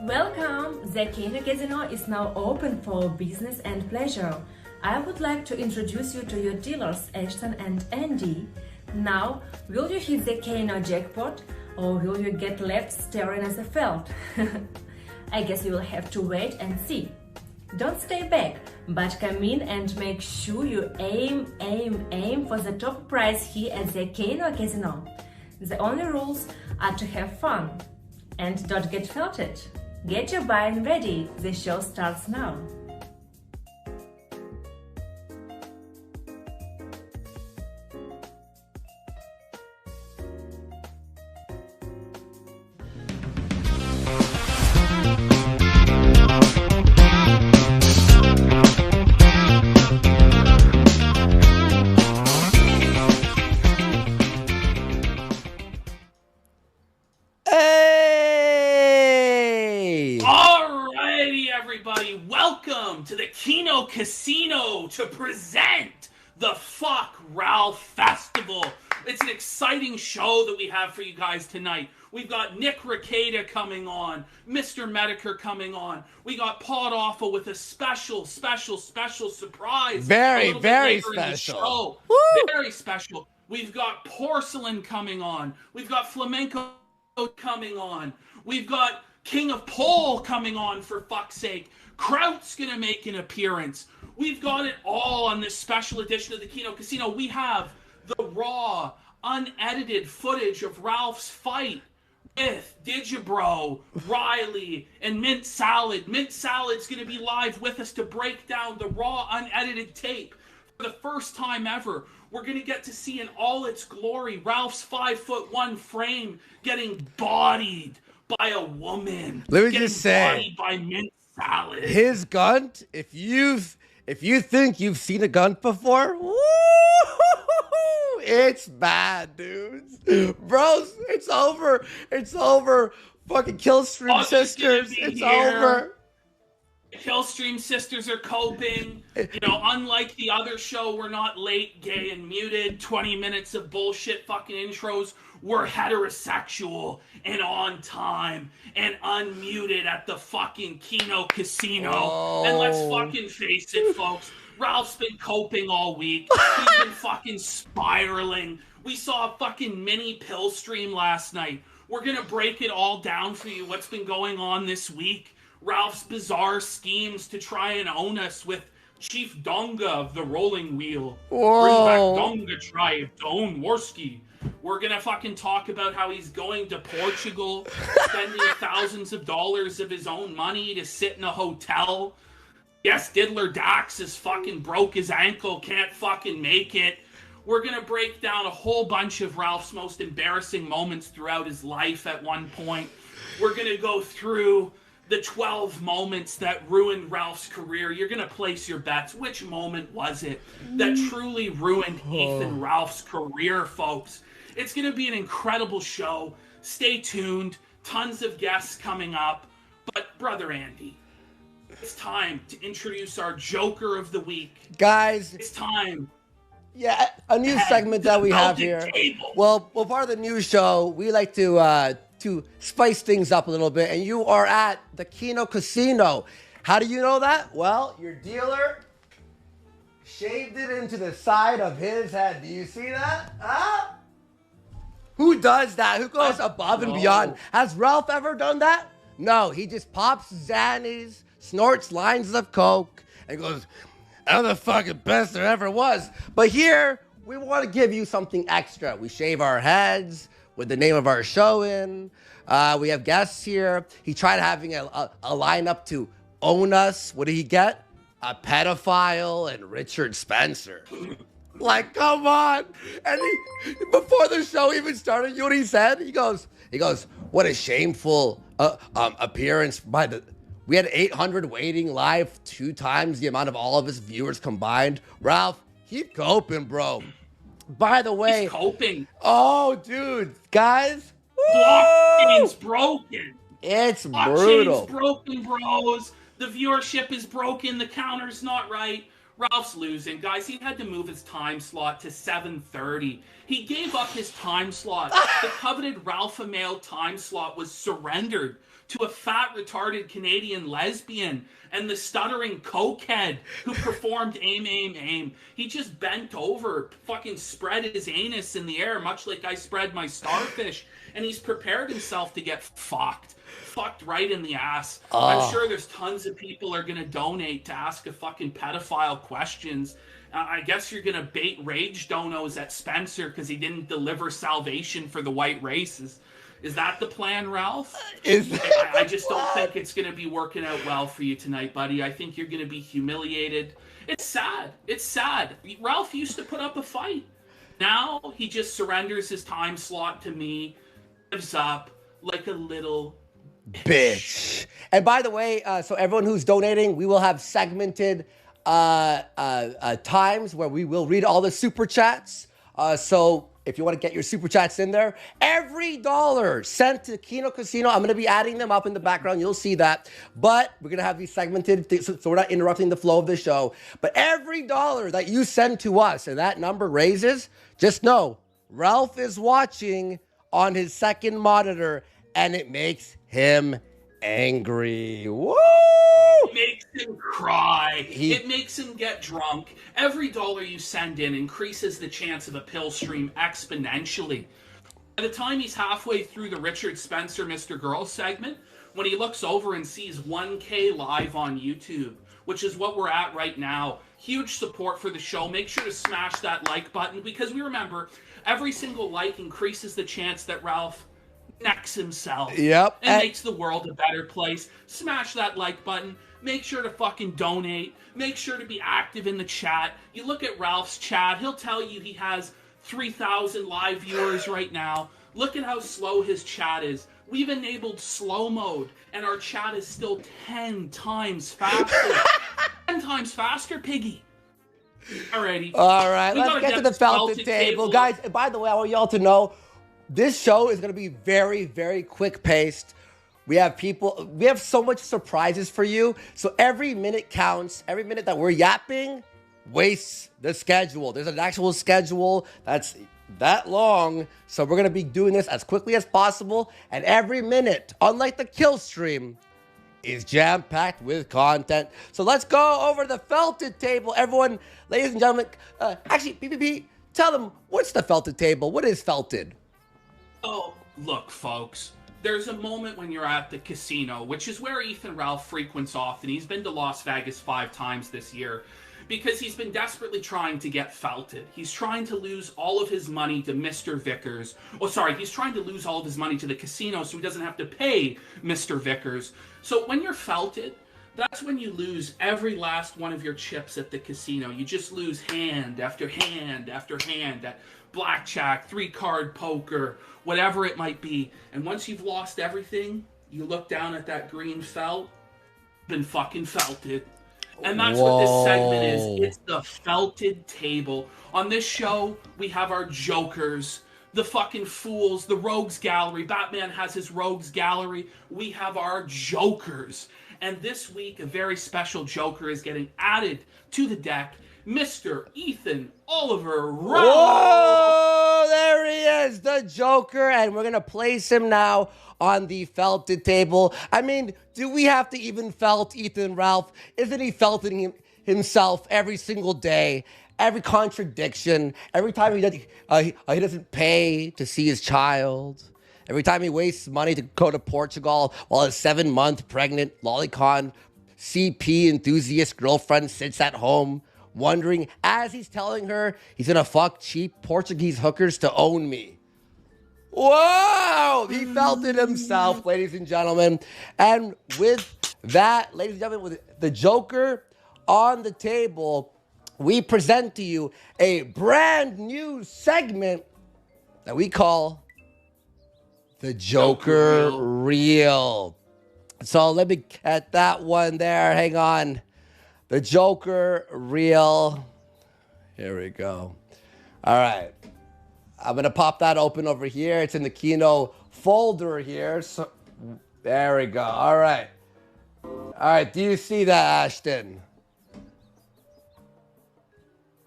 Welcome! The Kano Casino is now open for business and pleasure. I would like to introduce you to your dealers, Ashton and Andy. Now, will you hit the Kano jackpot or will you get left staring at the field? I guess you will have to wait and see. Don't stay back, but come in and make sure you aim for the top prize here at the Kano Casino. The only rules are to have fun and don't get felted. Get your buy-in ready, the show starts now. Welcome to the Kano Casino to present the Fuck Ralph Festival. It's an exciting show that we have for you guys tonight. We've got Nick Rekieta coming on, Mr. Medicare coming on. We got Pod Awful with a special surprise. Very special. Very special. We've got Porcelain coming on. We've got Flamenco coming on. We've got King of Pole coming on, for fuck's sake. Kraut's gonna make an appearance. We've got it all on this special edition of the Kano Casino. We have the raw, unedited footage of Ralph's fight with Digibro, Riley, and Mint Salad. Mint Salad's gonna be live with us to break down the raw, unedited tape. For the first time ever, we're gonna get to see in all its glory Ralph's 5'1" frame getting bodied by a woman. Let me just say, bodied by Mint Salad. His gun, if you think you've seen a gun before, woo, it's bad, dudes. Bros, it's over. It's over. Fucking Killstream Sisters. It's over. Killstream Sisters are coping. Unlike the other show, we're not late, gay, and muted. 20 minutes of bullshit fucking intros. We're heterosexual and on time and unmuted at the fucking Kano Casino. Oh. And let's fucking face it, folks. Ralph's been coping all week. He's been fucking spiraling. We saw a fucking mini pill stream last night. We're going to break it all down for you, what's been going on this week. Ralph's bizarre schemes to try and own us with Chief Donga of the Rolling Wheel. Whoa. Bring back Donga tribe to own Worski. We're going to fucking talk about how he's going to Portugal, spending thousands of dollars of his own money to sit in a hotel. Yes, Diddler Dax is fucking broke his ankle, can't fucking make it. We're going to break down a whole bunch of Ralph's most embarrassing moments throughout his life at one point. We're going to go through the 12 moments that ruined Ralph's career. You're going to place your bets. Which moment was it that truly ruined Ethan Ralph's career, folks? It's going to be an incredible show. Stay tuned. Tons of guests coming up. But, Brother Andy, it's time to introduce our Joker of the Week. Guys. It's time. Yeah, a new segment that we have here. Well, part of the new show, we like to spice things up a little bit, and you are at the Kano Casino. How do you know that? Well, your dealer shaved it into the side of his head. Do you see that? Huh? Who does that? Who goes above and beyond? Has Ralph ever done that? No, he just pops Xannies, snorts lines of coke, and goes, I'm the fucking best there ever was. But here, we want to give you something extra. We shave our heads with the name of our show in. We have guests here. He tried having a lineup to own us. What did he get? A pedophile and Richard Spencer. Like, come on. And before the show even started, you know what he said? He goes, what a shameful appearance by the... We had 800 waiting live, 2 times the amount of all of his viewers combined. Ralph, keep coping, bro. By the way... He's coping. Oh, dude. Guys. Blockchain's broken. It's Blockchain's brutal. broken, bros. The viewership is broken. The counter's not right. Ralph's losing. Guys, he had to move his time slot to 7:30. He gave up his time slot. The coveted Ralph Amail time slot was surrendered to a fat, retarded Canadian lesbian and the stuttering cokehead who performed Aim, Aim, Aim. He just bent over, fucking spread his anus in the air, much like I spread my starfish, and he's prepared himself to get fucked right in the ass. I'm sure there's tons of people are going to donate to ask a fucking pedophile questions. I guess you're going to bait rage donos at Spencer because he didn't deliver salvation for the white races. Is that the plan, Ralph? I just don't think it's going to be working out well for you tonight, buddy. I think you're going to be humiliated. It's sad. It's sad. Ralph used to put up a fight. Now he just surrenders his time slot to me, gives up like a little bitch. And by the way, so everyone who's donating, we will have segmented times where we will read all the super chats. So if you want to get your super chats in there, every dollar sent to Kino Casino, I'm going to be adding them up in the background. You'll see that. But we're going to have these segmented so we're not interrupting the flow of the show. But every dollar that you send to us and that number raises, just know Ralph is watching on his second monitor and it makes him angry. Woo! It makes him cry. It makes him get drunk. Every dollar you send in increases the chance of a pill stream exponentially. By the time he's halfway through the Richard Spencer Mr. Girl segment, when he looks over and sees 1K live on YouTube, which is what we're at right now, huge support for the show. Make sure to smash that like button because we remember every single like increases the chance that Ralph necks himself. Yep. And makes the world a better place. Smash that like button. Make sure to fucking donate. Make sure to be active in the chat. You look at Ralph's chat, he'll tell you he has 3,000 live viewers right now. Look at how slow his chat is. We've enabled slow mode, and our chat is still 10 times faster. 10 times faster, Piggy. Alrighty. All right, let's get to the felted table. Guys, by the way, I want y'all to know, this show is going to be very, very quick-paced. We have so much surprises for you. So every minute counts. Every minute that we're yapping wastes the schedule. There's an actual schedule that's that long. So we're going to be doing this as quickly as possible. And every minute, unlike the kill stream, is jam-packed with content. So let's go over the felted table. Everyone, ladies and gentlemen, actually, PPP, tell them, what's the felted table? What is felted? Oh, look, folks. There's a moment when you're at the casino, which is where Ethan Ralph frequents often. He's been to Las Vegas 5 times this year because he's been desperately trying to get felted. He's trying to lose all of his money to Mr. Vickers. He's trying to lose all of his money to the casino so he doesn't have to pay Mr. Vickers. So when you're felted, that's when you lose every last one of your chips at the casino. You just lose hand after hand after hand at blackjack, 3-card poker, whatever it might be. And once you've lost everything, you look down at that green felt, been fucking felted. And that's what this segment is. It's the felted table. On this show, we have our jokers, the fucking fools, the rogues gallery. Batman has his rogues gallery. We have our jokers. And this week, a very special joker is getting added to the deck. Mr. Ethan Oliver Ralph. Whoa, there he is, the Joker, and we're going to place him now on the felted table. I mean, do we have to even felt Ethan Ralph? Isn't he felting himself every single day? Every contradiction, every time he doesn't pay to see his child, every time he wastes money to go to Portugal while his 7-month pregnant lolicon CP enthusiast girlfriend sits at home wondering, as he's telling her he's gonna fuck cheap Portuguese hookers to own me. Whoa! He felt it himself, ladies and gentlemen. And with that, ladies and gentlemen, with the Joker on the table, we present to you a brand new segment that we call the Joker Reel. So let me get that one there. Hang on. The Joker Reel. Here we go. All right. I'm going to pop that open over here. It's in the Kino folder here. So there we go. All right. All right. Do you see that, Ashton?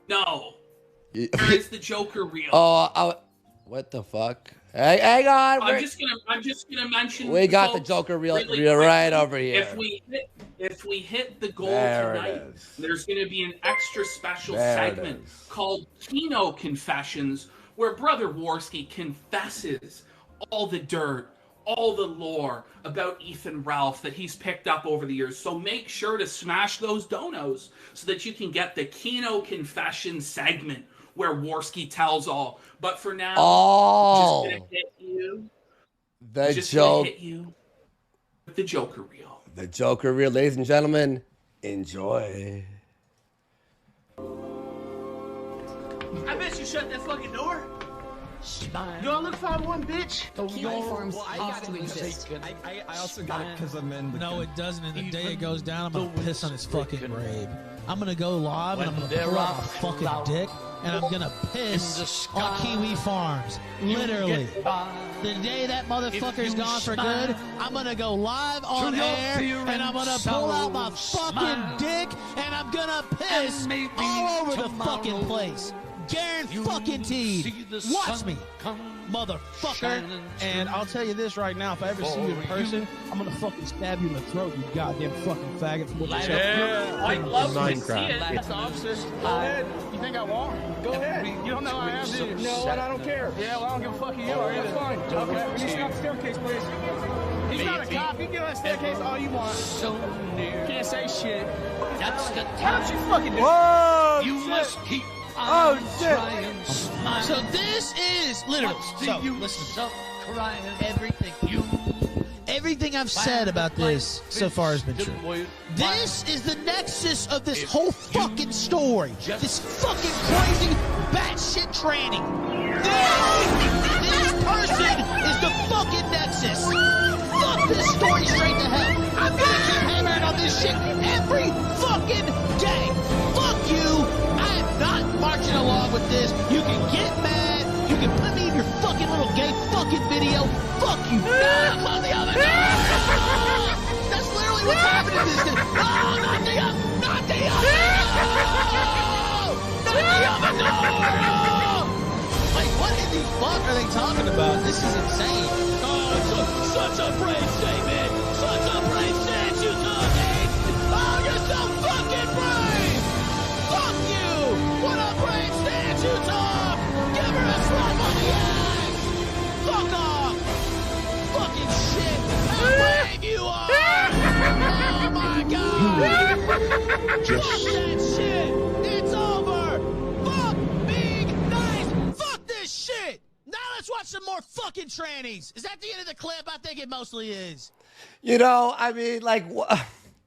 No. Where's the Joker Reel? Oh, what the fuck? Hey, hang on. I'm just gonna mention. We got folks, the Joker reel really right over here. If we hit the goal There tonight, there's gonna be an extra special segment called Kino Confessions, where Brother Worski confesses all the dirt, all the lore about Ethan Ralph that he's picked up over the years. So make sure to smash those donos so that you can get the Kino Confessions segment where Worski tells all. But for now, I'm just gonna hit you. The Joker reel. The Joker reel, ladies and gentlemen. Enjoy. I bet you shut that fucking door. Do I look 5'1", bitch? Uniforms also exist. I also got it because I'm in the... No, it doesn't. And the day it goes down, I'm going to piss on his fucking grave. I'm going to go live and I'm going to pull out my fucking dick and I'm going to piss on Kiwi Farms. Literally. The day that motherfucker's gone for good, I'm going to go live on air and I'm going to pull out my fucking dick and I'm going to piss all over the fucking place. Guaranteed. Watch me, motherfucker. And I'll tell you this right now, if I ever see you in person, I'm gonna fucking stab you in the throat, you goddamn fucking faggot. I'd love to see it. That's officer. Go ahead. You think I won't? Go ahead. You don't know I have to. No, and I don't care. Yeah, well, I don't give a fuck who you are. That's fine. Okay. We need to go up the staircase, please. He's not a cop. You can get on that staircase all you want. So near. Can't say shit. That's the time. Why don't you fucking do it? Whoa! You must keep. Oh, shit. So this is literally, so listen, everything I've said about this so far has been true. This is the nexus of this whole fucking story. This fucking crazy batshit tranny. This person is the fucking nexus. Fuck this story straight to hell. I'm gonna keep hammering on this shit every fucking day. Fuck you. I am not marching along with this. You can get mad. You can put me in your fucking little gay fucking video. Fuck you. No, close the oven. No! That's literally what's happening to this. Oh, not the oven. Not the oven. No! Not the oven. No! Like, what in the fuck are they talking about? This is insane. Oh, it's such a brave statement. Such a brave stance you took, Abe. Oh, you're so fucking brave. Fuck you! What a brave stance you took! Give her a slap on the ass! Fuck off! Fucking shit! How brave you are! Oh my god! Fuck that shit! It's over! Fuck being nice! Fuck this shit! Now let's watch some more fucking trannies! Is that the end of the clip? I think it mostly is. You know, I mean, like,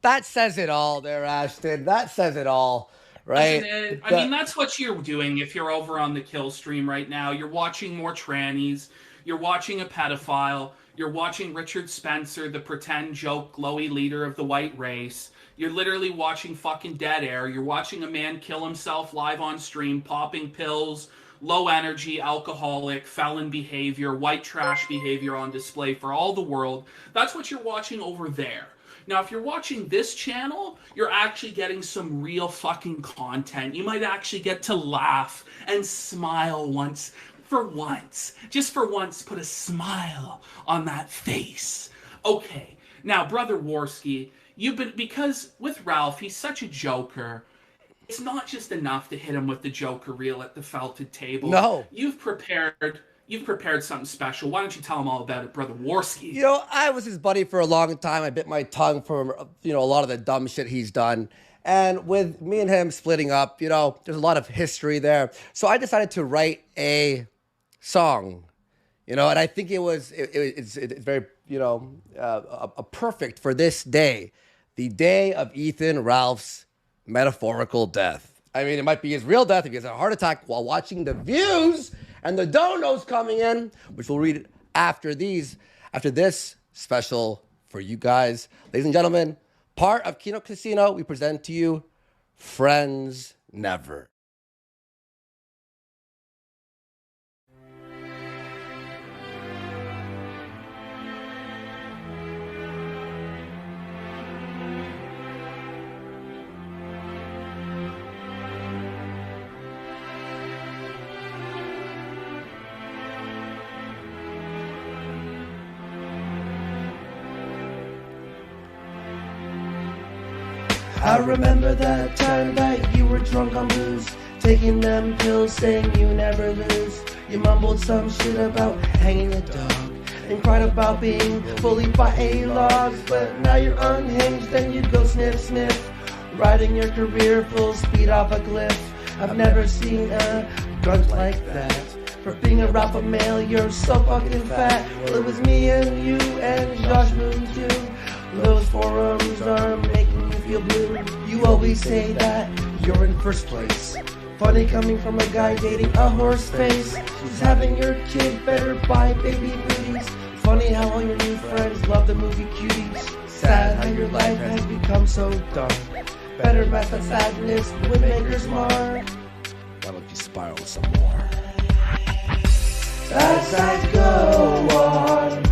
that says it all there, Ashton. That says it all. Right. I mean, that's what you're doing if you're over on the kill stream right now. You're watching more trannies. You're watching a pedophile. You're watching Richard Spencer, the pretend joke glowy leader of the white race. You're literally watching fucking dead air. You're watching a man kill himself live on stream, popping pills, low energy, alcoholic, felon behavior, white trash behavior on display for all the world. That's what you're watching over there. Now, if you're watching this channel, you're actually getting some real fucking content. You might actually get to laugh and smile once. Just for once, put a smile on that face. Okay, now, Brother Worski, because with Ralph, he's such a joker. It's not just enough to hit him with the Joker reel at the felted table. No. You've prepared something special. Why don't you tell him all about it, Brother Worski? You know, I was his buddy for a long time. I bit my tongue for, a lot of the dumb shit he's done. And with me and him splitting up, there's a lot of history there. So I decided to write a song, and I think it's very, a perfect for this day, the day of Ethan Ralph's metaphorical death. I mean, it might be his real death if he has a heart attack while watching the views and the donos coming in, which we'll read after this special for you guys. Ladies and gentlemen, part of Kino Casino, we present to you Friends Never. I remember that time that you were drunk on booze, taking them pills, saying you never lose. You mumbled some shit about hanging a dog and cried about being bullied by A-logs. But now you're unhinged and you go sniff sniff, riding your career full speed off a cliff. I've never seen a grunt like that. For being a alpha male, you're so fucking fat. Well, it was me and you and Josh Moon too. Those forums are making you feel blue. You always say that you're in first place. Funny coming from a guy dating a horse face. Who's having your kid better buy baby booties. Funny how all your new friends love the movie Cuties. Sad how your life has become so dark. Better mask that sadness with Maker's Mark. Why don't you spiral some more? As I go on,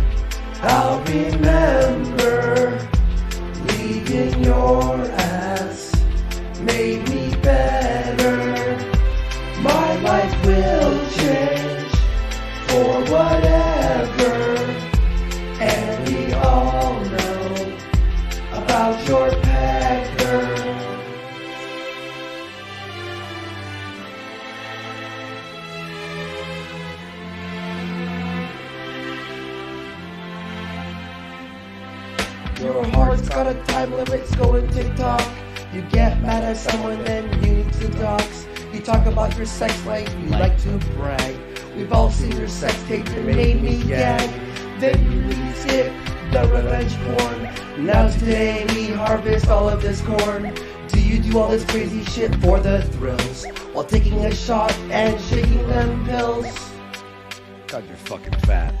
I'll remember leaving your ass made me better. My life will change for whatever, and we all know about your pecker. Your heart's got a time limit, going TikTok. You get mad at someone, then you need to dox. You talk about your sex life, you like to brag. We've all seen your sex tape, it made me gag. Then you release it, the revenge porn. Now today we harvest all of this corn. Do you do all this crazy shit for the thrills, while taking a shot and shaking them pills? God, you're fucking fat.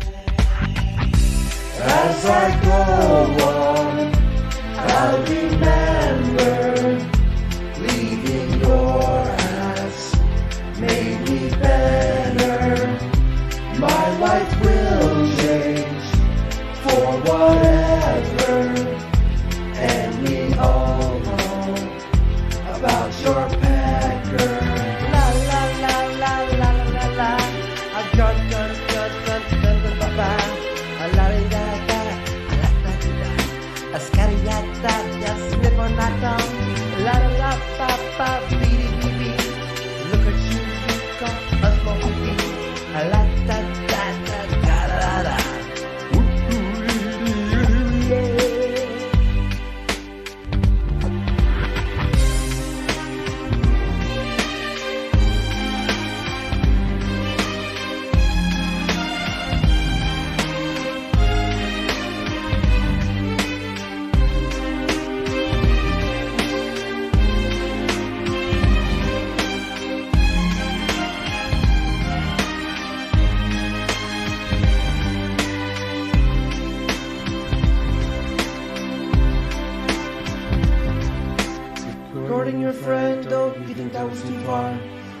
As I go on, I'll remember leaving your ass made me better. My life will change for whatever, and we all know about your pecker. La la la la la la la. I've gun gun gun gun gun gun gun. La la la. Ascariata, just slip on that tongue. La la la, pa pa, beady beady. Look at you, you got a smoky beat. La da da da da da da. Recording your friend, don't you think that was too far?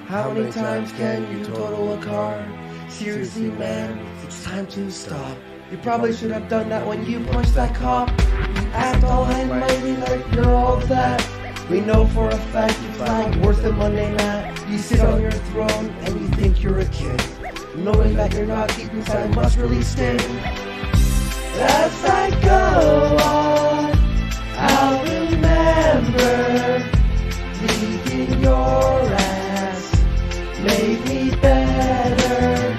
How many times can you total a car? Seriously, man, it's time to stop. You probably should have done that when you punched that cop. You act all high and mighty like you're all that. We know for a fact you flag worse than Monday night. You sit on your throne and you think you're a king, knowing that you're not deep inside must really sting. As I go on, I'll remember leaving your ass made me better.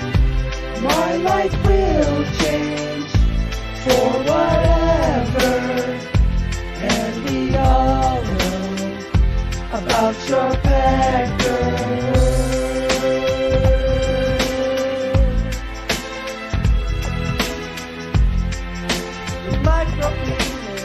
My life will change for whatever, and we all know about your pecker. The micropenis.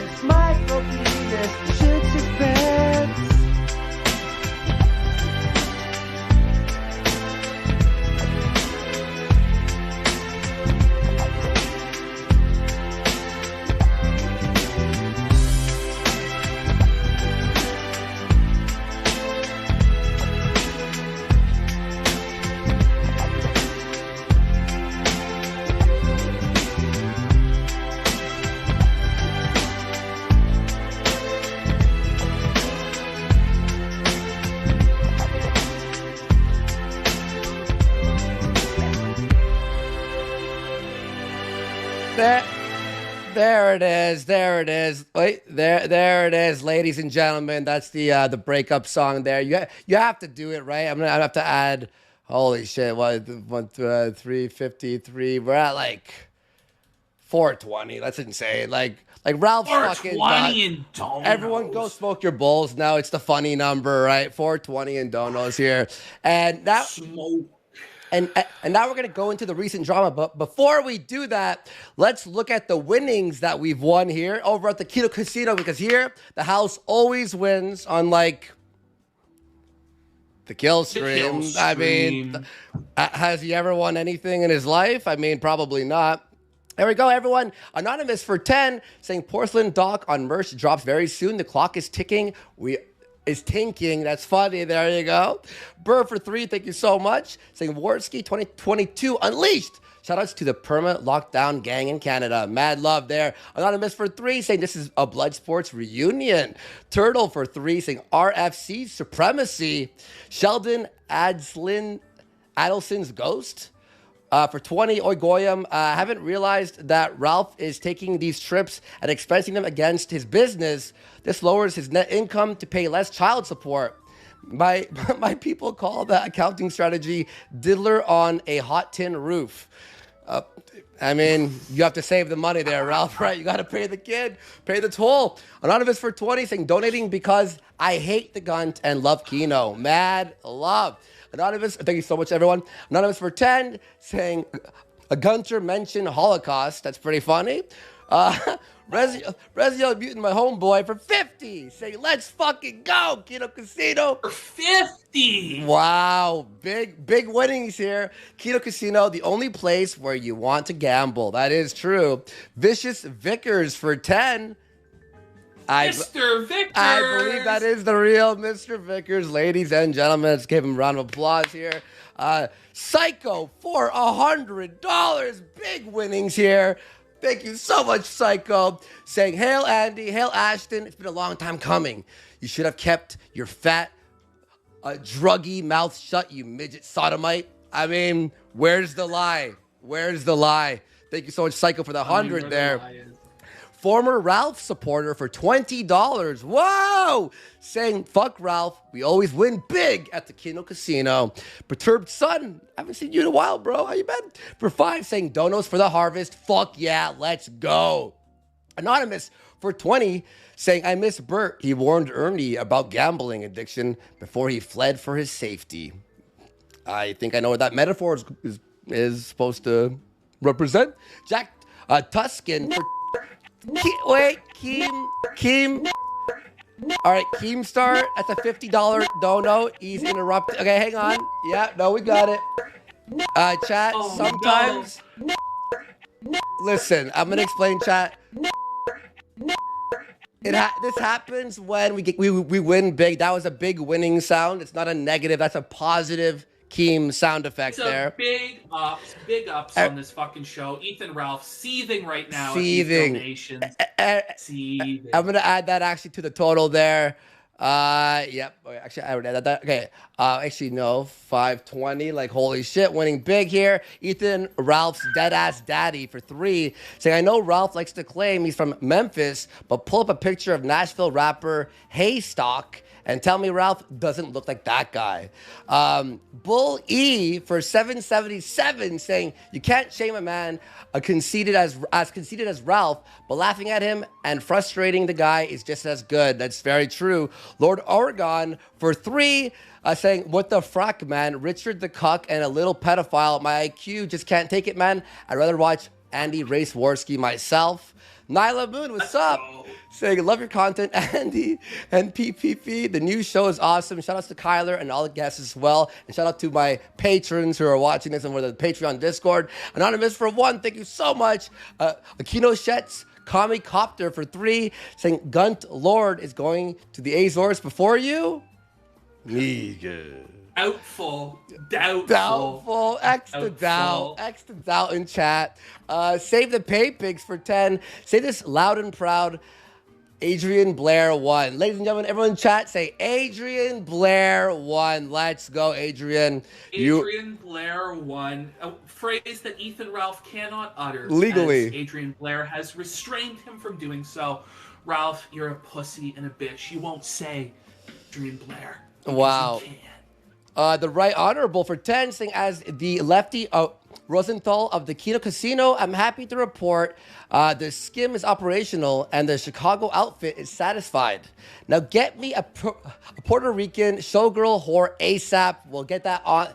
There it is. There it is. Wait, there it is, ladies and gentlemen. That's the breakup song there. You have to do it, right? I have to add. Holy shit! What? 353. We're at like 420. That's insane. Like Ralph's fucking 420 and donos. Everyone go smoke your bowls now. It's the funny number, right? 420 and donos here, and that Smoke. And now we're going to go into the recent drama. But before we do that, let's look at the winnings that we've won here over at the Kino Casino, because here the house always wins, unlike the kill stream. I mean, has he ever won anything in his life? I mean, probably not. There we go, everyone. Anonymous for 10 saying porcelain dock on merch drops very soon. The clock is ticking. Is tinking. That's funny. There you go. Burr for 3. Thank you so much. Saying Warski 2022 unleashed. Shoutouts to the perma lockdown gang in Canada. Mad love there. Anonymous for 3 saying this is a Blood Sports reunion. Turtle for 3 saying RFC supremacy. Sheldon Adelson's ghost. For 20, Oigoyam, haven't realized that Ralph is taking these trips and expensing them against his business. This lowers his net income to pay less child support. My people call that accounting strategy diddler on a hot tin roof. I mean, you have to save the money there, Ralph, right? You got to pay the kid, pay the toll. Anonymous for 20 saying donating because I hate the Gunt and love Kino. Mad love. Anonymous, thank you so much, everyone. Anonymous for 10 saying a Gunter mentioned Holocaust. That's pretty funny. Rezio Mutant, my homeboy, for 50 saying let's fucking go, Kino Casino. For 50. Wow, big winnings here. Kino Casino, the only place where you want to gamble. That is true. Vicious Vickers for 10. Mr. Vickers. I believe that is the real Mr. Vickers. Ladies and gentlemen, let's give him a round of applause here. Psycho for $100. Big winnings here. Thank you so much, Psycho. Saying, hail Andy, hail Ashton. It's been a long time coming. You should have kept your fat, druggy mouth shut, you midget sodomite. I mean, where's the lie? Where's the lie? Thank you so much, Psycho, for the 100 there. Former Ralph supporter for $20. Whoa! Saying, fuck Ralph. We always win big at the Kino Casino. Perturbed Son. Haven't seen you in a while, bro. How you been? For 5, saying, donos for the harvest. Fuck yeah, let's go. Anonymous for 20, saying, I miss Bert. He warned Ernie about gambling addiction before he fled for his safety. I think I know what that metaphor is supposed to represent. Jack Tuscan for... Keem. All right, Keemstar, that's a $50 dono. He's interrupted. Okay, hang on. Yeah, no, we got it. Chat, sometimes... No. Listen, I'm going to explain, chat. This happens when we win big. That was a big winning sound. It's not a negative. That's a positive Keem sound effect there. Big ups on this fucking show. Ethan Ralph seething right now. Seething. Donations. Seething. I'm gonna add that actually to the total there. Yep. Actually, I would add that. Okay. Actually, no. 520. Like, holy shit, winning big here. Ethan Ralph's dead ass daddy for 3, saying, I know Ralph likes to claim he's from Memphis, but pull up a picture of Nashville rapper Haystock and tell me Ralph doesn't look like that guy. Bull E for 777 saying, you can't shame a man conceited as conceited as Ralph, but laughing at him and frustrating the guy is just as good. That's very true. Lord Oregon for 3 saying, what the frack, man? Richard the cuck and a little pedophile. My IQ just can't take it, man. I'd rather watch Andy Race Warski myself. Nyla Moon, what's up? Saying, love your content, Andy and PPP. The new show is awesome. Shout outs to Kyler and all the guests as well. And shout out to my patrons who are watching this and we're the Patreon Discord. Anonymous for 1, thank you so much. Aquino Shetz, Kami Copter for 3, saying, Gunt Lord is going to the Azores before you. Doubtful. X to doubt in chat. Save the pay pigs for 10. Say this loud and proud. Adrian Blair won. Ladies and gentlemen, everyone in chat, say Adrian Blair won. Let's go, Adrian. Adrian Blair won. A phrase that Ethan Ralph cannot utter. Legally. As Adrian Blair has restrained him from doing so. Ralph, you're a pussy and a bitch. You won't say Adrian Blair. Wow. The Right Honorable for 10, saying as the lefty Rosenthal of the Kino Casino, I'm happy to report the skim is operational and the Chicago outfit is satisfied. Now get me a Puerto Rican showgirl whore ASAP. We'll get that on.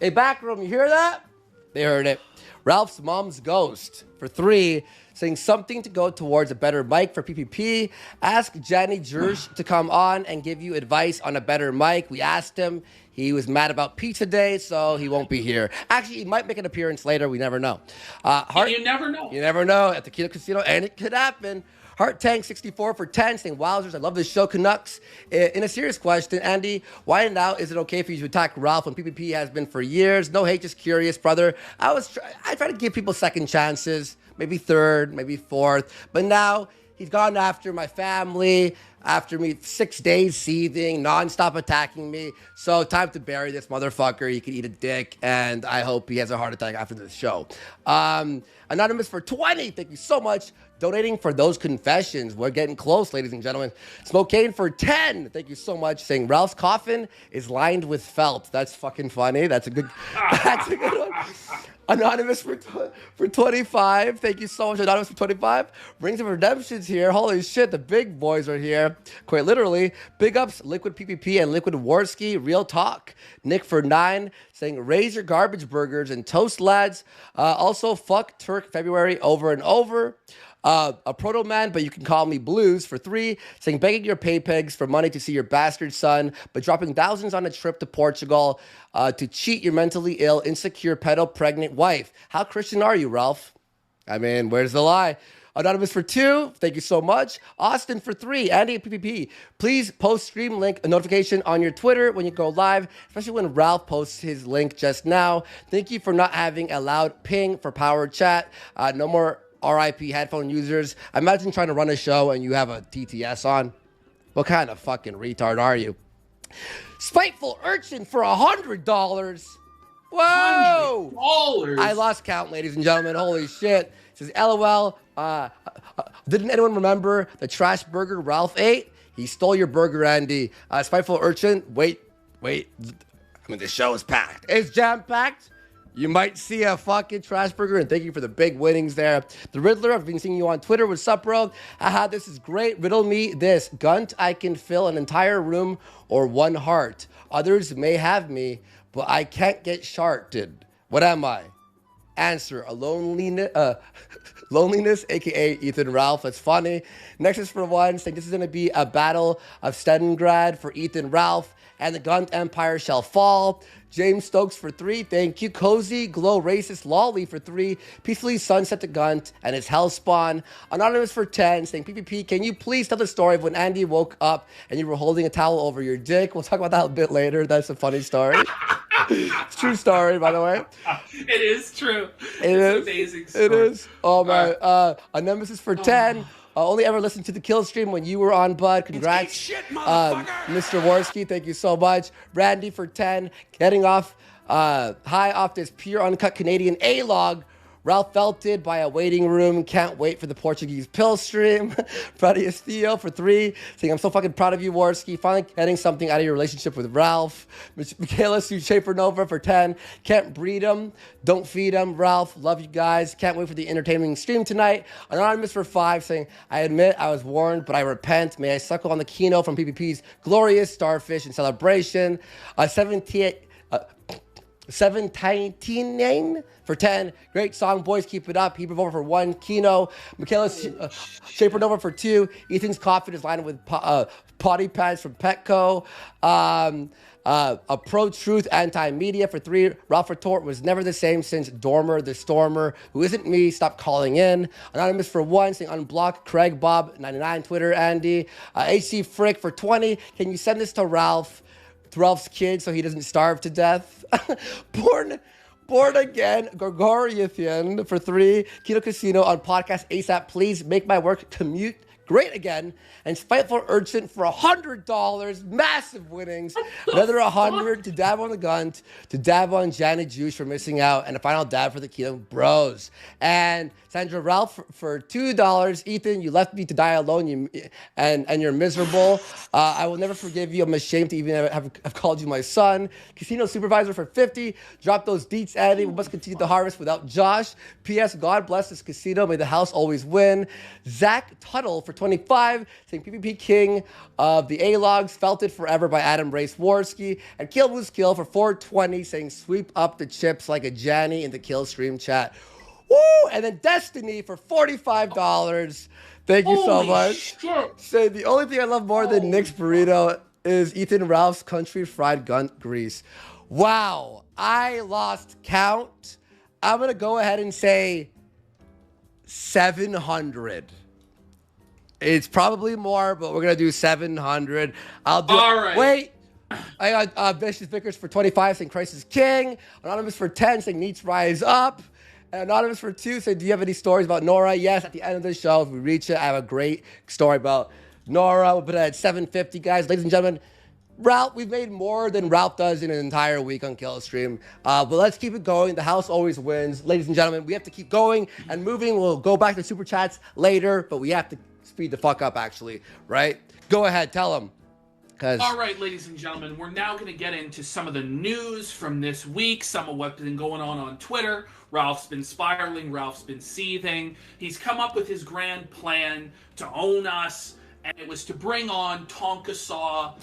Hey, Backroom, you hear that? They heard it. Ralph's mom's ghost for 3, saying something to go towards a better mic for PPP. Ask Johnny Jersh to come on and give you advice on a better mic. We asked him. He was mad about Pizza Day, so he won't be here. Actually, he might make an appearance later. We never know. You never know. You never know at the Kino Casino, and it could happen. Heart Tank 64 for 10, saying, wowzers, I love this show, Canucks. In a serious question, Andy, why now is it okay for you to attack Ralph when PPP has been for years? No hate, just curious, brother. I try to give people second chances, maybe third, maybe fourth, but now he's gone after my family, after me 6 days seething, nonstop attacking me. So time to bury this motherfucker. He can eat a dick, and I hope he has a heart attack after this show. Anonymous for 20, thank you so much. Donating for those confessions. We're getting close, ladies and gentlemen. Smokane for 10, thank you so much. Saying Ralph's coffin is lined with felt. That's fucking funny. That's a good one. Anonymous for 25. Thank you so much, Anonymous for 25. Rings of Redemption's here. Holy shit, the big boys are here. Quite literally. Big ups, Liquid PPP and Liquid Warski. Real talk. Nick for 9, saying raise your garbage burgers and toast, lads. Also, fuck Turk February over and over. A proto man, but you can call me Blues for 3, saying begging your pay pegs for money to see your bastard son, but dropping thousands on a trip to Portugal to cheat your mentally ill, insecure, pedo pregnant wife. How Christian are you, Ralph? I mean, where's the lie? Anonymous for 2, thank you so much. Austin for 3, Andy at PPP. Please post stream link a notification on your Twitter when you go live, especially when Ralph posts his link just now. Thank you for not having a loud ping for power chat. No more RIP headphone users. Imagine trying to run a show and you have a TTS on. What kind of fucking retard are you? Spiteful Urchin for $100. Whoa! $100. I lost count, ladies and gentlemen. Holy shit. It says, LOL. Didn't anyone remember the trash burger Ralph ate? He stole your burger, Andy. Spiteful Urchin. Wait. I mean, the show is packed. It's jam-packed. You might see a fucking trash burger, and thank you for the big winnings there. The Riddler, I've been seeing you on Twitter. What's up, bro? Haha, this is great. Riddle me this. Gunt, I can fill an entire room or one heart. Others may have me, but I can't get sharted. What am I? Answer, a loneliness, a.k.a. Ethan Ralph. That's funny. Nexus for 1, saying this is going to be a battle of Stalingrad for Ethan Ralph, and the Gunt Empire shall fall. James Stokes for 3, thank you. Cozy Glow Racist Lolly for 3, peacefully sunset the Gunt and his hellspawn. Anonymous for 10, saying PPP, can you please tell the story of when Andy woke up and you were holding a towel over your dick? We'll talk about that a bit later. That's a funny story. It's a true story, by the way. It is true. It's an amazing story. It is. Oh, man. A Nemesis for 10. Only ever listened to the kill stream when you were on, bud. Congrats. Mr. Warski, thank you so much. Randy for 10. Getting off high off this pure uncut Canadian A-log. Ralph Felted by a waiting room. Can't wait for the Portuguese pill stream. Freddie Estillo for 3. Saying, I'm so fucking proud of you, Warski. Finally getting something out of your relationship with Ralph. Michaela Supernova for 10. Can't breed him. Don't feed him. Ralph, love you guys. Can't wait for the entertaining stream tonight. Anonymous for 5. Saying, I admit I was warned, but I repent. May I suckle on the Kino from PPP's glorious starfish in celebration. 17 for 10. Great song, boys. Keep it up. Heap of over for 1. Kino. Michaela Supernova for 2. Ethan's coffin is lined with potty pads from Petco. A pro-truth anti-media for 3. Ralph Retort was never the same since Dormer the Stormer, who isn't me, stop calling in. Anonymous for 1, saying unblock Craig Bob 99 Twitter, Andy. HC Frick for 20. Can you send this to Ralph's kid so he doesn't starve to death? Born again, Gorgoriathan for 3. Kino Casino on podcast ASAP. Please make my work commute great again. And Spiteful Urchin for $100. Massive winnings. Another 100 to dab on the Gunt, to dab on Janet Juice for missing out, and a final dab for the Kino Bros. And Sandra Ralph for $2. Ethan, you left me to die alone, and you're miserable. I will never forgive you. I'm ashamed to even have called you my son. Casino Supervisor for $50. Drop those deets, Andy. We must continue the harvest without Josh. P.S. God bless this casino. May the house always win. Zach Tuttle for $25. Saying PvP King of the A-Logs. Felt It Forever by Adam Race-Worski. And Kill Moose Kill for $420. Saying sweep up the chips like a Janny in the Kill stream chat. Woo! And then Destiny for $45. Thank you so much. Say the only thing I love more than Nick's burrito is Ethan Ralph's country fried Gunt grease. Wow, I lost count. I'm gonna go ahead and say 700. It's probably more, but we're gonna do 700. I'll do. All right. Wait. I got Vicious Vickers for 25 saying Christ is King. Anonymous for 10 saying Neats Rise Up. And Anonymous for 2 said, do you have any stories about Nora? Yes, at the end of the show, if we reach it, I have a great story about Nora. We'll put it at 750, guys. Ladies and gentlemen, Ralph, we've made more than Ralph does in an entire week on Killstream. But let's keep it going. The house always wins. Ladies and gentlemen, we have to keep going and moving. We'll go back to Super Chats later, but we have to speed the fuck up, actually, right? Go ahead, tell them. All right, ladies and gentlemen, we're now going to get into some of the news from this week, some of what's been going on Twitter. Ralph's been spiraling, Ralph's been seething. He's come up with his grand plan to own us, and it was to bring on Tonka Saw.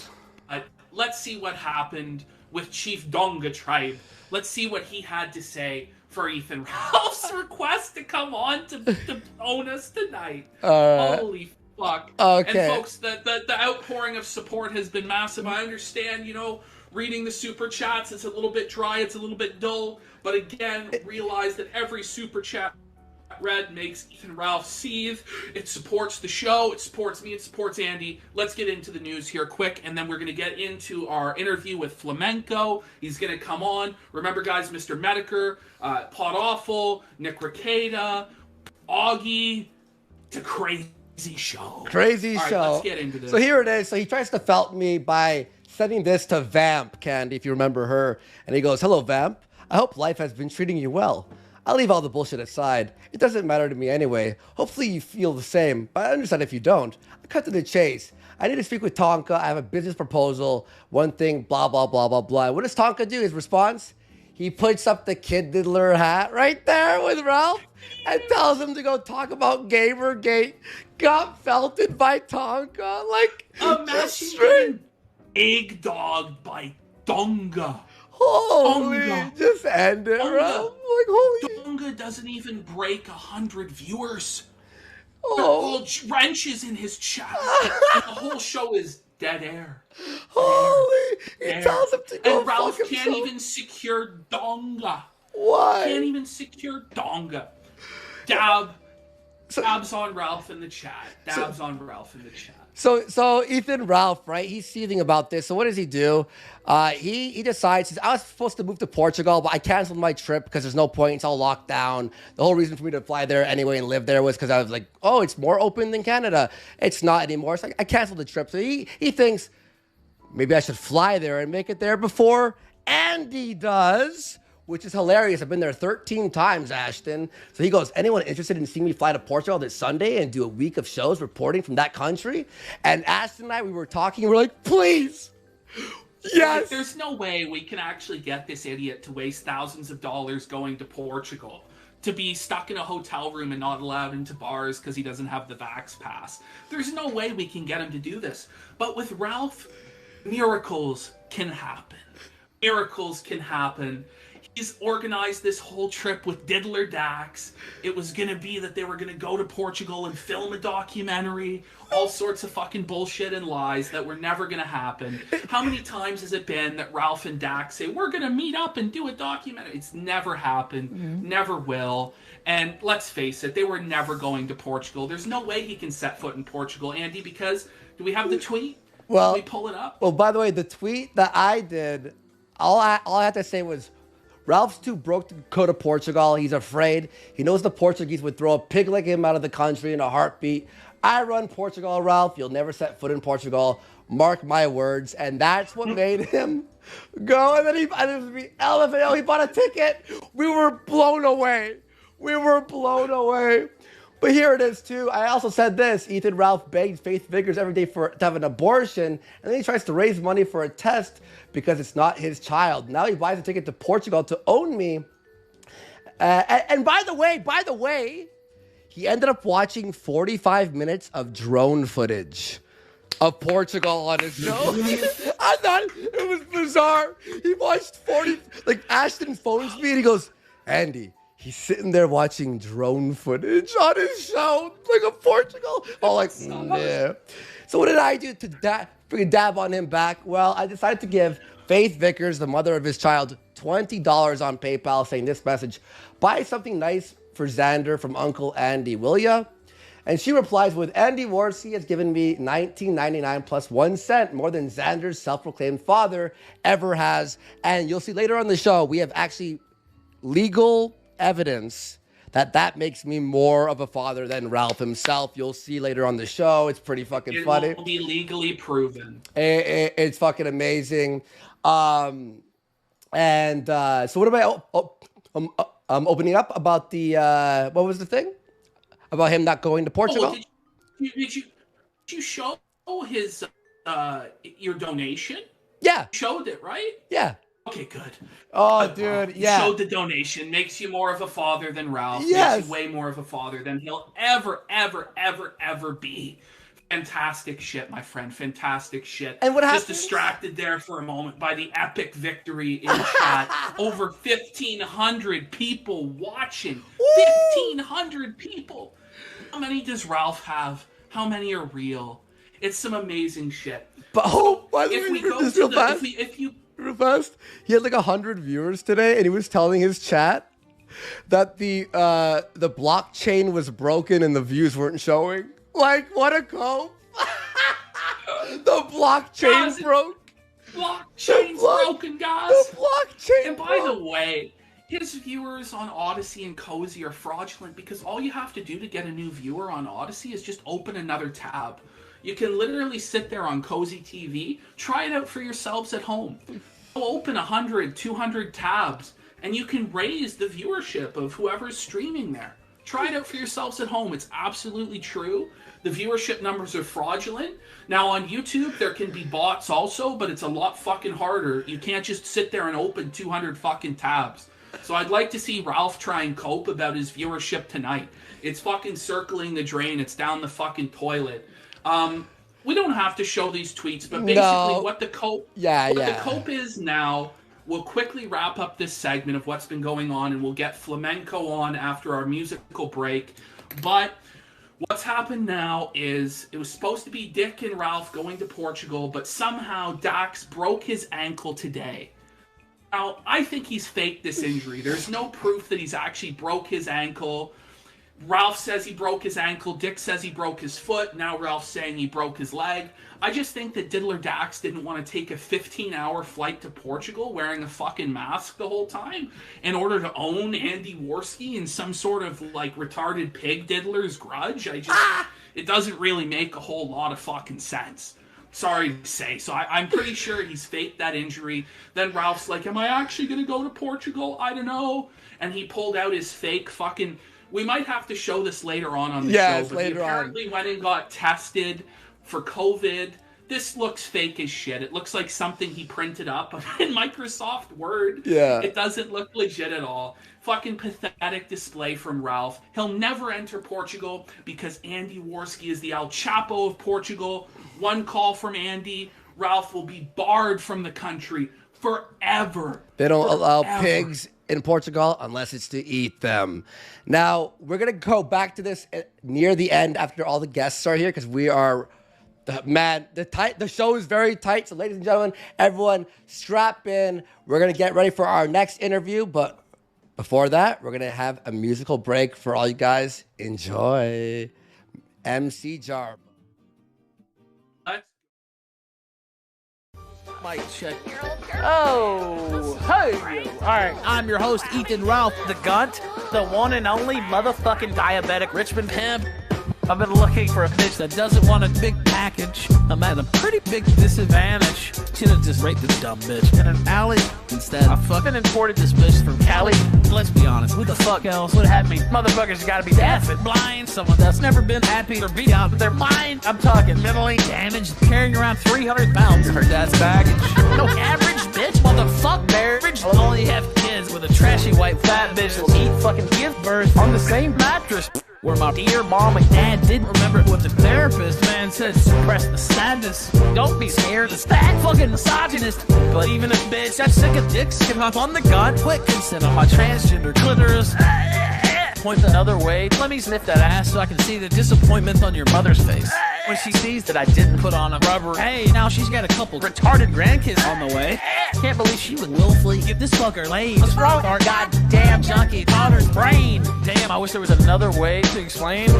Let's see what happened with Chief Donga Tribe. Let's see what he had to say for Ethan Ralph's request to come on to own us tonight. Holy fuck. Okay. And folks, the outpouring of support has been massive. I understand, reading the super chats, it's a little bit dry, it's a little bit dull, but again, realize that every super chat read makes Ethan Ralph seethe. It supports the show, it supports me, it supports Andy. Let's get into the news here quick, and then we're going to get into our interview with Flamenco. He's going to come on. Remember, guys, Mr. Mediker, Pot Awful, Nick Ricada, Augie, it's a crazy show. Crazy show. Right, let's get into this. So here it is. So he tries to felt me by sending this to Vamp, Candy, if you remember her. And he goes, hello, Vamp. I hope life has been treating you well. I'll leave all the bullshit aside. It doesn't matter to me anyway. Hopefully you feel the same, but I understand if you don't. I cut to the chase. I need to speak with Tonka. I have a business proposal. One thing, blah, blah, blah, blah, blah. What does Tonka do? His response? He puts up the Kid Diddler hat right there with Ralph and tells him to go talk about Gamergate. Got felted by Tonka. Like, imagine getting egg-dogged by Donga. Holy, Donga. just end it, Ralph. Like, holy. Donga doesn't even break 100 viewers. Oh. All wrenches in his chest. And the whole show is dead air. Holy. He tells him to go and Ralph fuck can't himself. even secure Donga. Why? Can't even secure Donga. Dabs on Ralph in the chat. Dabs on Ralph in the chat. So Ethan Ralph, right? He's seething about this. So what does he do? He decides, I was supposed to move to Portugal, but I canceled my trip because there's no point. It's all locked down. The whole reason for me to fly there anyway and live there was because I was like, oh, it's more open than Canada. It's not anymore. So I canceled the trip. So he thinks maybe I should fly there and make it there before Andy does, which is hilarious. I've been there 13 times, Ashton. So he goes, anyone interested in seeing me fly to Portugal this Sunday and do a week of shows reporting from that country? And Ashton and I, we were talking, we're like, please. Yes. Like, there's no way we can actually get this idiot to waste thousands of dollars going to Portugal, to be stuck in a hotel room and not allowed into bars because he doesn't have the Vax Pass. There's no way we can get him to do this. But with Ralph, miracles can happen. Miracles can happen. He's organized this whole trip with Diddler Dax. It was going to be that they were going to go to Portugal and film a documentary. All sorts of fucking bullshit and lies that were never going to happen. How many times has it been that Ralph and Dax say, we're going to meet up and do a documentary? It's never happened. Never will. And let's face it, they were never going to Portugal. There's no way he can set foot in Portugal, Andy, because do we have the tweet? Well, Can we pull it up? Well, by the way, the tweet that I did, all I had to say was, Ralph's too broke to go to Portugal. He's afraid. He knows the Portuguese would throw a pig like him out of the country in a heartbeat. I run Portugal, Ralph. You'll never set foot in Portugal. Mark my words. And that's what made him go. And then he bought a ticket. We were blown away. But here it is, too. I also said this. Ethan Ralph begs Faith Vickers every day to have an abortion. And then he tries to raise money for a test because it's not his child. Now he buys a ticket to Portugal to own me. And by the way, he ended up watching 45 minutes of drone footage of Portugal on his show. I thought it was bizarre. He watched 40, like Ashton phones me and he goes, Andy, he's sitting there watching drone footage on his show, like of Portugal. I'm like, yeah. So what did I do to freaking dab on him back? Well, I decided to give Faith Vickers, the mother of his child, $20 on PayPal, saying this message: buy something nice for Xander from Uncle Andy, will ya? And she replies with, Andy Worski has given me $19.99 plus 1 cent, more than Xander's self-proclaimed father ever has. And you'll see later on the show, we have actually legal evidence that makes me more of a father than Ralph himself. You'll see later on the show. It's pretty fucking funny. It will be legally proven. It's fucking amazing. So what am I opening up about the what was the thing about him not going to Portugal? Did you show his your donation? Yeah, you showed it, right? Yeah. Okay, good. Oh, dude, yeah. You showed the donation. Makes you more of a father than Ralph. Yes. Makes you way more of a father than he'll ever be. Fantastic shit, my friend. Fantastic shit. And what Just happens? distracted there for a moment by the epic victory in chat. Over 1,500 people watching. 1,500 people. How many does Ralph have? How many are real? It's some amazing shit. But by the way, real fast, he had like 100 viewers today, and he was telling his chat that the blockchain was broken and the views weren't showing. Like, what a cope. The blockchain broke. Blockchain's broken, guys. The blockchain And by the way, his viewers on Odyssey and Cozy are fraudulent because all you have to do to get a new viewer on Odyssey is just open another tab. You can literally sit there on Cozy TV, try it out for yourselves at home. Open 100, 200 tabs, and you can raise the viewership of whoever's streaming there. Try it out for yourselves at home. It's absolutely true. The viewership numbers are fraudulent. Now on YouTube, there can be bots also, but it's a lot fucking harder. You can't just sit there and open 200 fucking tabs. So I'd like to see Ralph try and cope about his viewership tonight. It's fucking circling the drain. It's down the fucking toilet. We don't have to show these tweets, but basically what the cope the cope is now, we'll quickly wrap up this segment of what's been going on, and we'll get Flamenco on after our musical break. But what's happened now is it was supposed to be Dick and Ralph going to Portugal, but somehow Dax broke his ankle today. Now, I think he's faked this injury. There's no proof that he's actually broke his ankle. Ralph says he broke his ankle. Dick says he broke his foot. Now Ralph's saying he broke his leg. I just think that Diddler Dax didn't want to take a 15-hour flight to Portugal wearing a fucking mask the whole time in order to own Andy Worski in some sort of like retarded pig diddler's grudge. It doesn't really make a whole lot of fucking sense. Sorry to say. So I'm pretty sure he's faked that injury. Then Ralph's like, am I actually going to go to Portugal? I don't know. And he pulled out his fake fucking... We might have to show this later on the show, but he apparently went and got tested for COVID. This looks fake as shit. It looks like something he printed up in Microsoft Word. Yeah. It doesn't look legit at all. Fucking pathetic display from Ralph. He'll never enter Portugal because Andy Worski is the El Chapo of Portugal. One call from Andy, Ralph will be barred from the country forever. They don't allow pigs in Portugal unless it's to eat them. Now, we're going to go back to this near the end after all the guests are here because we are, the show is very tight. So ladies and gentlemen, everyone strap in. We're going to get ready for our next interview. But before that, we're going to have a musical break for all you guys. Enjoy. MC Jarb. Mic check. Oh, hey. All right, I'm your host, Ethan Ralph, the Gunt, the one and only motherfucking diabetic Richmond pimp. I've been looking for a bitch that doesn't want a big package. I'm at a pretty big disadvantage. Should've just raped this dumb bitch in an alley. Instead, I fucking imported this bitch from Cali. Let's be honest, who the fuck else would have me? Motherfuckers gotta be deaf and blind. Someone that's never been happy or beat out of their mind. I'm talking mentally damaged, carrying around 300 pounds of her dad's baggage. No average bitch, motherfucker. Average will only have kids with a trashy white fat bitch that'll eat fucking give birth on the same mattress. Where my dear mom and dad didn't remember what the therapist man said. Suppress the sadness. Don't be scared. It's that fucking misogynist. But even a bitch that's sick of dicks can hop on the gun quick and sit on my transgender clitoris. Point the other way. Let me sniff that ass so I can see the disappointment on your mother's face. When she sees that I didn't put on a rubber, hey, now she's got a couple retarded grandkids on the way. Can't believe she would willfully give this fucker laid. What's wrong with our goddamn junkie daughter's brain? Damn, I wish there was another way to explain.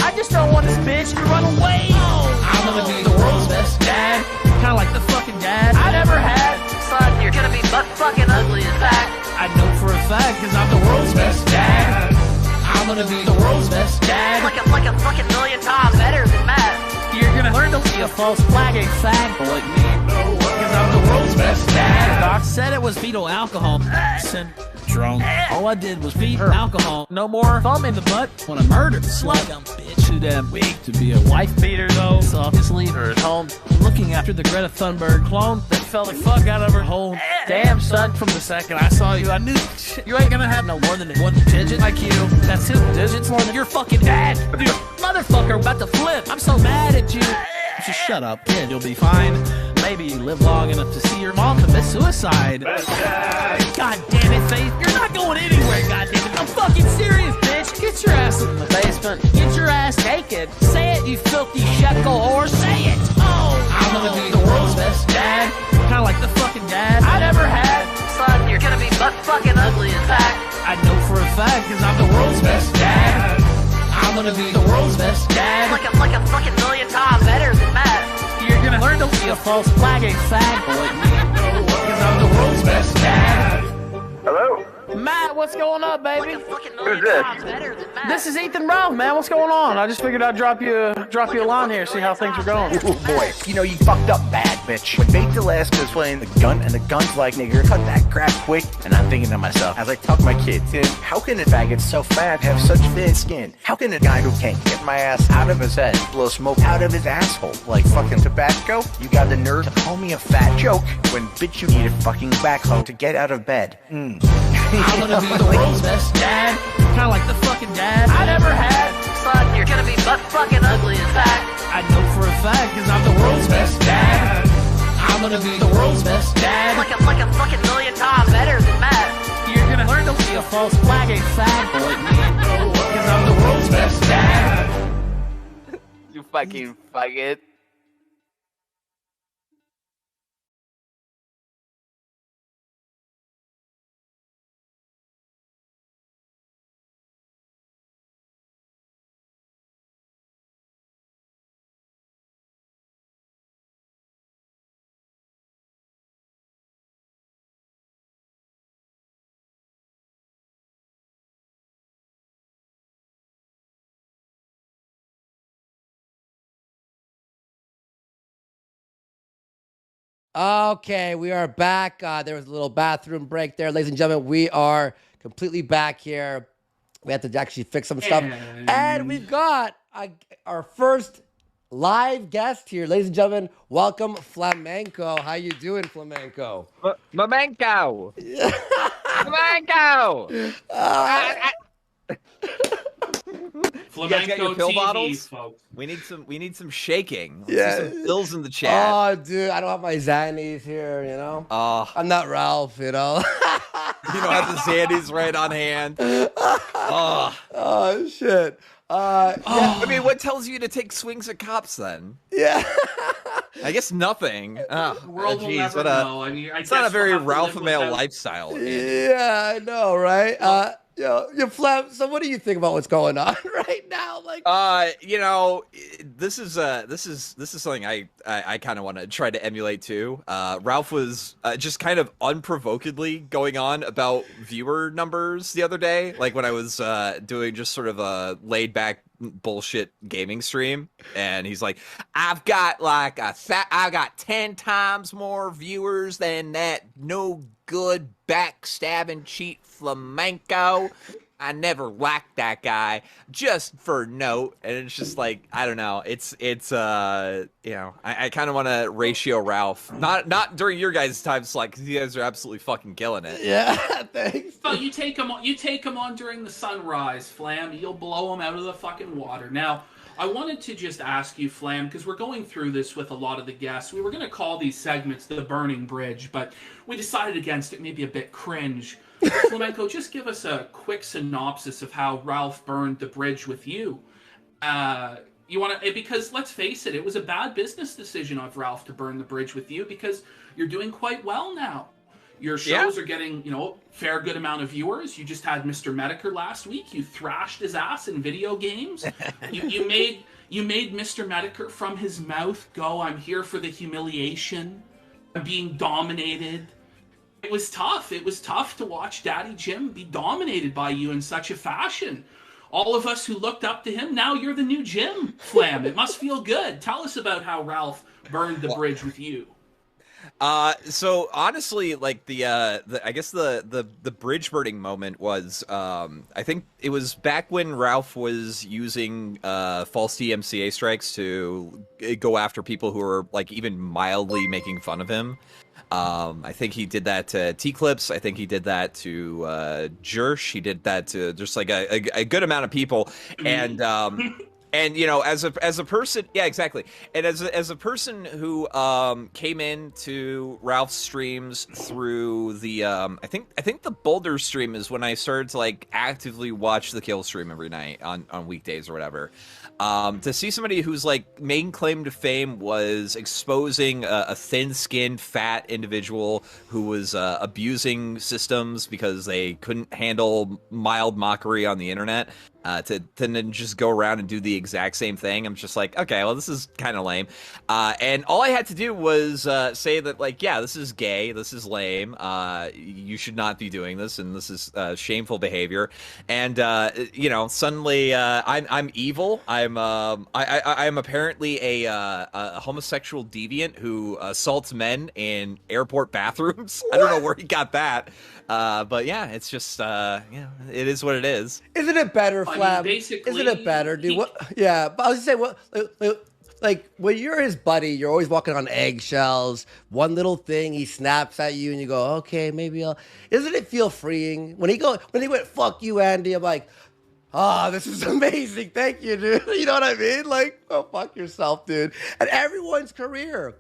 I just don't want this bitch to run away. I'm gonna be the world's best dad. Kinda like the fucking dad I never had. Son, you're gonna be butt fucking ugly in fact. I know for a fact, cause I'm the world's best dad. I'm gonna be the world's best dad. Like a fucking million times better than Matt. You're gonna learn to be a false flagging fag like me. Cause I'm the world's best dad. Doc said it was fetal alcohol syndrome. All I did was feed her alcohol. No more thumb in the butt when I murdered the slut. Dumb bitch. Too damn weak to be a wife beater though. So I'll just leave her at home. Looking after the Greta Thunberg clone that fell the fuck out of her hole. Damn son, from the second I saw you, I knew you ain't gonna have no more than one digit like you. That's 2 digits more than your fucking dad. Dude, motherfucker about to flip. I'm so mad at you. Just shut up, kid. You'll be fine. Maybe you live long enough to see your mom commit suicide. God damn it, Faith. You're not going anywhere, god damn it. I'm fucking serious, bitch. Get your ass in the basement. Get your ass naked. Say it, you filthy shekel whore. Say it. I'm gonna be the world's best dad. Kinda like the fucking dad I never had. Son, you're gonna be butt fucking ugly in fact. I know for a fact, cause I'm the world's best dad. I'm gonna be the world's best dad. Like a fucking million times better than Matt. You're gonna learn to be a false flagging fag like me. Cause I'm the world's best dad. Hello? Matt, what's going on, baby? Who's this? This is Ethan Ralph, man. What's going on? I just figured I'd drop you a line here, see how things are going. Ooh, boy, you know you fucked up bad, bitch. When Baked Alaska's playing the gun and the gun's like, nigga, cut that crap quick. And I'm thinking to myself, as I talk my kids in, how can a faggot so fat have such thin skin? How can a guy who can't get my ass out of his head blow smoke out of his asshole like fucking tobacco? You got the nerve to call me a fat joke when, bitch, you need a fucking backhoe to get out of bed. I'm gonna be the world's best dad. Kinda like the fucking dad I never had. Son, you're gonna be butt fucking ugly in fact. I know for a fact, cause I'm the world's best dad. I'm gonna be the world's best dad. Like a fucking million times better than Matt. You're gonna learn to be a false flagging fag like me. Cause I'm the world's best dad. You fucking faggot. Okay, we are back. There was a little bathroom break there. Ladies and gentlemen, we are completely back here. We had to actually fix some stuff. And we've got our first live guest here. Ladies and gentlemen, welcome Flamenco. How you doing, Flamenco? Flamenco! Flamenco! Flamenco pill TV, bottles? folks. We need some shaking. Let's see some pills in the chat. Oh, dude, I don't have my Xannies here, you know? I'm not Ralph, you know? You don't have the Xannies right on hand. Oh, shit. Yeah. I mean, what tells you to take swings at cops then? Yeah. I guess nothing. The world will never know. I mean, it's not a very Ralph male lifestyle. Yeah, I know, right? Yo, Flam, so what do you think about what's going on right now? Like, you know, this is something I kind of want to try to emulate too. Ralph was just kind of unprovokedly going on about viewer numbers the other day, like when I was doing just sort of a laid back bullshit gaming stream, and he's like, I've got like I got 10 times more viewers than that no good backstabbing cheat flamenco. I never liked that guy, just for note. And it's just like, I don't know. It's you know, I kind of want to ratio Ralph. Not during your guys' time slot, because you guys are absolutely fucking killing it. Yeah, thanks. Oh, you take him on during the sunrise, Flam. You'll blow him out of the fucking water. Now, I wanted to just ask you, Flam, because we're going through this with a lot of the guests. We were going to call these segments the Burning Bridge, but we decided against it, maybe a bit cringe. Flamenco, just give us a quick synopsis of how Ralph burned the bridge with you. You want to, because let's face it, it was a bad business decision of Ralph to burn the bridge with you, because you're doing quite well now. Your shows are getting, you know, fair good amount of viewers. You just had Mr. Mediker last week. You thrashed his ass in video games. you made Mr. Mediker from his mouth go, I'm here for the humiliation. I'm being dominated. It was tough. It was tough to watch Daddy Jim be dominated by you in such a fashion. All of us who looked up to him, now you're the new Jim, Flam. It must feel good. Tell us about how Ralph burned the bridge with you. So honestly, like I guess the bridge burning moment was, I think it was back when Ralph was using false DMCA strikes to go after people who were like even mildly making fun of him. I think he did that to T-Clips. I think he did that to Jersh. He did that to just like a good amount of people. And you know, as a person, yeah, exactly. And as a person who came into Ralph's streams through the I think the Boulder stream is when I started to like actively watch the Kill stream every night on weekdays or whatever. To see somebody whose like main claim to fame was exposing a thin-skinned, fat individual who was abusing systems because they couldn't handle mild mockery on the internet, to then just go around and do the exact same thing. I'm just like, okay, well, this is kind of lame. And all I had to do was say that, like, yeah, this is gay, this is lame, you should not be doing this, and this is shameful behavior. And you know, suddenly I'm evil. I'm apparently a homosexual deviant who assaults men in airport bathrooms. What? I don't know where he got that. But yeah, it's just yeah, it is what it is. Isn't it better, Flab? Isn't it better, dude? What? Yeah, but I was gonna say, what? Like when you're his buddy, you're always walking on eggshells. One little thing, he snaps at you, and you go, "Okay, maybe I'll." Isn't it feel freeing when he went, "Fuck you, Andy"? I'm like, this is amazing. Thank you, dude. You know what I mean? Like, oh, fuck yourself, dude. And everyone's career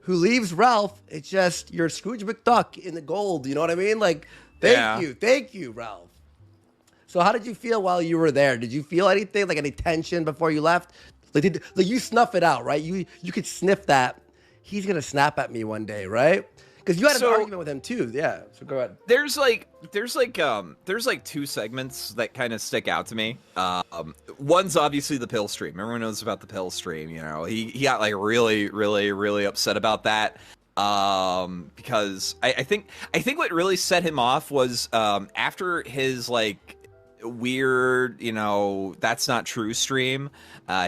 who leaves Ralph, it's just you're Scrooge McDuck in the gold. You know what I mean? Like, thank you, Ralph. So how did you feel while you were there? Did you feel anything, like any tension before you left? Like, you snuff it out, right? You could sniff that. He's going to snap at me one day, right? Because you had an argument with him too, yeah. So go ahead. There's two segments that kind of stick out to me. One's obviously the pill stream. Everyone knows about the pill stream. You know, he got like really, really, really upset about that. Because I think what really set him off was after his like weird, you know, that's not true stream.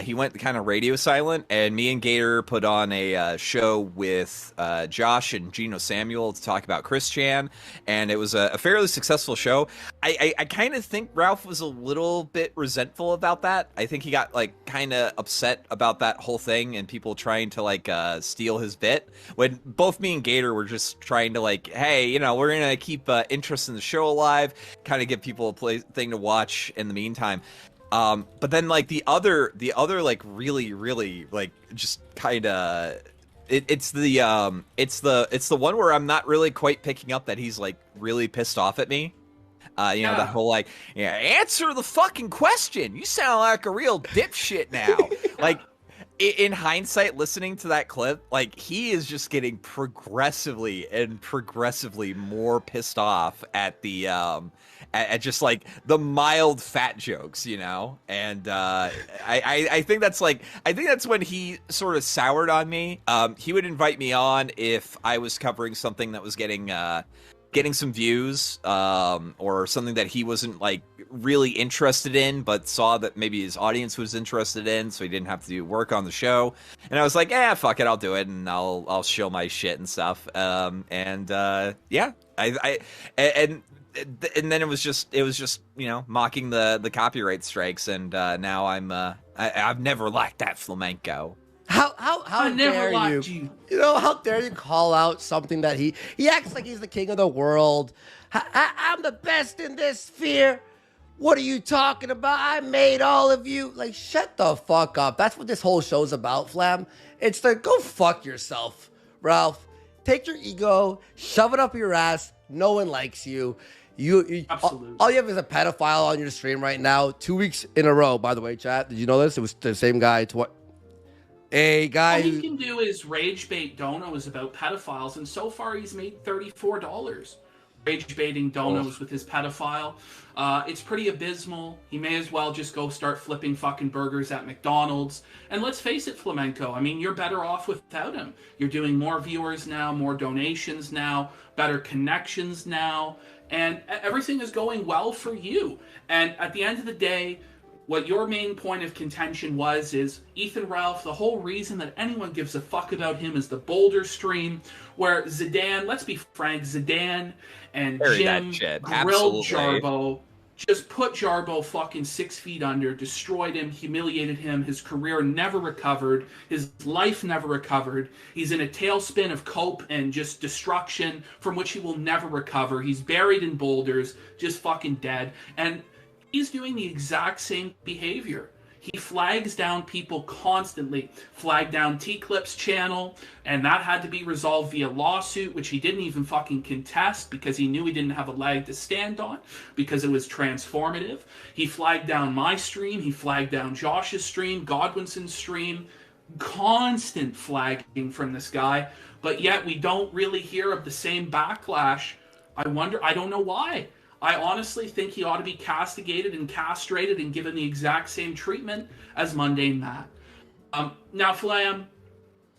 He went kind of radio silent, and me and Gator put on a show with Josh and Gino Samuel to talk about Chris Chan, and it was a fairly successful show. I kind of think Ralph was a little bit resentful about that. I think he got like kind of upset about that whole thing and people trying to like steal his bit, when both me and Gator were just trying to like, hey, you know, we're gonna keep interest in the show alive, kind of give people a thing to watch in the meantime. But then like the other like really, really like just kind of it's the one where I'm not really quite picking up that he's like really pissed off at me. You know, that whole like, yeah, answer the fucking question. You sound like a real dipshit now. Like, in hindsight, listening to that clip, like, he is just getting progressively more pissed off at the at just like the mild fat jokes, you know. And I think that's when he sort of soured on me. He would invite me on if I was covering something that was getting getting some views, or something that he wasn't like really interested in, but saw that maybe his audience was interested in, so he didn't have to do work on the show. And I was like, fuck it, I'll do it, and I'll show my shit and stuff. And then it was just mocking the copyright strikes, and now I've never liked that flamenco. How dare you? You know, how dare you call out something that he acts like he's the king of the world. I'm the best in this sphere. What are you talking about? I made all of you. Like, shut the fuck up. That's what this whole show's about, Flam. It's like, go fuck yourself, Ralph. Take your ego, shove it up your ass. No one likes you. Absolutely. All you have is a pedophile on your stream right now. 2 weeks in a row, by the way, chat. Did you know this? It was the same guy. A guy all he can do is rage bait donos about pedophiles, and so far he's made $34 rage baiting donos with his pedophile. It's pretty abysmal. He may as well just go start flipping fucking burgers at McDonald's. And let's face it, Flamenco, I mean, you're better off without him. You're doing more viewers now, more donations now, better connections now, and everything is going well for you. And at the end of the day, what your main point of contention is Ethan Ralph, the whole reason that anyone gives a fuck about him is the Boulder stream, where Zidane, let's be frank, Zidane and Jim grilled Jarbo, just put Jarbo fucking 6 feet under, destroyed him, humiliated him, his career never recovered, his life never recovered, he's in a tailspin of cope and just destruction from which he will never recover, he's buried in boulders, just fucking dead, and he's doing the exact same behavior. He flags down people constantly. Flagged down T-Clip's channel, and that had to be resolved via lawsuit, which he didn't even fucking contest because he knew he didn't have a leg to stand on because it was transformative. He flagged down my stream. He flagged down Josh's stream, Godwinson's stream. Constant flagging from this guy, but yet we don't really hear of the same backlash. I don't know why. I honestly think he ought to be castigated and castrated and given the exact same treatment as Mundane Matt. Now, Flam,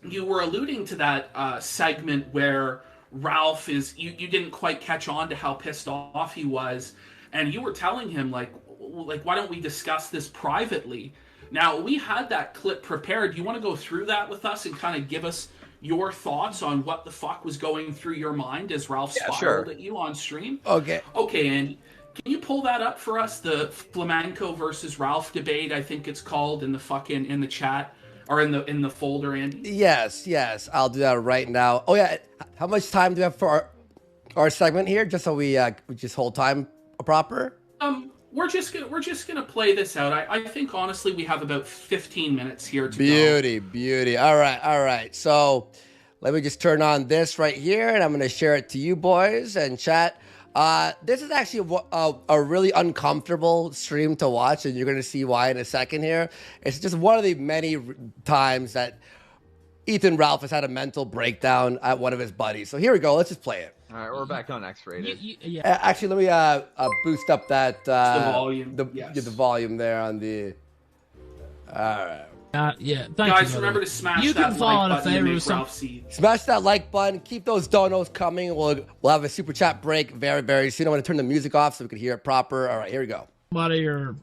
you were alluding to that segment where Ralph is... You didn't quite catch on to how pissed off he was, and you were telling him, like, why don't we discuss this privately? Now, we had that clip prepared. Do you want to go through that with us and kind of give us your thoughts on what the fuck was going through your mind as Ralph spiraled at you on stream? Okay, Andy, can you pull that up for us? The Flamenco versus Ralph debate, I think it's called, in the chat or in the folder, Andy. Yes, I'll do that right now. Oh yeah, how much time do we have for our segment here? Just so we just hold time proper. We're just gonna play this out. I think honestly we have about 15 minutes here to go. Beauty. All right. So let me just turn on this right here, and I'm gonna share it to you boys and chat. This is actually a really uncomfortable stream to watch, and you're gonna see why in a second here. It's just one of the many times that Ethan Ralph has had a mental breakdown at one of his buddies. So here we go. Let's just play it. All right, we're back on X-rated. Actually, let me boost up that the volume. The volume there on the. All right. Thank guys, you, remember to smash that like button to make Ralph see. Smash that like button. Keep those donos coming. We'll have a super chat break very, very soon. I'm going to turn the music off so we can hear it proper. All right, here we go. Somebody or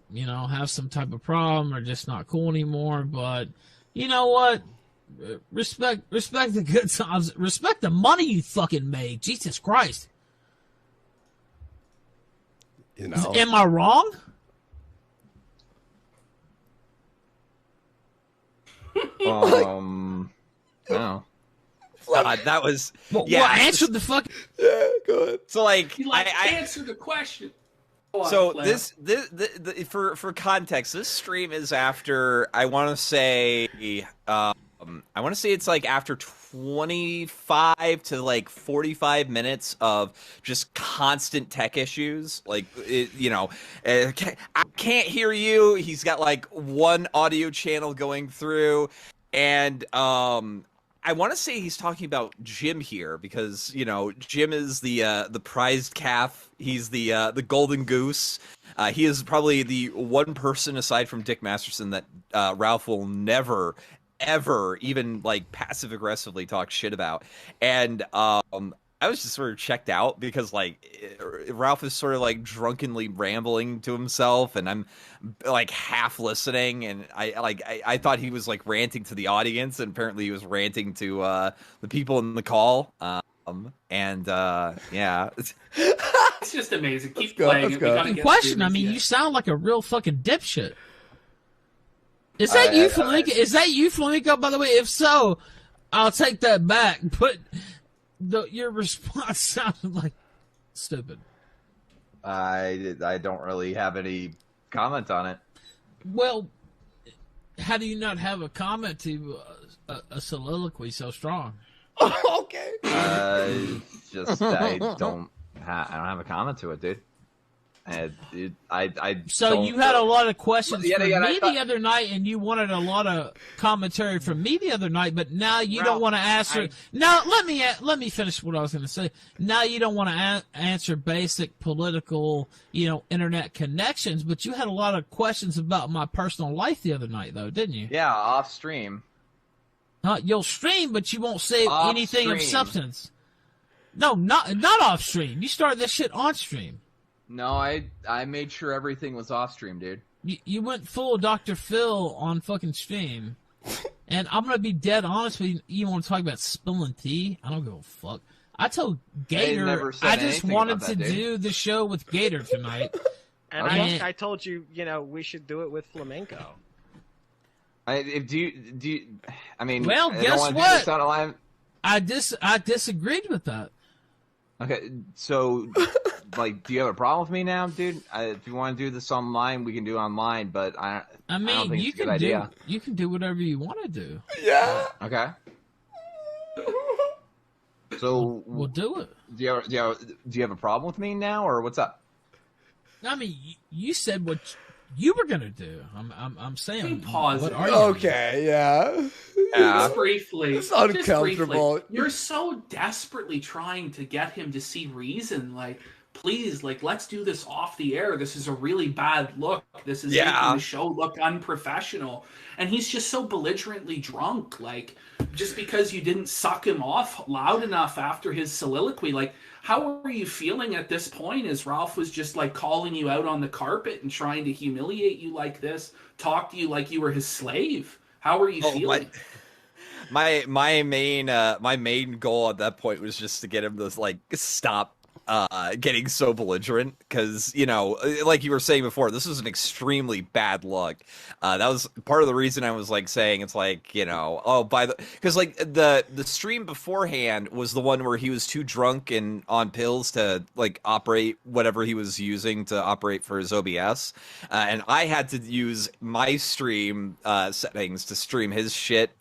have some type of problem or just not cool anymore, but you know what? Respect the good times. Respect the money you fucking made. Jesus Christ. Am I wrong? No. That was answer the fuck. Yeah, go ahead. So like, I answer the question. So this for context, this stream is after I want to say it's like after 25 to like 45 minutes of just constant tech issues. Like I can't hear you. He's got like one audio channel going through, and I want to say he's talking about Jim here because Jim is the prized calf. He's the golden goose. He is probably the one person aside from Dick Masterson that Ralph will never, ever even like passive aggressively talk shit about. And I was just sort of checked out because like Ralph is sort of like drunkenly rambling to himself, and I'm like half listening, and I thought he was like ranting to the audience, and apparently he was ranting to the people in the call. Yeah, it's just amazing. Keep playing it. Question: I mean, you sound like a real fucking dipshit. Is that you, Flamenco? Is that you, Flamenco? By the way, if so, I'll take that back. But your response sounded like stupid. I don't really have any comment on it. Well, how do you not have a comment to a soliloquy so strong? Okay. Just I don't have a comment to it, dude. So you had a lot of questions from me the other night, and you wanted a lot of commentary from me the other night, but now you don't want to answer. Now let me finish what I was going to say. Now you don't want to answer basic political, internet connections, but you had a lot of questions about my personal life the other night, though, didn't you? Yeah, off stream. You'll stream, but you won't say anything of substance. No, not off stream. You started that shit on stream. No, I made sure everything was off stream, dude. You went full Dr. Phil on fucking stream. And I'm going to be dead honest with you. You want to talk about spilling tea? I don't give a fuck. I told Gator I just wanted to do the show with Gator tonight. And I told you, we should do it with Flamenco. I mean, well, guess what? I disagreed with that. Okay, so, do you have a problem with me now, dude? If you want to do this online, we can do it online, but I don't think it's a good idea. You can do whatever you want to do. Yeah. Okay. So we'll do it. Do you have a problem with me now, or what's up? I mean, you said what you were gonna do. I'm saying. Pause. What are you Okay. Yeah. Just briefly. It's uncomfortable. You're so desperately trying to get him to see reason. Like, please, let's do this off the air. This is a really bad look. This is making the show look unprofessional. And he's just so belligerently drunk. Like, just because you didn't suck him off loud enough after his soliloquy. Like, how are you feeling at this point as Ralph was just, calling you out on the carpet and trying to humiliate you like this, talk to you like you were his slave? How are you feeling? My main goal at that point was just to get him to stop getting so belligerent, because like you were saying before, this was an extremely bad look. That was part of the reason I was saying it's because the stream beforehand was the one where he was too drunk and on pills to operate whatever he was using to operate for his OBS, and I had to use my stream settings to stream his shit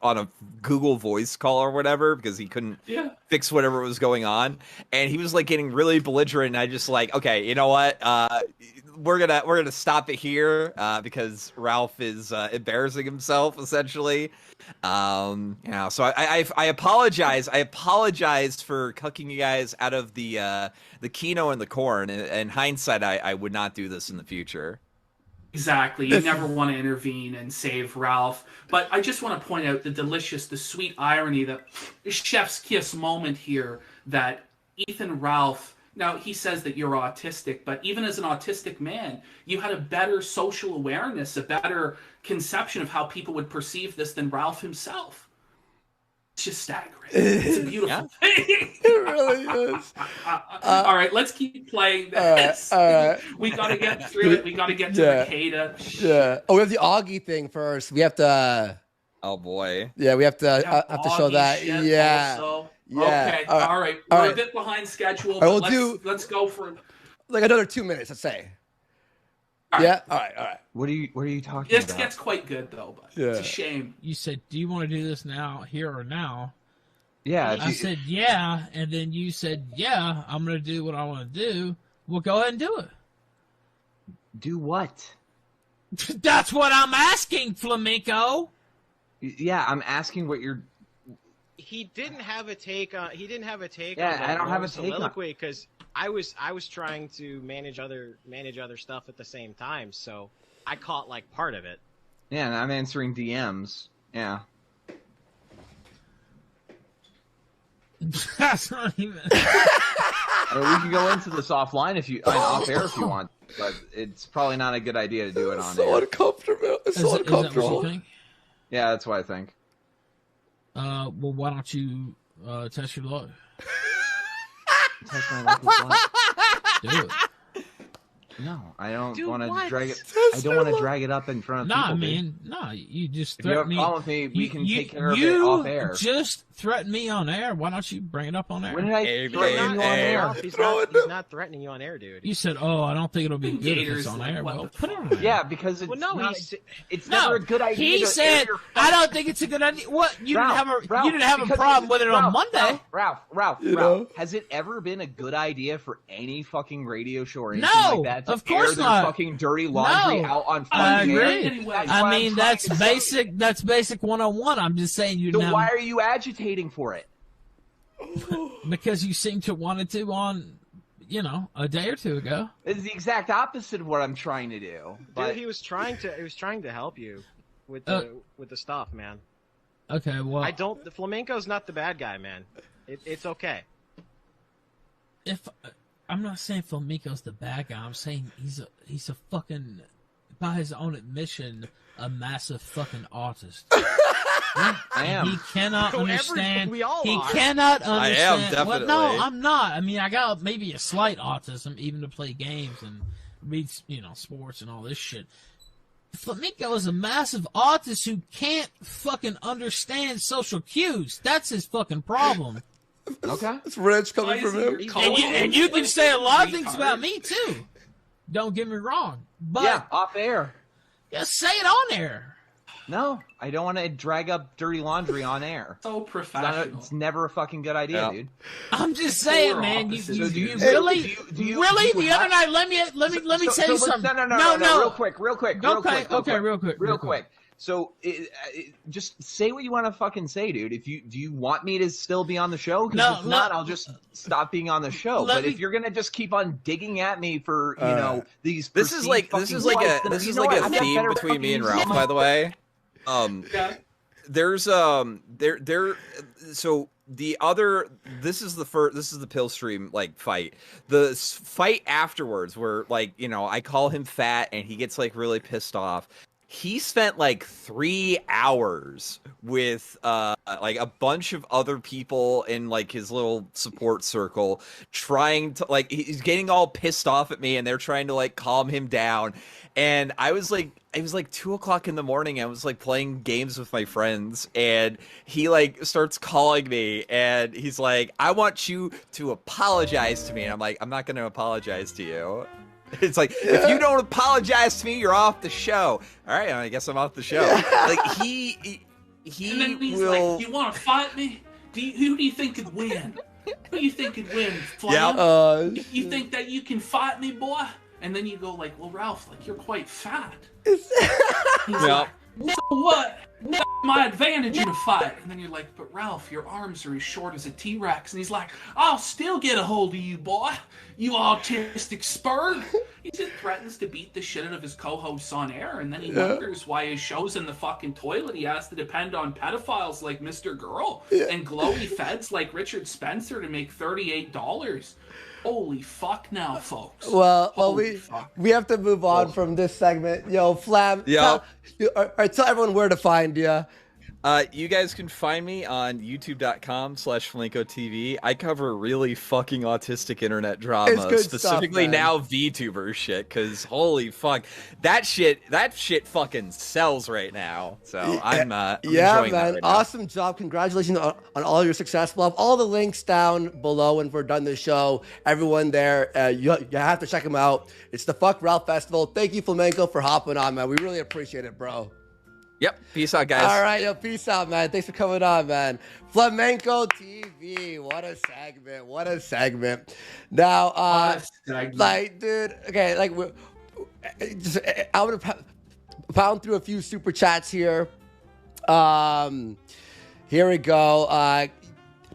on a Google Voice call or whatever, because he couldn't fix whatever was going on, and he was getting really belligerent, and I just okay, you know what, we're gonna stop it here because Ralph is embarrassing himself essentially. So I apologize for cucking you guys out of the Kino and the corn. In hindsight, I would not do this in the future. Exactly. You never want to intervene and save Ralph. But I just want to point out the sweet irony, the chef's kiss moment here that Ethan Ralph, now he says that you're autistic, but even as an autistic man, you had a better social awareness, a better conception of how people would perceive this than Ralph himself. It's just staggering. It's a beautiful thing. It really is. All right, let's keep playing this. All right. We got to get through it. We got to get to Makeda. Yeah. Oh, we have the Augie thing first. We have to. Oh boy. Yeah, we have to show that. Yeah. Also. Yeah. Okay. All right. We're a bit behind schedule. All But right, let's go for another 2 minutes. Let's say. All yeah. All right. What are you talking This about? gets quite good though, but it's a shame. You said, "Do you want to do this now, here or now?" Yeah. I said, "Yeah," and then you said, "Yeah, I'm going to do what I want to do." Well, go ahead and do it. Do what? That's what I'm asking, Flamenco. Yeah, I'm asking what you're. He didn't have a take on. He didn't have a take. Yeah, on I don't have a take on soliloquy because I was trying to manage other stuff at the same time, so I caught part of it. Yeah, and I'm answering DMs. Yeah. That's not even. I mean, we can go into this offline if you, off air if you want, but it's probably not a good idea to do it on air. Uncomfortable. It's so uncomfortable. Is that what you think? Yeah, that's what I think. Well, why don't you test your luck? Test my luck with what? Do it. No, I don't want to drag it. I don't want to drag it up in front of people. I mean, no, you just if you have a problem with me, we can take care of it off air. Just threaten me on air. Why don't you bring it up on air? When did I threaten you on air? He's not threatening you on air, dude. You said, "Oh, I don't think it'll be good if it's on air." Well, put it on air. Yeah, because it's never a good idea. He said, "I don't think it's a good idea." What you didn't have a problem with it on Monday, Ralph. Has it ever been a good idea for any fucking radio show or anything like that to of course air their not. fucking dirty laundry out on fucking air? I mean, that's basic. That's basic 101. I'm just saying you. So why are you agitating for it? Because you seem to wanted to on, a day or two ago. It's the exact opposite of what I'm trying to do. But he was trying to help you with the stuff, man. Okay, well, the flamenco's not the bad guy, man. It's okay. If I'm not saying flamenco's the bad guy, I'm saying he's a fucking, by his own admission, a massive fucking artist. I am. He cannot understand. We all he are. cannot understand. I am, definitely. Well, no, I'm not. I mean, I got maybe a slight autism, even to play games and read, sports and all this shit. Flamenco is a massive artist who can't fucking understand social cues. That's his fucking problem. Okay. It's Rich coming from him. And you can say a lot of things about me, too. Don't get me wrong. But yeah, off air. Just say it on air. No, I don't want to drag up dirty laundry on air. So professional. It's never a fucking good idea, dude. I'm just saying, man. You really, the other night. Let me tell you something. No. Real quick. Real quick. So, just say what you want to fucking say, dude. Do you want me to still be on the show? Because if not, I'll just stop being on the show. But if you're gonna just keep on digging at me for these, this is like a theme between me and Ralph, by the way. There's so the other, this is the Pillstream fight. The fight afterwards where I call him fat and he gets really pissed off. He spent 3 hours with a bunch of other people in his little support circle, trying to he's getting all pissed off at me and they're trying to calm him down. And I was it was 2 o'clock in the morning. I was playing games with my friends, and he starts calling me, and he's like, "I want you to apologize to me." And I'm like, "I'm not going to apologize to you." It's if you don't apologize to me, you're off the show. All right, I guess I'm off the show. He and then he's like, "You want to fight me? Who do you think could win? Who do you think could win? Flam? You think that you can fight me, boy?" And then you go "Well, Ralph, you're quite fat." He's like, "So what? My advantage in a fight." And then you're like, "But Ralph, your arms are as short as a T-Rex." And he's like, "I'll still get a hold of you, boy. You autistic spurg." He just threatens to beat the shit out of his co-hosts on air, and then he wonders why his show's in the fucking toilet. He has to depend on pedophiles like Mr. Girl and glowy feds like Richard Spencer to make $38. Holy fuck now, folks. Well, we have to move on from this segment. Yo, Flam, tell everyone where to find you. You guys can find me on youtube.com/FlamencoTV. I cover really fucking autistic internet drama, specifically stuff, now VTuber shit, because holy fuck, that shit fucking sells right now. So I'm enjoying that right awesome job. Congratulations on all your success. We'll have all the links down below when we're done the show. Everyone there, you have to check them out. It's the Fuck Ralph Festival. Thank you, Flamenco, for hopping on, man. We really appreciate it, bro. Yep. Peace out, guys. All right, peace out, man. Thanks for coming on, man. Flamenco TV. What a segment. Now, dude, okay, I'm going to pound through a few super chats here. Here we go.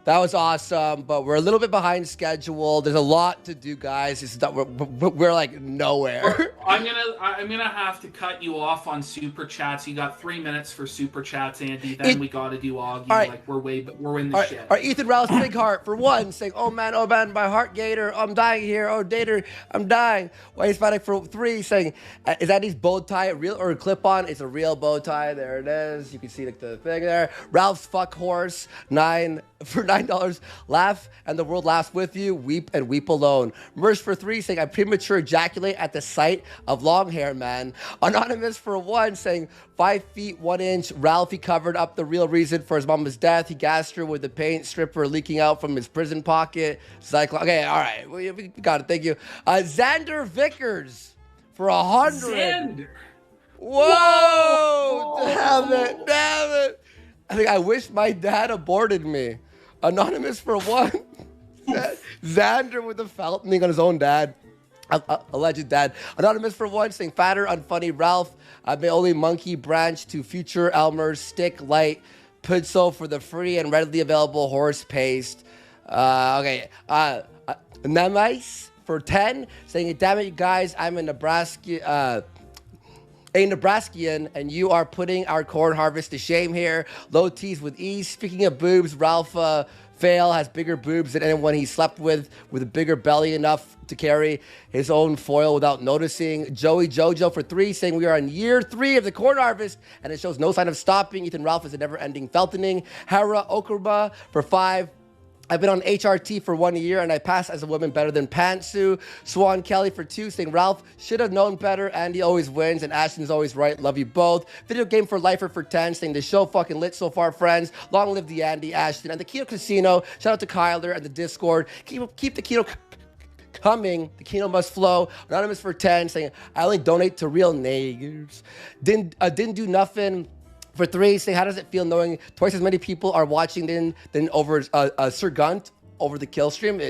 That was awesome, but we're a little bit behind schedule. There's a lot to do, guys. It's not, we're like nowhere. I'm gonna have to cut you off on super chats. You got 3 minutes for super chats, Andy. Then we got to do Augie. Right. Like we're in the shit. All right, Ethan Ralph's big heart for one, saying, "Oh man, my heart, Gator, I'm dying here. Oh, Gator, I'm dying." Why he's fighting for 3, saying, "Is Andy's bow tie real or a clip-on?" It's a real bow tie. There it is. You can see like the thing there. Ralph's fuck horse 9 for $9. Laugh and the world laughs with you. Weep and weep alone. Merch for 3 saying, "I premature ejaculate at the sight of long hair, man." Anonymous for 1 saying, 5 feet 1 inch. Ralphie covered up the real reason for his mama's death. He gassed her with the paint stripper leaking out from his prison pocket. Cyclone. Okay, all right, we got it. Thank you. Xander Vickers for 100. Xander. Whoa! Damn it! I think I wish my dad aborted me. Anonymous for 1. Xander with the felony on his own dad. Alleged dad. Anonymous for 1 saying, fatter, unfunny Ralph. My only monkey branch to future Elmer's stick light. Pizzo for the free and readily available horse paste. Okay. Nemice for 10 saying, damn it, you guys, I'm a Nebraskian, and you are putting our corn harvest to shame here. Low T's with ease. Speaking of boobs, Ralph Fail has bigger boobs than anyone he slept with a bigger belly enough to carry his own foil without noticing. Joey Jojo for 3 saying, we are on year 3 of the corn harvest, and it shows no sign of stopping. Ethan Ralph is a never-ending feltoning. Hara Okurba for 5. I've been on HRT for 1 year, and I pass as a woman better than Pantsu. Swan Kelly for 2 saying, Ralph should have known better. Andy always wins, and Ashton's always right. Love you both. Video Game for Lifer for 10 saying, the show fucking lit so far, friends. Long live the Andy, Ashton, and the Kino Casino. Shout out to Kyler and the Discord. Keep the Kino coming. The Kino must flow. Anonymous for 10 saying, I only donate to real niggers. Didn't do nothing. For 3, saying, how does it feel knowing twice as many people are watching than over Sir Gunt over the kill stream?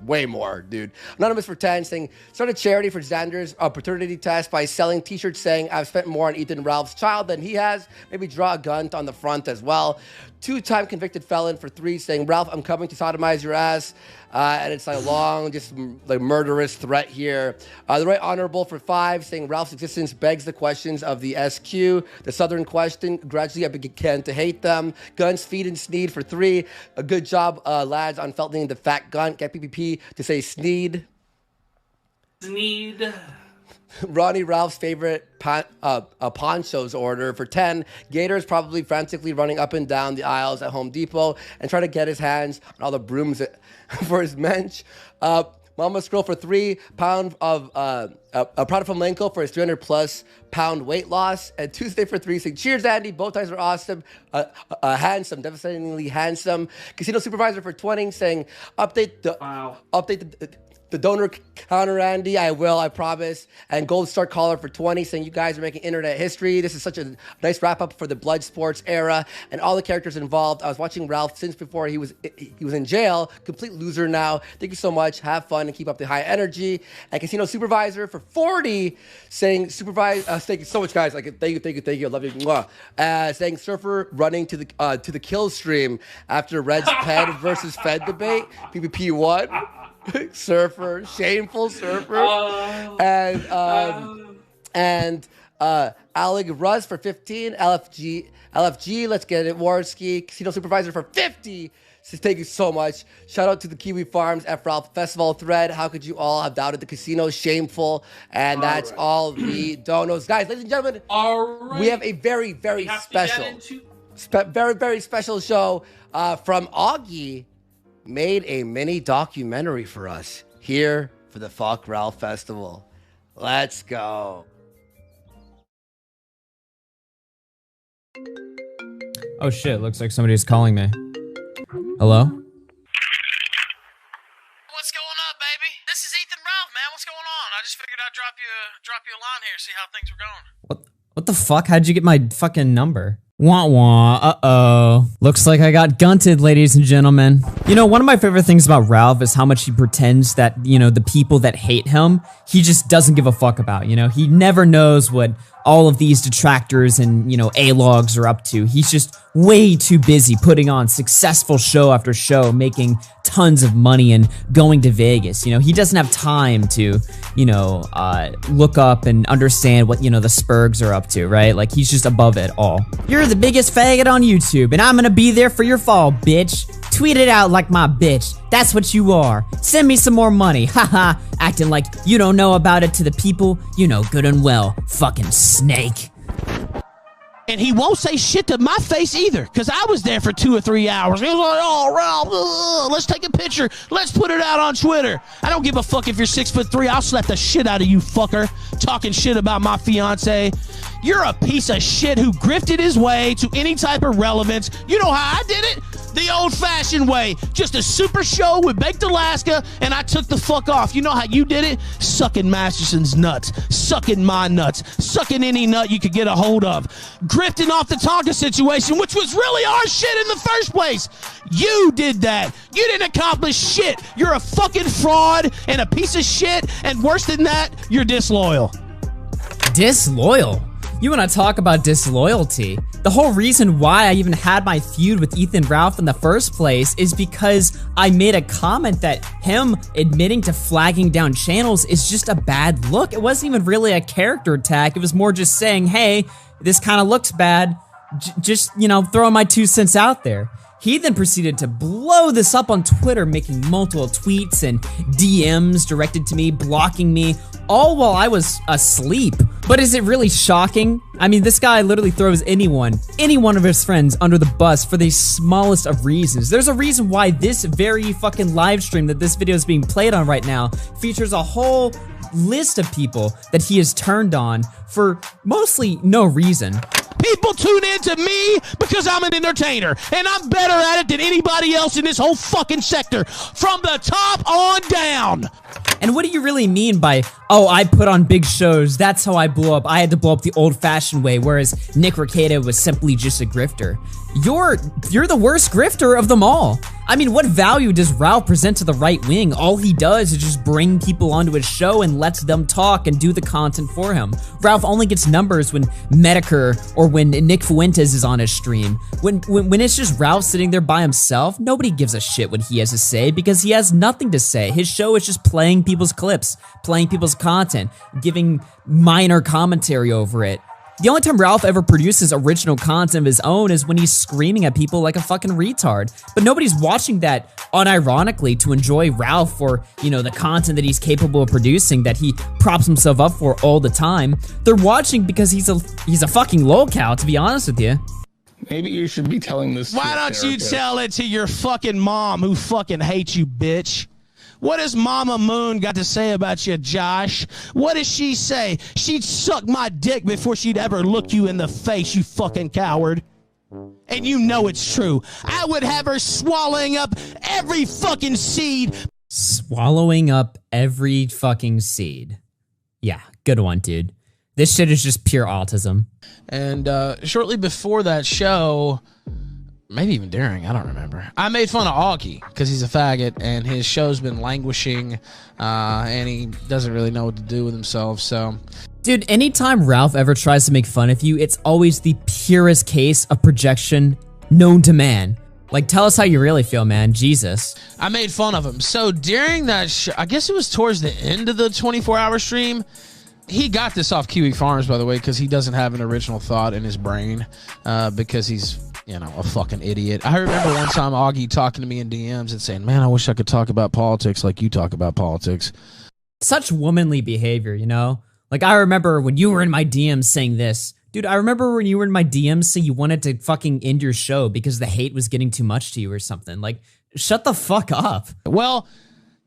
Way more, dude. Anonymous for 10 saying, start a charity for Xander's paternity test by selling t-shirts saying, I've spent more on Ethan Ralph's child than he has. Maybe draw a gun on the front as well. 2-time convicted felon for 3 saying, Ralph, I'm coming to sodomize your ass. And it's like a long, just like murderous threat here. The Right Honorable for 5 saying, Ralph's existence begs the questions of the SQ. The Southern Question, gradually I began to hate them. Guns, Feed, and Sneed for 3. A good job, lads, on feltoning the fat gun. Get PPP to say Sneed. Sneed. Ronnie Ralph's favorite ponchos order for 10. Gator's probably frantically running up and down the aisles at Home Depot and trying to get his hands on all the brooms for his mensch. Mama Scroll for 3 pound of a product from Lenko for his 300+ pound weight loss. And Tuesday for 3 saying, cheers, Andy. Bow ties are awesome. Handsome, devastatingly handsome. Casino Supervisor for 20 saying, update the donor counter, Andy. I will, I promise. And Gold Star Caller for 20 saying, you guys are making internet history. This is such a nice wrap up for the Blood Sports era and all the characters involved. I was watching Ralph since before he was in jail. Complete loser now. Thank you so much. Have fun and keep up the high energy. And Casino Supervisor for 40 saying, thank you so much, guys. Like, thank you. I love you. Mwah. Saying Surfer running to the kill stream after Red's Pen versus Fed debate. PvP 1. Surfer, shameful Surfer, and Alec Russ for 15, LFG, let's get it, Warski, Casino Supervisor for 50. Says, thank you so much. Shout out to the Kiwi Farms F Ralph Festival thread. How could you all have doubted the casino? Shameful. And that's all the donos. Guys, ladies and gentlemen, we have a very, very special, very special show from Augie. Made a mini documentary for us here for the Fuck Ralph Festival. Let's go. Oh shit, looks like somebody's calling me. Hello? What's going up, baby? This is Ethan Ralph, man. What's going on? I just figured I'd drop you a line here, see how things were going. What the fuck? How'd you get my fucking number? Wah wah, uh-oh. Looks like I got gunted, ladies and gentlemen. You know, one of my favorite things about Ralph is how much he pretends that, you know, the people that hate him, he just doesn't give a fuck about, you know? He never knows what all of these detractors and, A-logs are up to. He's just way too busy putting on successful show after show, making tons of money and going to Vegas. He doesn't have time to, look up and understand what, the Spurgs are up to, right? Like, he's just above it all. You're the biggest faggot on YouTube, and I'm gonna be there for your fall, bitch. Tweet it out like my bitch. That's what you are. Send me some more money. Haha. Acting like you don't know about it to the people you know good and well. Fucking snake. And he won't say shit to my face either, because I was there for 2 or 3 hours. He was like, oh, Ralph, let's take a picture. Let's put it out on Twitter. I don't give a fuck if you're 6'3". I'll slap the shit out of you, fucker, talking shit about my fiance. You're a piece of shit who grifted his way to any type of relevance. You know how I did it? The old-fashioned way. Just a super show with Baked Alaska, and I took the fuck off. You know how you did it? Sucking Masterson's nuts. Sucking my nuts. Sucking any nut you could get a hold of. Grifting off the Tonka situation, which was really our shit in the first place. You did that. You didn't accomplish shit. You're a fucking fraud and a piece of shit, and worse than that, you're disloyal. Disloyal? You want to talk about disloyalty? The whole reason why I even had my feud with Ethan Ralph in the first place is because I made a comment that him admitting to flagging down channels is just a bad look. It wasn't even really a character attack. It was more just saying, hey, this kind of looks bad. Just, throwing my 2 cents out there. He then proceeded to blow this up on Twitter, making multiple tweets and DMs directed to me, blocking me, all while I was asleep. But is it really shocking? I mean, this guy literally throws any one of his friends under the bus for the smallest of reasons. There's a reason why this very fucking live stream that this video is being played on right now features a whole list of people that he has turned on for mostly no reason. People tune in to me because I'm an entertainer, and I'm better at it than anybody else in this whole fucking sector, from the top on down. And what do you really mean by, oh, I put on big shows, that's how I blew up, I had to blow up the old-fashioned way, whereas Nick Rekieta was simply just a grifter? You're the worst grifter of them all. I mean, what value does Ralph present to the right wing? All he does is just bring people onto his show and lets them talk and do the content for him. Ralph only gets numbers when Medicare or when Nick Fuentes is on his stream. When it's just Ralph sitting there by himself, nobody gives a shit what he has to say because he has nothing to say. His show is just playing people's clips, playing people's content, giving minor commentary over it. The only time Ralph ever produces original content of his own is when he's screaming at people like a fucking retard. But nobody's watching that unironically to enjoy Ralph for, the content that he's capable of producing that he props himself up for all the time. They're watching because he's a fucking lolcow, to be honest with you. Maybe you should be telling this. Why don't you tell it to your fucking mom who fucking hates you, bitch? What has Mama Moon got to say about you, Josh? What does she say? She'd suck my dick before she'd ever look you in the face, you fucking coward. And you know it's true. I would have her swallowing up every fucking seed. Swallowing up every fucking seed. Yeah, good one, dude. This shit is just pure autism. And shortly before that show, maybe even during, I don't remember, I made fun of Augie because he's a faggot and his show's been languishing and he doesn't really know what to do with himself, so. Dude, anytime Ralph ever tries to make fun of you, it's always the purest case of projection known to man. Like, tell us how you really feel, man. Jesus. I made fun of him. So during that show, I guess it was towards the end of the 24-hour stream, he got this off Kiwi Farms, by the way, because he doesn't have an original thought in his brain because he's, a fucking idiot. I remember one time Augie talking to me in DMs and saying, man, I wish I could talk about politics like you talk about politics. Such womanly behavior, Like, I remember when you were in my DMs saying this. Dude, I remember when you were in my DMs saying you wanted to fucking end your show because the hate was getting too much to you or something. Like, shut the fuck up. Well,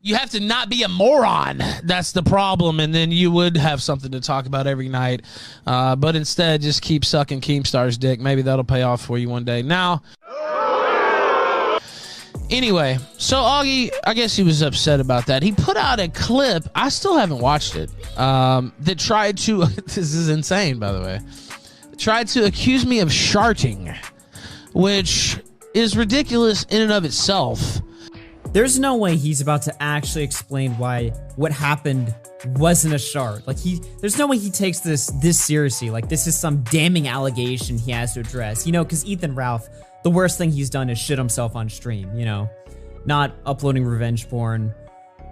you have to not be a moron. That's the problem. And then you would have something to talk about every night. But instead, just keep sucking Keemstar's dick. Maybe that'll pay off for you one day. Now, anyway, so Augie, I guess he was upset about that. He put out a clip. I still haven't watched it. That tried to, this is insane, by the way, tried to accuse me of sharting, which is ridiculous in and of itself. There's no way he's about to actually explain why what happened wasn't a shard. Like there's no way he takes this seriously. Like this is some damning allegation he has to address. You know, because Ethan Ralph, the worst thing he's done is shit himself on stream. You know, not uploading revenge porn,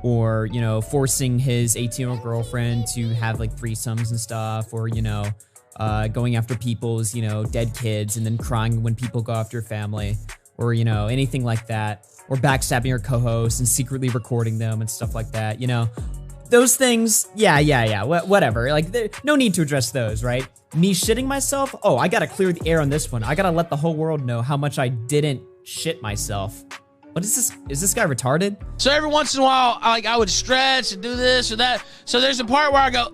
or you know, forcing his 18-year-old girlfriend to have like threesomes and stuff, or you know, going after people's dead kids and then crying when people go after your family, or you know, anything like that. Or backstabbing your co-hosts and secretly recording them and stuff like that, you know? Those things, yeah, whatever. Like, no need to address those, right? Me shitting myself? Oh, I gotta clear the air on this one. I gotta let the whole world know how much I didn't shit myself. What is this? Is this guy retarded? So every once in a while, I would stretch and do this or that. So there's a part where I go,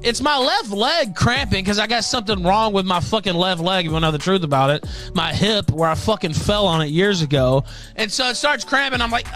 it's my left leg cramping because I got something wrong with my fucking left leg, if you want to know the truth about it. My hip, where I fucking fell on it years ago. And so it starts cramping. I'm like,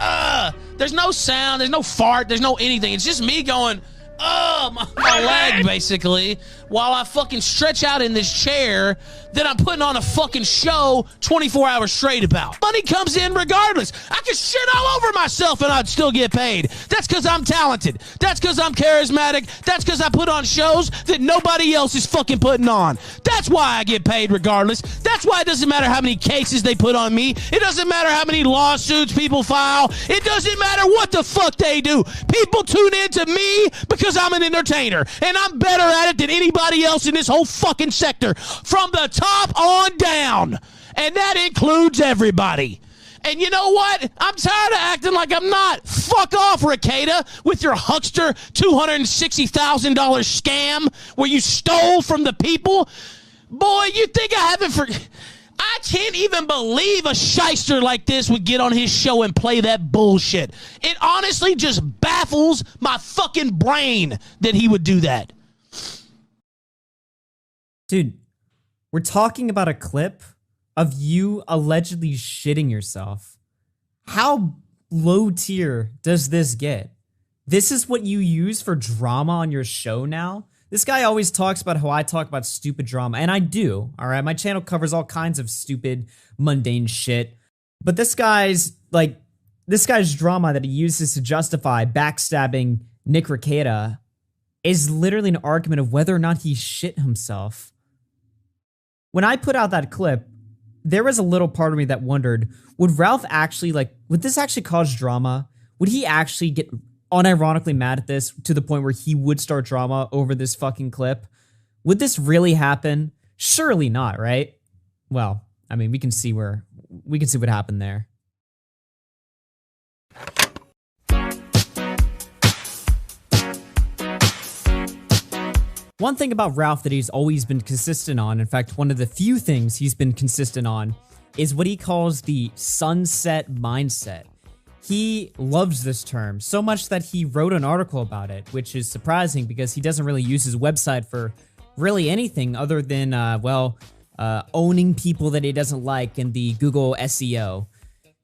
there's no sound, there's no fart, there's no anything. It's just me going, my leg, basically, while I fucking stretch out in this chair that I'm putting on a fucking show 24 hours straight about. Money comes in regardless. I can shit all over myself and I'd still get paid. That's because I'm talented. That's because I'm charismatic. That's because I put on shows that nobody else is fucking putting on. That's why I get paid regardless. That's why it doesn't matter how many cases they put on me. It doesn't matter how many lawsuits people file. It doesn't matter what the fuck they do. People tune in to me because I'm an entertainer and I'm better at it than anybody else in this whole fucking sector, from the top on down, and that includes everybody. And you know what? I'm tired of acting like I'm not. Fuck off, Rekieta, with your huckster $260,000 scam where you stole from the people. Boy, you think I haven't I can't even believe a shyster like this would get on his show and play that bullshit. It honestly just baffles my fucking brain that he would do that. Dude, we're talking about a clip of you allegedly shitting yourself. How low tier does this get? This is what you use for drama on your show now? This guy always talks about how I talk about stupid drama, and I do, all right? My channel covers all kinds of stupid, mundane shit. But this guy's drama that he uses to justify backstabbing Nick Rekieta is literally an argument of whether or not he shit himself. When I put out that clip, there was a little part of me that wondered, would Ralph actually, would this actually cause drama? Would he actually get unironically mad at this to the point where he would start drama over this fucking clip? Would this really happen? Surely not, right? Well, I mean, we can see what happened there. One thing about Ralph that he's always been consistent on, in fact, one of the few things he's been consistent on, is what he calls the sunset mindset. He loves this term so much that he wrote an article about it, which is surprising because he doesn't really use his website for really anything other than, owning people that he doesn't like in the Google SEO.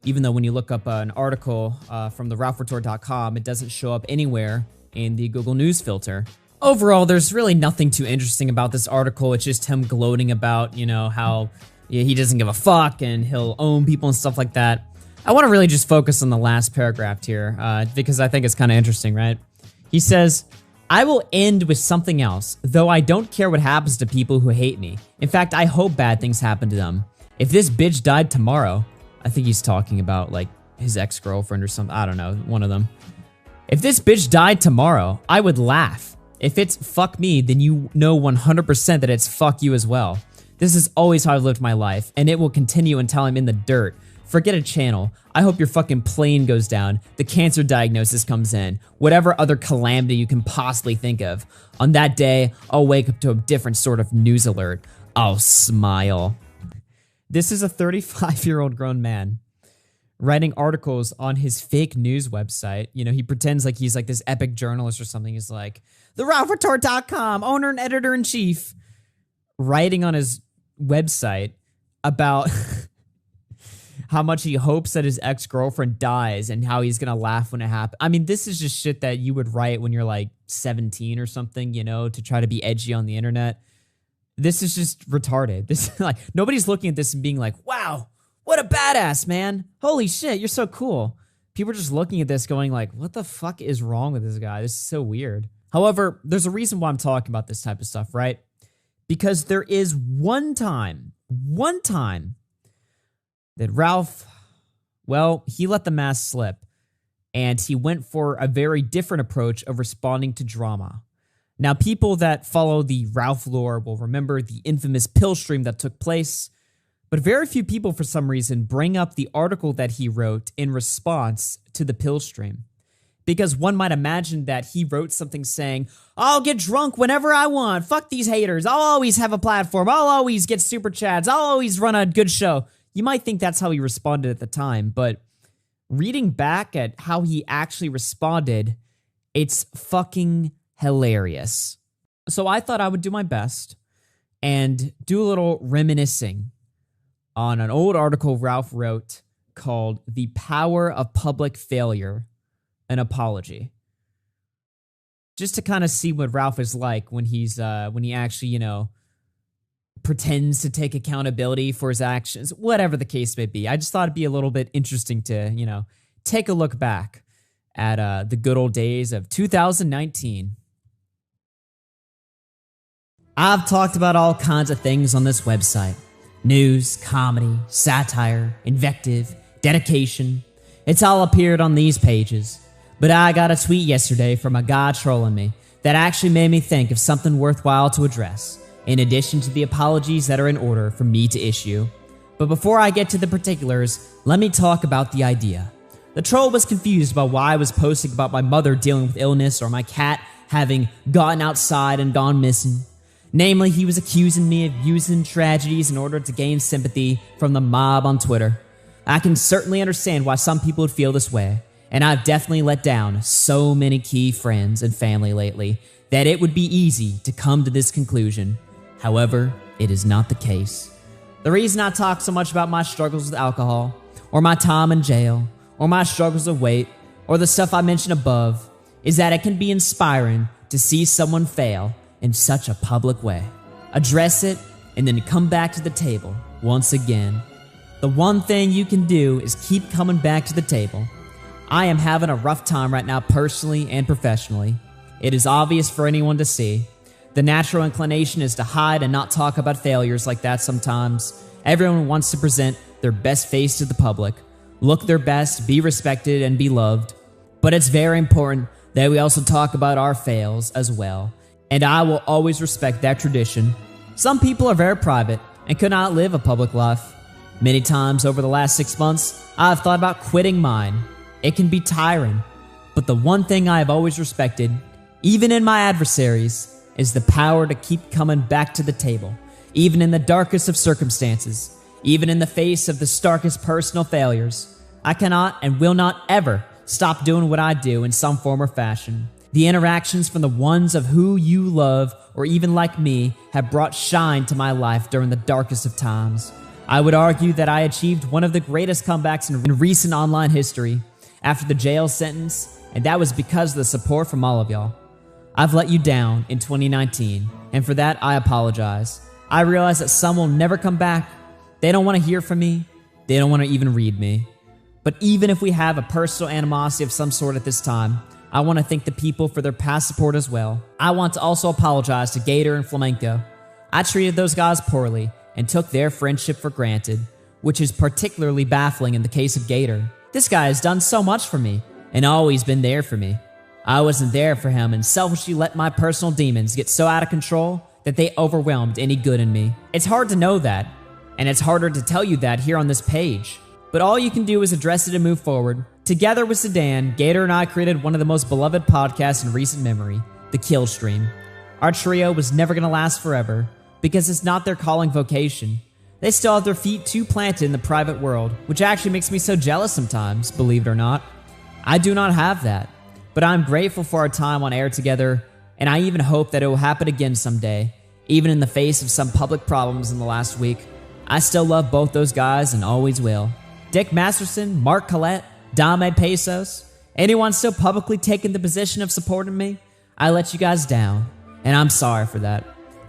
Even though when you look up an article from the RalphRetort.com, it doesn't show up anywhere in the Google News filter. Overall, there's really nothing too interesting about this article. It's just him gloating about, how he doesn't give a fuck and he'll own people and stuff like that. I want to really just focus on the last paragraph here, because I think it's kind of interesting, right? He says, I will end with something else, though I don't care what happens to people who hate me. In fact, I hope bad things happen to them. If this bitch died tomorrow, I think he's talking about, his ex-girlfriend or something. I don't know, one of them. If this bitch died tomorrow, I would laugh. If it's fuck me, then you know 100% that it's fuck you as well. This is always how I've lived my life, and it will continue until I'm in the dirt. Forget a channel. I hope your fucking plane goes down, the cancer diagnosis comes in, whatever other calamity you can possibly think of. On that day, I'll wake up to a different sort of news alert. I'll smile. This is a 35-year-old grown man writing articles on his fake news website. He pretends like he's this epic journalist or something. He's like, the RalphRetort.com, owner and editor-in-chief, writing on his website about how much he hopes that his ex-girlfriend dies and how he's gonna laugh when it happens. I mean, this is just shit that you would write when you're 17 or something, to try to be edgy on the internet. This is just retarded. This nobody's looking at this and being like, wow, what a badass, man. Holy shit, you're so cool. people are just looking at this going like, what the fuck is wrong with this guy? This is so weird. However, there's a reason why I'm talking about this type of stuff, right? Because there is one time that Ralph, well, he let the mask slip and he went for a very different approach of responding to drama. Now, people that follow the Ralph lore will remember the infamous pill stream that took place, but very few people, for some reason, bring up the article that he wrote in response to the pill stream. Because one might imagine that he wrote something saying, I'll get drunk whenever I want, fuck these haters, I'll always have a platform, I'll always get super chats, I'll always run a good show. You might think that's how he responded at the time, but reading back at how he actually responded, it's fucking hilarious. So I thought I would do my best and do a little reminiscing on an old article Ralph wrote called The Power of Public Failure, an Apology. Just to kind of see what Ralph is like when he's when he actually, you know, pretends to take accountability for his actions, whatever the case may be. I just thought it'd be a little bit interesting to, you know, take a look back at the good old days of 2019. I've talked about all kinds of things on this website. News, comedy, satire, invective, dedication. It's all appeared on these pages. But I got a tweet yesterday from a guy trolling me that actually made me think of something worthwhile to address, in addition to the apologies that are in order for me to issue. But before I get to the particulars, let me talk about the idea. The troll was confused about why I was posting about my mother dealing with illness or my cat having gotten outside and gone missing. Namely, he was accusing me of using tragedies in order to gain sympathy from the mob on Twitter. I can certainly understand why some people would feel this way, and I've definitely let down so many key friends and family lately that it would be easy to come to this conclusion. However, it is not the case. The reason I talk so much about my struggles with alcohol, or my time in jail, or my struggles with weight, or the stuff I mentioned above, is that it can be inspiring to see someone fail in such a public way. Address it, and then come back to the table once again. The one thing you can do is keep coming back to the table. I am having a rough time right now personally and professionally. It is obvious for anyone to see. The natural inclination is to hide and not talk about failures like that sometimes. Everyone wants to present their best face to the public, look their best, be respected, and be loved. But it's very important that we also talk about our fails as well. And I will always respect that tradition. Some people are very private and could not live a public life. Many times over the last 6 months, I've thought about quitting mine. It can be tiring, but the one thing I have always respected, even in my adversaries, is the power to keep coming back to the table, even in the darkest of circumstances, even in the face of the starkest personal failures. I cannot and will not ever stop doing what I do in some form or fashion. The interactions from the ones of who you love, or even like me, have brought shine to my life during the darkest of times. I would argue that I achieved one of the greatest comebacks in recent online history after the jail sentence, and that was because of the support from all of y'all. I've let you down in 2019, and for that I apologize. I realize that some will never come back. They don't want to hear from me. They don't want to even read me. But even if we have a personal animosity of some sort at this time, I want to thank the people for their past support as well. I want to also apologize to Gator and Flamenco. I treated those guys poorly and took their friendship for granted, which is particularly baffling in the case of Gator. This guy has done so much for me and always been there for me. I wasn't there for him and selfishly let my personal demons get so out of control that they overwhelmed any good in me. It's hard to know that, and it's harder to tell you that here on this page. But all you can do is address it and move forward. Together with Sedan, Gator and I created one of the most beloved podcasts in recent memory, The Kill Stream. Our trio was never going to last forever, because it's not their calling vocation. They still have their feet too planted in the private world, which actually makes me so jealous sometimes, believe it or not. I do not have that, but I'm grateful for our time on air together, and I even hope that it will happen again someday, even in the face of some public problems in the last week. I still love both those guys and always will. Dick Masterson, Mark Collette, Dame Pesos, anyone still publicly taking the position of supporting me, I let you guys down, and I'm sorry for that.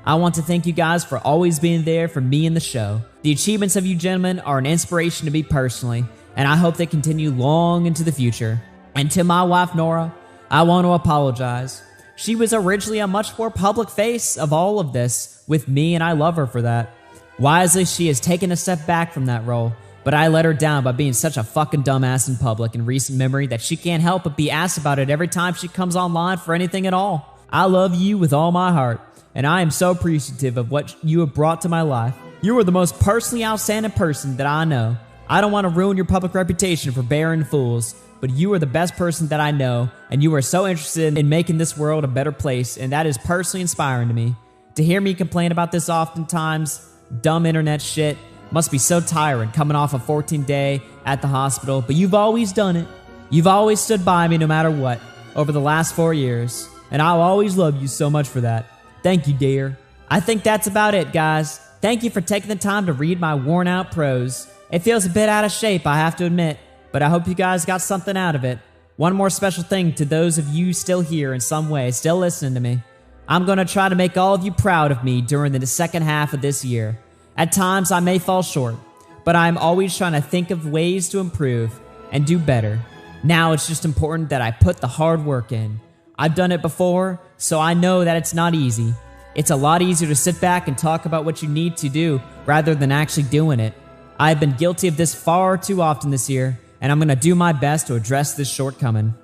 I want to thank you guys for always being there for me and the show. The achievements of you gentlemen are an inspiration to me personally, and I hope they continue long into the future. And to my wife, Nora, I want to apologize. She was originally a much more public face of all of this with me, and I love her for that. Wisely, she has taken a step back from that role, but I let her down by being such a fucking dumbass in public in recent memory that she can't help but be asked about it every time she comes online for anything at all. I love you with all my heart, and I am so appreciative of what you have brought to my life. You are the most personally outstanding person that I know. I don't want to ruin your public reputation for bearing fools, but you are the best person that I know, and you are so interested in making this world a better place, and that is personally inspiring to me. To hear me complain about this oftentimes, dumb internet shit, must be so tiring coming off a 14-day at the hospital, but you've always done it. You've always stood by me no matter what, over the last 4 years, and I'll always love you so much for that. Thank you, dear. I think that's about it, guys. Thank you for taking the time to read my worn-out prose. It feels a bit out of shape, I have to admit, but I hope you guys got something out of it. One more special thing to those of you still here in some way, still listening to me. I'm going to try to make all of you proud of me during the second half of this year. At times, I may fall short, but I'm always trying to think of ways to improve and do better. Now it's just important that I put the hard work in. I've done it before, so I know that it's not easy. It's a lot easier to sit back and talk about what you need to do rather than actually doing it. I've been guilty of this far too often this year, and I'm going to do my best to address this shortcoming.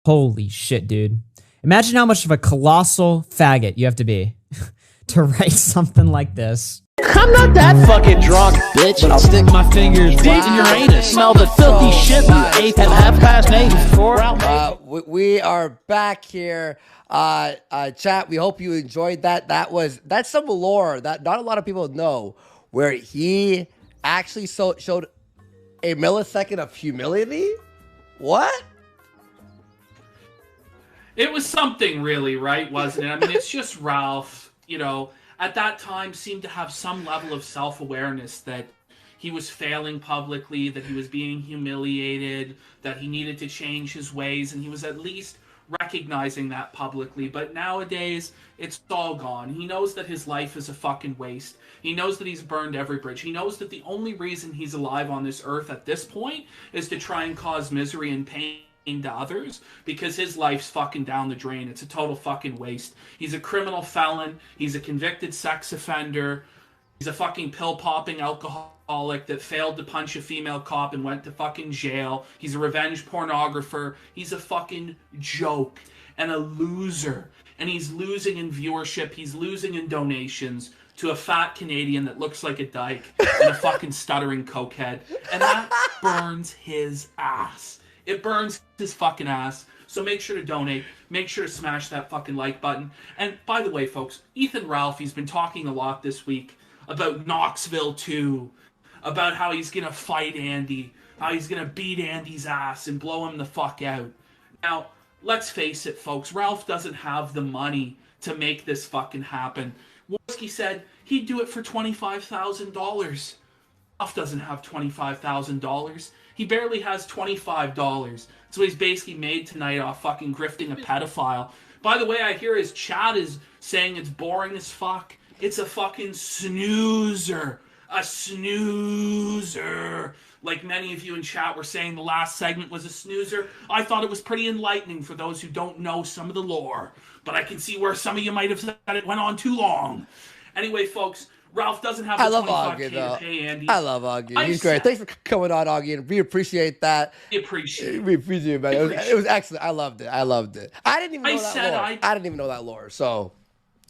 Holy shit, dude. Imagine how much of a colossal faggot you have to be to write something like this. I'm not that fucking drunk, bitch. But I'll stick my fingers deep in your anus. Smell the filthy shit you ate at 8:30. We are back here. Chat, we hope you enjoyed that. That's some lore that not a lot of people know, where he actually showed a millisecond of humility. What? It was something really, right? Wasn't it? I mean, it's just Ralph, at that time seemed to have some level of self-awareness that he was failing publicly, that he was being humiliated, that he needed to change his ways, and he was at least recognizing that publicly. But nowadays, it's all gone. He knows that his life is a fucking waste. He knows that he's burned every bridge. He knows that the only reason he's alive on this earth at this point is to try and cause misery and pain to others, because his life's fucking down the drain. It's a total fucking waste. He's a criminal felon. He's a convicted sex offender. He's a fucking pill-popping alcoholic that failed to punch a female cop and went to fucking jail. He's a revenge pornographer. He's a fucking joke and a loser. And he's losing in viewership. He's losing in donations to a fat Canadian that looks like a dyke and a fucking stuttering cokehead. And that burns his ass. It burns his fucking ass. So make sure to donate. Make sure to smash that fucking like button. And by the way, folks, Ethan Ralph, he's been talking a lot this week about Knoxville 2, about how he's going to fight Andy, how he's going to beat Andy's ass and blow him the fuck out. Now, let's face it, folks, Ralph doesn't have the money to make this fucking happen. Worski said he'd do it for $25,000. Ralph doesn't have $25,000. He barely has $25. That's what he's basically made tonight off fucking grifting a pedophile. By the way, I hear his chat is saying it's boring as fuck. It's a fucking snoozer. A snoozer. Like many of you in chat were saying the last segment was a snoozer. I thought it was pretty enlightening for those who don't know some of the lore. But I can see where some of you might have said it went on too long. Anyway, folks, Ralph doesn't have the $25K to pay Andy. I love Augie. He's great. Thanks for coming on, Augie, and we appreciate that. We appreciate it, man. It was excellent. I loved it. I didn't even know that lore. I didn't even know that lore, so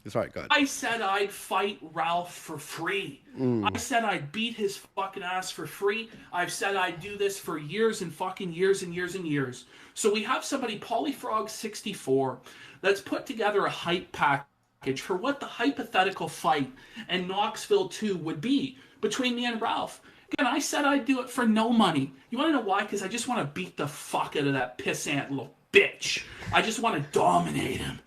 it's all right, good. I said I'd fight Ralph for free. I said I'd beat his fucking ass for free. I've said I'd do this for years and fucking years and years and years. So we have somebody, Polyfrog64, that's put together a hype package for what the hypothetical fight in Knoxville 2 would be between me and Ralph. Again, I said I'd do it for no money. You want to know why? Because I just want to beat the fuck out of that pissant little bitch. I just want to dominate him.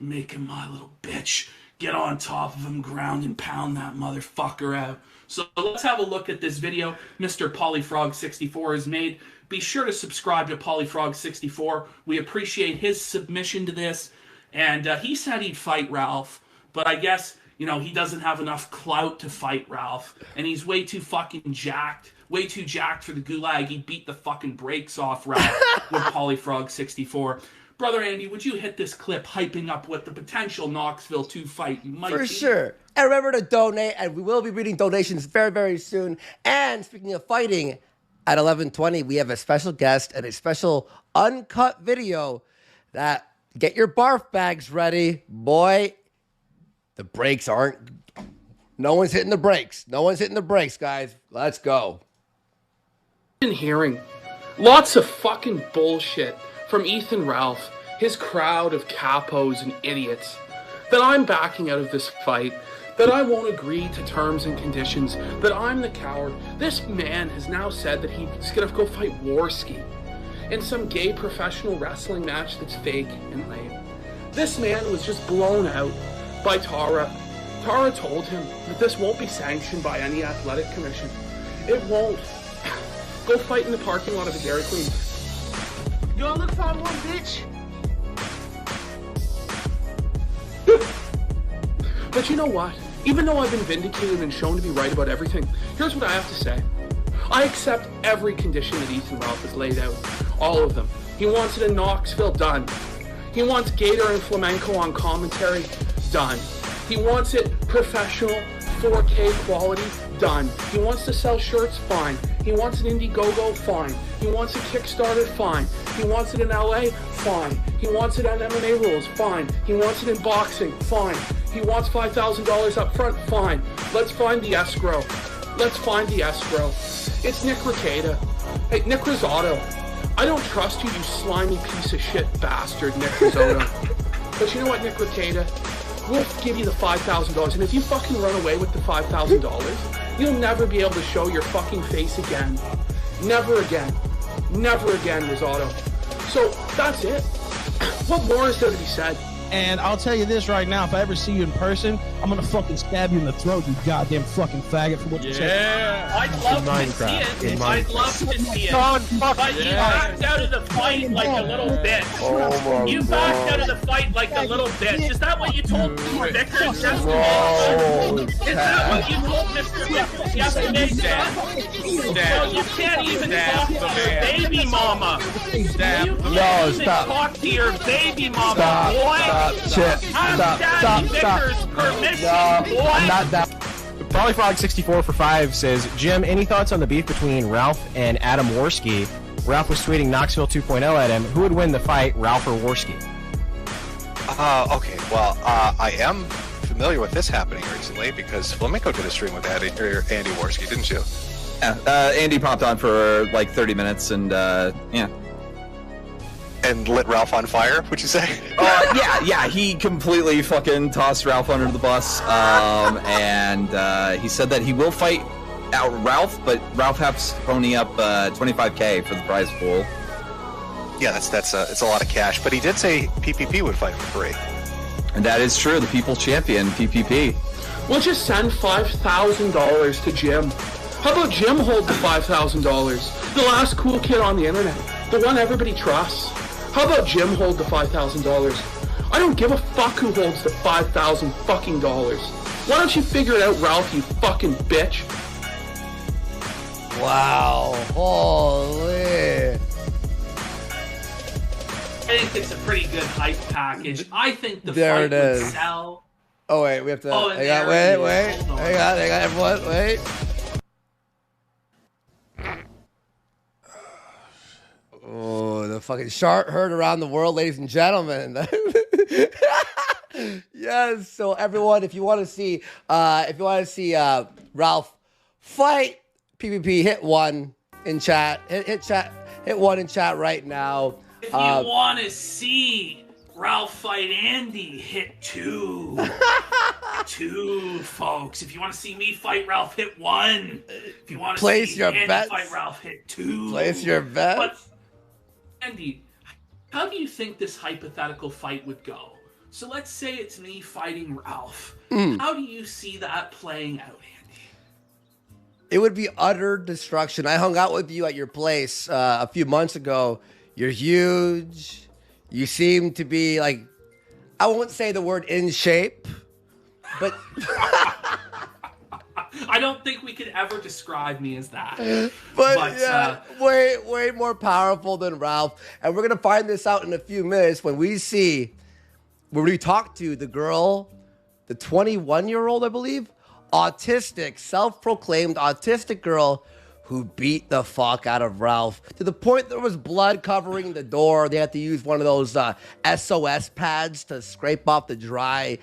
Make him my little bitch. Get on top of him, ground and pound that motherfucker out. So let's have a look at this video Mr. Polyfrog64 has made. Be sure to subscribe to Polyfrog64. We appreciate his submission to this. And he said he'd fight Ralph, but I guess you know, he doesn't have enough clout to fight Ralph, and he's way too fucking jacked. Way too jacked for the gulag. He beat the fucking brakes off Ralph with Polyfrog 64. Brother Andy, would you hit this clip hyping up what the potential Knoxville 2 fight might be? For sure. And remember to donate, and we will be reading donations very, very soon. And speaking of fighting, at 11:20, we have a special guest and a special uncut video that get your barf bags ready. Boy, the brakes aren't... No one's hitting the brakes. No one's hitting the brakes, guys. Let's go. Been hearing lots of fucking bullshit from Ethan Ralph, his crowd of capos and idiots, that I'm backing out of this fight, that I won't agree to terms and conditions, that I'm the coward. This man has now said that he's gonna go fight Worski in some gay professional wrestling match that's fake and lame. This man was just blown out by Tara. Tara told him that this won't be sanctioned by any athletic commission. It won't. Go fight in the parking lot of a Dairy Queen. You wanna look 5'1", bitch? But you know what? Even though I've been vindicated and shown to be right about everything, here's what I have to say. I accept every condition that Ethan Ralph has laid out. All of them. He wants it in Knoxville, done. He wants Gator and Flamenco on commentary, done. He wants it professional, 4K quality, done. He wants to sell shirts, fine. He wants an Indiegogo, fine. He wants a Kickstarter, fine. He wants it in LA, fine. He wants it on MMA rules, fine. He wants it in boxing, fine. He wants $5,000 up front, fine. Let's find the escrow. Let's find the escrow. It's Nick Rekieta. Hey, Nick Risotto. I don't trust you, you slimy piece of shit bastard, Nick Risotto. But you know what, Nick Rekieta? We'll give you the $5,000, and if you fucking run away with the $5,000, you'll never be able to show your fucking face again. Never again. Never again, Risotto. So, that's it. What more is there to be said? And I'll tell you this right now, if I ever see you in person, I'm gonna fucking stab you in the throat, you goddamn fucking faggot, for what you said. Yeah, I'd love to see it. I'd love to see it. But you backed out of the fight like a little bitch. You backed out of the fight like a little bitch. Is that what you told Vickers yesterday? Is that what you told Mr. Vickers yesterday, son? Well, you can't even talk to your baby mama. You can't even talk to your baby mama, boy. Stop. Permission, No, I'm not that. Polyfrog64 for 5 says, Jim, any thoughts on the beef between Ralph and Adam Worski? Ralph was tweeting Knoxville 2.0 at him. Who would win the fight, Ralph or Worski? Okay, well, I am familiar with this happening recently because Flamenco did a stream with Andy Worski, didn't you? Yeah, Andy popped on for like 30 minutes and, yeah. And lit Ralph on fire, would you say? Yeah, he completely fucking tossed Ralph under the bus, and he said that he will fight out Ralph, but Ralph has to pony up $25K for the prize pool. Yeah, it's a lot of cash, but he did say PPP would fight for free. And that is true, the People's Champion, PPP. We'll just send $5,000 to Jim. How about Jim hold the $5,000? The last cool kid on the internet, the one everybody trusts. How about Jim hold the $5,000? I don't give a fuck who holds the $5,000 fucking dollars. Why don't you figure it out, Ralph, you fucking bitch? Wow. Holy. I think it's a pretty good hype package. I think the There fight it is. would sell. Oh, wait, we have to... Oh, and hang on, there it wait. is. Hold on. Hang on, everyone, wait. Oh, the fucking shark heard around the world, ladies and gentlemen. Yes, so everyone, if you want to see Ralph fight PPP, hit 1 in chat. Hit 1 in chat right now. If you want to see Ralph fight Andy, hit 2. 2, folks. If you want to see me fight Ralph, hit 1. If you want to see Andy fight Ralph, hit 2. Place your bet. But Andy, how do you think this hypothetical fight would go? So let's say it's me fighting Ralph. How do you see that playing out, Andy? It would be utter destruction. I hung out with you at your place a few months ago. You're huge. You seem to be like, I won't say the word in shape, But I don't think we could ever describe me as that. But yeah, way more powerful than Ralph. And we're going to find this out in a few minutes when we talk to the girl, the 21-year-old, I believe, autistic, self-proclaimed autistic girl who beat the fuck out of Ralph to the point there was blood covering the door. They had to use one of those SOS pads to scrape off the dry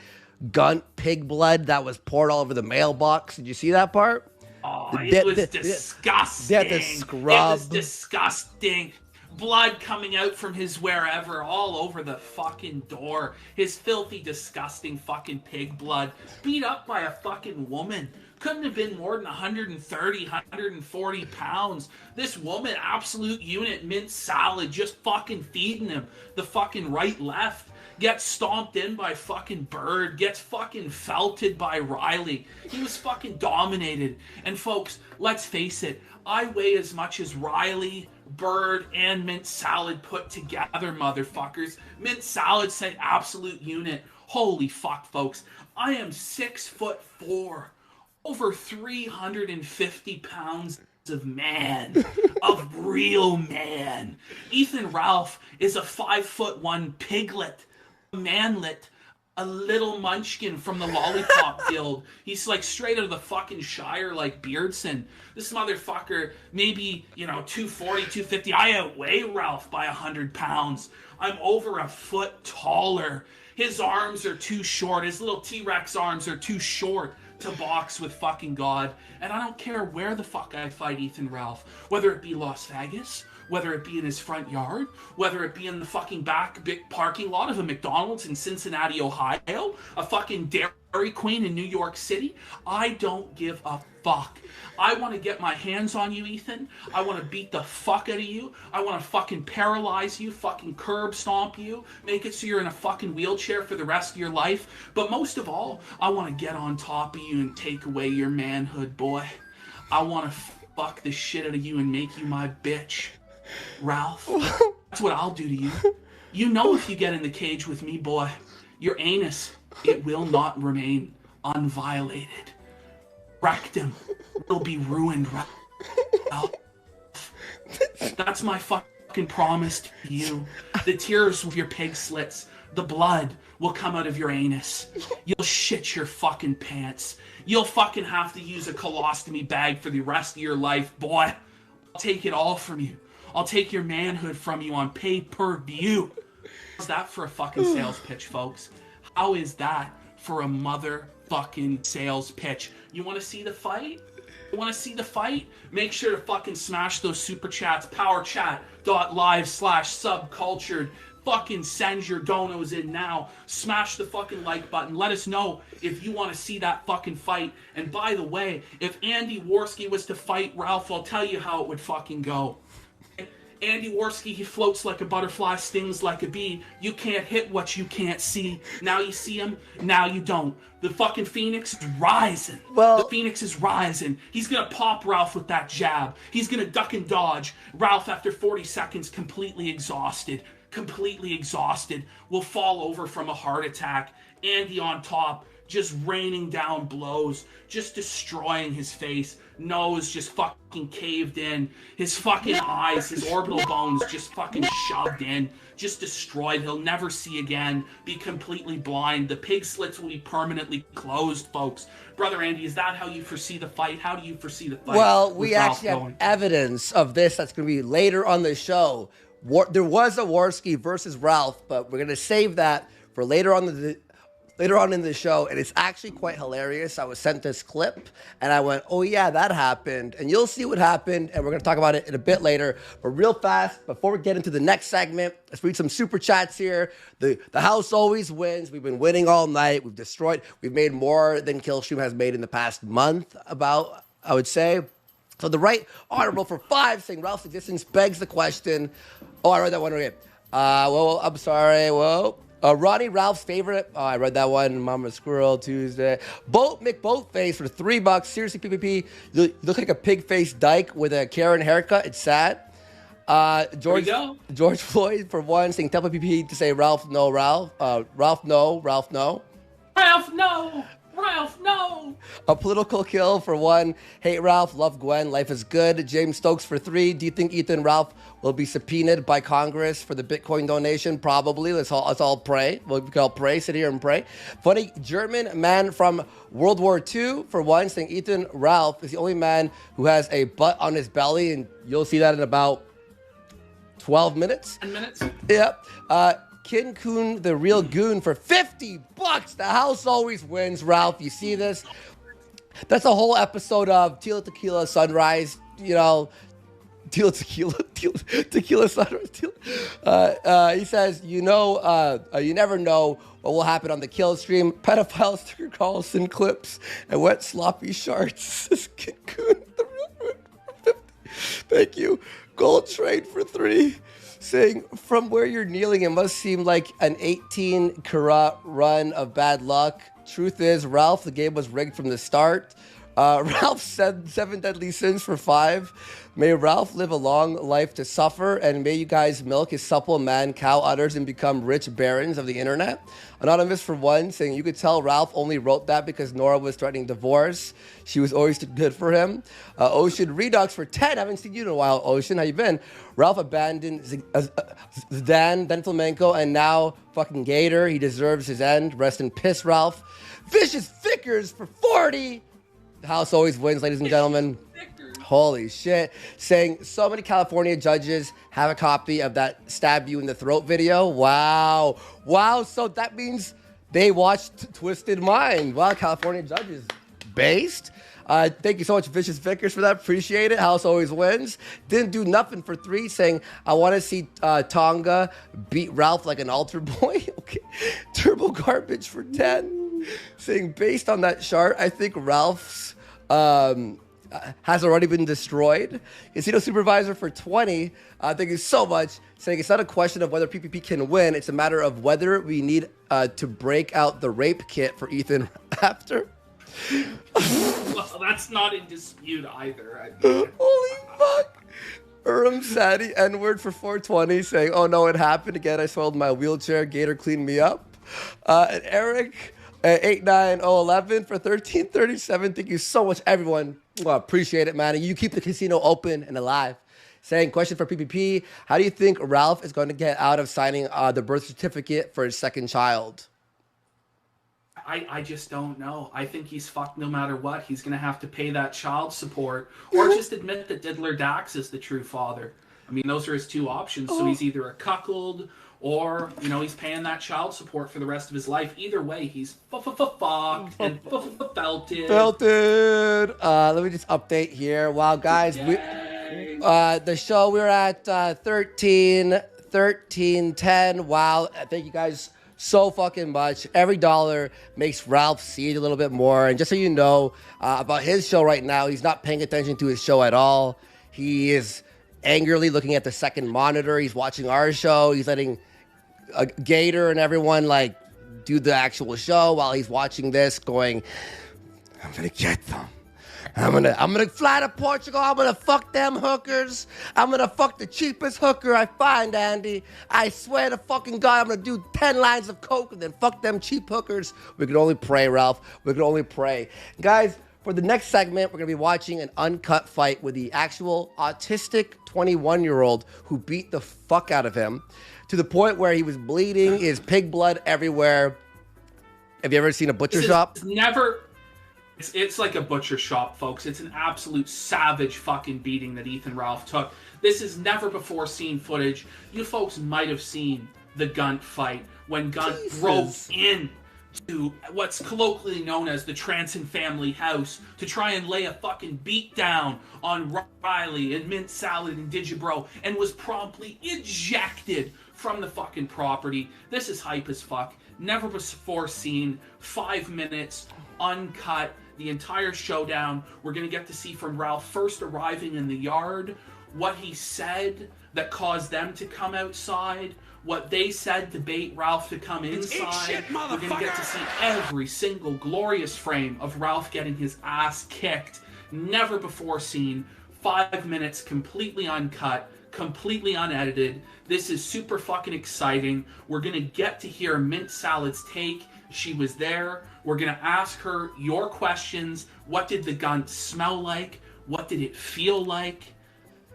pig blood that was poured all over the mailbox. Did you see that part? Oh, it was disgusting. They had to scrub. It was disgusting. Blood coming out from his wherever, all over the fucking door. His filthy, disgusting fucking pig blood. Beat up by a fucking woman. Couldn't have been more than 130, 140 pounds. This woman, absolute unit, mint salad, just fucking feeding him. The fucking right, left. Gets stomped in by fucking Bird. Gets fucking felted by Riley. He was fucking dominated. And folks, let's face it. I weigh as much as Riley, Bird, and Mint Salad put together, motherfuckers. Mint Salad said absolute unit. Holy fuck, folks. I am 6'4", over 350 pounds of man, of real man. Ethan Ralph is a 5'1" piglet, a manlet, a little munchkin from the Lollipop Guild. He's like straight out of the fucking Shire like Beardson. This motherfucker, maybe, 240, 250. I outweigh Ralph by 100 pounds. I'm over a foot taller. His arms are too short. His little T-Rex arms are too short to box with fucking God. And I don't care where the fuck I fight Ethan Ralph. Whether it be Las Vegas, whether it be in his front yard, whether it be in the fucking back big parking lot of a McDonald's in Cincinnati, Ohio, a fucking Dairy Queen in New York City, I don't give a fuck. I want to get my hands on you, Ethan. I want to beat the fuck out of you. I want to fucking paralyze you, fucking curb stomp you, make it so you're in a fucking wheelchair for the rest of your life. But most of all, I want to get on top of you and take away your manhood, boy. I want to fuck the shit out of you and make you my bitch. Ralph, that's what I'll do to you. You know, if you get in the cage with me, boy, your anus, it will not remain unviolated. Rectum will be ruined, Ralph. That's my fucking promise to you. The tears of your pig slits, the blood will come out of your anus. You'll shit your fucking pants. You'll fucking have to use a colostomy bag for the rest of your life, boy. I'll take it all from you. I'll take your manhood from you on pay-per-view. How's that for a fucking sales pitch, folks? How is that for a motherfucking sales pitch? You want to see the fight? You want to see the fight? Make sure to fucking smash those super chats. powerchat.live/subcultured. Fucking send your donos in now. Smash the fucking like button. Let us know if you want to see that fucking fight. And by the way, if Andy Worski was to fight Ralph, I'll tell you how it would fucking go. Andy Worski, he floats like a butterfly, stings like a bee. You can't hit what you can't see. Now you see him, now you don't. The fucking Phoenix is rising. The Phoenix is rising. He's gonna pop Ralph with that jab. He's gonna duck and dodge. Ralph, after 40 seconds, completely exhausted, will fall over from a heart attack. Andy on top, just raining down blows, just destroying his face. Nose just fucking caved in. His fucking eyes, his orbital bones just fucking shoved in. Just destroyed. He'll never see again. Be completely blind. The pig slits will be permanently closed, folks. Brother Andy, is that how you foresee the fight? How do you foresee the fight? Well, we actually have evidence of this that's going to be later on the show. There was a Worski versus Ralph, but we're going to save that for later on in the show, and it's actually quite hilarious. I was sent this clip, and I went, oh yeah, that happened, and you'll see what happened, and we're going to talk about it in a bit later. But real fast, before we get into the next segment, let's read some super chats here. The house always wins. We've been winning all night. We've made more than Killstream has made in the past month, about, I would say. So the right honorable for 5 saying Ralph's existence begs the question. Oh, I read that one already. I'm sorry. Ronnie, Ralph's favorite. Oh, I read that one. Mama Squirrel, Tuesday. McBoatface for $3. Seriously, PPP. You look like a pig-faced dyke with a Karen haircut. It's sad. George Floyd for 1 saying tell PPP to say Ralph, no, Ralph. Ralph, no. Ralph, no. Ralph, no! A political kill for 1. Hate Ralph, love Gwen, life is good. James Stokes for 3. Do you think Ethan Ralph will be subpoenaed by Congress for the Bitcoin donation? Probably. Let's all pray. We can all pray. Sit here and pray. Funny German man from World War II for 1, saying Ethan Ralph is the only man who has a butt on his belly, and you'll see that in about 12 minutes. 10 minutes? Yep. Kin Kun, the real goon, for $50. The house always wins, Ralph. You see this? That's a whole episode of Tila Tequila Sunrise. You know, Tila Tequila Sunrise. He says, you never know what will happen on the kill stream. Pedophiles, Tucker Carlson clips, and wet sloppy shards. This Kin Kun, the real goon, for $50. Thank you. Gold trade for 3. Saying, from where you're kneeling, it must seem like an 18 karat run of bad luck. Truth is, Ralph, the game was rigged from the start. Ralph said 7 deadly sins for 5. May Ralph live a long life to suffer, and may you guys milk his supple man cow udders and become rich barons of the internet. Anonymous for 1, saying you could tell Ralph only wrote that because Nora was threatening divorce. She was always too good for him. Ocean Redux for 10. Haven't seen you in a while, Ocean. How you been? Ralph abandoned Zidane, then Flamenco, and now fucking Gator. He deserves his end. Rest in piss, Ralph. Vicious Vickers for 40. The house always wins, ladies and gentlemen. Holy shit. Saying so many California judges have a copy of that stab you in the throat video. Wow. So that means they watched Twisted Mind. Wow, California judges. Based. Thank you so much, Vicious Vickers, for that. Appreciate it. House always wins. Didn't do nothing for 3, saying, I want to see Tonga beat Ralph like an altar boy. Okay. Turbo Garbage for 10. Saying, based on that chart, I think Ralph's has already been destroyed. Casino Supervisor for 20. Thank you so much. Saying it's not a question of whether PPP can win. It's a matter of whether we need to break out the rape kit for Ethan after. Well, that's not in dispute either. Holy fuck. Sadie N-word for 420, saying, oh no, it happened again. I soiled my wheelchair. Gator cleaned me up. And Eric 89011 for 1337. Thank you so much, everyone. Well, appreciate it, man. And you keep the casino open and alive. Saying, question for PPP. How do you think Ralph is going to get out of signing the birth certificate for his second child? I just don't know. I think he's fucked no matter what. He's going to have to pay that child support or just admit that Diddler Dax is the true father. I mean, those are his 2 options. So he's either a cuckold or, he's paying that child support for the rest of his life. Either way, he's fucked and felted. Felted. Let me just update here. Wow, guys. The show, we're at 1310. Wow. Thank you guys so fucking much. Every dollar makes Ralph see it a little bit more. And just so you know about his show right now, he's not paying attention to his show at all. He is angrily looking at the second monitor. He's watching our show. He's letting Gator and everyone do the actual show while he's watching this, going, I'm gonna get them. I'm gonna fly to Portugal. I'm gonna fuck them hookers. I'm gonna fuck the cheapest hooker I find, Andy. I swear to fucking God, I'm gonna do 10 lines of coke and then fuck them cheap hookers. We can only pray, Ralph. We can only pray. Guys, for the next segment, we're gonna be watching an uncut fight with the actual autistic 21-year-old who beat the fuck out of him to the point where he was bleeding, his pig blood everywhere. Have you ever seen a butcher shop? It's like a butcher shop, folks. It's an absolute savage fucking beating that Ethan Ralph took. This is never before seen footage. You folks might have seen the Gunt fight when Gunt broke in to what's colloquially known as the Transon family house to try and lay a fucking beat down on Riley and Mint Salad and Digibro and was promptly ejected from the fucking property. This is hype as fuck. Never before seen. 5 minutes, uncut. The entire showdown. We're going to get to see from Ralph first arriving in the yard, what he said that caused them to come outside, what they said to bait Ralph to come inside. We're going to get to see every single glorious frame of Ralph getting his ass kicked. Never before seen. 5 minutes, completely uncut, completely unedited. This is super fucking exciting. We're going to get to hear Mint Salad's take. She was there. We're going to ask her your questions. What did the gun smell like? What did it feel like?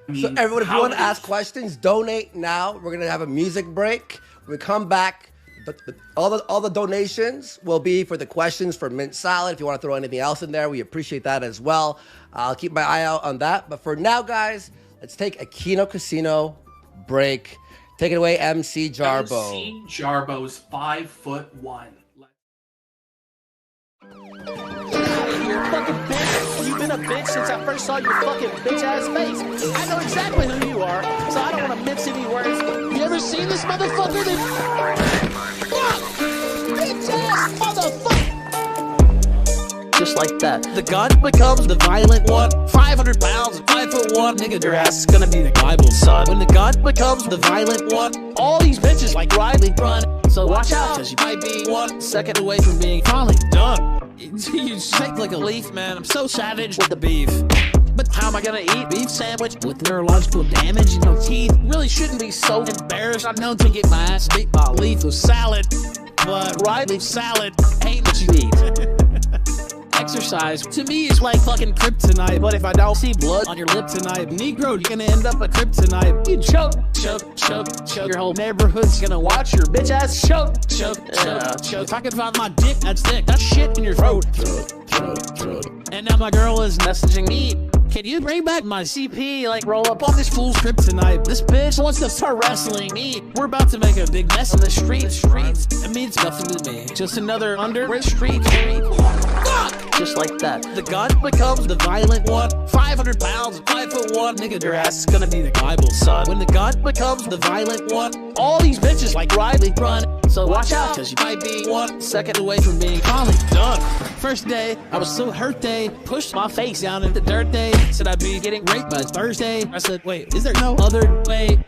I mean, so everyone, if you want to ask questions, donate now. We're going to have a music break. When we come back, all the donations will be for the questions for Mint Salad. If you want to throw anything else in there, we appreciate that as well. I'll keep my eye out on that. But for now, guys, let's take a Kino Casino break. Take it away, MC Jarbo. MC Jarbo's 5'1". You fucking bitch. You've been a bitch since I first saw your fucking bitch ass face. I know exactly who you are, so I don't want to mince any words. You ever seen this motherfucker? Fuck! Bitch ass motherfucker! Just like that. The gun becomes the violent one. 500 pounds, 5'1". Nigga, your ass is gonna be the Bible, son. When the gun becomes the violent one, all these bitches like Riley run. So watch out, cause you might be 1 second away from being finally done. You shake like a leaf, man. I'm so savage with the beef. But how am I gonna eat beef sandwich with neurological damage in my teeth? Really shouldn't be so embarrassed. I'm known to get my ass beat by leaf of salad. But Riley salad ain't what you need. Exercise to me is like fucking kryptonite. But if I don't see blood on your lip tonight, Negro, you're gonna end up a kryptonite. You choke. Your whole neighborhood's gonna watch your bitch ass choke. If I can find my dick, that's dick. That's shit in your throat. And now my girl is messaging me. Can you bring back my CP? Like, roll up on this fool's kryptonite. This bitch wants to start wrestling me. We're about to make a big mess in the streets. It means nothing to me. Just another underwear street. Fuck! Just like that. The gun becomes the violent one. 500 pounds, 5'1". Nigga, your ass is gonna be the Bible, son. When the gun becomes the violent one, all these bitches like Riley run. So watch out, cause you might be 1 second away from being finally done. First day, I was so hurt they pushed my face down in the dirt they said I'd be getting raped by Thursday. I said, wait, is there no other way?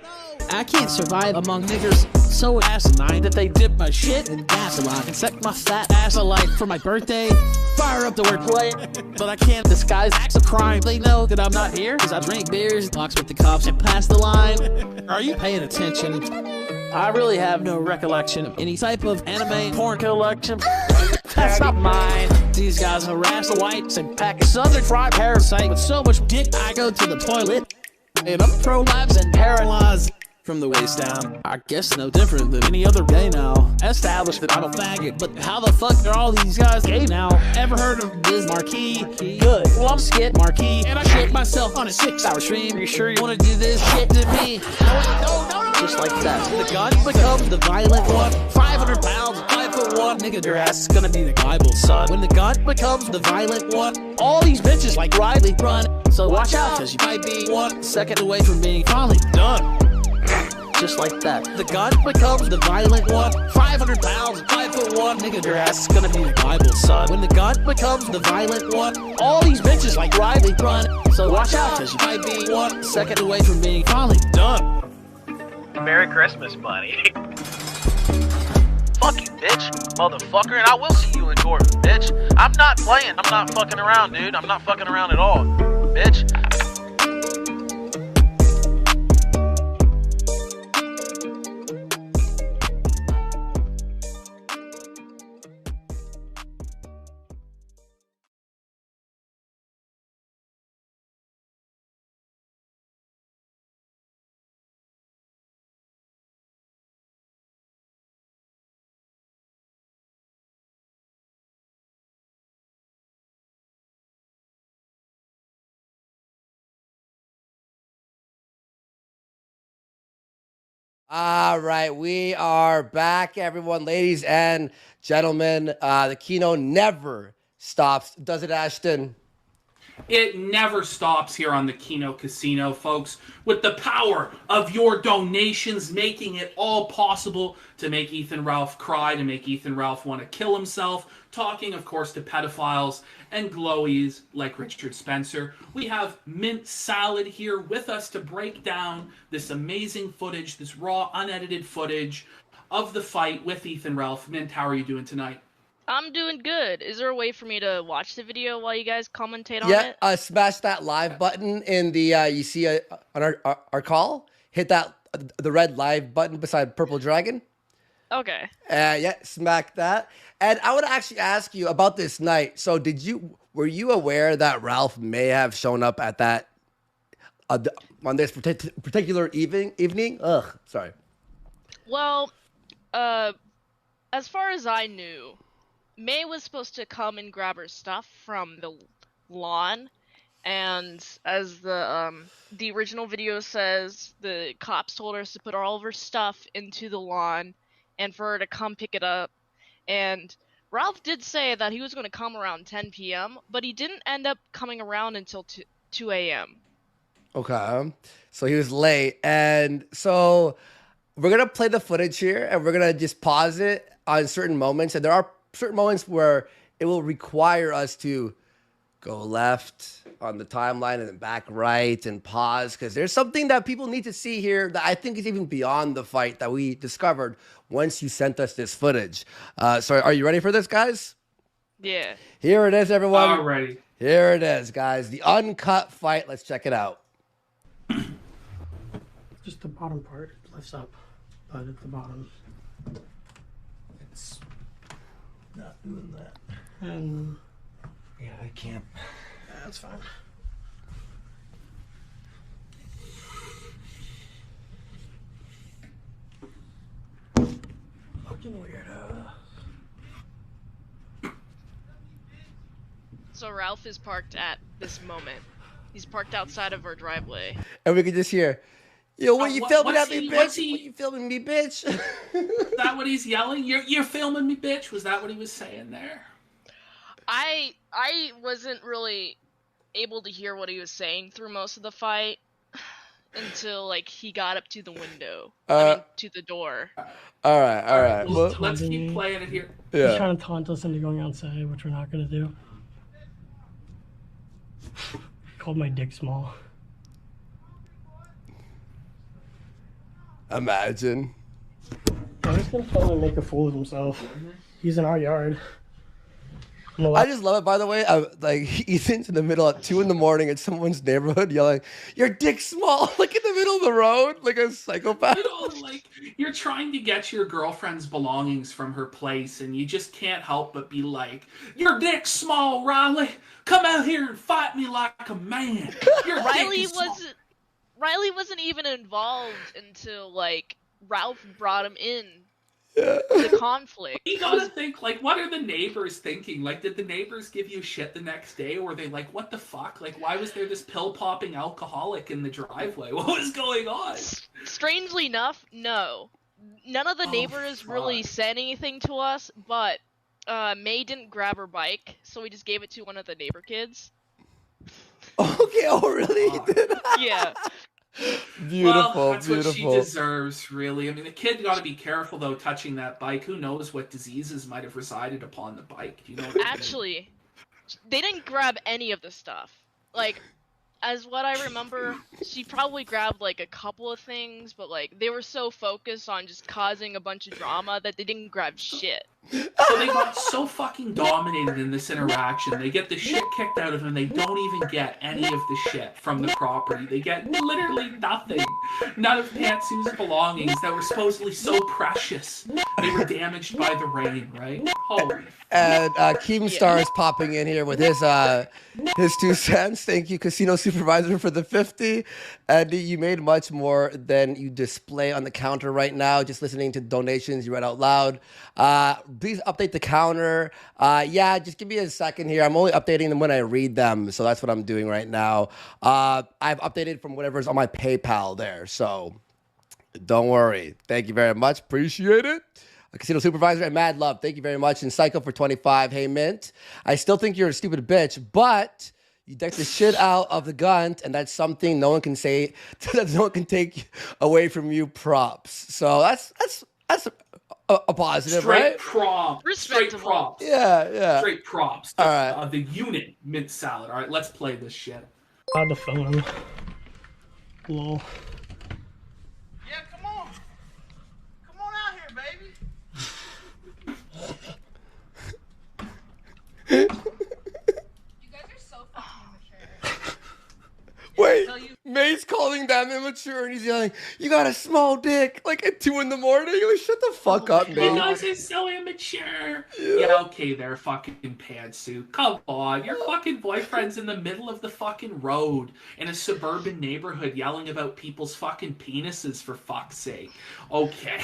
I can't survive among niggers so asinine that they dip my shit in gasoline and set my fat ass alight for my birthday. Fire up the wordplay, but I can't disguise acts of crime. They know that I'm not here because I drink beers, box with the cops, and pass the line. Are you paying attention? I really have no recollection of any type of anime porn collection. That's not mine. These guys harass the whites and pack a southern fried parasite with so much dick I go to the toilet. And I'm pro-lives and paralyzed from the waist down. I guess no different than any other gay now. Established that I'm a faggot, but how the fuck are all these guys gay now? Ever heard of Biz Marquee? Good. Well, I'm Skit Marquee, and I shit myself on a 6-hour stream. Are you sure you want to do this shit to me? No. Just like that. The gun becomes the violent one. 500 pounds, 5'1". Nigga, your ass is gonna be the Bible, son. When the gun becomes the violent one, all these bitches like Riley run. So watch out, cause you might be 1 second away from being finally done. Just like that. The gun becomes the violent one. 500 pounds, 5'1". Nigga, your ass is gonna be the Bible, son. When the gun becomes the violent one, all these bitches like Riley run. So watch out, cause you might be 1 second away from being finally done. Merry Christmas, buddy. Fuck you, bitch, motherfucker, and I will see you in court, bitch. I'm not playing. I'm not fucking around, dude. I'm not fucking around at all, bitch. All right, we are back, everyone, ladies and gentlemen. The Kino never stops, does it, Ashton? It never stops here on the Kino Casino, folks, with the power of your donations making it all possible to make Ethan Ralph cry, to make Ethan Ralph want to kill himself, talking, of course, to pedophiles and glowies like Richard Spencer. We have Mint Salad here with us to break down this amazing footage, this raw, unedited footage of the fight with Ethan Ralph. Mint, how are you doing tonight? I'm doing good. Is there a way for me to watch the video while you guys commentate on it? Yeah, smash that live button in the, you see on our call, hit that, the red live button beside Purple Dragon. Okay. Yeah, smack that. And I would actually ask you about this night. So were you aware that Ralph may have shown up at that on this particular evening? Ugh, sorry. Well, as far as I knew, May was supposed to come and grab her stuff from the lawn, and as the original video says, the cops told her to put all of her stuff into the lawn and for her to come pick it up. And Ralph did say that he was going to come around 10 p.m., but he didn't end up coming around until 2 a.m. Okay, so he was late, and so we're gonna play the footage here, and we're gonna just pause it on certain moments, and there are certain moments where it will require us to go left on the timeline and then back right and pause, because there's something that people need to see here that I think is even beyond the fight that we discovered once you sent us this footage. So are you ready for this, guys? Yeah. Here it is, everyone. All ready. Here it is, guys. The uncut fight. Let's check it out. Just the bottom part lifts up, but at the bottom, it's not doing that. And yeah, I can't. That's fine. Fucking weirdo. So Ralph is parked at this moment. He's parked outside of our driveway. And we can just hear, yo, what you filming at me, bitch? What you filming me, bitch? Is that what he's yelling? You're filming me, bitch? Was that what he was saying there? I wasn't really able to hear what he was saying through most of the fight until like he got up to the window. To the door. All right. Well, let's keep playing it here. He's trying to taunt us into going outside, which we're not going to do. Called my dick small. Imagine. I'm just gonna tell him to make a fool of himself. He's in our yard. I just love it, by the way. Like, Ethan's in the middle at 2 a.m. in someone's neighborhood yelling, your dick's small, like in the middle of the road, like a psychopath. You know, like, you're trying to get your girlfriend's belongings from her place, and you just can't help but be like, your dick's small, Riley. Come out here and fight me like a man. Your Riley dick is small. wasn't even involved until like Ralph brought him in. The conflict. You gotta think, like, what are the neighbors thinking? Like, did the neighbors give you shit the next day? Or were they like, what the fuck? Like, why was there this pill-popping alcoholic in the driveway? What was going on? Strangely enough, no. None of the neighbors really said anything to us, but May didn't grab her bike, so we just gave it to one of the neighbor kids. Okay, oh really? Yeah. Beautiful, well, that's beautiful. what she deserves, really. I mean, the kid got to be careful, though, touching that bike. Who knows what diseases might have resided upon the bike? You know what I mean? Actually, they didn't grab any of the stuff. Like, as what I remember, she probably grabbed, like, a couple of things, but, like, they were so focused on just causing a bunch of drama that they didn't grab shit. So they got so fucking dominated in this interaction. They get the shit kicked out of them. They don't even get any of the shit from the property. They get literally nothing. None of Pantsu's belongings that were supposedly so precious. They were damaged by the rain, right? Holy. And Keemstar is popping in here with his 2 cents. Thank you, Casino Supervisor, for the 50. And you made much more than you display on the counter right now. Just listening to donations you read out loud. Please update the counter. Yeah, just give me a second here. I'm only updating them when I read them, so that's what I'm doing right now. I've updated from whatever's on my PayPal there, so don't worry. Thank you very much. Appreciate it. Casino Supervisor and Mad Love, thank you very much. And Psycho for 25. Hey, Mint. I still think you're a stupid bitch, but you decked the shit out of the gun, and that's something no one can say, that no one can take away from you. Props. So that's a positive, straight right? Props. Straight props. Yeah. Straight props. All right. The unit mint salad. All right, let's play this shit. The phone. Lol. Yeah, come on. Come on out here, baby. You guys are so fucking immature. Wait, May's calling damn immature, and he's yelling, "You got a small dick!" Like at 2 a.m. Like, shut the fuck up, man. You guys are so immature. Yeah, okay, there, fucking pantsuit. Come on, your fucking boyfriend's in the middle of the fucking road in a suburban neighborhood yelling about people's fucking penises, for fuck's sake. Okay.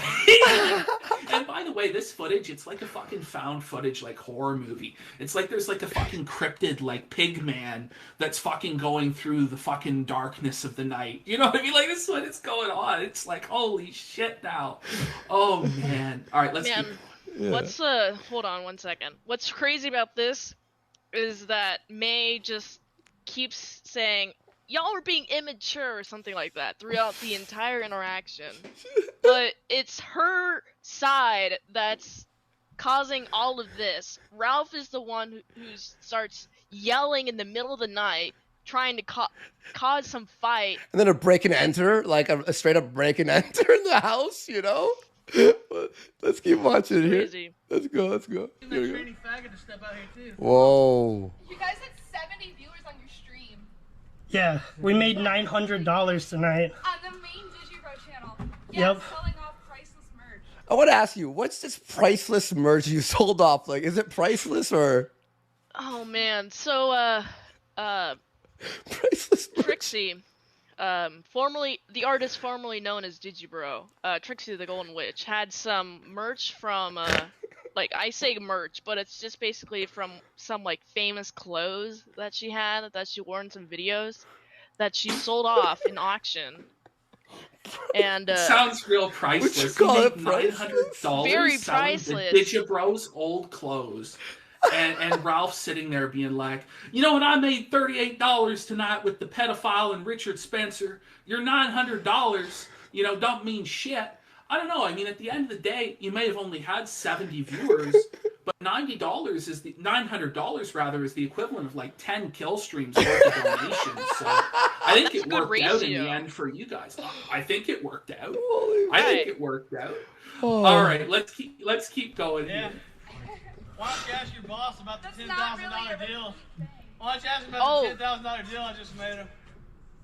And by the way, this footage, it's like a fucking found footage, like, horror movie. It's like there's like a fucking cryptid, like, pig man that's fucking going through the fucking darkness of the night. You know what I mean? Like, this is what it's going on. It's like, holy shit now. Oh, man. All right, let's keep... What's hold on 1 second. What's crazy about this is that May just keeps saying, y'all are being immature or something like that throughout the entire interaction. But it's her side that's causing all of this. Ralph is the one who starts yelling in the middle of the night, trying to cause some fight. And then a break and enter, like a straight up break and enter in the house, you know? Let's keep watching here. Let's go. Here we go. Whoa. You guys had 70 viewers on your stream. Yeah, we made $900 tonight. On the main Digibro channel. Yeah, yep. Selling off priceless merch. I want to ask you, what's this priceless merch you sold off? Like, is it priceless or? Oh man, so priceless merch. Trixie, the artist formerly known as Digibro, Trixie the Golden Witch, had some merch from like, I say merch, but it's just basically from some like famous clothes that she had, that she wore in some videos, that she sold off in auction. And it sounds real priceless. Would you call it $900 very selling priceless. the Digibro's old clothes. And Ralph sitting there being like, you know what, I made $38 tonight with the pedophile and Richard Spencer. Your $900, don't mean shit. I don't know. I mean, at the end of the day, you may have only had 70 viewers, but $900 is $900 is the equivalent of like 10 kill streams worth of donations. So I think it worked out in the end for you guys. I think it worked out. I think it worked out. Oh. All right, let's keep going. Yeah. Why don't you ask your boss about the $10,000 deal? Why don't you ask him about the $10,000 deal I just made him?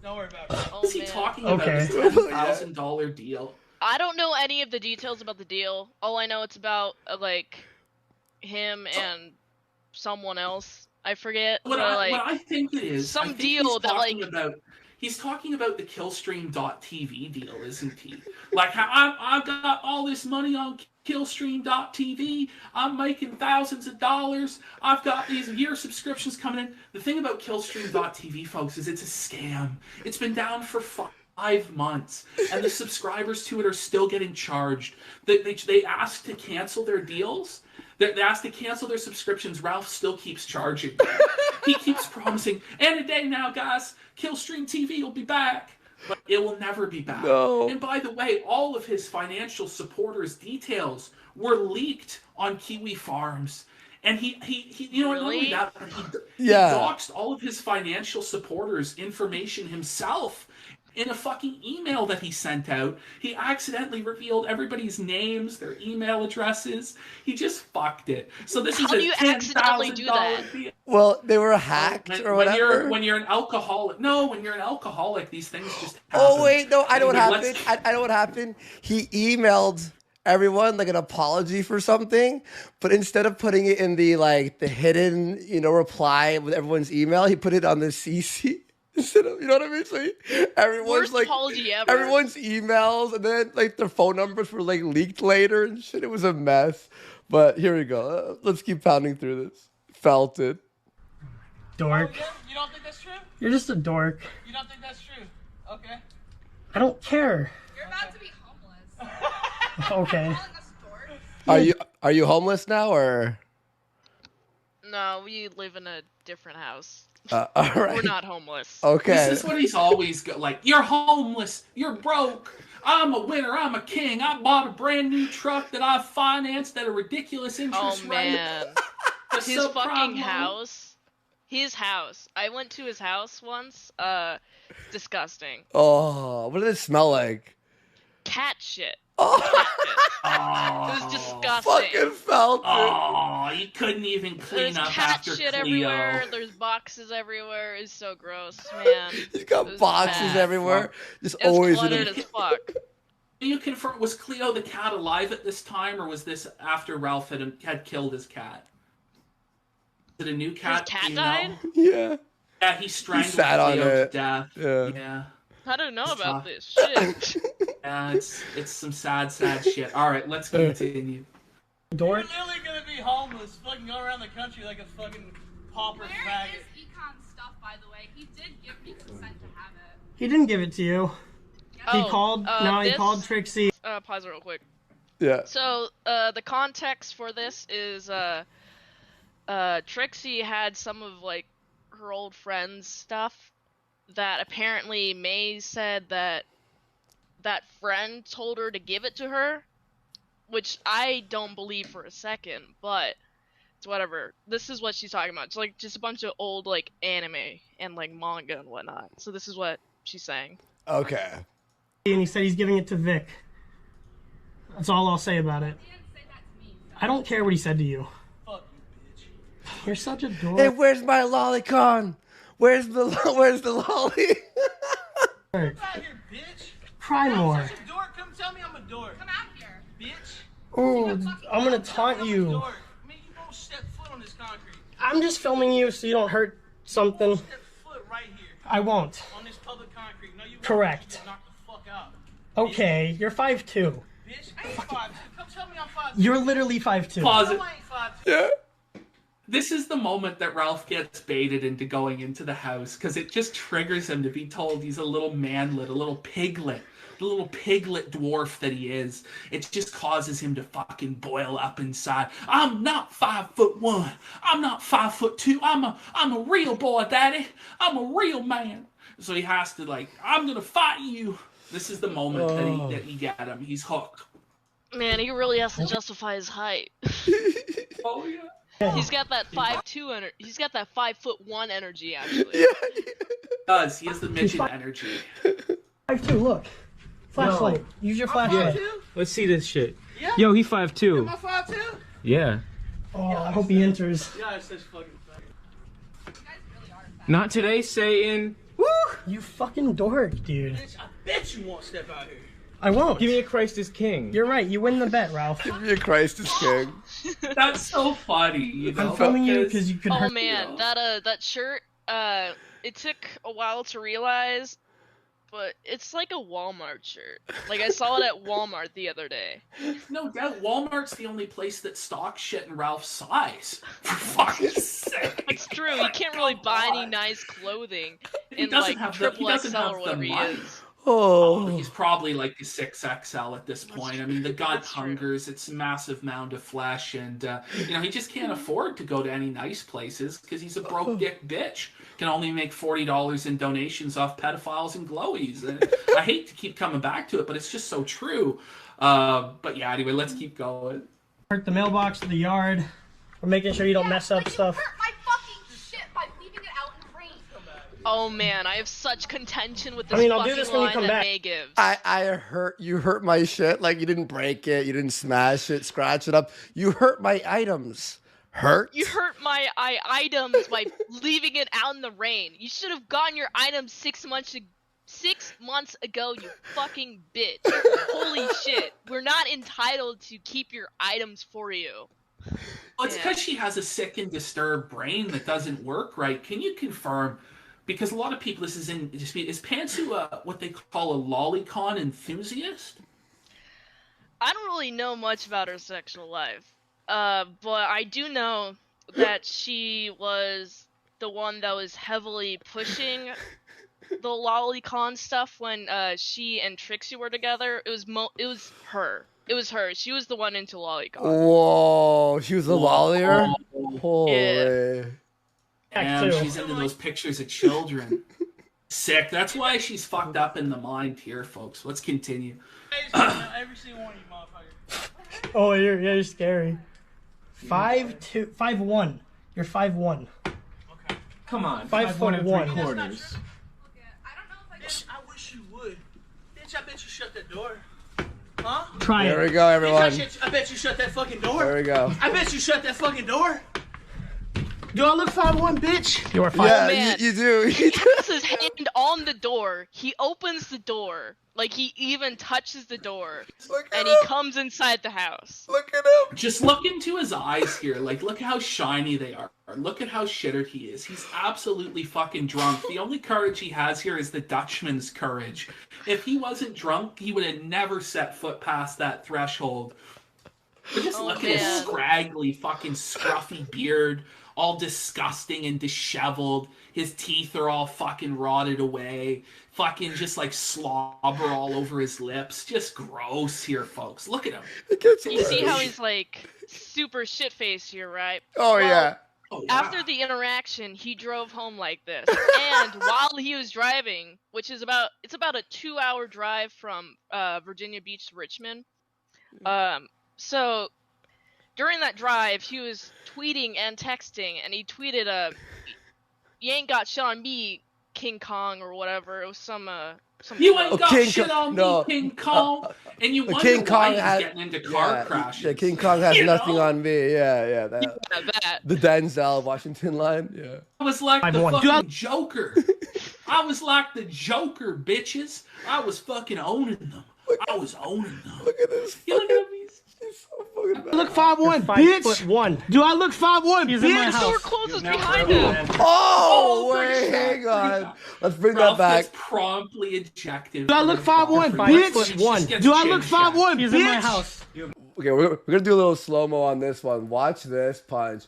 Don't worry about it. What is he talking about? This $10,000 deal? I don't know any of the details about the deal. All I know, it's about like him and someone else. I forget. What I think it is, some deal that like he's talking about the Killstream.tv deal, isn't he? Like, I've got all this money on Killstream.tv. I'm making thousands of dollars. I've got these year subscriptions coming in. The thing about Killstream.tv, folks, is it's a scam. It's been down for 5 months, and the subscribers to it are still getting charged. They ask to cancel their deals. They ask to cancel their subscriptions. Ralph still keeps charging. He keeps promising, and a day now, guys, Killstream TV will be back. But it will never be back. No. And by the way, all of his financial supporters' details were leaked on Kiwi Farms. And he Really? He doxed all of his financial supporters' information himself. In a fucking email that he sent out, he accidentally revealed everybody's names, their email addresses. He just fucked it. So this is a $10,000 deal. Well, they were hacked or whatever. When you're an alcoholic. No, when you're an alcoholic, these things just happen. Oh wait, no, I know what happened. I know what happened. He emailed everyone like an apology for something, but instead of putting it in the hidden, reply with everyone's email, he put it on the CC. You know what I mean? So everyone's Worst apology ever. Everyone's emails, and then their phone numbers were leaked later and shit. It was a mess. But here we go. Let's keep pounding through this. Felt it. Dork. You don't think that's true? You're just a dork. You don't think that's true? Okay. I don't care. You're about to be homeless. Okay. Are you homeless now or? No, we live in a different house. All right. We're not homeless. Okay. This is what he's always like. You're homeless. You're broke. I'm a winner. I'm a king. I bought a brand new truck that I financed at a ridiculous interest rate. Man. His fucking house. His house. I went to his house once. Disgusting. Oh, what did it smell like? Cat shit. It was disgusting. Fucking felt it. Oh, you couldn't even clean There's up cat after shit Cleo. everywhere. There's boxes everywhere. It's so gross, man. He's got boxes everywhere. Just It's always cluttered as fuck. Can you confirm, was Cleo the cat alive at this time, or was this after Ralph had killed his cat? Is it a new cat? His cat do you know? died? Yeah. Yeah, he strangled sat on Cleo to it. death. Yeah. I don't know about tough. this shit. Yeah, it's some sad shit. All right, let's continue. Door. You're literally gonna be homeless, fucking go around the country like a fucking pauper Where faggot. is Econ's stuff, by the way? He did give me consent to have it. He didn't give it to you. He called. No, he this- called Trixie. Pause it real quick. Yeah. So, the context for this is, Trixie had some of, like, her old friends' stuff that apparently May said that that friend told her to give it to her, which I don't believe for a second, but it's whatever. This is what she's talking about. It's, like, just a bunch of old, like, anime and, like, manga and whatnot. So this is what she's saying. Okay. And he said he's giving it to Vic. That's all I'll say about it. I don't care what he said to you. You're such a dork. Hey, where's my lolicon? Where's the lolly? Right. Get out here, bitch. Cry I'm more. such a dork. Come tell me I'm a dork. Come out here, bitch. Oh, I'm gonna taunt you. I mean, you won't step foot on this concrete. I'm just filming you so you don't hurt something. Step foot right here I won't. on this public concrete. No, you won't. Correct. You knock the fuck out. Okay, you're 5'2". Bitch, I ain't 5'2". Come tell me I'm 5'2". You're literally 5'2". Pause it. No, I ain't 5'2". Yeah. This is the moment that Ralph gets baited into going into the house, because it just triggers him to be told he's a little manlet, a little piglet, the little piglet dwarf that he is. It just causes him to fucking boil up inside. I'm not 5'1". I'm not 5'2". I'm a real boy, Daddy. I'm a real man. So he has to, like, I'm gonna fight you. This is the moment that he get him. He's hooked. Man, he really has to justify his height. Oh yeah. He's got that 5'2" he's got that 5'1" energy actually. He does. He has the midget energy. 5'2", look. Flashlight. Use your flashlight. Let's see this shit. Yeah. Yo, he 5'2". Am I 5'2"? Yeah. Oh, I hope he enters. Yeah, it's such fucking faggot. Not today, Satan. Woo! You fucking dork, dude. Bitch, I bet you won't step out here. I won't. Give me a Christ is King. You're right. You win the bet, Ralph. Give me a Christ is King. That's so funny, you know. I'm filming you because you could Oh hurt. man, that shirt, it took a while to realize, but it's like a Walmart shirt. Like I saw it at Walmart the other day. No doubt, Walmart's the only place that stocks shit in Ralph's size. For fucking sake. It's true. You can't really buy any nice clothing in doesn't like have triple he doesn't XL have or the whatever he money. is. Oh. He's probably like a 6XL at this point. I mean, the gut hungers. It's a massive mound of flesh, and he just can't afford to go to any nice places because he's a broke dick bitch. Can only make $40 in donations off pedophiles and glowies. And I hate to keep coming back to it, but it's just so true. But yeah, anyway, let's keep going. Hurt the mailbox, the yard. We're making sure you don't mess up stuff. Hurt my fucking shit by leaving it out in the rain. Oh man, I have such contention with this I mean, I'll fucking do this when you line come that back. May gives. You hurt my shit. Like you didn't break it, you didn't smash it, scratch it up. You hurt my items. Hurt? You hurt my items by leaving it out in the rain. You should have gotten your items 6 months ago, you fucking bitch. Holy shit. We're not entitled to keep your items for you. Well, it's because she has a sick and disturbed brain that doesn't work right. Can you confirm? Because a lot of people, is Pantsu what they call a lolicon enthusiast? I don't really know much about her sexual life, but I do know that she was the one that was heavily pushing the lolicon stuff when she and Trixie were together. It was her. It was her. She was the one into lolicon. Whoa, she was a lollier? Holy. Yeah. And she's into those pictures of children. Sick. That's why she's fucked up in the mind here, folks. Let's continue. Every single one of you motherfuckers. Oh, you're scary. 5'2", 5'1". You're 5'1". Okay. Come on. 5'1". I wish you would. Bitch, I bet you shut that door. Huh? Try There we go, everyone. I bet you shut that fucking door. There we go. I bet you shut that fucking door. Do I look 5'1", bitch? You are 5'1". Yeah, man. you do. He puts his hand on the door. He opens the door. Like, he even touches the door. And he comes inside the house. Look at him. Just look into his eyes here. Like, look how shiny they are. Look at how shittered he is. He's absolutely fucking drunk. The only courage he has here is the Dutchman's courage. If he wasn't drunk, he would have never set foot past that threshold. But just look at his scraggly, fucking scruffy beard, all disgusting and disheveled. His teeth are all fucking rotted away. Fucking just like slobber all over his lips. Just gross here, folks. Look at him. You see how he's like super shit-faced here, right? Oh, yeah. After the interaction, he drove home like this. And while he was driving, which is about a 2-hour drive from Virginia Beach to Richmond. So during that drive, he was tweeting and texting, and he tweeted "You ain't got shit on me, King Kong," or whatever. It was some You ain't got King shit Kong- on no. me, King Kong. And you wonder King why Kong he's has- getting into car crashes. Yeah, King Kong has You nothing know? on me. Yeah. that. The Denzel Washington line. Yeah. I was like the 5'1". fucking Joker. I was like the Joker, bitches. I was fucking owning them. I was owning them. Look at this. You look at me. I look 5'1", bitch. 5'1". Do I look 5'1", He's bitch? in my The door house. closes behind him. Oh, wait, hang on. Let's bring Ralph that back. gets promptly ejected. Do I from look his 5'1", property. bitch? He just gets Do I look chin-checked. 5'1", He's bitch? in my house. Okay, we're gonna do a little slow mo on this one. Watch this punch.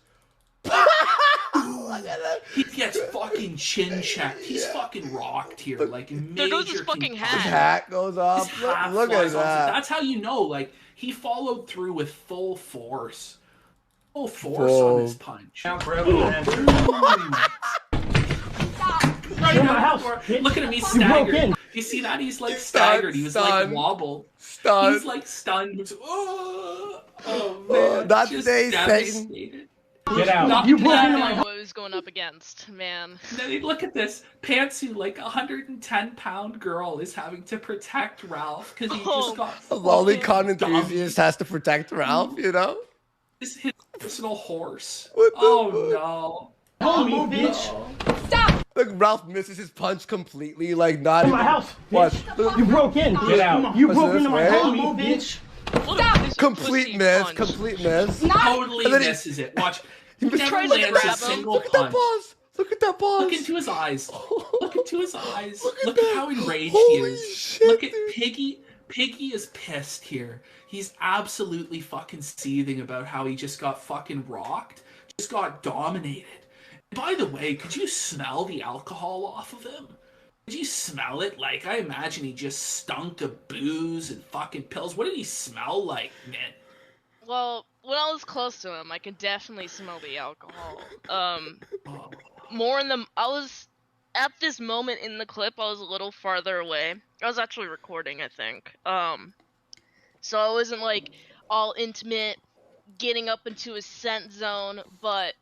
He gets fucking chin checked. He's fucking rocked here. Like There goes his major fucking concussion. His hat. hat goes off. His hat Look at flies off. that. That's how you know. Like he followed through with full force. Full force Full. on his punch. Right In my out house, the door. bitch. Look at him. He's You broke staggered. in. You see that? He's like He's staggered. He was like stunned. wobbled. Stunned. He's like stunned. Oh Oh, man. not Just today, Satan. devastated. Get out. Not You broke today. into my house. What he was going up against, man. Now, look at this. Pantsu, like a 110-pound girl, is having to protect Ralph because he just got A lolicon fucking enthusiast has to protect Ralph, you know? This is his personal horse. What the Oh no. Homie, bitch. Stop! Look, Ralph misses his punch completely, like not In even. my house. What? Bitch. You broke in. Get out. You What's broke this into my way? house, bitch. Stop! Complete miss. Complete miss. Totally And then he- misses it. Watch. He He never tries to lands a grab him. single Look at that punch. boss. Look at that boss. Look into his eyes. Look into his eyes. Look that. at how enraged Holy he is. shit, Look at dude. Piggy. Piggy is pissed here. He's absolutely fucking seething about how he just got fucking rocked. Just got dominated. And by the way, could you smell the alcohol off of him? Could you smell it? Like, I imagine he just stunk of booze and fucking pills. What did he smell like, man? Well, when I was close to him, I could definitely smell the alcohol. More in the... I was... At this moment in the clip, I was a little farther away. I was actually recording, I think. So I wasn't, like, all intimate, getting up into his scent zone, but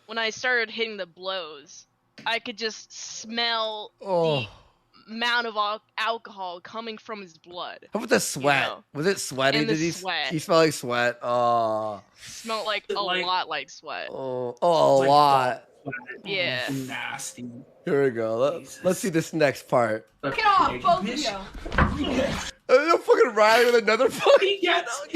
when I started hitting the blows, I could just smell the amount of alcohol coming from his blood. How about the sweat? know? Was it sweaty? And the Did he? sweat. He smelled like sweat. Oh. Smelled like a lot like sweat. Oh, a lot. Yeah. Nasty. Here we go. Let's see this next part. Get off, both of you. Fucking Riley with another punch. He gets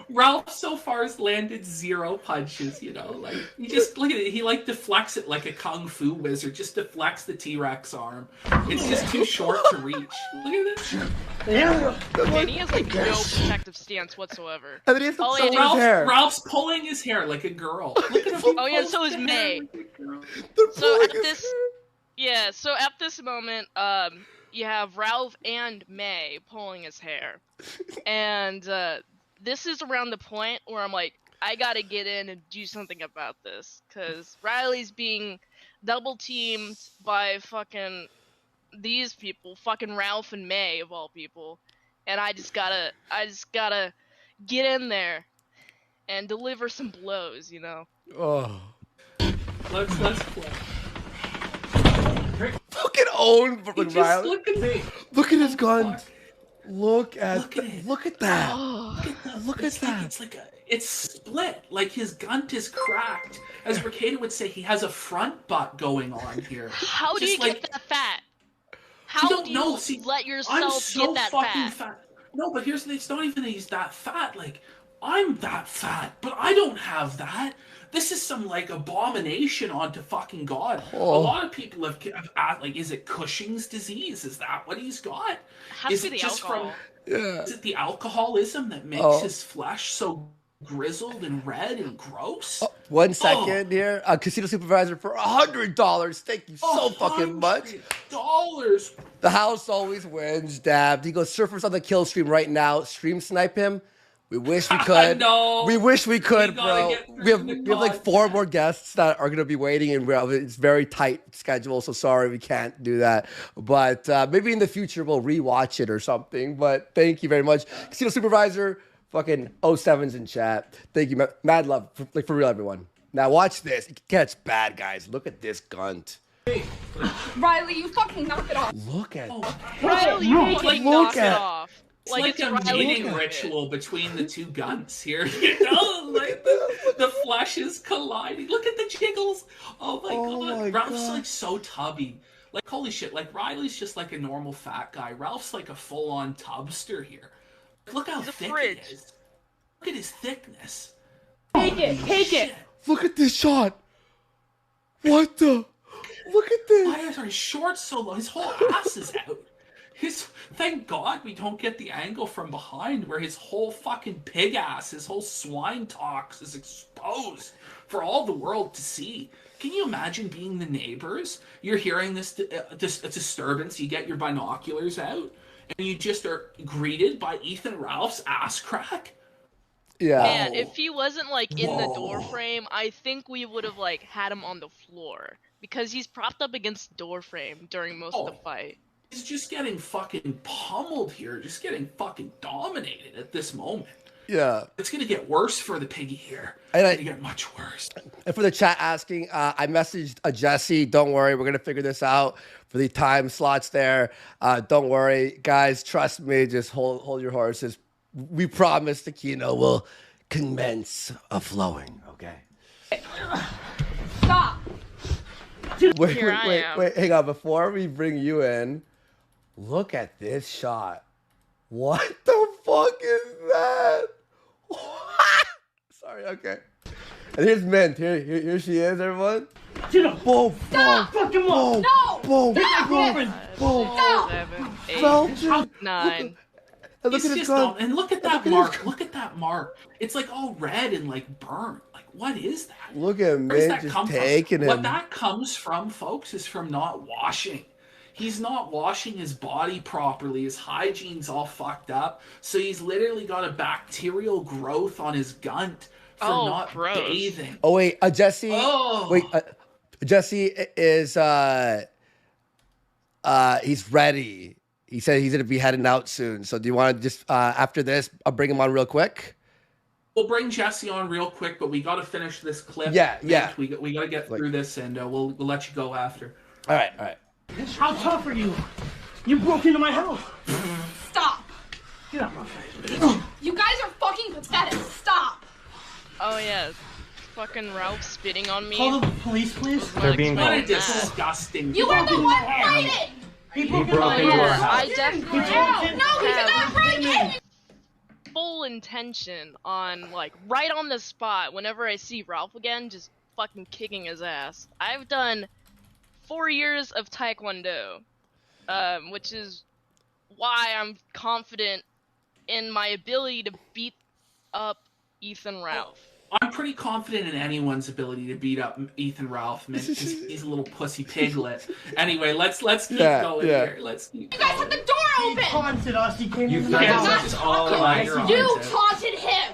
Ralph so far has landed 0 punches, you know, like he just look at it, he like deflects it like a kung fu wizard, just deflects the T-Rex arm. It's just too short to reach. Look at this. And he has like no protective stance whatsoever. And then he has to All sew he his has to- hair. Ralph's pulling his hair like a girl. Look at him. Oh yeah, so is May. They're So pulling at his this, yeah, so at this moment, you have Ralph and May pulling his hair, and this is around the point where I'm like, I gotta get in and do something about this, cause Riley's being double teamed by fucking these people, fucking Ralph and May of all people, and I just gotta get in there and deliver some blows, you know. Oh. Let's play. Fucking own Just Riley. look at me. Look at his gun. Look at it. Look at that. Look at that. It's split. Like his gunt is cracked. As Rekieta would say, he has a front butt going on here. How do you get that fat? How do you let yourself get that fat? No, but it's not even that he's that fat. Like, I'm that fat, but I don't have that. This is some, like, abomination onto fucking God. Oh. A lot of people have like, is it Cushing's disease? Is that what he's got? Has to be the alcohol. Is it the alcoholism that makes his flesh so grizzled and red and gross? 1 second here. Casino supervisor for $100. Thank you so fucking much. $100. The house always wins. Dabbed. He goes, surfers on the kill stream right now. Stream snipe him. We wish we could. No. We wish we could, bro. We have like 4 more guests that are going to be waiting, and it's very tight schedule. So sorry, we can't do that. But maybe in the future we'll rewatch it or something. But thank you very much, Casino supervisor. Fucking 07's in chat. Thank you, mad love, for real, everyone. Now watch this. It gets bad, guys. Look at this gunt. Riley, you fucking knock it off. Look at Riley, you knock it off. It's like a mating ritual between the two guns here. You know, like the flesh is colliding. Look at the jiggles. Oh my god. Ralph's like so tubby. Like, holy shit. Like, Riley's just like a normal fat guy. Ralph's like a full-on tubster here. Look how thick it is. Look at his thickness. Take it. Look at this shot. What the? Look at this. Why are his shorts so low? His whole ass is out. Thank God we don't get the angle from behind where his whole fucking pig ass, his whole swine tox is exposed for all the world to see. Can you imagine being the neighbors? You're hearing this disturbance, you get your binoculars out, and you just are greeted by Ethan Ralph's ass crack? Yeah. Man, if he wasn't like in the door frame, I think we would have like had him on the floor because he's propped up against the door frame during most of the fight. He's just getting fucking pummeled here, just getting fucking dominated at this moment. Yeah. It's going to get worse for the piggy here. And It's going to get much worse. And for the chat asking, I messaged Jesse. Don't worry, we're going to figure this out for the time slots there. Don't worry, guys. Trust me. Just hold your horses. We promise the Kino will commence a flowing, okay? Stop. Wait, hang on. Before we bring you in, look at this shot. What the fuck is that? Sorry, okay. And here's Mint. Here she is, everyone. Boom, boom, Stop. boom, No. boom, Stop. boom, boom. Stop. 7, 8, Belgium. 9. And look at his gun. And look at that mark. Look at that mark. It's like all red and like burnt. Like, what is that? Look at Where does Mint that just come taking from? him. What that comes from, folks, is from not washing. He's not washing his body properly. His hygiene's all fucked up. So he's literally got a bacterial growth on his gunt for not bathing. Oh wait, Jesse. Oh. Wait, Jesse is he's ready. He said he's gonna be heading out soon. So do you want to just after this, I'll bring him on real quick? We'll bring Jesse on real quick, but we got to finish this clip. Yeah. We got to get through this, and we'll let you go after. All right. How tough are you? You broke into my house. Stop. Get out my face. You guys are fucking pathetic. Stop. Oh yeah, fucking Ralph spitting on me. Call the police, please. They're being What a called. disgusting. You were the one fighting. He broke into broke my into our house. house. I definitely No, he did not break in. full intention on like right on the spot whenever I see Ralph again, just fucking kicking his ass. I've done 4 years of Taekwondo, which is why I'm confident in my ability to beat up Ethan Ralph. I'm pretty confident in anyone's ability to beat up Ethan Ralph, man, because he's a little pussy piglet. Anyway, let's keep going here. Let's keep. You guys had the door open. He taunted us. He came You in the house. You taunted him.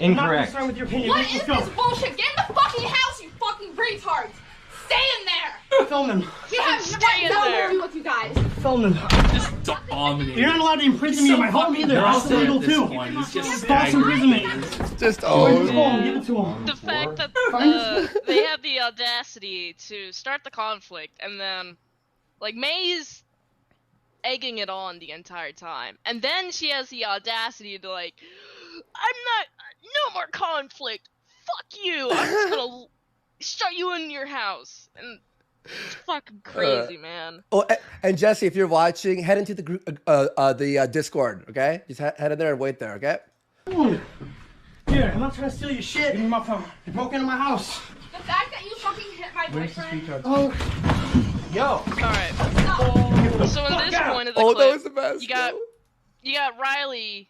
I'm not Incorrect. concerned with your opinion. What Let's is go. this bullshit? Get in the fucking house, you fucking retards. Stay in there. Film him. We have Stay in nothing there. to do with you guys. Film him. Just dominating. You're not allowed to imprison me in my home either. That's illegal too. He's just False imprisonment. Just Where's his oh. phone? Give it to him. The fact that they have the audacity to start the conflict and then, like, Maze egging it on the entire time. And then she has the audacity to like, no more conflict. Fuck you. I'm just gonna shut you in your house. And it's fucking crazy, man. Oh, and Jesse, if you're watching, head into the group, the Discord, okay? Just head in there and wait there, okay? Here, I'm not trying to steal your shit. Give me my phone. You broke into my house. The fact that you fucking hit my boyfriend. Oh. Yo. Alright. So in this point of the clip, that was the best. You got Riley.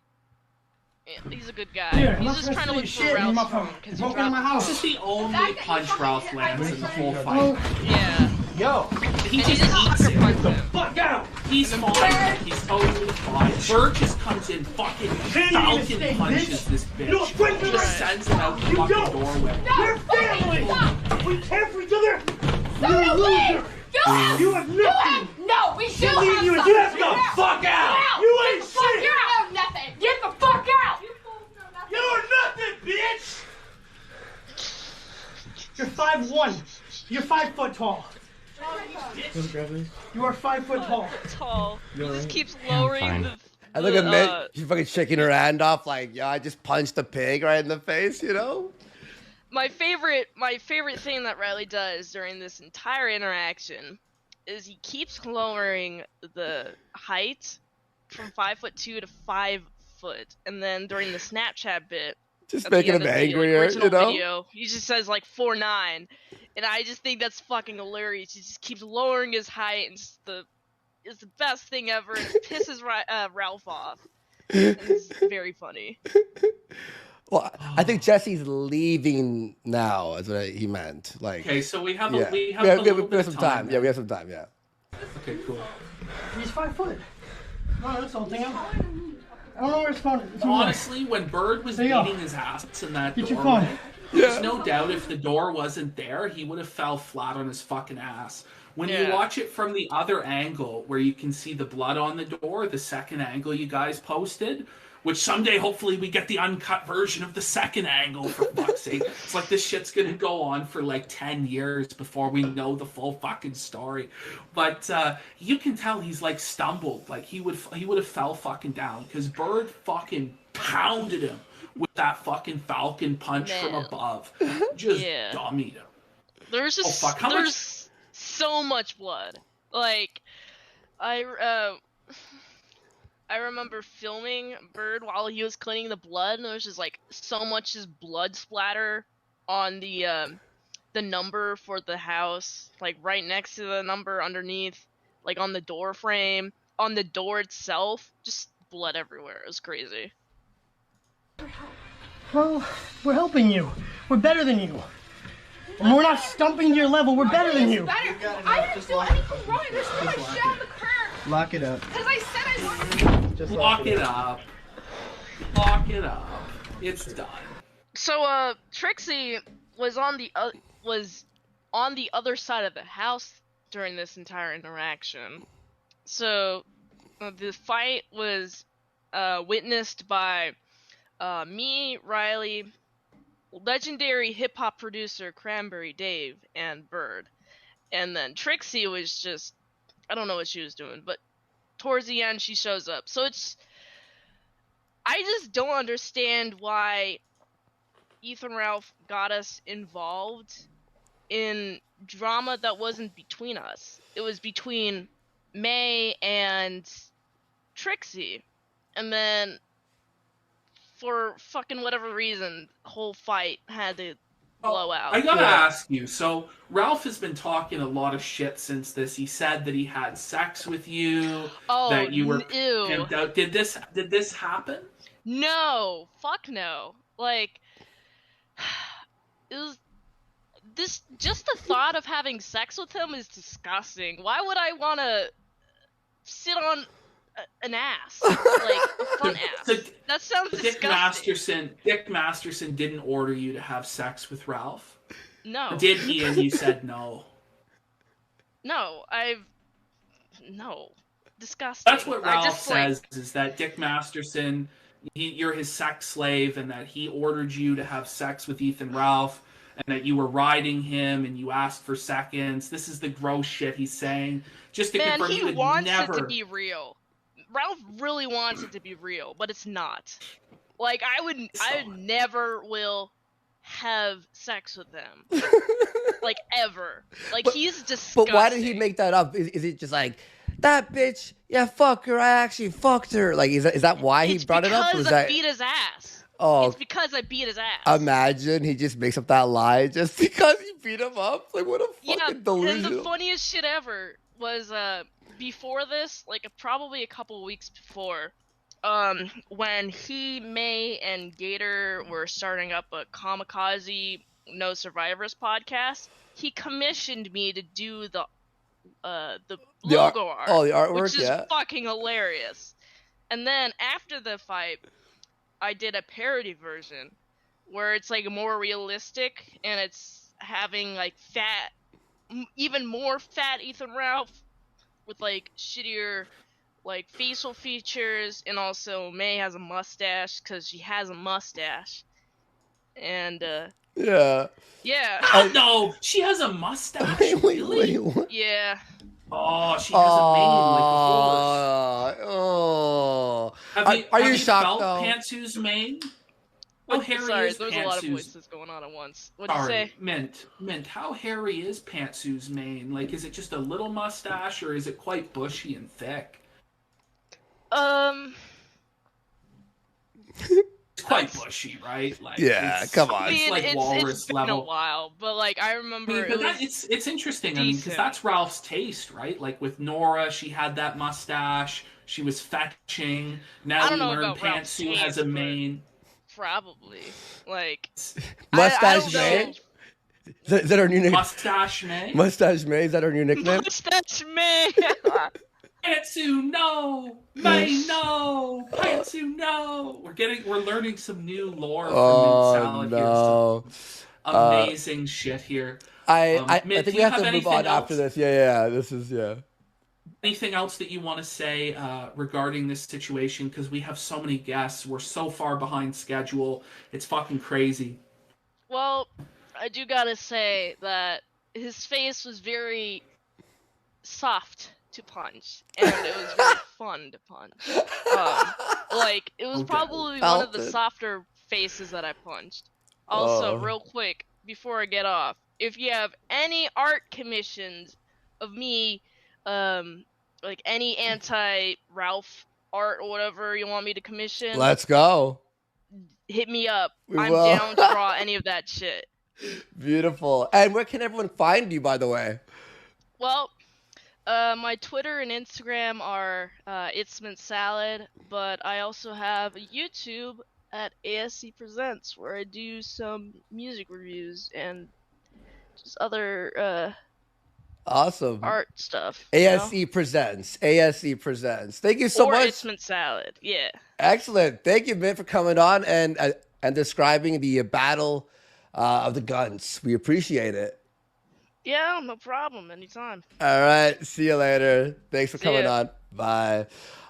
He's a good guy. Here, He's just trying to look for Ralph's phone because he dropped my house. This is the only punch Ralph lands in the whole fight. Yeah. Yo. He just eats it. Get the fuck out! He's fine. He's totally fine. Bird just comes in, fucking falcon punches this bitch. Just sends him out the fucking doorway. We're family! We care for each other! So You're a loser! You have nothing! No, we should have you something! Get the fuck out! You ain't shit! You have nothing! Get the fuck out! You're nothing, bitch! You're 5'1". You're 5 foot tall. You are 5 foot tall. He just keeps lowering the... And look at Mitt, she's fucking shaking her hand off like, yeah, I just punched a pig right in the face, you know? My favorite thing that Riley does during this entire interaction is he keeps lowering the height from 5'2" to 5 foot, and then during the Snapchat bit, just making him angrier, you know? Video, he just says like 4'9", and I just think that's fucking hilarious. He just keeps lowering his height, and it's the best thing ever. And it pisses Ralph off. And it's very funny. Well, I think Jesse's leaving now, is what he meant. Like, okay, so we have we have some time. Yeah, we have some time. Yeah. Okay, cool. He's 5 foot. No, that's the whole thing. I don't know where his phone is. Honestly, when Bird was beating his ass in that Get your doorway, phone. there's no doubt if the door wasn't there, he would have fell flat on his fucking ass. When you watch it from the other angle, where you can see the blood on the door, the second angle you guys posted, which someday, hopefully, we get the uncut version of the second angle, for fuck's sake. It's like this shit's gonna go on for like 10 years before we know the full fucking story. But you can tell he's like stumbled. Like he would have fell fucking down, because Bird fucking pounded him with that fucking falcon punch from above. Just dummied him. There's just there's so much blood. Like I remember filming Bird while he was cleaning the blood, and there was just like so much just blood splatter on the number for the house, like right next to the number underneath, like on the door frame, on the door itself, just blood everywhere. It was crazy. Well, we're helping you. We're better than you. And we're not stumping to your level. We're better than you. I didn't do anything wrong. There's so much shit on the curb. Lock it up. Because I said I wanted to. Lock it up. Lock it up. It's done. So, Trixie was on the other side of the house during this entire interaction. So, the fight was witnessed by me, Riley, legendary hip-hop producer Cranberry Dave, and Bird. And then Trixie was just, I don't know what she was doing, but towards the end she shows up. So I just don't understand why Ethan Ralph got us involved in drama that wasn't between us. It was between May and Trixie. And then for fucking whatever reason, the whole fight had to blow out. I gotta ask you, so Ralph has been talking a lot of shit since this. He said that he had sex with you, that you were pimped out. Did this happen? No, fuck no. Like, it was just the thought of having sex with him is disgusting. Why would I want to sit on an ass, like a front ass? That sounds disgusting. Dick Masterson didn't order you to have sex with Ralph? No. Did he? And you said no. No, no. Disgusting. That's what Ralph says, is that Dick Masterson, you're his sex slave, and that he ordered you to have sex with Ethan Ralph, and that you were riding him and you asked for seconds. This is the gross shit he's saying. Just to confirm, he you would wants never... it to be real. Ralph really wants it to be real, but it's not. Like, I never will have sex with them. Like, ever. Like, he's disgusting. But why did he make that up? Is it just like, that bitch, yeah, fuck her, I actually fucked her? Like, is that why he brought it up? It's because I beat his ass. Oh, it's because I beat his ass. Imagine he just makes up that lie just because he beat him up. Like, what a fucking delusion. And the funniest shit ever was before this, like probably a couple weeks before, when he, May, and Gator were starting up a Kamikaze No Survivors podcast. He commissioned me to do the logo art. Oh, the artwork, which is fucking hilarious. And then after the fight, I did a parody version where it's like more realistic and it's having like even more fat Ethan Ralph with like shittier like facial features, and also May has a mustache because she has a mustache. And yeah. No, she has a mustache. Really? What? Yeah. Oh, she has a mane like a horse. Are you have shocked felt though? Pantsu's mane? How hairy Sorry, is there was a lot of Pantsu's? voices going on at once. What'd you say? Mint. How hairy is Pantsu's mane? Like, is it just a little mustache, or is it quite bushy and thick? It's quite bushy, right? Like, yeah, come on. It's like walrus it's been level. a while, but like I remember. It's interesting. I mean, because that's Ralph's taste, right? Like with Nora, she had that mustache. She was fetching. Now we learn Pantsu has a mane. Probably. Like Mustache May? Is that our new name? Mustache May? Mustache May, is that our new nickname? Mustache May! Pantsu, no! May, no! Pantsu, no! We're learning some new lore from Mint Salad no. here. Some amazing shit here. I Mint, think we have to move on after this. Yeah. This is, Anything else that you want to say regarding this situation? Because we have so many guests. We're so far behind schedule. It's fucking crazy. Well, I do gotta say that his face was very soft to punch, and it was very fun to punch. Like, it was probably one of the softer faces that I punched. Also, real quick, before I get off, if you have any art commissions of me, like any anti-Ralph art or whatever you want me to commission, let's go. Hit me up. I'm will. down to draw any of that shit. Beautiful. And where can everyone find you, by the way? Well, my Twitter and Instagram are It's Mint Salad, but I also have a YouTube at ASC Presents where I do some music reviews and just other awesome art stuff. ASC Presents. ASC Presents. Thank you so much. It's Mint Salad. Yeah. Excellent. Thank you, Mint, for coming on and describing the battle of the guns. We appreciate it. Yeah, no problem. Anytime. All right. See you later. Thanks for coming on. Bye.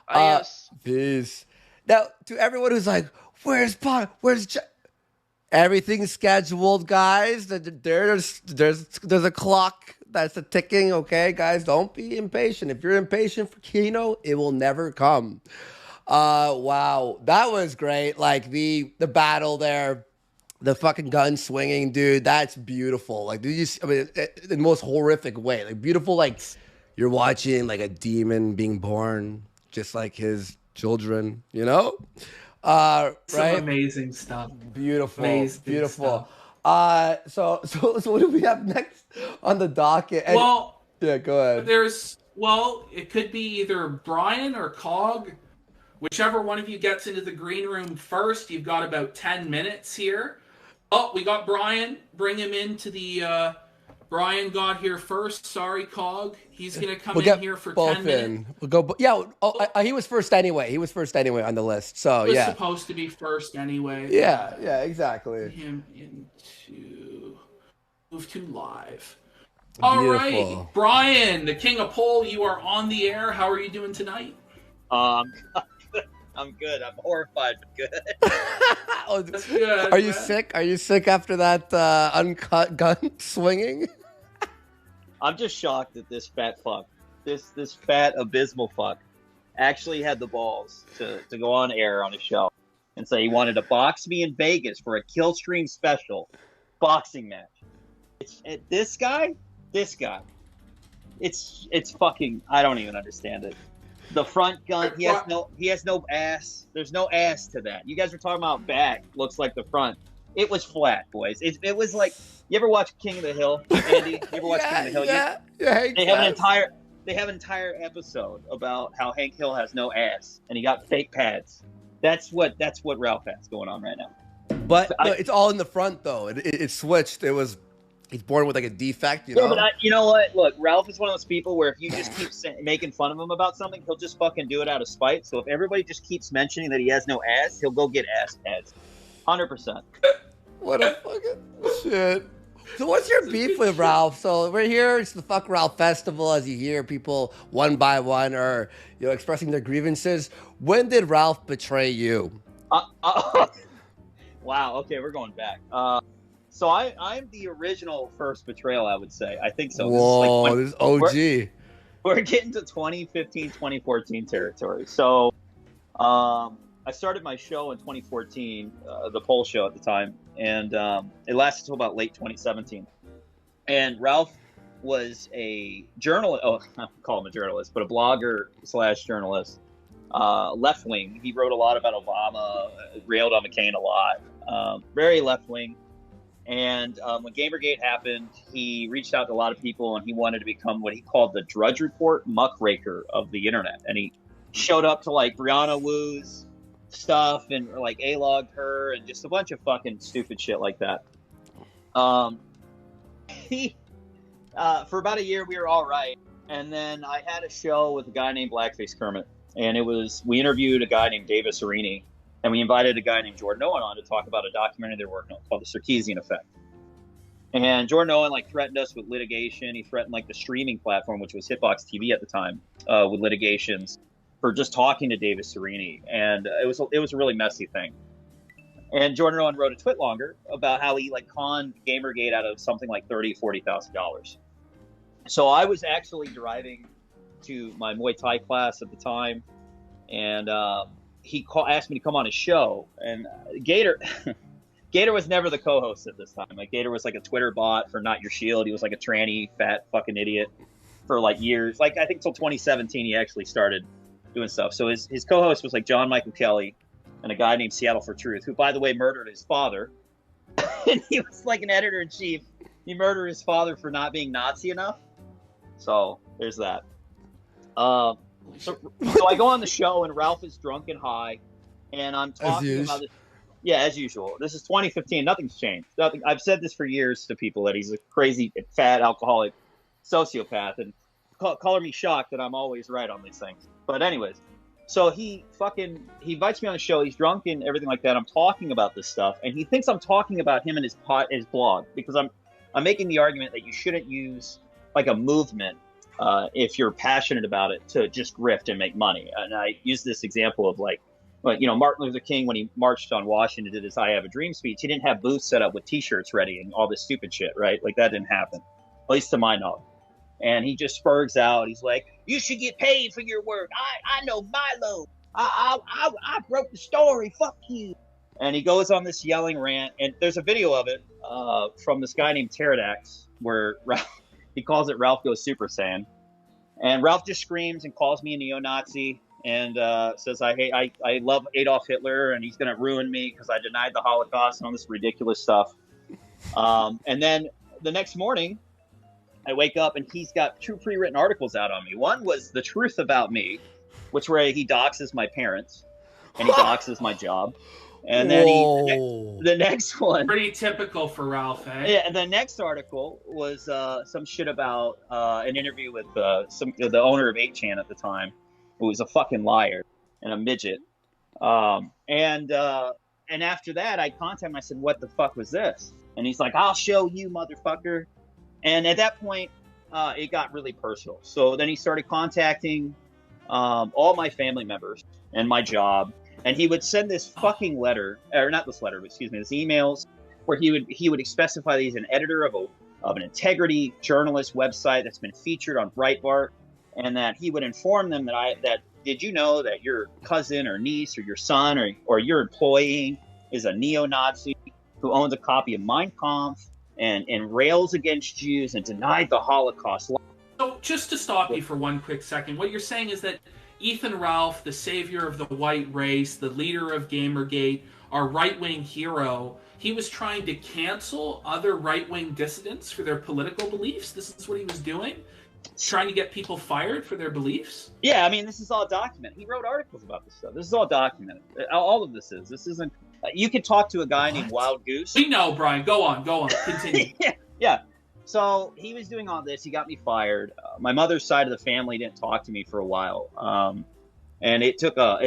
Adios. Peace. Now, to everyone who's like, where's everything's scheduled, guys. There's a clock that's ticking. Okay, guys, don't be impatient. If you're impatient for Kino, it will never come. Wow, that was great. Like the battle there. The fucking gun swinging, dude, that's beautiful. Like, did you see, I mean, in the most horrific way. Like, beautiful, like, you're watching, like, a demon being born, just like his children, you know? Right? Some amazing stuff. Beautiful. Amazing beautiful. Stuff. So what do we have next on the docket? And, yeah, go ahead. It could be either Brian or Cog. Whichever one of you gets into the green room first, you've got about 10 minutes here. Oh, we got Brian. Bring him into the... Brian got here first. Sorry, Cog. He's going to come in here for 10 minutes. We'll go... Yeah, he was first anyway. He was first anyway on the list. So, he was supposed to be first anyway. Yeah, exactly. Him move to live. All right, Brian, the king of pole, you are on the air. How are you doing tonight? I'm good. I'm horrified, but good. That's good. Are you sick? Are you sick after that uncut gun swinging? I'm just shocked that this fat fuck, this fat abysmal fuck, actually had the balls to go on air on a show and say he wanted to box me in Vegas for a kill stream special boxing match. This guy, it's fucking. I don't even understand it. The front gun, he has no ass. There's no ass to that. You guys were talking about back looks like the front. It was flat, boys. It was like, you ever watch King of the Hill, Andy? You ever watch King of the Hill? Yeah. They have an entire episode about how Hank Hill has no ass and he got fake pads. That's what Ralph has going on right now. But no, it's all in the front though. It switched. He's born with like a defect, you know. Yeah, but you know what? Look, Ralph is one of those people where if you just keep making fun of him about something, he'll just fucking do it out of spite. So if everybody just keeps mentioning that he has no ass, he'll go get ass pads. 100%. What a fucking shit. So what's your beef with Ralph? So we're here, it's the Fuck Ralph Festival, as you hear people one by one are, expressing their grievances. When did Ralph betray you? Wow, okay, we're going back. So I'm the original first betrayal, I would say. I think so. Whoa, this is OG. We're getting to 2015, 2014 territory. So I started my show in 2014, the Pole Show at the time, and it lasted until about late 2017. And Ralph was a journalist. Oh, I don't call him a journalist, but a blogger / journalist. Left wing. He wrote a lot about Obama, railed on McCain a lot. Very left wing. And when Gamergate happened, he reached out to a lot of people, and he wanted to become what he called the Drudge Report muckraker of the internet. And he showed up to like Brianna Wu's stuff and like A-logged her and just a bunch of fucking stupid shit like that. He for about a year we were all right, and then I had a show with a guy named Blackface Kermit, and we interviewed a guy named Davis Arini. And we invited a guy named Jordan Owen on to talk about a documentary they're working on called The Sarkeesian Effect. And Jordan Owen threatened us with litigation. He threatened the streaming platform, which was Hitbox TV at the time, with litigations for just talking to Davis Arini. And it was a really messy thing. And Jordan Owen wrote a twit longer about how he conned Gamergate out of something like $30,000-$40,000. So I was actually driving to my Muay Thai class at the time, and he asked me to come on his show, and Gator was never the co-host at this time. Gator was a Twitter bot for Not Your Shield. He was a tranny, fat fucking idiot for years. I think till 2017 he actually started doing stuff. So his co-host was John Michael Kelly and a guy named Seattle for Truth, who by the way murdered his father. And he was an editor-in-chief. He murdered his father for not being Nazi enough. So there's that. So I go on the show, and Ralph is drunk and high, and I'm talking about this. Yeah, as usual. This is 2015. Nothing's changed. Nothing. I've said this for years to people that he's a crazy, fat, alcoholic sociopath, and color me shocked that I'm always right on these things. But anyways, so he invites me on the show. He's drunk and everything like that. I'm talking about this stuff, and he thinks I'm talking about him and his blog, because I'm making the argument that you shouldn't use a movement. If you're passionate about it, to just grift and make money. And I use this example of Martin Luther King, when he marched on Washington, did his I Have a Dream speech, he didn't have booths set up with t-shirts ready and all this stupid shit, right? That didn't happen, at least to my knowledge. And he just spurgs out. He's like, you should get paid for your work. I know Milo. I broke the story. Fuck you. And he goes on this yelling rant. And there's a video of it from this guy named Pterodax, where he calls it Ralph Goes Super Saiyan. And Ralph just screams and calls me a neo-Nazi and says, I love Adolf Hitler, and he's going to ruin me because I denied the Holocaust and all this ridiculous stuff. And then the next morning, I wake up, and he's got 2 pre-written articles out on me. One was The Truth About Me, where he doxes my parents, and he doxes my job. And then the next one, pretty typical for Ralph, eh? Yeah, and the next article was some shit about an interview with the owner of 8chan at the time, who was a fucking liar and a midget. And after that, I contacted him. I said, "What the fuck was this?" And he's like, "I'll show you, motherfucker." And at that point, it got really personal. So then he started contacting all my family members and my job. And he would send this fucking letter, or not this letter, but excuse me, this emails where he would specify that he's an editor of an integrity journalist website that's been featured on Breitbart, and that he would inform them that did you know that your cousin or niece or your son or your employee is a neo-Nazi who owns a copy of Mein Kampf and rails against Jews and denied the Holocaust. So just to stop you for one quick second, what you're saying is that Ethan Ralph, the savior of the white race, the leader of Gamergate, our right-wing hero, he was trying to cancel other right-wing dissidents for their political beliefs? This is what he was doing? Trying to get people fired for their beliefs? Yeah, I mean, this is all documented. He wrote articles about this stuff. This is all documented. All of this is. This isn't... you could talk to a guy named Wild Goose. We know, Brian. Go on. Continue. Yeah. So he was doing all this. He got me fired. My mother's side of the family didn't talk to me for a while, and it took a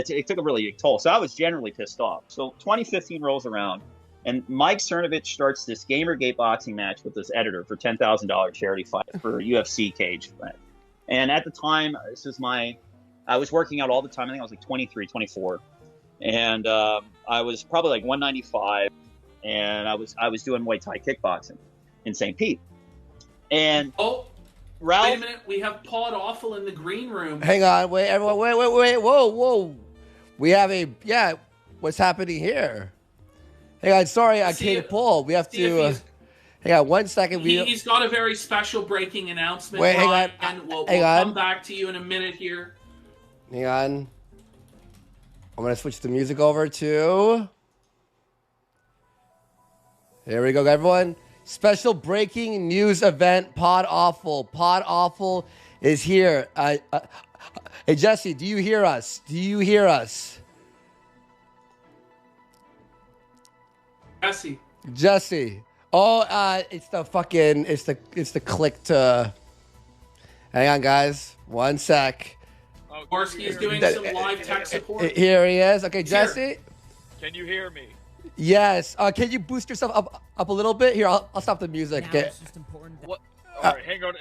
really big toll. So I was generally pissed off. So 2015 rolls around, and Mike Cernovich starts this Gamergate boxing match with this editor for $10,000 charity fight for UFC cage fight. And at the time, I was working out all the time. I think I was like 23, 24, and I was probably like 195, and I was doing Muay Thai kickboxing in St. Pete. And Ralph, wait a minute, we have Pod Awful in the green room. Hang on, wait, everyone, wait, whoa. We have what's happening here? Hang on, sorry, I can't pull. We have to, hang on 1 second. He's got a very special breaking announcement. Wait, hang on. And we'll come back to you in a minute here. Hang on. I'm going to switch the music over to, here we go, everyone. Special breaking news event, Pod Awful. Pod Awful is here. Hey, Jesse, do you hear us? Jesse. Oh, it's the click to... Hang on, guys. 1 sec. Gorski is doing some live tech support. Here he is. Okay, Jesse. Can you hear me? Yes. Can you boost yourself up a little bit? Here, I'll stop the music. Okay. It's just important. What? All right, hang on.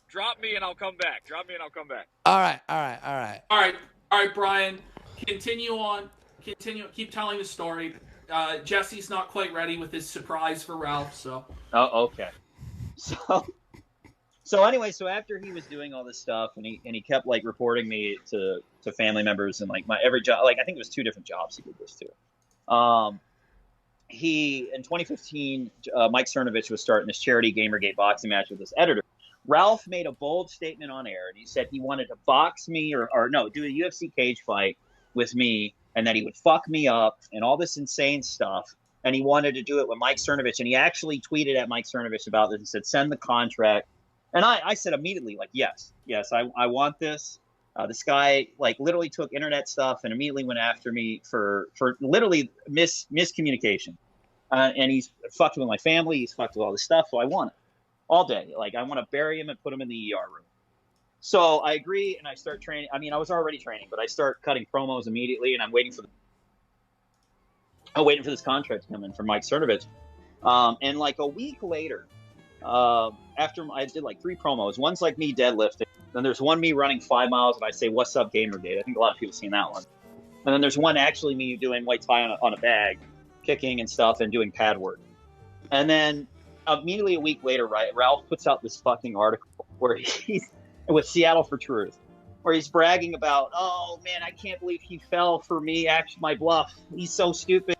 Drop me and I'll come back. All right. All right, Brian. Continue on. Keep telling the story. Jesse's not quite ready with his surprise for Ralph, so. Oh, okay. So anyway, after he was doing all this stuff, and he kept like reporting me to family members, and like my every job, like I think it was 2 different jobs he did this to. He in 2015, Mike Cernovich was starting this charity Gamergate boxing match with this editor. Ralph made a bold statement on air, and he said he wanted to box me or do a UFC cage fight with me, and that he would fuck me up and all this insane stuff. And he wanted to do it with Mike Cernovich, and he actually tweeted at Mike Cernovich about this and said, "Send the contract." And I said immediately, like, yes, I want this. This guy, like, literally took internet stuff and immediately went after me for literally miscommunication. And he's fucked with my family. He's fucked with all this stuff. So I want it all day. Like, I want to bury him and put him in the ER room. So I agree, and I start training. I mean, I was already training, but I start cutting promos immediately, and I'm waiting for this contract to come in for Mike Cernovich. And like a week later, after I did like 3 promos, one's like me deadlifting, then there's one me running 5 miles and I say, "What's up, Gamergate?" I think a lot of people have seen that one. And then there's one actually me doing Muay Thai on a bag, kicking and stuff and doing pad work. And then immediately a week later, right, Ralph puts out this fucking article where he's with Seattle for Truth, where he's bragging about, "Oh man, I can't believe he fell for me, actually my bluff. He's so stupid.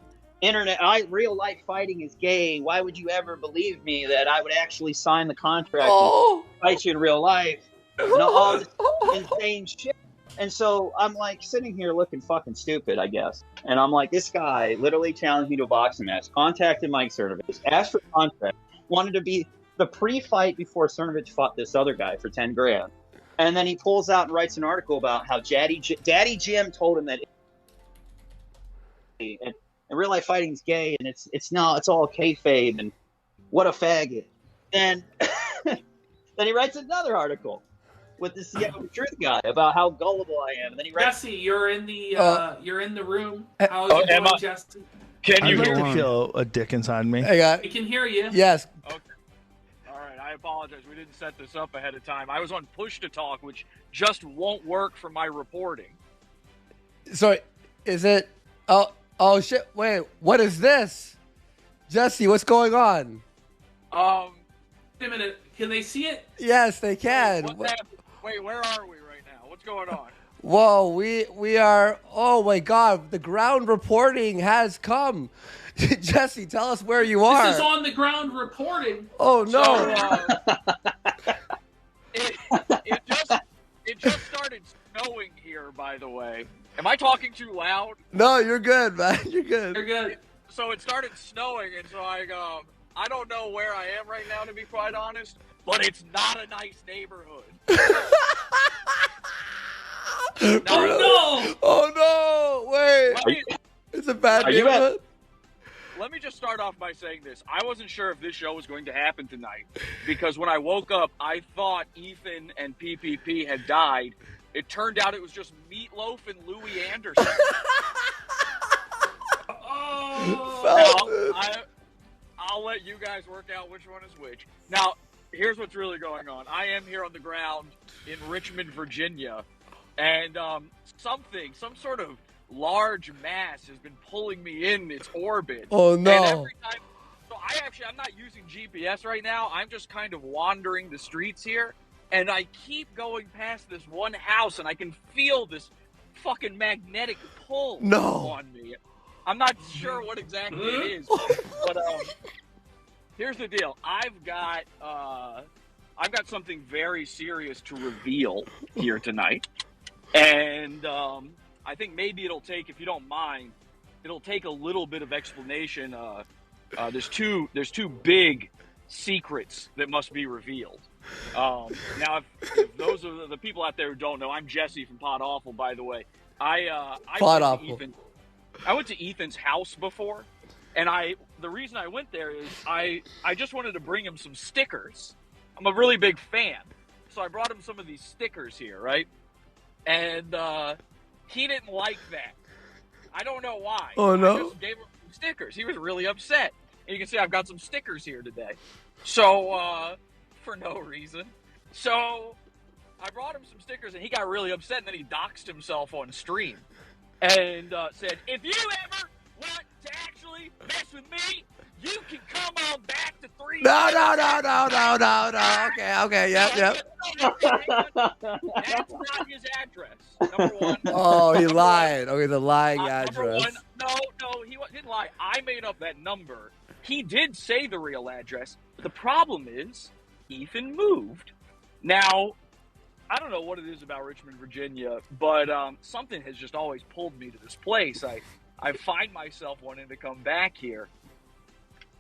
Real life fighting is gay. Why would you ever believe me that I would actually sign the contract and fight you in real life?" All this insane shit. And so I'm like sitting here looking fucking stupid, I guess. And I'm like, this guy literally challenged me to a boxing match, contacted Mike Cernovich, asked for a contract, wanted to be the pre-fight before Cernovich fought this other guy for 10 grand. And then he pulls out and writes an article about how Daddy Jim told him that and real life fighting is gay, and it's all kayfabe, and what a faggot. And then he writes another article with this Seattle Truth guy about how gullible I am, and then he writes. Jesse, you're in the room. How's it going, Jesse? Can you hear me? I feel a dick inside me. We can hear you. Yes. Okay. All right. I apologize. We didn't set this up ahead of time. I was on push to talk, which just won't work for my reporting. So, is it? Oh shit! Wait, what is this? Jesse, what's going on? Wait a minute. Can they see it? Yes, they can. Wait, where are we right now? What's going on? Whoa, we are. Oh my God, the ground reporting has come. Jesse, tell us where you are. This is on the ground reporting. Oh no! So, it just started snowing here, by the way. Am I talking too loud? No, you're good, man. You're good. You're good. So it started snowing, and so I don't know where I am right now, to be quite honest. But it's not a nice neighborhood. Oh no! Oh no! Wait, it's a bad neighborhood. Let me just start off by saying this. I wasn't sure if this show was going to happen tonight because when I woke up, I thought Ethan and PPP had died. It turned out it was just Meatloaf and Louis Anderson. I'll let you guys work out which one is which. Now, here's what's really going on. I am here on the ground in Richmond, Virginia, and some sort of large mass has been pulling me in its orbit. Oh no! And every time, so I'm not using GPS right now. I'm just kind of wandering the streets here, and I keep going past this one house, and I can feel this fucking magnetic pull on me. I'm not sure what exactly it is, but here's the deal. I've got something very serious to reveal here tonight, and I think maybe it'll take, if you don't mind, it'll take a little bit of explanation. There's two big secrets that must be revealed. Now, if those are the people out there who don't know, I'm Jesse from Pod Awful, by the way. I went to Ethan's house before, and the reason I went there is I just wanted to bring him some stickers. I'm a really big fan, so I brought him some of these stickers here, right? And he didn't like that. I don't know why. Oh no! I just gave him some stickers. He was really upset. And you can see I've got some stickers here today. So for no reason. So I brought him some stickers, and he got really upset, and then he doxed himself on stream. And said, if you ever want to actually mess with me, you can come on back to 3. No. Okay. Yep. That's not his address. Number one. Oh, he lied. Okay, the lying address. Number one, no, he didn't lie. I made up that number. He did say the real address. The problem is, Ethan moved. Now, I don't know what it is about Richmond, Virginia, but something has just always pulled me to this place. I find myself wanting to come back here.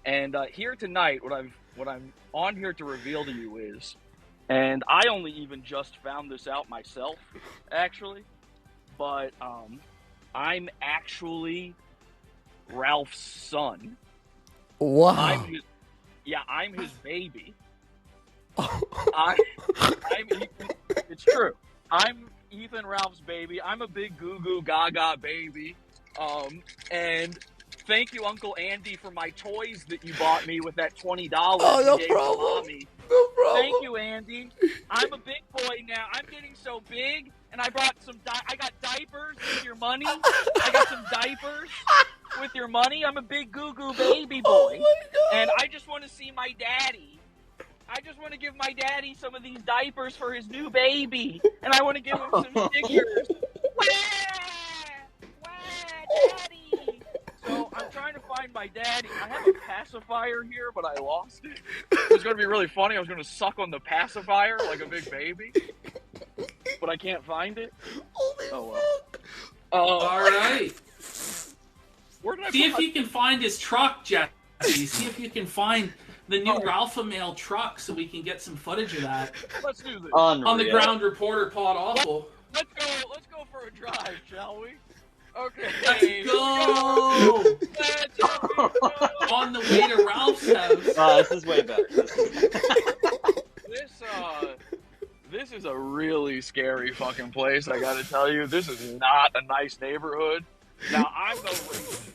And here tonight, what I'm on here to reveal to you is, and I only even just found this out myself, actually, but I'm actually Ralph's son. Wow. I'm his baby. It's true. I'm Ethan Ralph's baby. I'm a big goo goo gaga baby. And thank you, Uncle Andy, for my toys that you bought me with that $20. Oh, no you problem. gave to Mommy. No problem. Thank you, Andy. I'm a big boy now. I'm getting so big, and I brought I got diapers with your money. I got some diapers with your money. I'm a big goo goo baby boy. Oh my God. And I just want to see my daddy. I just want to give my daddy some of these diapers for his new baby. And I want to give him some stickers. Daddy! So I'm trying to find my daddy. I have a pacifier here, but I lost it. It was going to be really funny. I was going to suck on the pacifier like a big baby. But I can't find it. Holy fuck. All right. Where did I See if you can find his truck, Jesse. See if you can find the new Ralpha Mail truck so we can get some footage of that. Let's do this. On the Ground Reporter Pod Awful. Let's go for a drive, shall we? Okay. Let's go! On the way to Ralph's house. This is way better. This is a really scary fucking place, I gotta tell you. This is not a nice neighborhood. Now, I'm no racist,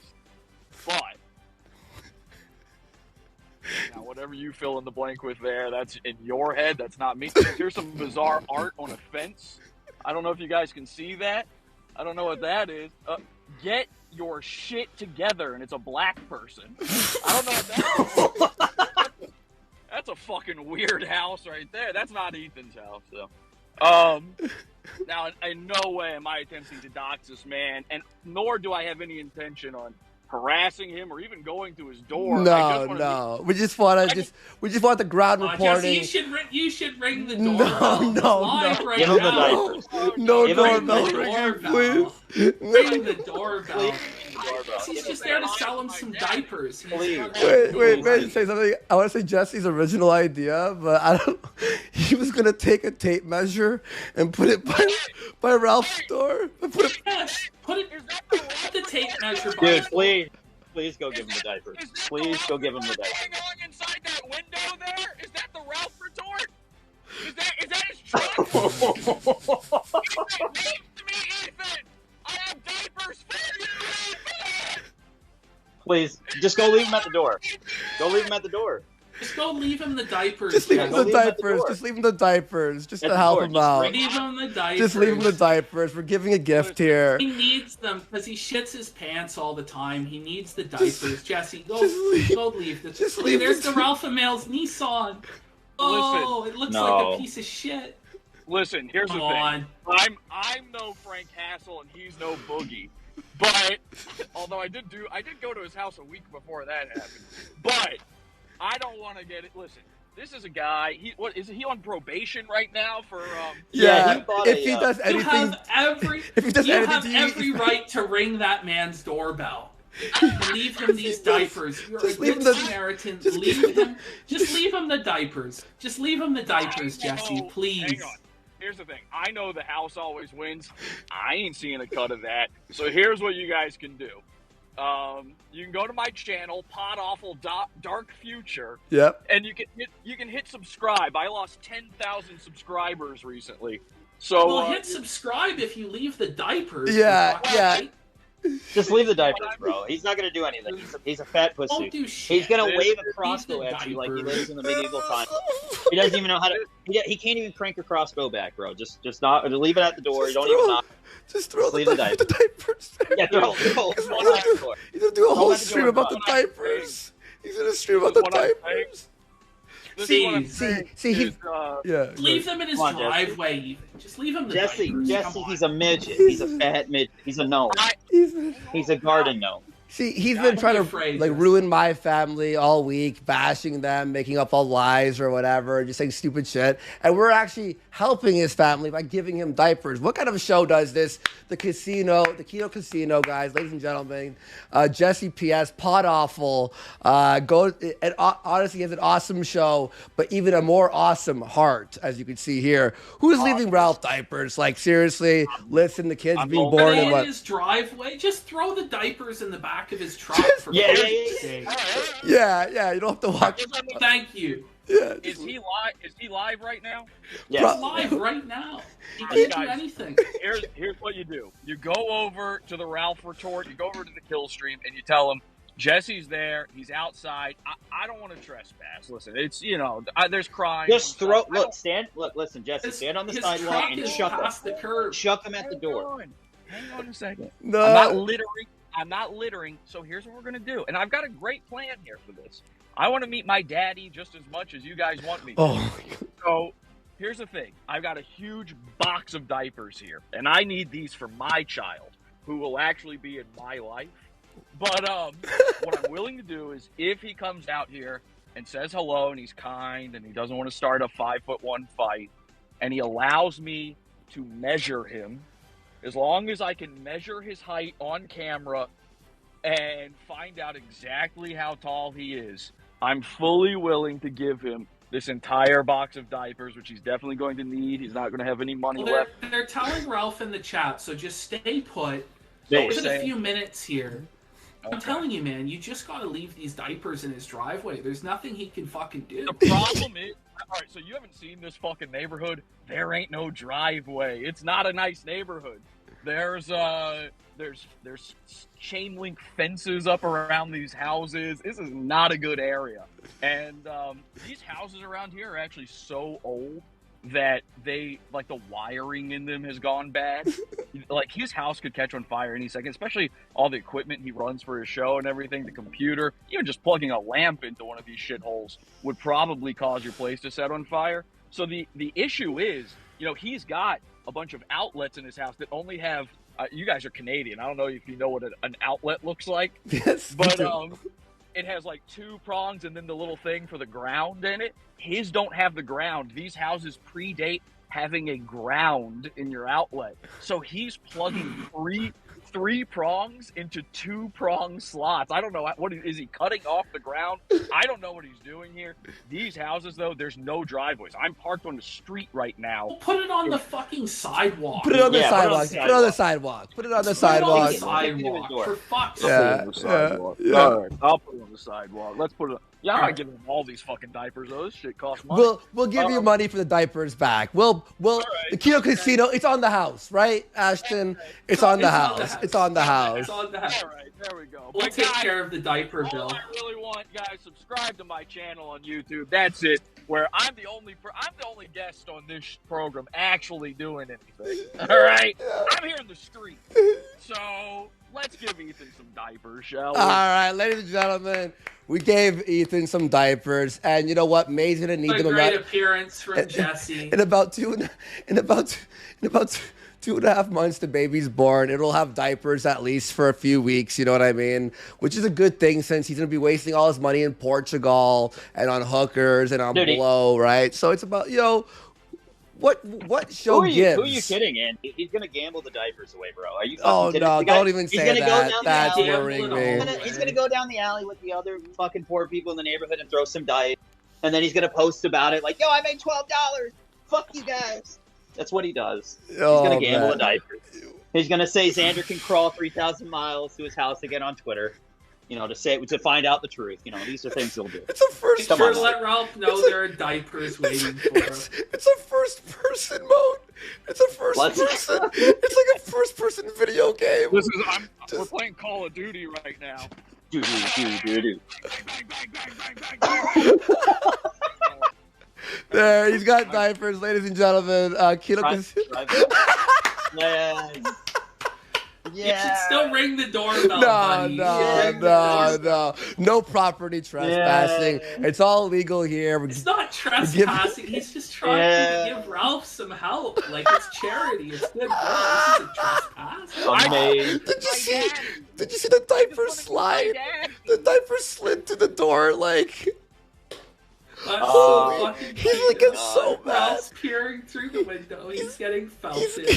but now whatever you fill in the blank with there, that's in your head, that's not me. Here's some bizarre art on a fence. I don't know if you guys can see that. I don't know what that is. Get your shit together, and it's a black person. I don't know what that is. That's a fucking weird house right there. That's not Ethan's house, though. Now, in no way am I attempting to dox this man, and nor do I have any intention on harassing him or even going to his door. No. We just want the ground reporting. Jesse, you should ring the doorbell. No. Give him the diapers. No doorbell ringing, please. Ring the doorbell. He's just there to sell him some diapers. Wait, man, say something. I want to say Jesse's original idea, but he was gonna take a tape measure and put it by Ralph's door. Put the tape measure. Dude, please go give him the diapers. Please go give him the diapers. Hanging on inside that window there? Is that the Ralph retort? Is that his truck? Ethan! I have diapers for you, Ethan! Please, just go leave him at the door. Go leave him at the door. Just go leave him the diapers. Just leave him the diapers. Just leave him the diapers. Just to help him out. Leave him the diapers. Just leave him the diapers. We're giving a gift here. He needs them because he shits his pants all the time. He needs the diapers. Jesse, go leave this. Just leave There's the Ralph Emails Nissan. Oh, it looks like a piece of shit. Listen, here's the thing. I'm no Frank Hassel and he's no Boogie. But although I did go to his house a week before that happened. But I don't want to get it. Listen, this is a guy. Is he on probation right now for? Yeah, if he does anything, you have every right to ring that man's doorbell. Leave him these diapers. You're a good Samaritan. Just leave him the diapers. Just leave him the diapers, Jesse, please. Hang on. Here's the thing. I know the house always wins. I ain't seeing a cut of that. So here's what you guys can do. You can go to my channel, Pod Awful Dark Future. Yep. And you can hit subscribe. I lost 10,000 subscribers recently. So hit subscribe if you leave the diapers. Yeah. Just leave the diapers, bro. He's not gonna do anything. He's a fat pussy. Don't do shit. He's gonna wave a crossbow at you like he lives in the medieval times. He doesn't even know how to. He can't even crank a crossbow back, bro. Just not. Leave it at the door. You don't even knock. Just throw leave the diapers. Yeah, throw. He's gonna do a whole stream about the diapers. He's gonna stream about the diapers. See, leave them in his driveway. Just leave him the diapers. Jesse, he's a midget. He's a fat midget. He's a gnome. He's a garden gnome. See, he's been trying to ruin my family all week, bashing them, making up all lies or whatever, just saying stupid shit. And we're actually helping his family by giving him diapers. What kind of a show does this? The Kino Casino, guys, ladies and gentlemen. Jesse P.S. Pod Awful. And honestly, he has an awesome show, but even a more awesome heart, as you can see here. Who's leaving Ralph diapers? Like, seriously, listen, the kids being born in his driveway. Just throw the diapers in the back of his truck. Yeah. You don't have to walk. Thank you. Yeah. Is he live right now? Yeah. He's live right now. He can't do anything. Here's what you do. You go over to the Ralph retort. You go over to the kill stream and you tell him Jesse's there. He's outside. I don't want to trespass. Listen, it's there's crime. Just throw. Listen, Jesse. Stand on the sidewalk and chuck him at the door. Hang on a second. No. I'm not littering, so here's what we're going to do. And I've got a great plan here for this. I want to meet my daddy just as much as you guys want me to. Oh. So here's the thing. I've got a huge box of diapers here, and I need these for my child, who will actually be in my life. But what I'm willing to do is if he comes out here and says hello and he's kind and he doesn't want to start a 5'1" fight, and he allows me to measure him, as long as I can measure his height on camera and find out exactly how tall he is, I'm fully willing to give him this entire box of diapers, which he's definitely going to need. He's not going to have any money left. They're telling Ralph in the chat, so just stay put. Give it a few minutes here. Okay. I'm telling you, man, you just got to leave these diapers in his driveway. There's nothing he can fucking do. The problem is, all right, so you haven't seen this fucking neighborhood? There ain't no driveway. It's not a nice neighborhood. There's chain link fences up around these houses. This is not a good area. And these houses around here are actually so old that they like the wiring in them has gone bad. Like his house could catch on fire any second, especially all the equipment he runs for his show and everything, the computer, even just plugging a lamp into one of these shitholes would probably cause your place to set on fire. So the issue is, you know, he's got a bunch of outlets in his house that only have, you guys are Canadian. I don't know if you know what an outlet looks like. Yes, but it has like 2 prongs and then the little thing for the ground in it. His don't have the ground. These houses predate having a ground in your outlet. So he's plugging three prongs into 2-prong slots. I don't know what is he cutting off the ground? I don't know what he's doing here. These houses though, there's no driveways. I'm parked on the street right now. Well, put it on the fucking sidewalk. Put it on the sidewalk. Put it on the sidewalk. Put it on the sidewalk. For fuck's Yeah. sake. Yeah. All right, I'll put it on the sidewalk. Let's put it on. Yeah, I'm not giving him all these fucking diapers though. This shit costs money. We'll give you money for the diapers back. The Kino Casino, it's on the house, right, Ashton? It's on the house. It's on the house. It's on the house. All right, there we go. We'll But take guys, care of the diaper bill. all I really want, guys, subscribe to my channel on YouTube. That's it. Where I'm the only guest on this program actually doing anything. All right, I'm here in the street. So let's give Ethan some diapers, shall we? All right, ladies and gentlemen, we gave Ethan some diapers, and you know what? May's gonna need A them. great appearance from Jesse. In about 2.5 months, the baby's born. It'll have diapers at least for a few weeks. You know what I mean? Which is a good thing since he's gonna be wasting all his money in Portugal and on hookers and on blow, right? So it's about what show gives? Who are you kidding, Andy? He's gonna gamble the diapers away, bro. Are you? Oh kidding? no! The guy- Don't even he's say gonna that. Go down That's the alley. worrying me. He's gonna go down the alley with the other fucking poor people in the neighborhood and throw some dice, and then he's gonna post about it like, "Yo, I made $12. Fuck you guys." That's what he does. He's gonna gamble the diapers. He's gonna say Xander can crawl 3,000 miles to his house again on Twitter. You know, to find out the truth. You know, these are things he'll do. It's a first. Make sure to let Ralph know there are diapers waiting for him. It's a first-person mode. It's a first-person. It's like a first-person video game. We're playing Call of Duty right now. Do. There, he's got diapers, ladies and gentlemen. Kino You should still ring the doorbell, buddy. No property trespassing. It's all legal here. It's not trespassing. He's just trying to give Ralph some help. Like, it's charity. It's good. This isn't trespass. Did you see the diaper slide? The diaper slid to the door like. So he's looking so bad. Ralph's peering through the window. He's getting felted.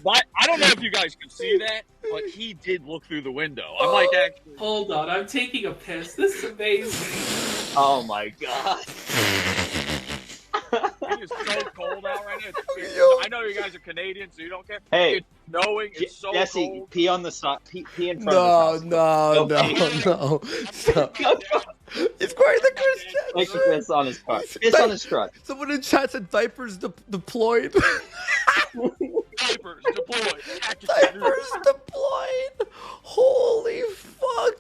But I don't know if you guys can see that, but he did look through the window. I'm like, actually. Hold on, I'm taking a piss. This is amazing. Oh my god. It is so cold out right now. I know you guys are Canadian, so you don't care. Hey, it's snowing. It's so Jesse, cold. pee on the pee in front of the house. No. He's wearing the Chris Jenner. Make a piss on his car. Piss on his truck. Someone in chat said diapers deployed. Diapers deployed. Diapers deployed. Holy fuck.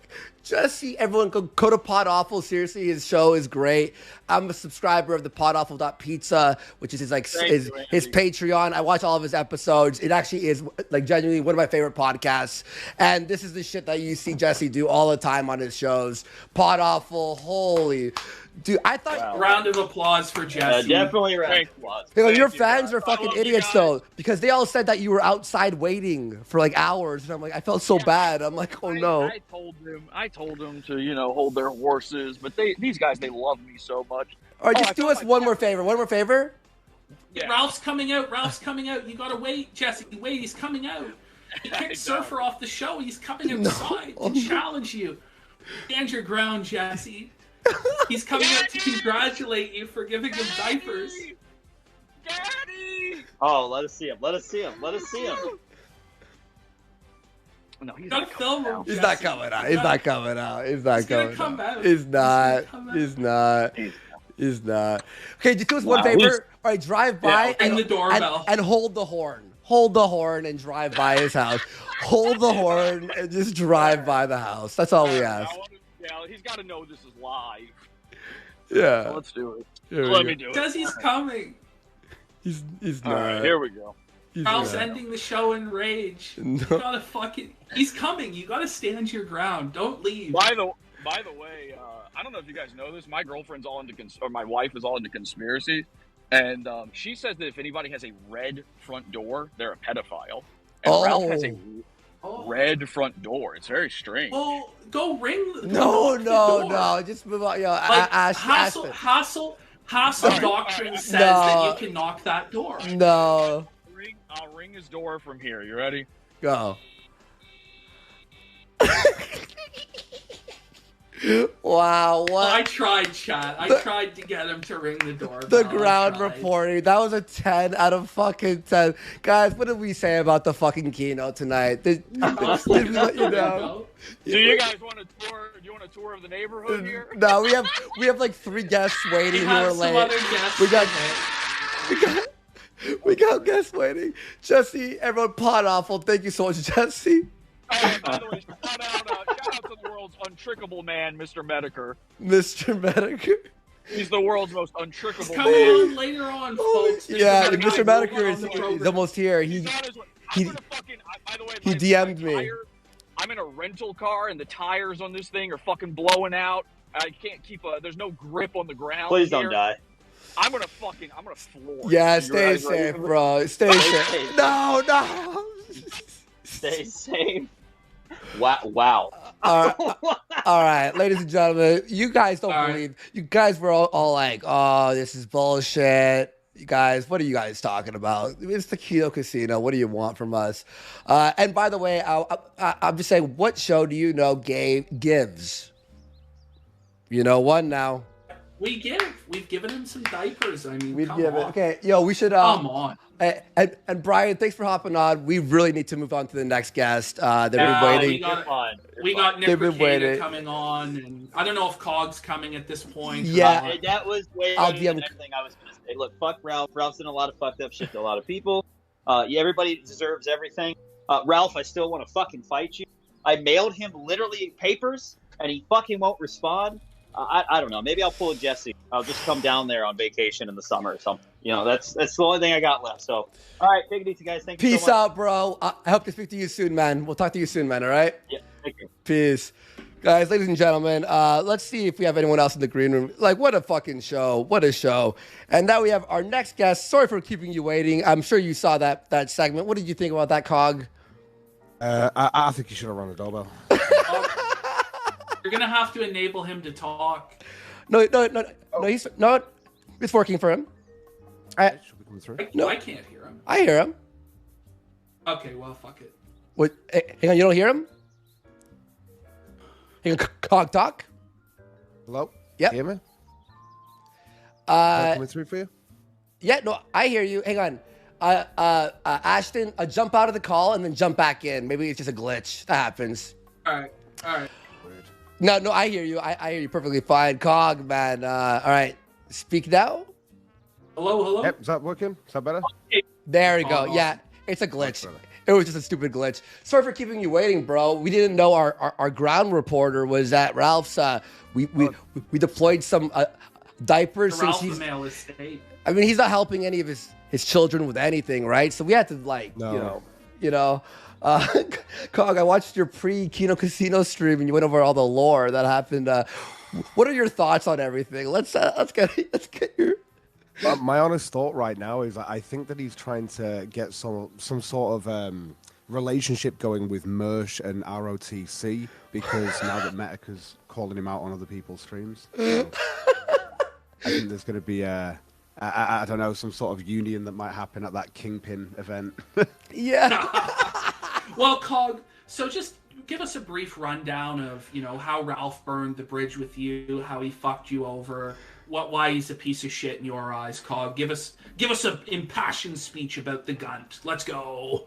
Jesse, everyone go to Pod Awful. Seriously, his show is great. I'm a subscriber of the podawful.pizza, which is his Patreon. I watch all of his episodes. It actually is like genuinely one of my favorite podcasts. And this is the shit that you see Jesse do all the time on his shows. Pod Awful, holy dude! I thought round of applause for Jesse. Definitely a round of applause. Your fans are fucking idiots though, because they all said that you were outside waiting for like hours, and I'm like, I felt so bad. I'm like, oh no. I told them to, hold their horses, but these guys, they love me so much. All right, just do us one more favor. One more favor. Yeah. Ralph's coming out. You gotta wait, Jesse. Wait, he's coming out. He kicked Surfer off the show. He's coming outside to challenge you. Stand your ground, Jesse. He's coming out to congratulate you for giving him diapers. Daddy! Oh, let us see him. No, he's not coming out. He's not coming out. He's not coming out. He's not coming out. He's not. He's not. Okay, just do us one favor. All right, drive by and the doorbell and hold the horn. Hold the horn and drive by his house. Hold the horn and just drive by the house. That's all we ask. Yeah, he's got to know this is live. Yeah. So let's do it. Here we Let go. me do it. Because he's coming. He's All not. right, here we go. Ralph's ending the show in rage. No. You gotta fucking. He's coming. You gotta stand your ground. Don't leave. By the way, I don't know if you guys know this. My girlfriend's all into or my wife is all into conspiracy, and she says that if anybody has a red front door, they're a pedophile. And Ralph has a red front door. It's very strange. Well, go ring. No. Just move on. Yo, Like, Hassel doctrine says that you can knock that door. No. I'll ring his door from here. You ready? Go. Wow, what? I tried, chat. I tried to get him to ring the door. The ground reporting. That was a 10 out of fucking 10. Guys, what did we say about the fucking keynote tonight? Did we let you know? Do you guys want a tour? Do you want a tour of the neighborhood here? No, we have like 3 guests waiting who are late. We got guests waiting. Jesse, everyone, Pod Awful. Thank you so much, Jesse. By the way, shout out to the world's untrickable man, Mr. Medicare. Mr. Medicare. He's the world's most untrickable man. Coming on later on, folks. Yeah, Mr. Medicare is almost here. He DM'd me. I'm in a rental car, and the tires on this thing are fucking blowing out. I can't keep there's no grip on the ground. Please here. don't die. I'm gonna floor. Yeah, you. Stay safe, bro. Stay safe. No. Stay safe. Wow. All right, ladies and gentlemen, you guys don't believe. You guys were all like, "Oh, this is bullshit." You guys, what are you guys talking about? It's the Kino Casino. What do you want from us? And by the way, I'm just saying, what show do you know gives? You know one now. We've given him some diapers. I mean, come on. Okay, yo, we should. Come on. And Brian, thanks for hopping on. We really need to move on to the next guest. They've been waiting. We got Nick Ricada coming on, and I don't know if Cog's coming at this point. Yeah, that was way better than everything I was going to say. Look, fuck Ralph. Ralph's done a lot of fucked up shit to a lot of people. Everybody deserves everything. Ralph, I still want to fucking fight you. I mailed him literally papers, and he fucking won't respond. I don't know. Maybe I'll pull a Jesse. I'll just come down there on vacation in the summer or something. You know, that's the only thing I got left. So, all right, take it easy, guys. Thank you so much. Peace out, bro. I hope to speak to you soon, man. We'll talk to you soon, man. All right? Yeah, thank you. Peace. Guys, ladies and gentlemen, let's see if we have anyone else in the green room. Like, what a fucking show. What a show. And now we have our next guest. Sorry for keeping you waiting. I'm sure you saw that segment. What did you think about that, Cog? I think you should have run a doorbell. You're gonna have to enable him to talk. No, it's working for him. I can't hear him. I hear him. Okay, well, fuck it. What? Hang on, you don't hear him? Hang on, Cog talk. Hello? Yep. Hear me? Coming through for you? Yeah, no, I hear you. Hang on. Ashton, jump out of the call and then jump back in. Maybe it's just a glitch. That happens. All right. No, I hear you. I hear you perfectly fine. Cog, man. All right. Speak now. Hello? Yep, is that working? Is that better? There we go. Yeah, it's a glitch. It was just a stupid glitch. Sorry for keeping you waiting, bro. We didn't know our ground reporter was at Ralph's. We deployed some diapers. Ralph since the male estate. I mean, he's not helping any of his children with anything, right? So we had to you know. Cog, I watched your pre-Kino Casino stream and you went over all the lore that happened. What are your thoughts on everything? Let's get your. My honest thought right now is I think that he's trying to get some sort of relationship going with Mersh and ROTC because now that Metaca's calling him out on other people's streams, I think there's going to be I don't know, some sort of union that might happen at that Kingpin event. Yeah. Well, Cog, so just give us a brief rundown of, how Ralph burned the bridge with you, how he fucked you over, why he's a piece of shit in your eyes, Cog. Give us an impassioned speech about the Gunt. Let's go.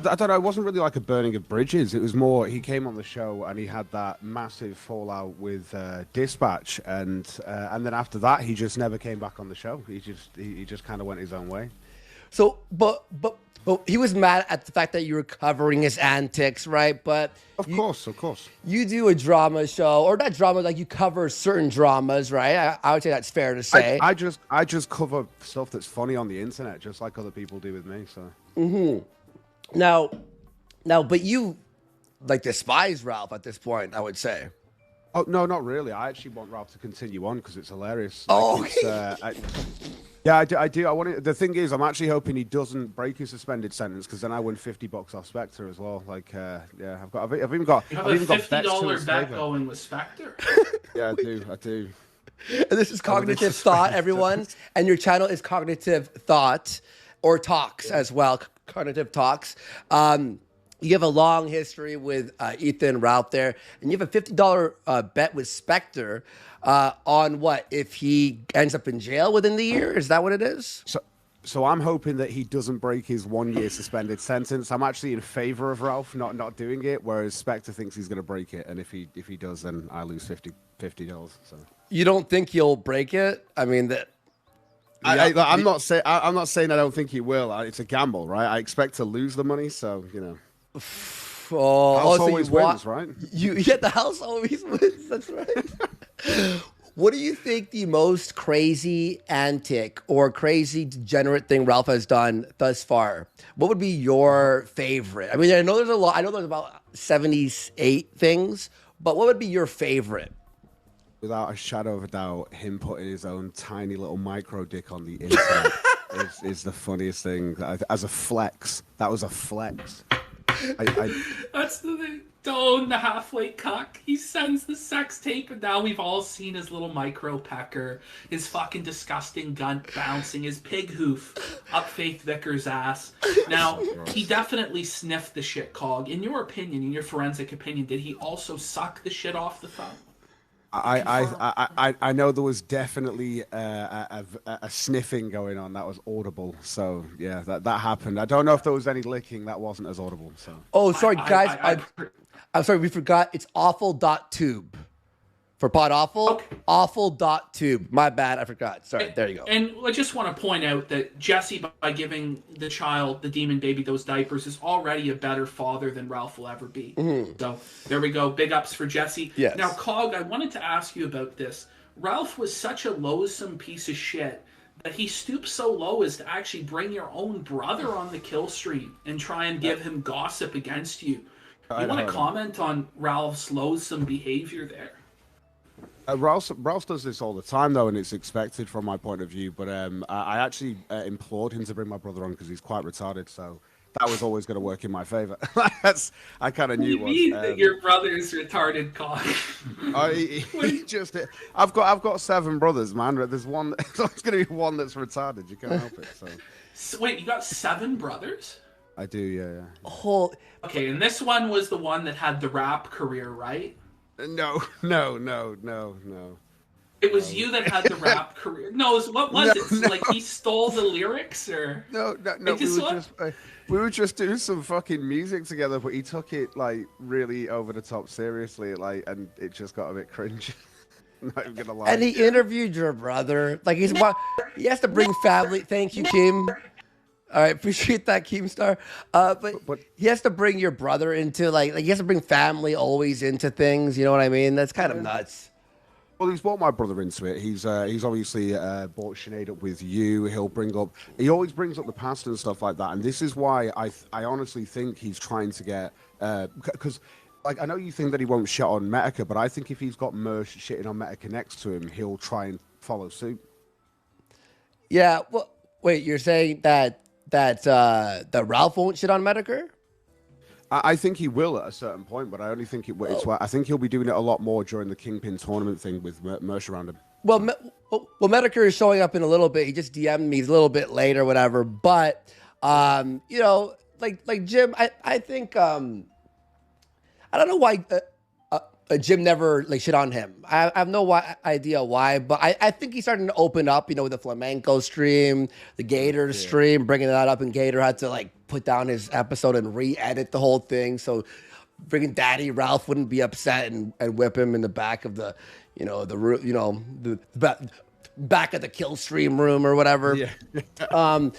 I don't know, it wasn't really like a burning of bridges. It was more, he came on the show and he had that massive fallout with Dispatch, and then after that, he just never came back on the show. He just kind of went his own way. So, but Well, he was mad at the fact that you were covering his antics, right? But of course. You do a drama show, or not drama, like you cover certain dramas, right? I would say that's fair to say. I just cover stuff that's funny on the internet, just like other people do with me. So. Now, but you like despise Ralph at this point, I would say. Oh no, not really. I actually want Ralph to continue on because it's hilarious. Yeah, I do. I want it. The thing is, I'm actually hoping he doesn't break his suspended sentence because then I win $50 off Spectre as well. Like, yeah, I've even got. You have a $50 bet going with Spectre. Yeah, I do. And this is Cognitive Thought, everyone, and your channel is Cognitive Thought or Talks as well. Cognitive Talks. You have a long history with Ethan Ralph there, and you have a $50 bet with Spectre. On what if he ends up in jail within the year? Is that what it is? So I'm hoping that he doesn't break his 1 year suspended sentence. I'm actually in favor of Ralph not doing it, whereas Spectre thinks he's going to break it, and if he does, then I lose $50. So you don't think he'll break it? I mean that. I'm not saying I don't think he will. It's a gamble, right? I expect to lose the money, so you know. House always wins, right? You the house always wins. That's right. What do you think the most crazy antic or crazy degenerate thing Ralph has done thus far? What would be your favorite? I mean, I know there's a lot. I know there's about 78 things, but what would be your favorite? Without a shadow of a doubt, him putting his own tiny little micro dick on the internet is the funniest thing. As a flex, that was a flex. That's the thing. Don't the halfway cuck. He sends the sex tape, and now we've all seen his little micro pecker, his fucking disgusting gunt bouncing, his pig hoof up Faith Vickers' ass. Now, he definitely sniffed the shit, Cog. In your opinion, in your forensic opinion, did he also suck the shit off the phone? I know there was definitely a sniffing going on that was audible. So yeah, that happened. I don't know if there was any licking that wasn't as audible. So sorry guys, I'm sorry, we forgot. It's awful.tube for Pod Awful. Okay. Awful.tube. My bad, I forgot. Sorry, there you go. And I just want to point out that Jesse, by giving the child, the demon baby, those diapers, is already a better father than Ralph will ever be. Mm-hmm. So there we go. Big ups for Jesse. Yes. Now, Cog, I wanted to ask you about this. Ralph was such a loathsome piece of shit that he stooped so low as to actually bring your own brother on the kill stream and try and give him gossip against you. You want to comment on Ralph's loathsome behavior there? Ralph does this all the time, though, and it's expected from my point of view. But I actually implored him to bring my brother on because he's quite retarded. So that was always going to work in my favor. I kind of knew. What do you mean that your brother's retarded, Cog? I've got 7 brothers, man. There's one. There's going to be one that's retarded. You can't help it. So wait, you got 7 brothers? I do, yeah. Okay, and this one was the one that had the rap career, right? No. It was you that had the rap career. No, what was it? So, like he stole the lyrics, or no. We were just doing some fucking music together, but he took it like really over the top seriously, and it just got a bit cringe. Not even gonna lie. And he interviewed your brother. Like he has to bring family. Thank you, Kim. All right, appreciate that, Keemstar. But he has to bring your brother into like he has to bring family always into things. You know what I mean? That's kind of nuts. Well, he's brought my brother into it. He's obviously brought Sinead up with you. He always brings up the past and stuff like that. And this is why I honestly think he's trying to get because I know you think that he won't shit on Metica, but I think if he's got Mersh shitting on Metica next to him, he'll try and follow suit. Yeah. Well, wait, you're saying that Ralph won't shit on Metica? I think he will at a certain point, but I only think I think he'll be doing it a lot more during the Kingpin tournament thing with Mersh around him. Well, Metica is showing up in a little bit. He just DM'd me a little bit late or whatever. But like Jim, I think I don't know why Jim never shit on him. I have no idea why, but I think he's starting to open up. With the flamenco stream, the Gator stream, bringing that up, and Gator had to put down his episode and re-edit the whole thing, so bringing Daddy Ralph wouldn't be upset and whip him in the back of the back of the kill stream room or whatever. Yeah.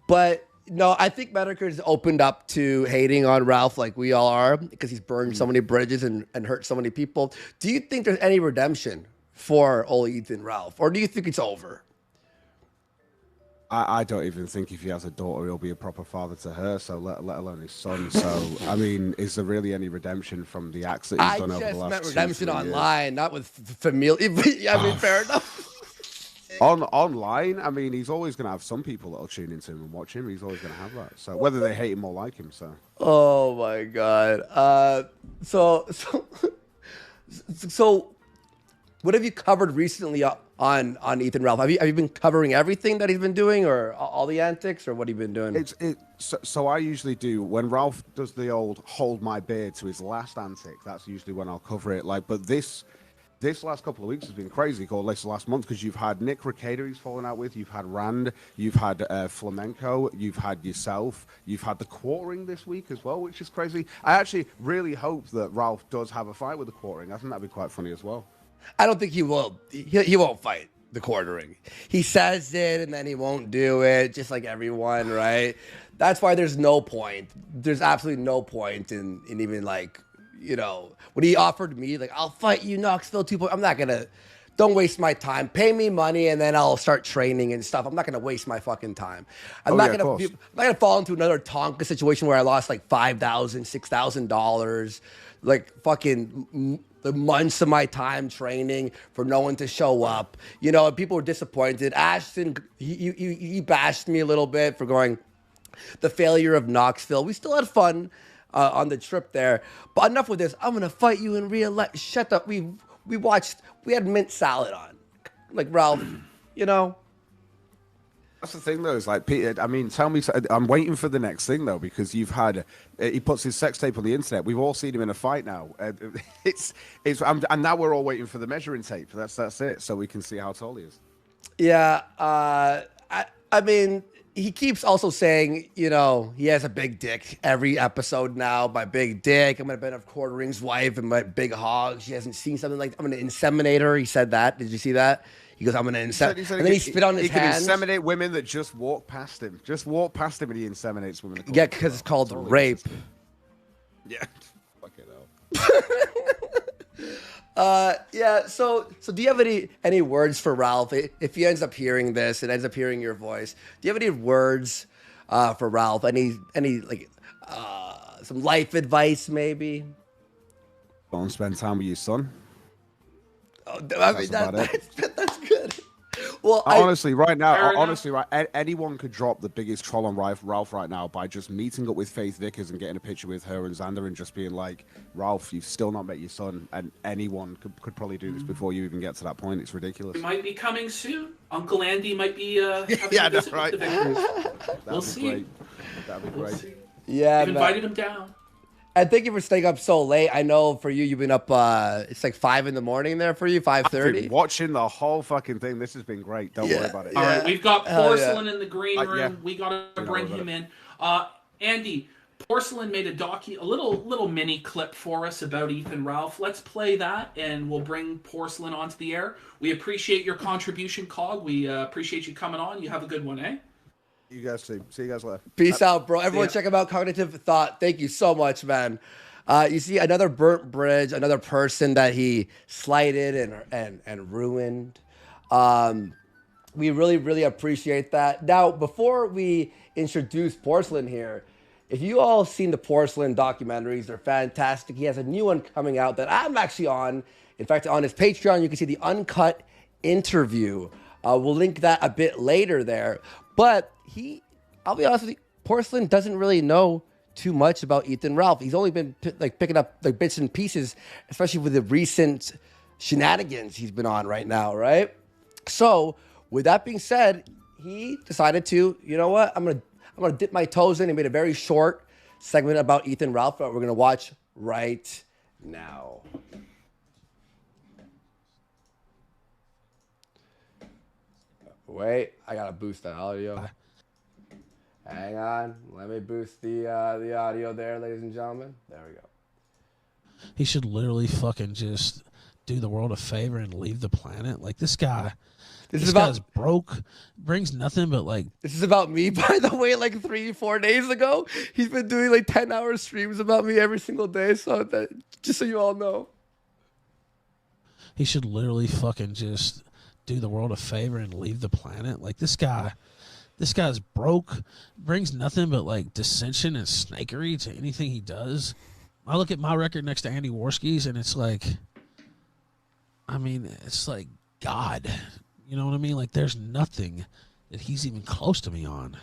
But No, I think Metoker's opened up to hating on Ralph like we all are because he's burned so many bridges and hurt so many people. Do you think there's any redemption for old Ethan Ralph, or do you think it's over? I don't even think if he has a daughter, he'll be a proper father to her, so let alone his son. So, I mean, is there really any redemption from the acts that he's done over the last 2-3 years? I just meant redemption online, not with familia. I mean, fair enough. Online, I mean, he's always going to have some people that'll tune into him and watch him. He's always going to have that. So, whether they hate him or like him, so. Oh, my God. So, what have you covered recently on Ethan Ralph? Have you been covering everything that he's been doing, or all the antics, or what have you been doing? So I usually do when Ralph does the old hold my beard to his last antic. That's usually when I'll cover it. But this last couple of weeks has been crazy. Called this last month because you've had Nick Rekieta he's fallen out with, you've had Rand, you've had Flamenco, you've had yourself, you've had the Quartering this week as well, which is crazy. I actually really hope that Ralph does have a fight with the Quartering. I think that'd be quite funny as well. I don't think he will. He won't fight the Quartering. He says it and then he won't do it, just like everyone, right? That's why there's no point. There's absolutely no point in even when he offered me, I'll fight you, Knoxville 2.0. I'm not gonna. Don't waste my time. Pay me money and then I'll start training and stuff. I'm not gonna waste my fucking time. I'm not gonna fall into another Tonka situation where I lost $5,000, $6,000, fucking the months of my time training for no one to show up. And people were disappointed. Ashton, he bashed me a little bit for going the failure of Knoxville. We still had fun on the trip there. But enough with this. I'm going to fight you in real life. Shut up. We had mint salad on. Ralph, That's the thing, though, is Peter, I mean, tell me, I'm waiting for the next thing, though, because he puts his sex tape on the internet. We've all seen him in a fight now. And now we're all waiting for the measuring tape. That's it, so we can see how tall he is. Yeah, I mean, he keeps also saying, he has a big dick every episode now. My big dick. I'm going to bet of Quartering's wife and my big hog. She hasn't seen something like, I'm going to inseminate her. He said that. Did you see that? He goes, I'm going to inseminate. And then he spit on his hands. He can inseminate women that just walk past him. Just walk past him and he inseminates women. Yeah, because it's called rape. Yeah. Fuck it out. Yeah, so do you have any words for Ralph? If he ends up hearing this and ends up hearing your voice, do you have any words for Ralph? Any some life advice maybe? Don't spend time with your son. Oh, I mean, that's good. Well, honestly, right now, anyone could drop the biggest troll on Ralph right now by just meeting up with Faith Vickers and getting a picture with her and Xander and just being like, Ralph, you've still not met your son, and anyone could probably do this before you even get to that point. It's ridiculous. It might be coming soon. Uncle Andy might be having yeah, a visit right. with the Vickers. We'll see. That'd be great. See. Yeah, We've invited him down. And thank you for staying up so late. I know for you, you've been up, it's 5 in the morning there for you, 5:30. Watching the whole fucking thing. This has been great. Don't worry about it. All right, we've got Porcelain in the green room. Yeah. We got to bring him in. Andy, Porcelain made a little mini clip for us about Ethan Ralph. Let's play that, and we'll bring Porcelain onto the air. We appreciate your contribution, Cog. We appreciate you coming on. You have a good one, eh? You guys too. See you guys later. Peace out, bro. Everyone check him out. Cognitive Thought. Thank you so much, man. You see another burnt bridge, another person that he slighted and ruined. We really, really appreciate that. Now, before we introduce Porcelain here, if you all seen the Porcelain documentaries, they're fantastic. He has a new one coming out that I'm actually on. In fact, on his Patreon, you can see the uncut interview. We'll link that a bit later there. But I'll be honest with you, Porcelain doesn't really know too much about Ethan Ralph. He's only been picking up bits and pieces, especially with the recent shenanigans he's been on right now, right? So with that being said, he decided to, you know what? I'm gonna dip my toes in and made a very short segment about Ethan Ralph that we're gonna watch right now. Wait, I gotta boost the audio. Hang on, let me boost the audio there, ladies and gentlemen. There we go. He should literally fucking just do the world a favor and leave the planet? Like, this guy... This guy's broke, brings nothing but like... This is about me, by the way, like 3-4 days ago. He's been doing like 10-hour streams about me every single day, so that, just so you all know. He should literally fucking just do the world a favor and leave the planet. Like, this guy's broke, brings nothing but like dissension and snakery to anything he does. I look at my record next to Andy Worski's and it's like, I mean, it's like God. You know what I mean? Like, there's nothing that he's even close to me on.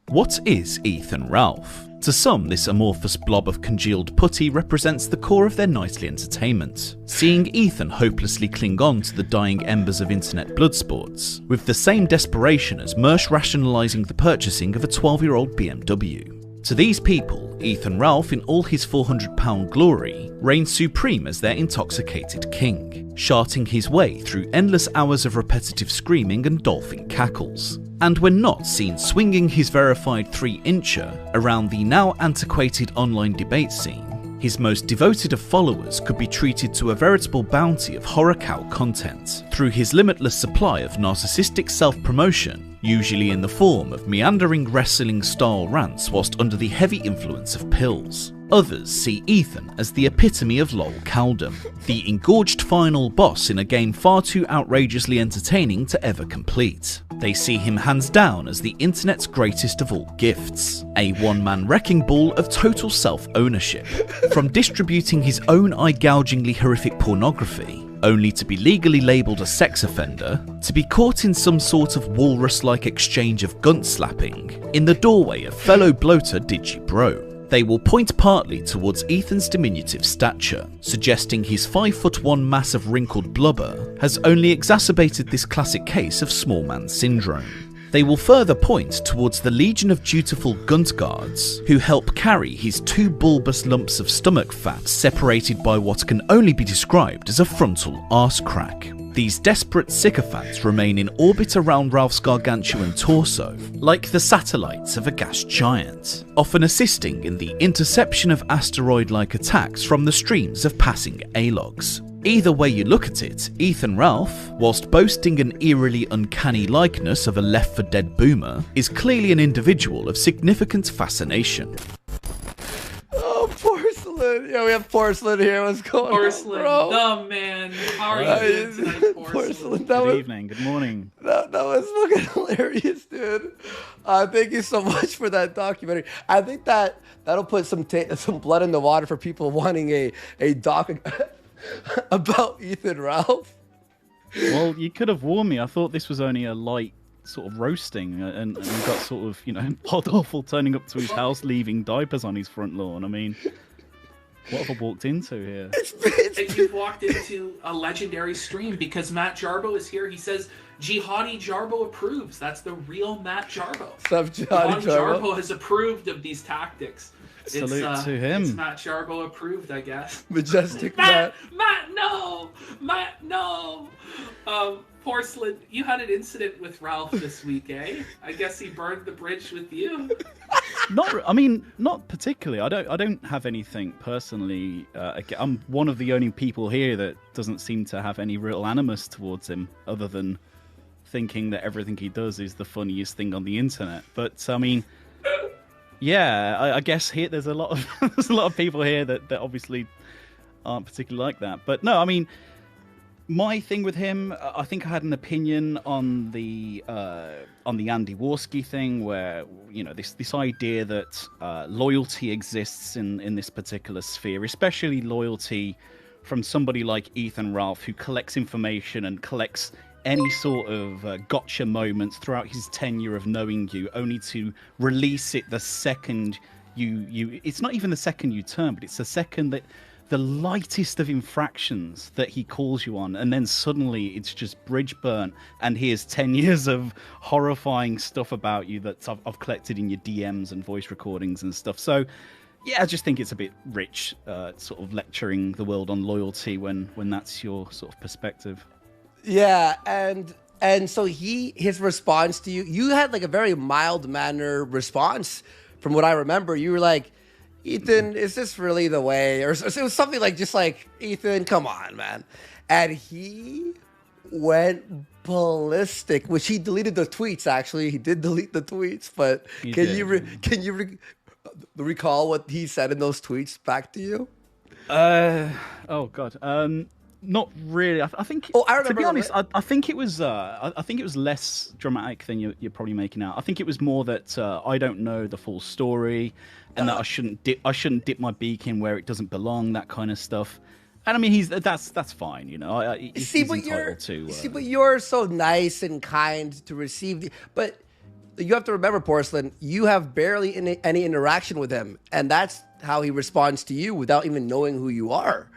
What is Ethan Ralph? To some, this amorphous blob of congealed putty represents the core of their nightly entertainment, seeing Ethan hopelessly cling on to the dying embers of internet blood sports, with the same desperation as Mersh rationalising the purchasing of a 12-year-old BMW. To these people, Ethan Ralph, in all his 400-pound glory, reigns supreme as their intoxicated king, charting his way through endless hours of repetitive screaming and dolphin cackles. And when not seen swinging his verified 3-incher around the now antiquated online debate scene, his most devoted of followers could be treated to a veritable bounty of horror cow content through his limitless supply of narcissistic self-promotion, usually in the form of meandering wrestling-style rants whilst under the heavy influence of pills. Others see Ethan as the epitome of lol caldom, the engorged final boss in a game far too outrageously entertaining to ever complete. They see him hands down as the internet's greatest of all gifts, a one-man wrecking ball of total self-ownership, from distributing his own eye-gougingly horrific pornography, only to be legally labelled a sex offender, to be caught in some sort of walrus-like exchange of gunt-slapping in the doorway of fellow bloater DigiBro. They will point partly towards Ethan's diminutive stature, suggesting his 5'1" mass of wrinkled blubber has only exacerbated this classic case of small man syndrome. They will further point towards the legion of dutiful gunt guards who help carry his 2 bulbous lumps of stomach fat separated by what can only be described as a frontal arse crack. These desperate sycophants remain in orbit around Ralph's gargantuan torso, like the satellites of a gas giant, often assisting in the interception of asteroid-like attacks from the streams of passing A-logs. Either way you look at it, Ethan Ralph, whilst boasting an eerily uncanny likeness of a Left 4 Dead boomer, is clearly an individual of significant fascination. Oh, Porcelain. Yeah, we have Porcelain here. What's going Porcelain, on, bro? the man. How are you doing tonight, Porcelain? Good evening, good morning. That was fucking hilarious, dude. Thank you so much for that documentary. I think that'll put some blood in the water for people wanting a doc about Ethan Ralph. Well, you could have warned me. I thought this was only a light sort of roasting, and we got sort of, Pod Awful turning up to his house, leaving diapers on his front lawn. I mean, what have I walked into here? You've walked into a legendary stream because Matt Jarbo is here. He says Jihadi Jarbo approves. That's the real Matt Jarbo. What's up, Jihadi Jarbo has approved of these tactics. Salute to him. It's Matt Jarbo approved, I guess. Majestic Matt, no! Porcelain, you had an incident with Ralph this week, eh? I guess he burned the bridge with you. Not particularly. I don't have anything personally. I'm one of the only people here that doesn't seem to have any real animus towards him, other than thinking that everything he does is the funniest thing on the internet. But I mean, yeah, I guess here there's a lot of people here that obviously aren't particularly like that. But no, I mean, my thing with him, I think I had an opinion on the Andy Worski thing, where this idea that loyalty exists in this particular sphere, especially loyalty from somebody like Ethan Ralph, who collects information and collects any sort of gotcha moments throughout his tenure of knowing you, only to release it the second you it's not even the second you turn, but it's the second that the lightest of infractions that he calls you on, and then suddenly it's just bridge burnt, and here's 10 years of horrifying stuff about you that I've collected in your DMs and voice recordings and stuff. So yeah, I just think it's a bit rich, sort of lecturing the world on loyalty when that's your sort of perspective. Yeah, and so his response to you had like a very mild mannered response from what I remember. You were like, Ethan, is this really the way? Or it was something like, just like, Ethan, come on, man. And he went ballistic, which he deleted the tweets, actually. He did delete the tweets, but can you recall what he said in those tweets back to you? Oh, God. Not really. I think. Oh, I remember. To be honest, I think it was. I think it was less dramatic than you're probably making out. I think it was more that I don't know the full story, and that I shouldn't dip my beak in where it doesn't belong. That kind of stuff. And I mean, that's fine, you know. He's entitled to. But you're so nice and kind to receive. But you have to remember, Porcelain, you have barely any interaction with him, and that's how he responds to you without even knowing who you are.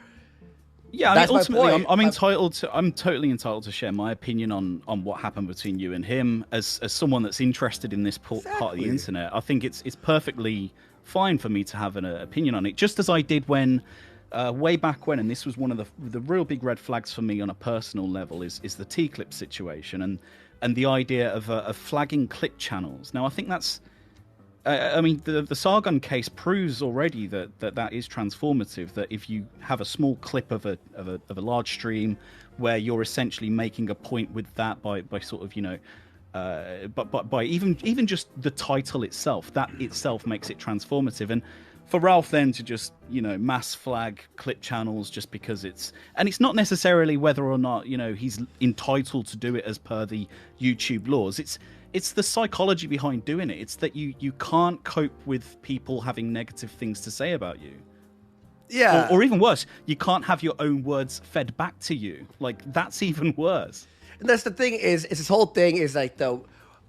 Yeah, I mean, ultimately, I'm entitled to. I'm totally entitled to share my opinion on what happened between you and him. As someone that's interested in this part of the internet, I think it's perfectly fine for me to have an opinion on it. Just as I did when, way back when, and this was one of the real big red flags for me on a personal level is the T-Clip situation and the idea of flagging clip channels. Now, I think that's. I mean, the Sargon case proves already that is transformative. That if you have a small clip of a large stream, where you're essentially making a point with that by sort of, you know, but by even just the title itself, that itself makes it transformative. And for Ralph then to just, you know, mass flag clip channels just because it's not necessarily whether or not, you know, he's entitled to do it as per the YouTube laws. It's the psychology behind doing it. It's that you can't cope with people having negative things to say about you. Yeah. Or even worse, you can't have your own words fed back to you. Like, that's even worse. And that's the thing is this whole thing is like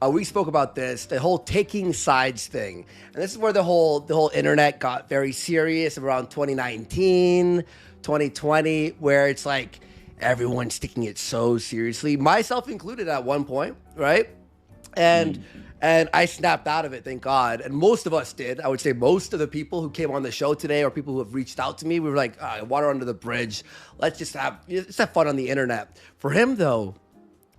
we spoke about this, the whole taking sides thing. And this is where the whole internet got very serious around 2019, 2020, where it's like everyone's taking it so seriously, myself included at one point, right? And I snapped out of it, thank God. And most of us did. I would say most of the people who came on the show today or people who have reached out to me, we were like, water under the bridge. Let's have fun on the internet. For him, though,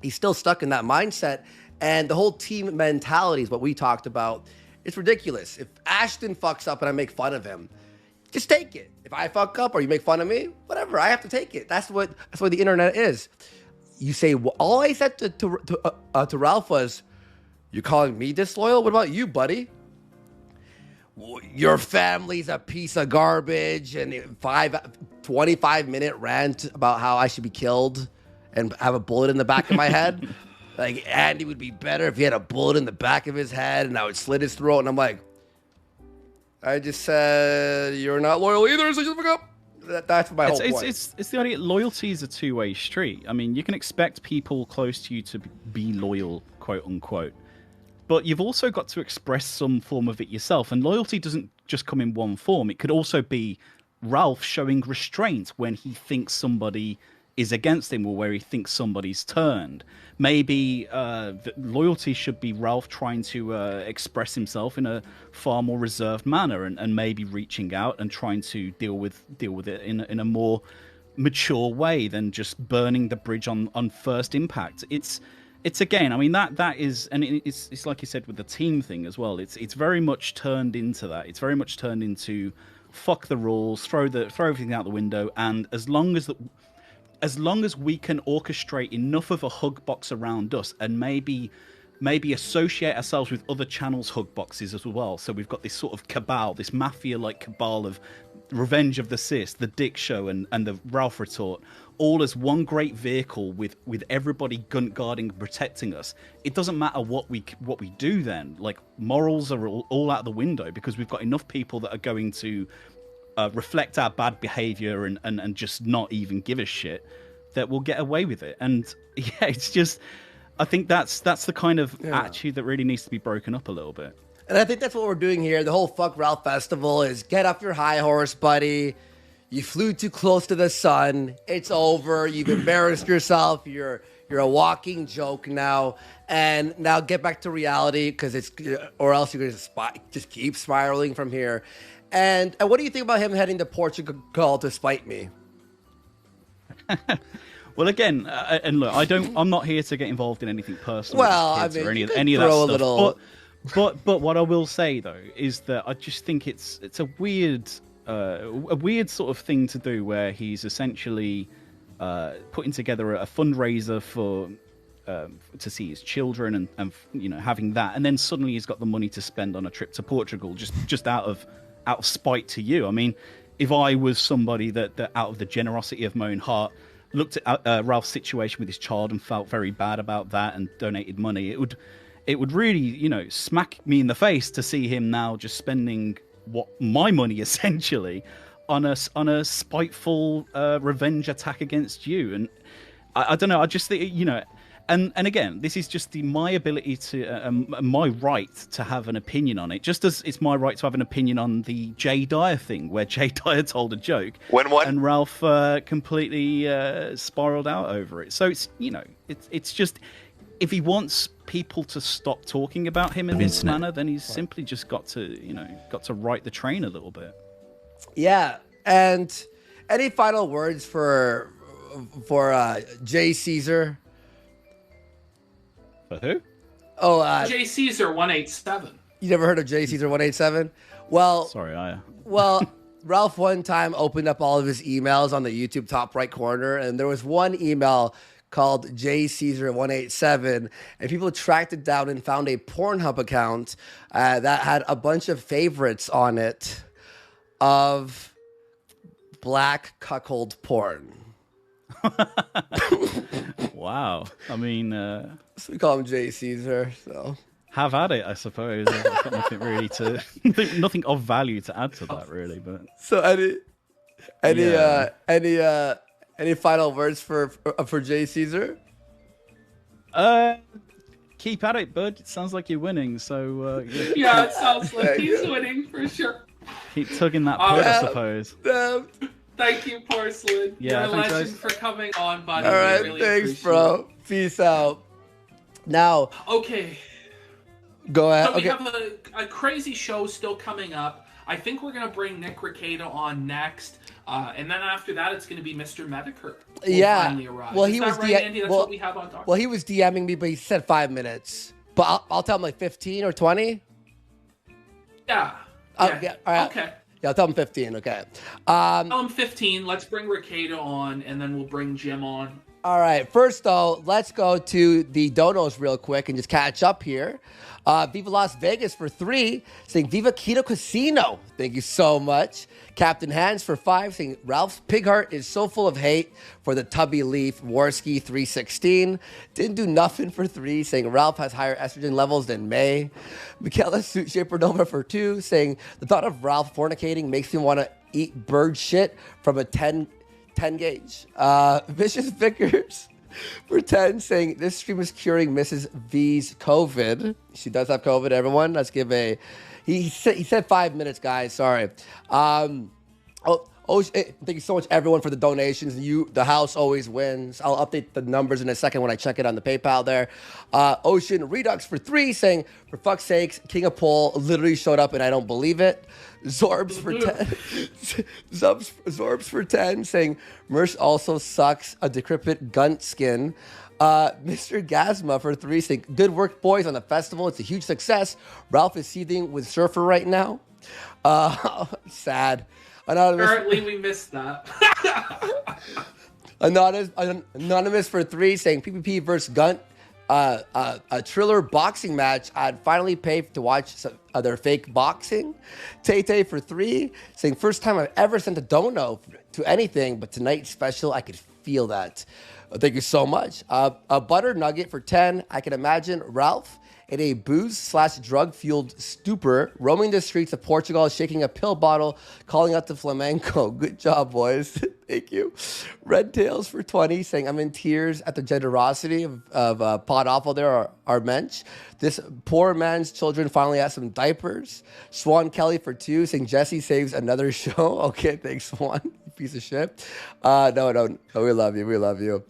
he's still stuck in that mindset. And the whole team mentality is what we talked about. It's ridiculous. If Ashton fucks up and I make fun of him, just take it. If I fuck up or you make fun of me, whatever, I have to take it. That's what the internet is. You say, all I said to Ralph was, you're calling me disloyal? What about you, buddy? Your family's a piece of garbage, and 25-minute rant about how I should be killed and have a bullet in the back of my head. Like, Andy would be better if he had a bullet in the back of his head and I would slit his throat. And I'm like, I just said you're not loyal either, so just fuck up. That's my whole point. It's the idea. Loyalty is a two-way street. I mean, you can expect people close to you to be loyal, quote unquote. But you've also got to express some form of it yourself. And loyalty doesn't just come in one form. It could also be Ralph showing restraint when he thinks somebody is against him or where he thinks somebody's turned. Maybe loyalty should be Ralph trying to express himself in a far more reserved manner and maybe reaching out and trying to deal with it in a more mature way than just burning the bridge on first impact. It's again, I mean, that is, and it's like you said with the team thing as well. It's very much turned into that. It's very much turned into fuck the rules, throw everything out the window, and as long as we can orchestrate enough of a hug box around us, and maybe associate ourselves with other channels' hug boxes as well. So we've got this sort of cabal, this mafia-like cabal of Revenge of the Sis, the Dick Show, and the Ralph Retort, all as one great vehicle with everybody guarding and protecting us. It doesn't matter what we do then. Like, morals are all out the window because we've got enough people that are going to reflect our bad behavior and just not even give a shit that we'll get away with it. And yeah, it's just, I think that's the kind of attitude that really needs to be broken up a little bit. And I think that's what we're doing here. The whole Fuck Ralph Festival is get off your high horse, buddy. You flew too close to the sun. It's over. You've embarrassed yourself. You're a walking joke now. And now get back to reality, or else you're going to just keep spiraling from here. And what do you think about him heading to Portugal to spite me? Well, again, and look, I'm not here to get involved in anything personal. Well, I mean, or any of that stuff. But what I will say though is that I just think it's a weird sort of thing to do where he's essentially putting together a fundraiser for to see his children and having that, and then suddenly he's got the money to spend on a trip to Portugal just out of spite to you. I mean, if I was somebody that out of the generosity of my own heart looked at Ralph's situation with his child and felt very bad about that and donated money, it would really, smack me in the face to see him now just spending my money essentially on a spiteful revenge attack against you. And I don't know. I just think, and again, this is just my ability to my right to have an opinion on it. Just as it's my right to have an opinion on the Jay Dyer thing, where Jay Dyer told a joke and Ralph completely spiraled out over it. So it's just, if he wants people to stop talking about him in this manner, then he's simply just got to right the train a little bit. Yeah, and any final words for Jay Caesar? For who? Oh, Jay Caesar 187. You never heard of Jay Caesar 187? Well, sorry, Ralph one time opened up all of his emails on the YouTube top right corner, and there was one email called Jay Caesar 187, and people tracked it down and found a Pornhub account that had a bunch of favorites on it of black cuckold porn. Wow. I mean, so we call him Jay Caesar. So have at it, I suppose. I've got nothing really nothing of value to add to that, really. But so any final words for Jay Caesar? Keep at it, bud. It sounds like you're winning. So yeah, it sounds like he's winning for sure. Keep tugging that pud, I suppose. Thank you, Porcelain. Yeah, you're a legend for coming on, buddy. All right, really thanks, bro. Peace out. Now, okay. Go ahead. So we Okay. have a crazy show still coming up. I think we're going to bring Nick Rekieta on next. And then after that, it's going to be Mr. Medicare. Finally arrive. Well, Is he that was right, Andy? That's what we have on talk. Well, he was DMing me, but he said 5 minutes. But I'll tell him like 15 or 20. Yeah. All right. Okay. Yeah, I'll tell him 15. Okay. Tell him 15. Let's bring Rekieta on, and then we'll bring Jim on. All right. First, though, let's go to the donos real quick and just catch up here. Viva Las Vegas for 3, saying Viva Keto Casino. Thank you so much. Captain Hands for 5, saying Ralph's pig heart is so full of hate for the Tubby Leaf. Warski 316. Didn't do nothing for 3, saying Ralph has higher estrogen levels than May. Michaela Suit Shaper Nova for 2, saying the thought of Ralph fornicating makes me want to eat bird shit from a 10 gauge. Vicious Vickers for 10, saying this stream is curing Mrs. V's COVID. She does have COVID, everyone. Let's give a... He said 5 minutes, guys. Sorry. Thank you so much, everyone, for the donations. The house always wins. I'll update the numbers in a second when I check it on the PayPal there. Ocean Redux for 3, saying, for fuck's sakes, King of Pole literally showed up and I don't believe it. Zorbs for 10. Zorbs for 10, saying, Mersh also sucks a decrepit gunt skin. Mr. Gasma for 3, saying, good work, boys, on the festival. It's a huge success. Ralph is seething with Surfer right now. Sad. Apparently, we missed that. Anonymous for 3, saying PPP versus Gunt, a Triller boxing match. I'd finally pay to watch some other fake boxing. Tay for 3, saying first time I've ever sent a dono to anything, but tonight's special, I could feel that. Thank you so much. A Butter Nugget for 10. I can imagine Ralph in a booze/drug-fueled stupor, roaming the streets of Portugal, shaking a pill bottle, calling out to flamenco. Good job, boys. Thank you. Red Tails for 20, saying I'm in tears at the generosity of Pod Awful there, our mensch. This poor man's children finally have some diapers. Swan Kelly for 2, saying Jesse saves another show. Okay, thanks, Swan. You piece of shit. No, we love you. We love you.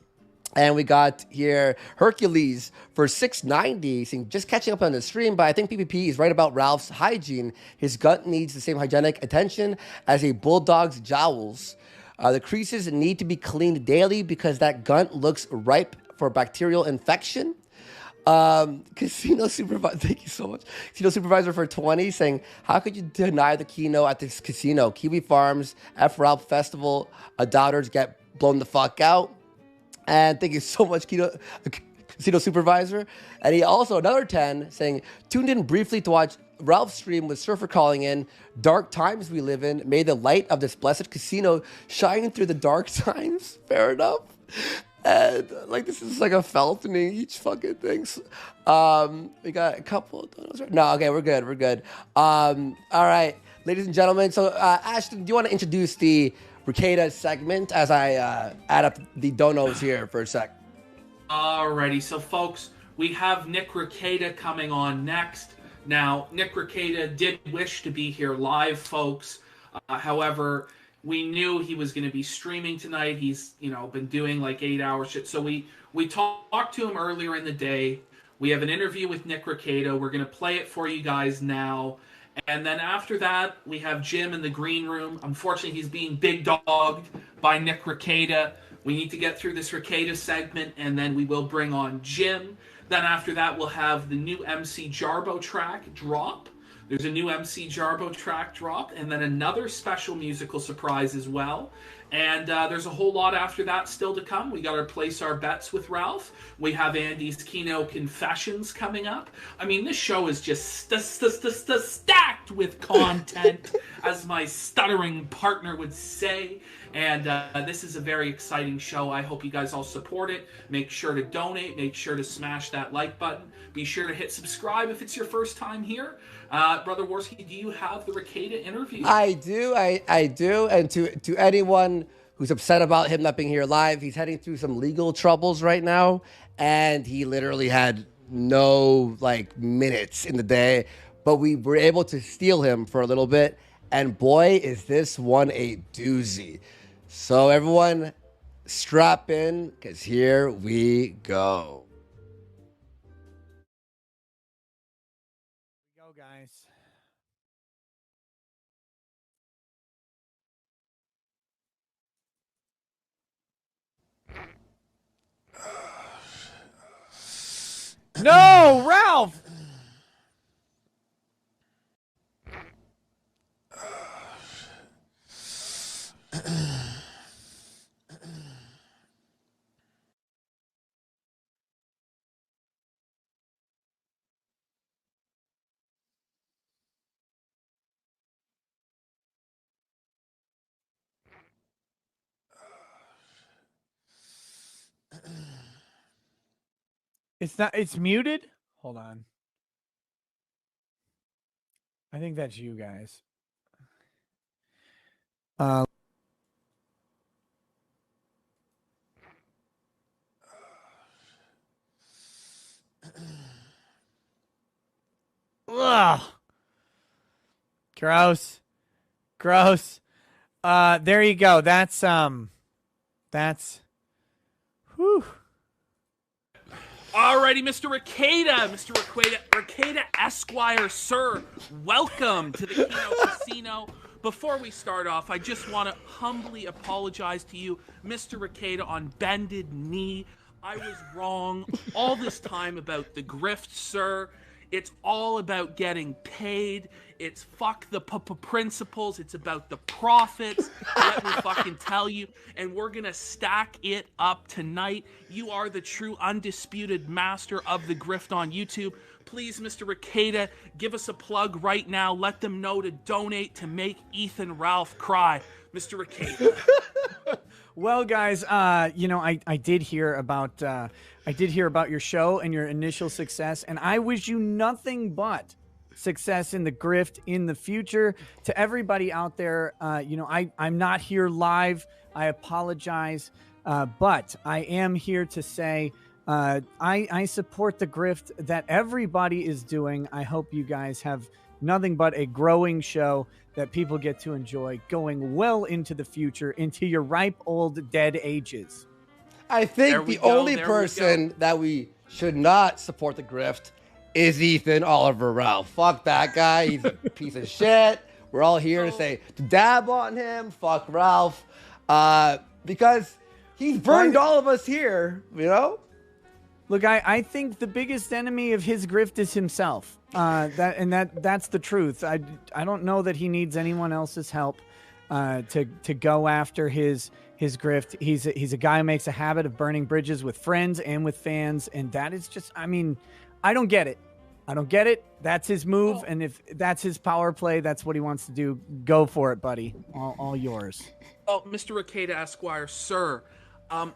And we got here Hercules for 690, saying just catching up on the stream, but I think PPP is right about Ralph's hygiene. His gut needs the same hygienic attention as a bulldog's jowls. The creases need to be cleaned daily because that gut looks ripe for bacterial infection. Casino supervisor, thank you so much. Casino supervisor for 20 saying, how could you deny the keno at this casino? Kiwi Farms, F. Ralph Festival, doubters get blown the fuck out. And thank you so much, Casino supervisor. And he also, another 10, saying, tuned in briefly to watch Ralph's stream with Surfer calling in. Dark times we live in. May the light of this blessed casino shine through the dark times. Fair enough. And like this is like a feltoning each fucking thing. We got a couple of those. No, okay, we're good. All right, ladies and gentlemen. So Ashton, do you want to introduce the Rekieta segment as I add up the donos here for a sec? Alrighty, so folks, we have Nick Rekieta coming on next. Now, Nick Rekieta did wish to be here live, folks. However, we knew he was going to be streaming tonight. He's, been doing like 8-hour shit. So we talked to him earlier in the day. We have an interview with Nick Rekieta. We're going to play it for you guys now. And then after that, we have Jim in the green room. Unfortunately, he's being big dogged by Nick Rekieta. We need to get through this Rekieta segment, and then we will bring on Jim. Then after that, we'll have the new MC Jarbo track drop. There's a new MC Jarbo track drop, and then another special musical surprise as well. And there's a whole lot after that still to come. We got to place our bets with Ralph. We have Andy's Keno Confessions coming up. I mean, this show is just stacked with content, as my stuttering partner would say. And this is a very exciting show. I hope you guys all support it. Make sure to donate. Make sure to smash that like button. Be sure to hit subscribe if it's your first time here. Brother Worski, do you have the Rekieta interview? I do. I do. And to anyone who's upset about him not being here live, he's heading through some legal troubles right now. And he literally had no minutes in the day. But we were able to steal him for a little bit. And boy, is this one a doozy. So everyone strap in, because here we go. Here we go, guys. No, Ralph! It's muted? Hold on. I think that's you guys. Ugh. Gross. There you go. That's whew. Alrighty, Mr. Rekieta Esquire, sir, welcome to the Keno Casino. Before we start off, I just want to humbly apologize to you, Mr. Rekieta, on bended knee. I was wrong all this time about the grift, sir. It's all about getting paid. It's fuck the principles. It's about the profits. Let me fucking tell you. And we're going to stack it up tonight. You are the true undisputed master of the grift on YouTube. Please, Mr. Rekieta, give us a plug right now. Let them know to donate to make Ethan Ralph cry. Mr. Rekieta. Well, guys, I did hear about your show and your initial success, and I wish you nothing but success in the grift in the future. To everybody out there, I'm not here live. I apologize, but I am here to say I support the grift that everybody is doing. I hope you guys have nothing but a growing show that people get to enjoy going well into the future, into your ripe old dead ages. I think the only person that we should not support the grift is Ethan Oliver Ralph. Fuck that guy. He's a piece of shit. We're all here to dab on him. Fuck Ralph. Because he's burned all of us here, you know? Look, I think the biggest enemy of his grift is himself. That's the truth. I don't know that he needs anyone else's help to go after his grift. He's a guy who makes a habit of burning bridges with friends and with fans, and that is just, I mean, I don't get it. I don't get it. That's his move, and if that's his power play, that's what he wants to do. Go for it, buddy. All yours. Oh, Mr. Ricada Esquire, sir,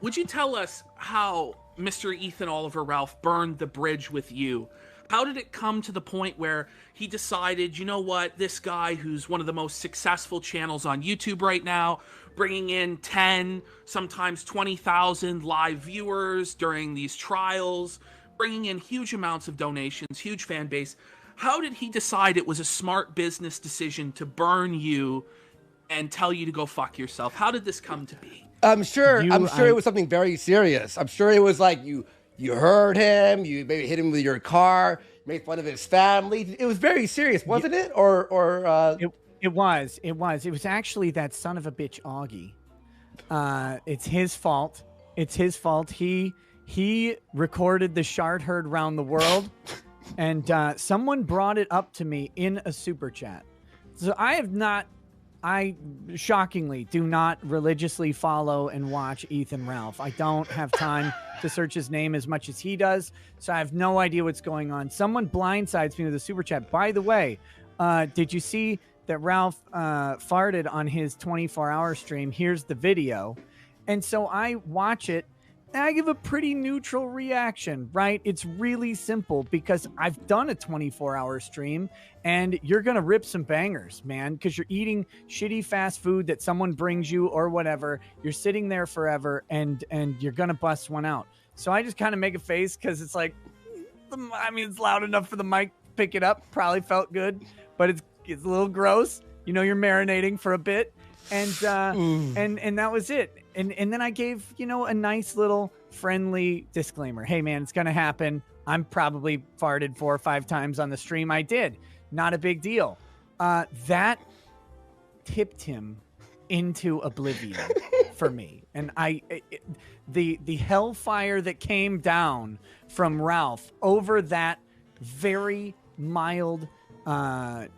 would you tell us how Mr. Ethan Oliver Ralph burned the bridge with you? How did it come to the point where he decided, you know what, this guy who's one of the most successful channels on YouTube right now, bringing in 10, sometimes 20,000 live viewers during these trials, bringing in huge amounts of donations, huge fan base. How did he decide it was a smart business decision to burn you and tell you to go fuck yourself? How did this come to be? I'm sure it was something very serious. I'm sure it was like you heard him, you maybe hit him with your car, made fun of his family. It was very serious, wasn't it? It was. It was actually that son of a bitch Augie. It's his fault. It's his fault. He recorded the shard heard round the world, and someone brought it up to me in a super chat. So I shockingly do not religiously follow and watch Ethan Ralph. I don't have time to search his name as much as he does, so I have no idea what's going on. Someone blindsides me with a super chat. By the way, did you see that Ralph farted on his 24-hour stream? Here's the video. And so I watch it, and I give a pretty neutral reaction, right? It's really simple because I've done a 24-hour stream, and you're going to rip some bangers, man, because you're eating shitty fast food that someone brings you or whatever. You're sitting there forever, and you're going to bust one out. So I just kind of make a face because it's like, I mean, it's loud enough for the mic to pick it up. Probably felt good, but it's a little gross. You know, you're marinating for a bit. And that was it. And then I gave, a nice little friendly disclaimer. Hey, man, it's going to happen. I'm probably farted 4 or 5 times on the stream. I did. Not a big deal. That tipped him into oblivion for me. And the hellfire that came down from Ralph over that very mild, not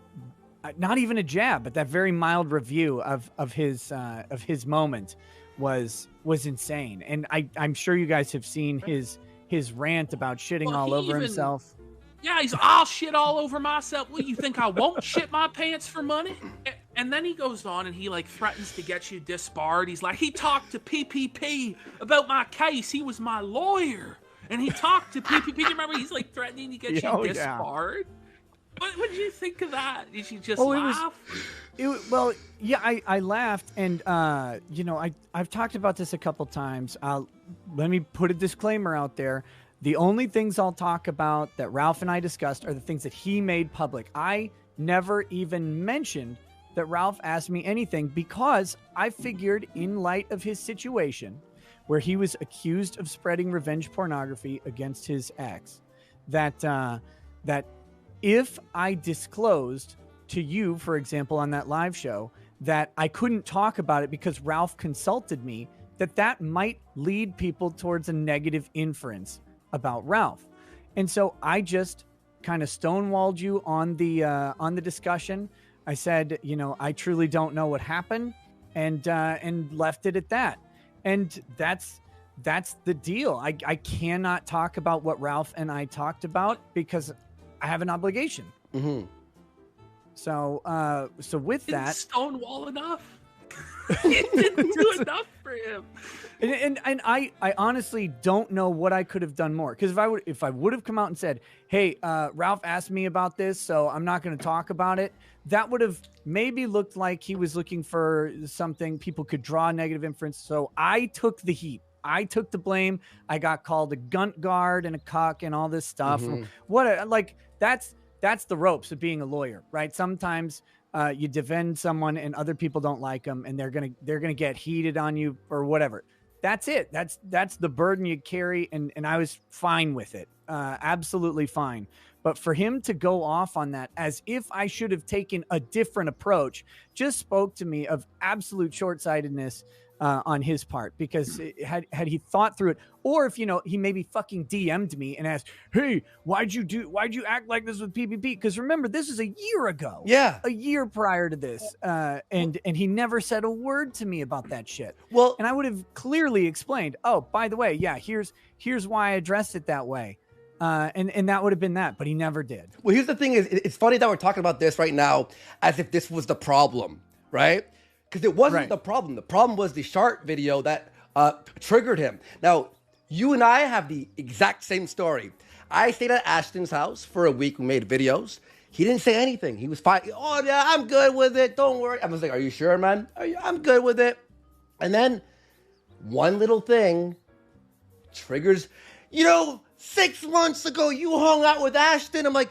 even a jab, but that very mild review of his moment was insane. And I'm sure you guys have seen his rant about shitting all over himself. Yeah, I'll shit all over myself. Well, you think I won't shit my pants for money? And then he goes on and he threatens to get you disbarred. He's like, he talked to PPP about my case. He was my lawyer. And he talked to PPP. Do you remember? He's threatening to get you disbarred. Yeah. What did you think of that? Did you just laugh? I laughed, and I've talked about this a couple times. Let me put a disclaimer out there. The only things I'll talk about that Ralph and I discussed are the things that he made public. I never even mentioned that Ralph asked me anything because I figured, in light of his situation, where he was accused of spreading revenge pornography against his ex, that if I disclosed to you, for example, on that live show, that I couldn't talk about it because Ralph consulted me, that might lead people towards a negative inference about Ralph. And so I just kind of stonewalled you on the discussion. I said, I truly don't know what happened, and left it at that. And that's the deal. I cannot talk about what Ralph and I talked about because I have an obligation. Mm-hmm. So with that, stonewall enough. It didn't do enough for him. And I honestly don't know what I could have done more, because if I would have come out and said, hey, Ralph asked me about this, so I'm not going to talk about it, that would have maybe looked like he was looking for something people could draw negative inference. So I took the heat. I took the blame. I got called a gunt guard and a cuck and all this stuff. Mm-hmm. That's the ropes of being a lawyer, right? Sometimes you defend someone and other people don't like them, and they're gonna get heated on you or whatever. That's it. That's the burden you carry, and I was fine with it, absolutely fine. But for him to go off on that as if I should have taken a different approach just spoke to me of absolute short-sightedness on his part, because had he thought through it, or if he maybe fucking DM'd me and asked, "Hey, why'd you act like this with PPP?" Because remember, this is a year ago. Yeah, a year prior to this, and he never said a word to me about that shit. Well, and I would have clearly explained, "Oh, by the way, yeah, here's why I addressed it that way," and that would have been that, but he never did. Well, here's the thing: is it's funny that we're talking about this right now as if this was the problem, right? Because it wasn't the problem. The problem was the shark video that triggered him. Now, you and I have the exact same story. I stayed at Ashton's house for a week. We made videos. He didn't say anything. He was fine. "Oh, yeah, I'm good with it. Don't worry." I was like, "Are you sure, man? I'm good with it." And then one little thing triggers, 6 months ago, you hung out with Ashton. I'm like,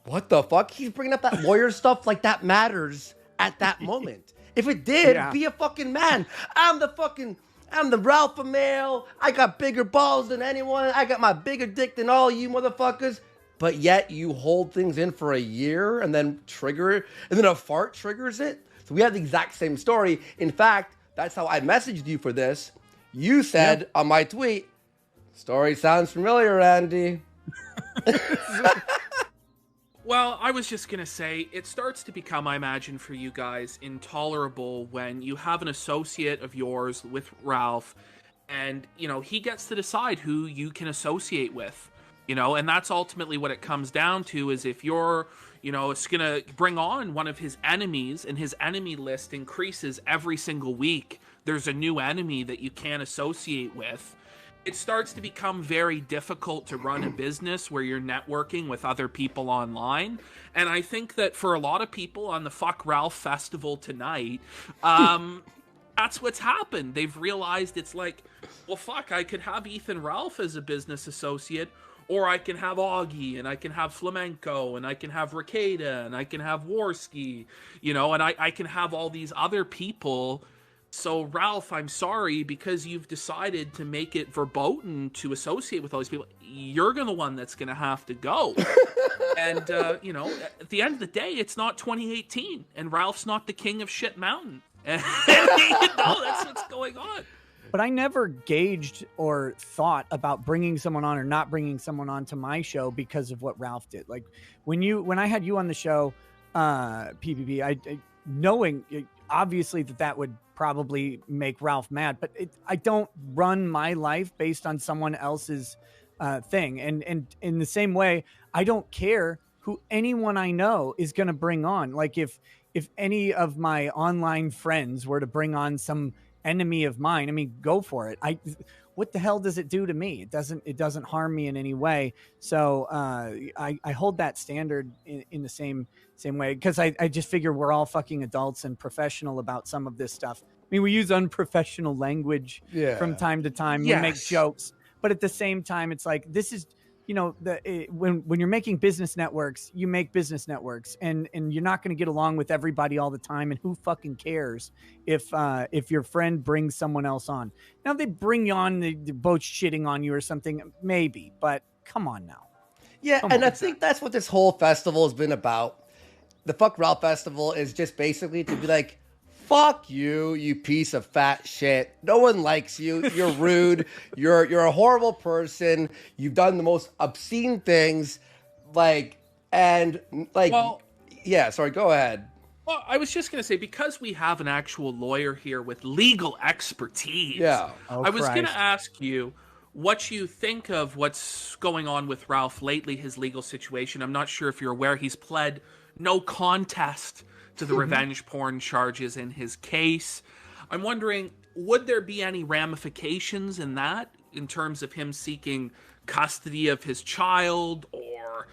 what the fuck? He's bringing up that lawyer stuff like that matters at that moment. If it did, be a fucking man. I'm the Ralph male. I got bigger balls than anyone. I got my bigger dick than all you motherfuckers. But yet you hold things in for a year and then trigger it, and then a fart triggers it. So we have the exact same story. In fact, that's how I messaged you for this. You said on my tweet, "Story sounds familiar, Andy." Well, I was just going to say, it starts to become, I imagine, for you guys, intolerable when you have an associate of yours with Ralph, and, he gets to decide who you can associate with, and that's ultimately what it comes down to, is if you're, it's going to bring on one of his enemies, and his enemy list increases every single week. There's a new enemy that you can't associate with. It starts to become very difficult to run a business where you're networking with other people online. And I think that for a lot of people on the Fuck Ralph Festival tonight, that's what's happened. They've realized it's like, well, fuck, I could have Ethan Ralph as a business associate, or I can have Augie, and I can have Flamenco, and I can have Ricada, and I can have Worski, and I can have all these other people. So, Ralph, I'm sorry, because you've decided to make it verboten to associate with all these people, you're the one that's going to have to go. And, at the end of the day, it's not 2018, and Ralph's not the king of shit mountain. And, that's what's going on. But I never gauged or thought about bringing someone on or not bringing someone on to my show because of what Ralph did. Like, when I had you on the show, PPP, I knowing obviously that would probably make Ralph mad, but I don't run my life based on someone else's thing. And in the same way, I don't care who anyone I know is going to bring on. Like if any of my online friends were to bring on some enemy of mine, I mean, go for it. What the hell does it do to me? It doesn't harm me in any way. So I hold that standard in the same way, because I just figure we're all fucking adults and professional about some of this stuff. I mean, we use unprofessional language from time to time. We make jokes, but at the same time, it's like, this is, when you're making business networks, you make business networks, and you're not going to get along with everybody all the time. And who fucking cares if your friend brings someone else on? Now, if they bring you on, they're both shitting on you or something, maybe, but come on now. Yeah, I think that's what this whole festival has been about. The Fuck Ralph Festival is just basically to be like, fuck you, you piece of fat shit. No one likes you. You're rude. You're a horrible person. You've done the most obscene things. Sorry, go ahead. Well, I was just going to say, because we have an actual lawyer here with legal expertise, Oh, I was going to ask you what you think of what's going on with Ralph lately, his legal situation. I'm not sure if you're aware, he's pled no contest to the revenge porn charges in his case. I'm wondering, would there be any ramifications in that, in terms of him seeking custody of his child, or,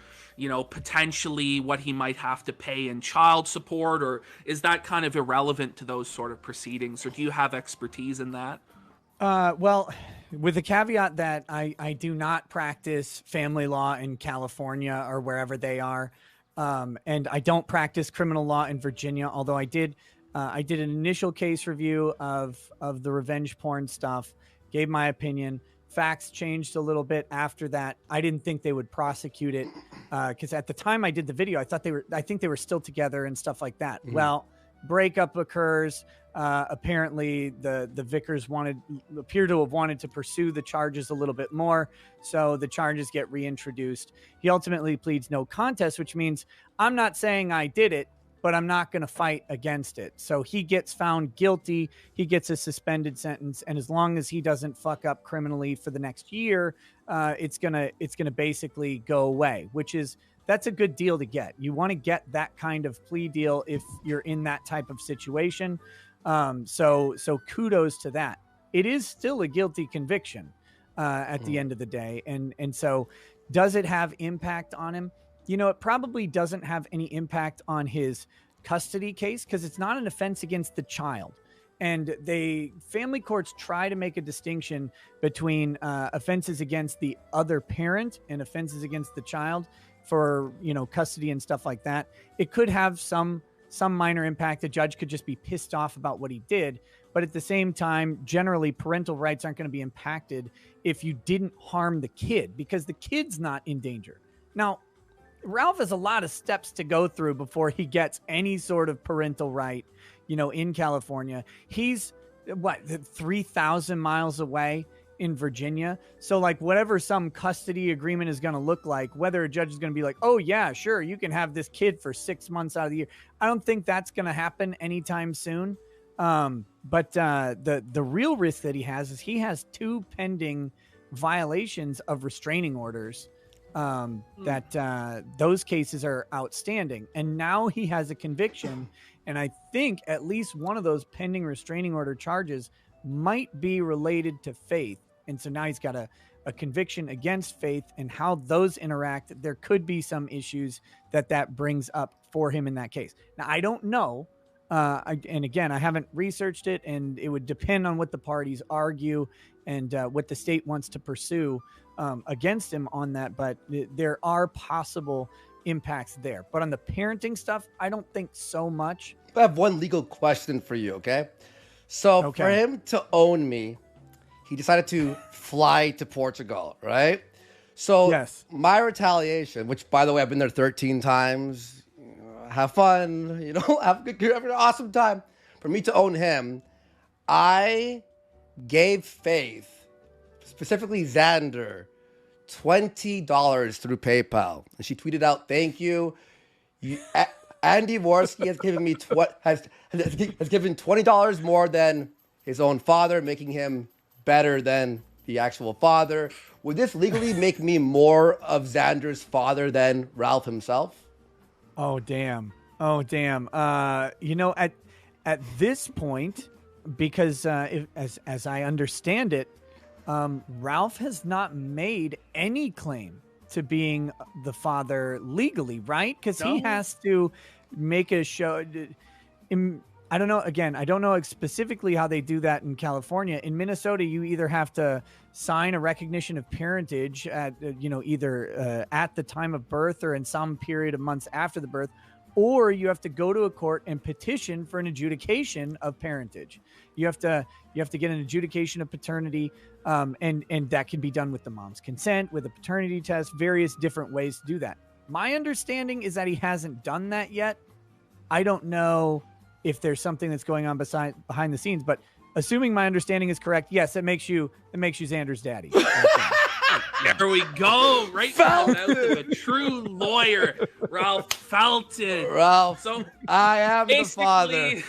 potentially what he might have to pay in child support, or is that kind of irrelevant to those sort of proceedings, or do you have expertise in that? Well, with the caveat that I do not practice family law in California or wherever they are. And I don't practice criminal law in Virginia, although I did an initial case review of the revenge porn stuff, gave my opinion. Facts changed a little bit after that. I didn't think they would prosecute it because at the time I did the video, I think they were still together and stuff like that. Mm-hmm. Well, breakup occurs. Apparently, the Vickers appear to have wanted to pursue the charges a little bit more, so the charges get reintroduced. He ultimately pleads no contest, which means I'm not saying I did it, but I'm not going to fight against it. So he gets found guilty. He gets a suspended sentence, and as long as he doesn't fuck up criminally for the next year, it's gonna basically go away. That's a good deal to get. You want to get that kind of plea deal if you're in that type of situation. So kudos to that. It is still a guilty conviction at the end of the day, and so does it have impact on him? It probably doesn't have any impact on his custody case because it's not an offense against the child. And family courts try to make a distinction between offenses against the other parent and offenses against the child for, custody and stuff like that. It could have some minor impact. The judge could just be pissed off about what he did. But at the same time, generally, parental rights aren't going to be impacted if you didn't harm the kid because the kid's not in danger. Now, Ralph has a lot of steps to go through before he gets any sort of parental right, in California. He's 3,000 miles away in Virginia. So whatever some custody agreement is going to look like, whether a judge is going to be like, oh yeah, sure, you can have this kid for 6 months out of the year. I don't think that's going to happen anytime soon. But the real risk that he has 2 pending violations of restraining orders. That those cases are outstanding, and now he has a conviction, and I think at least one of those pending restraining order charges might be related to Faith, and so now he's got a conviction against Faith, and how those interact, there could be some issues that brings up for him in that case. Now I don't know, and again I haven't researched it, and it would depend on what the parties argue and what the state wants to pursue against him on that, but there are possible impacts there. But on the parenting stuff, I don't think so much. I have one legal question for you, okay? So for him to own me, he decided to fly to Portugal, right? So my retaliation, which by the way, I've been there 13 times, have fun, have an awesome time. For me to own him, I gave Faith, specifically Xander, $20 through PayPal, and she tweeted out, "Thank you." Andy Worski has given me has given $20 more than his own father, making him better than the actual father. Would this legally make me more of Xander's father than Ralph himself? Oh damn! At this point, because as I understand it, Ralph has not made any claim to being the father legally, right? Because he has to make a show. I don't know. Again, I don't know specifically how they do that in California. In Minnesota, you either have to sign a recognition of parentage at, either at the time of birth or in some period of months after the birth, or you have to go to a court and petition for an adjudication of parentage. You have to get an adjudication of paternity, and that can be done with the mom's consent, with a paternity test, various different ways to do that. My understanding is that he hasn't done that yet. I don't know if there's something that's going on behind the scenes, but assuming my understanding is correct, yes, it makes you Xander's daddy. There we go. Right now, that was a true lawyer, Ralph Felton. Ralph, so I am the father.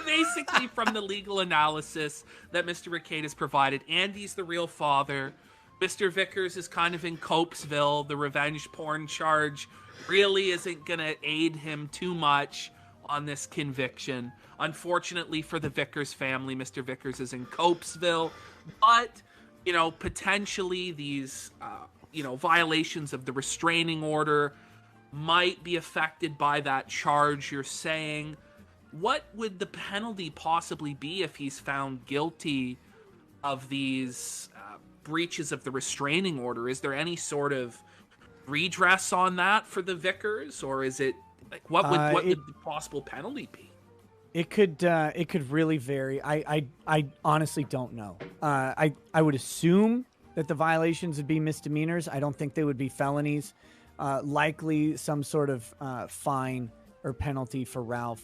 Basically, from the legal analysis that Mr. Rickade has provided, Andy's the real father. Mr. Vickers is kind of in Copesville. The revenge porn charge really isn't going to aid him too much on this conviction. Unfortunately for the Vickers family, Mr. Vickers is in Copesville, but potentially these violations of the restraining order might be affected by that charge you're saying. What would the penalty possibly be if he's found guilty of these breaches of the restraining order? Is there any sort of redress on that for the Vickers, or is it what would the possible penalty be? It could really vary. I honestly don't know. I would assume that the violations would be misdemeanors. I don't think they would be felonies. Likely some sort of fine or penalty for Ralph.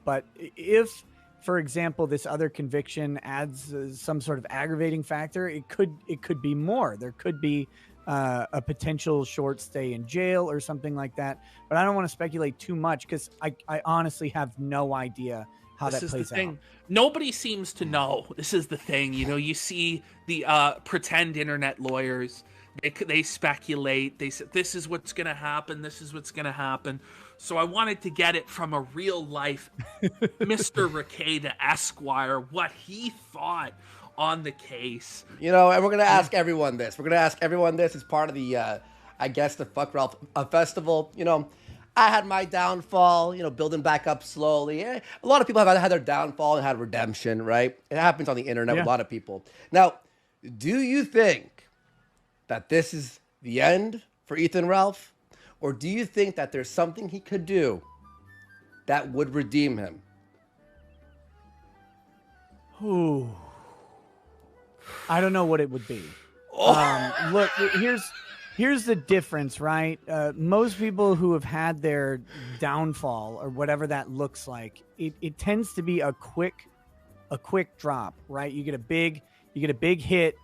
But if for example, this other conviction adds some sort of aggravating factor, it could be more. There could be a potential short stay in jail or something like that. But I don't want to speculate too much because I honestly have no idea how This that is the plays thing. out. Nobody seems to know. This is the thing. You know, you see the pretend internet lawyers. They speculate. They say, this is what's going to happen. This is what's going to happen. So I wanted to get it from a real life Mr. Rekieta Esquire, what he thought on the case. You know, and we're going to ask everyone this. We're going to ask everyone this as part of the, I guess, the Fuck Ralph festival. You know, I had my downfall, you know, building back up slowly. A lot of people have had their downfall and had redemption, right? It happens on the internet with a lot of people. Now, do you think that this is the end for Ethan Ralph? Or do you think that there's something he could do that would redeem him? Ooh. I don't know what it would be. Look, here's the difference, right? Most people who have had their downfall or whatever that looks like, it tends to be a quick drop, right? You get a big hit,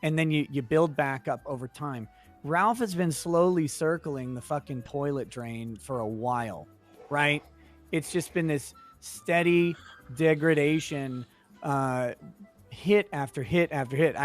and then you build back up over time. Ralph has been slowly circling the fucking toilet drain for a while, right? It's just been this steady degradation, hit after hit after hit.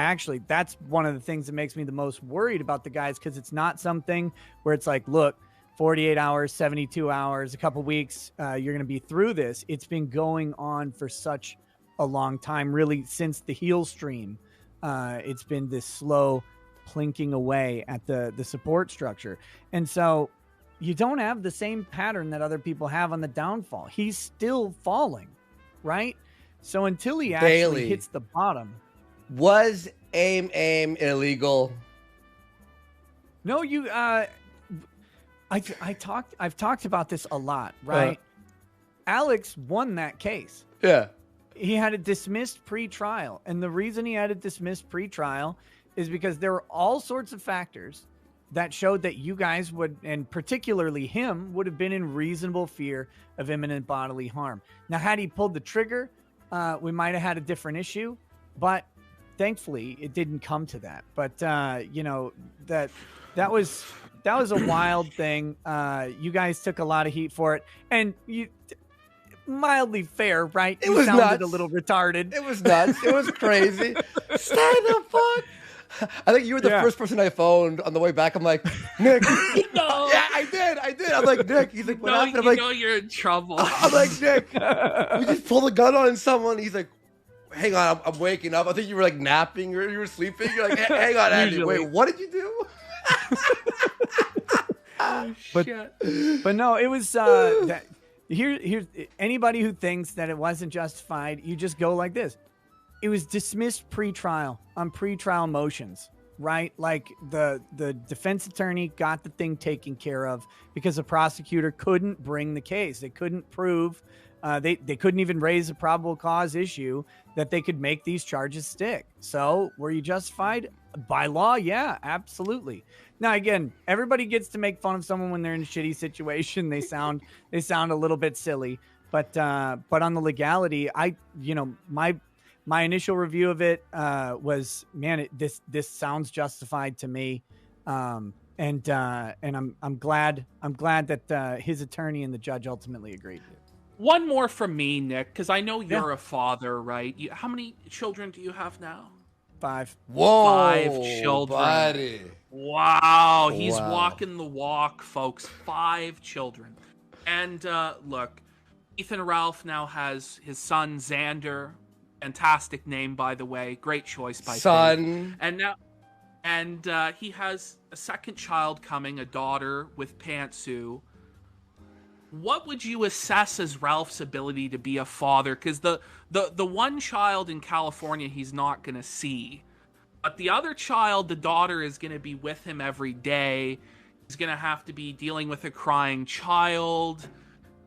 That's one of the things that makes me the most worried about the guys, because it's not something where it's like, look, 48 hours, 72 hours, a couple weeks, you're going to be through this. It's been going on for such a long time, really, since the heel stream. It's been this slow plinking away at the support structure. And so you don't have the same pattern that other people have on the downfall. He's still falling, right? So until he actually Bailey, hits the bottom. Was aim illegal? No, I've talked about this a lot, right? Alex won that case. Yeah. He had it dismissed pre-trial. And the reason he had it dismissed pre-trial is because there were all sorts of factors that showed that you guys would, and particularly him, would have been in reasonable fear of imminent bodily harm. Now, had he pulled the trigger, we might have had a different issue, but thankfully it didn't come to that. But, you know, that was a wild thing. You guys took a lot of heat for it. And you... mildly fair, right? It was sounded nuts. a little retarded. It was nuts. It was crazy. Stay the fuck. I think you were the first person I phoned on the way back. I'm like, Nick. No. Yeah, I did. I'm like, Nick. He's like, what happened? I'm like, You're in trouble. I'm like, Nick, we just pulled a gun on someone. He's like, hang on, I'm waking up. I think you were like napping. You were sleeping. You're like, hang on, Andy. Usually. Wait, what did you do? But no, it was here's anybody who thinks that it wasn't justified, you just go like this. It was dismissed pre-trial on pre-trial motions, right? Like the defense attorney got the thing taken care of because the prosecutor couldn't bring the case. They couldn't prove, they couldn't even raise a probable cause issue that they could make these charges stick. So were you justified? By law, yeah, absolutely. Now, again, everybody gets to make fun of someone when they're in a shitty situation. They sound a little bit silly, but on the legality, my initial review of it was, man, this sounds justified to me, and I'm glad that his attorney and the judge ultimately agreed. One more from me, Nick, because I know you're a father, right? How many children do you have now? 5. Whoa, 5 children. buddy. Wow, he's walking the walk, folks. 5 children. And look, Ethan Ralph now has his son Xander. Fantastic name, by the way. Great choice by son. Faith. And he has a second child coming, a daughter with Pantsu. What would you assess as Ralph's ability to be a father? Because the one child in California he's not going to see. But the other child, the daughter, is going to be with him every day. He's going to have to be dealing with a crying child,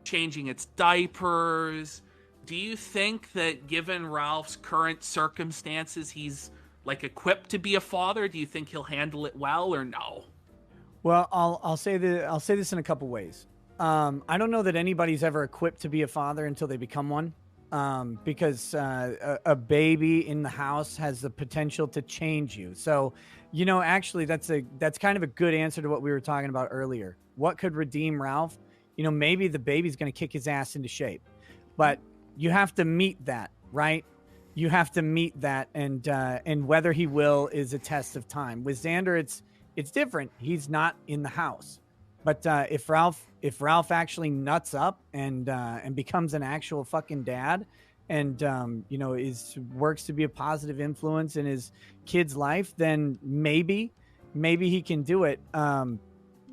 changing its diapers. Do you think that given Ralph's current circumstances, he's like equipped to be a father? Do you think he'll handle it well or no? Well, I'll say this in a couple ways. I don't know that anybody's ever equipped to be a father until they become one. because a baby in the house has the potential to change you. So, actually, that's kind of a good answer to what we were talking about earlier. What could redeem Ralph? Maybe the baby's going to kick his ass into shape, but you have to meet that, right? You have to meet that, and whether he will is a test of time. With Xander, it's different. He's not in the house, but if Ralph actually nuts up and becomes an actual fucking dad, and works to be a positive influence in his kid's life, then maybe he can do it.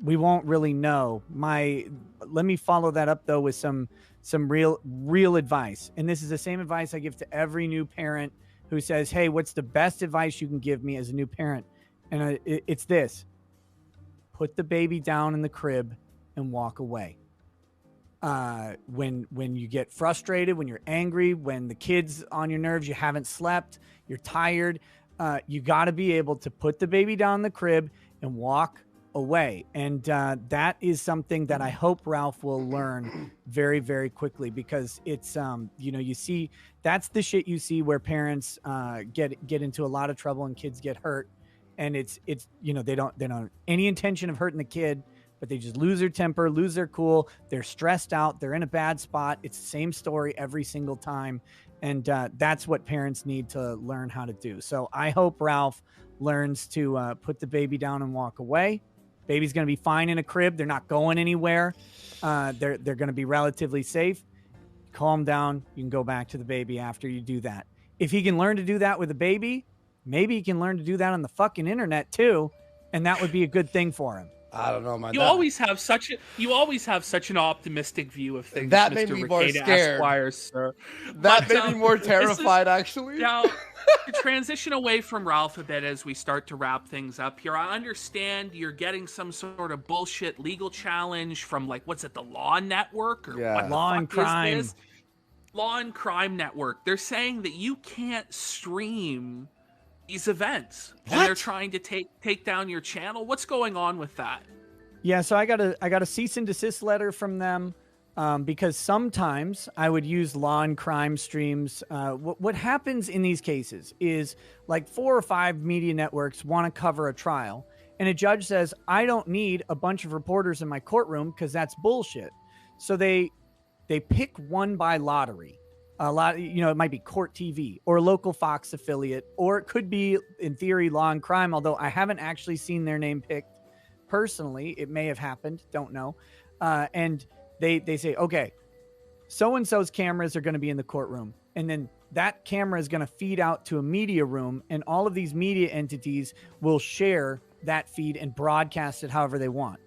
We won't really know. Let me follow that up though with some real advice. And this is the same advice I give to every new parent who says, "Hey, what's the best advice you can give me as a new parent?" And it's this: put the baby down in the crib and walk away. When you get frustrated, when you're angry, when the kid's on your nerves, you haven't slept, you're tired, you got to be able to put the baby down in the crib and walk away. And that is something that I hope Ralph will learn very, very quickly, because it's you see, that's the shit you see where parents get into a lot of trouble and kids get hurt, and it's they don't have any intention of hurting the kid, but they just lose their temper, lose their cool, they're stressed out, they're in a bad spot. It's the same story every single time, and that's what parents need to learn how to do. So I hope Ralph learns to put the baby down and walk away. Baby's going to be fine in a crib. They're not going anywhere. They're going to be relatively safe. Calm down. You can go back to the baby after you do that. If he can learn to do that with a baby, maybe he can learn to do that on the fucking internet too, and that would be a good thing for him. I don't know, man. You always have such an optimistic view of things. That Mr. made me more Requena scared. Esquire, sir. That made me more terrified, actually. Now, to transition away from Ralph a bit as we start to wrap things up here, I understand you're getting some sort of bullshit legal challenge from, like, what's it, the Law Network? Or what the Law and fuck is Crime. this? Law and Crime Network. They're saying that you can't stream these events, and they're trying to take down your channel. What's going on with that? Yeah, so I got a cease and desist letter from them, because sometimes I would use Law and Crime streams. What happens in these cases is, like, 4 or 5 media networks want to cover a trial, and a judge says, I don't need a bunch of reporters in my courtroom because that's bullshit. So they pick one by lottery. It might be Court TV or a local Fox affiliate, or it could be, in theory, Law and Crime, although I haven't actually seen their name picked personally. It may have happened, don't know. And they say, okay, so-and-so's cameras are going to be in the courtroom, and then that camera is going to feed out to a media room, and all of these media entities will share that feed and broadcast it however they want.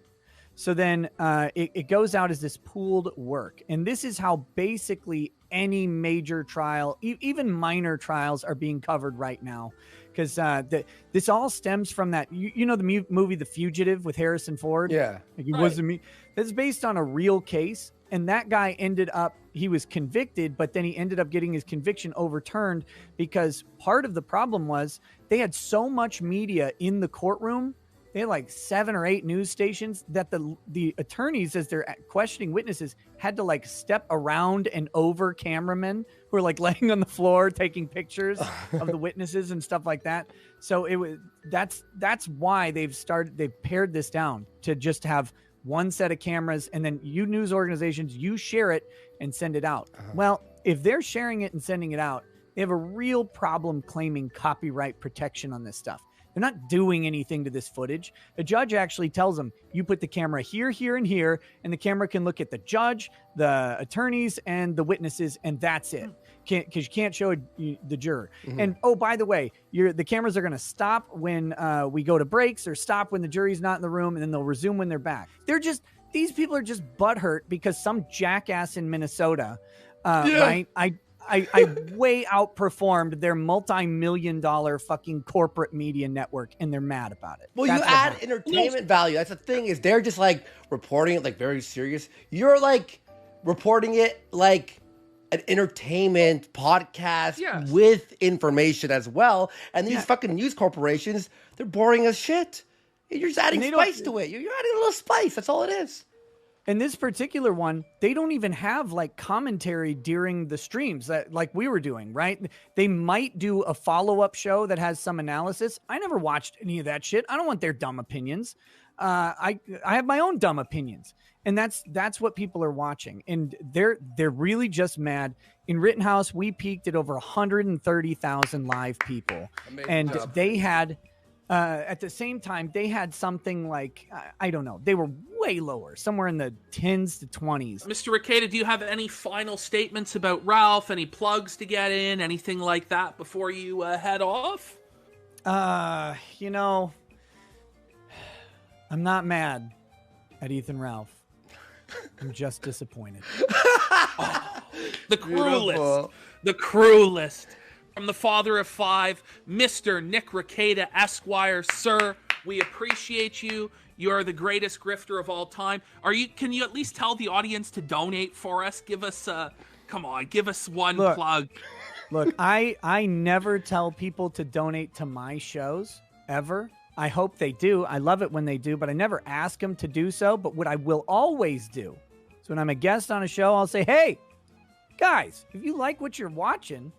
So then it goes out as this pooled work. And this is how basically any major trial, even minor trials, are being covered right now. Because this all stems from that, the movie The Fugitive with Harrison Ford? Yeah. Like, he wasn't me. That's based on a real case. And that guy he was convicted, but then he ended up getting his conviction overturned because part of the problem was they had so much media in the courtroom. They had like 7 or 8 news stations that the attorneys, as they're questioning witnesses, had to like step around and over cameramen who are like laying on the floor taking pictures of the witnesses and stuff like that. So that's why they've pared this down to just have one set of cameras, and then you news organizations, you share it and send it out. Well, if they're sharing it and sending it out, they have a real problem claiming copyright protection on this stuff. They're not doing anything to this footage. The judge actually tells them, you put the camera here, here, and here, and the camera can look at the judge, the attorneys, and the witnesses, and that's it. Because you can't show the juror. Mm-hmm. And, oh, by the way, the cameras are going to stop when we go to breaks, or stop when the jury's not in the room, and then they'll resume when they're back. These people are just butthurt because some jackass in Minnesota, right? I way outperformed their multi-million-dollar fucking corporate media network, and they're mad about it. Well, you add entertainment value. That's the thing, is they're just like reporting it like very serious. You're like reporting it like an entertainment podcast with information as well. And these fucking news corporations, they're boring as shit. You're just adding spice to it. You're adding a little spice. That's all it is. And this particular one, they don't even have like commentary during the streams that like we were doing, right? They might do a follow-up show that has some analysis. I never watched any of that shit. I don't want their dumb opinions. I have my own dumb opinions. And that's what people are watching. And they're really just mad. In Rittenhouse, we peaked at over 130,000 live people. Amazing and job. they had at the same time, they had something like, I don't know, they were way lower, somewhere in the 10s to 20s. Mr. Rekieta, do you have any final statements about Ralph? Any plugs to get in? Anything like that before you head off? You know, I'm not mad at Ethan Ralph. I'm just disappointed. The cruelest. The cruelest. From the father of five, Mr. Nick Rekieta, Esquire. Sir, we appreciate you. You are the greatest grifter of all time. Can you at least tell the audience to donate for us? Give us give us one plug. Look, I never tell people to donate to my shows, ever. I hope they do. I love it when they do, but I never ask them to do so. But what I will always do is when I'm a guest on a show, I'll say, hey, guys, if you like what you're watching,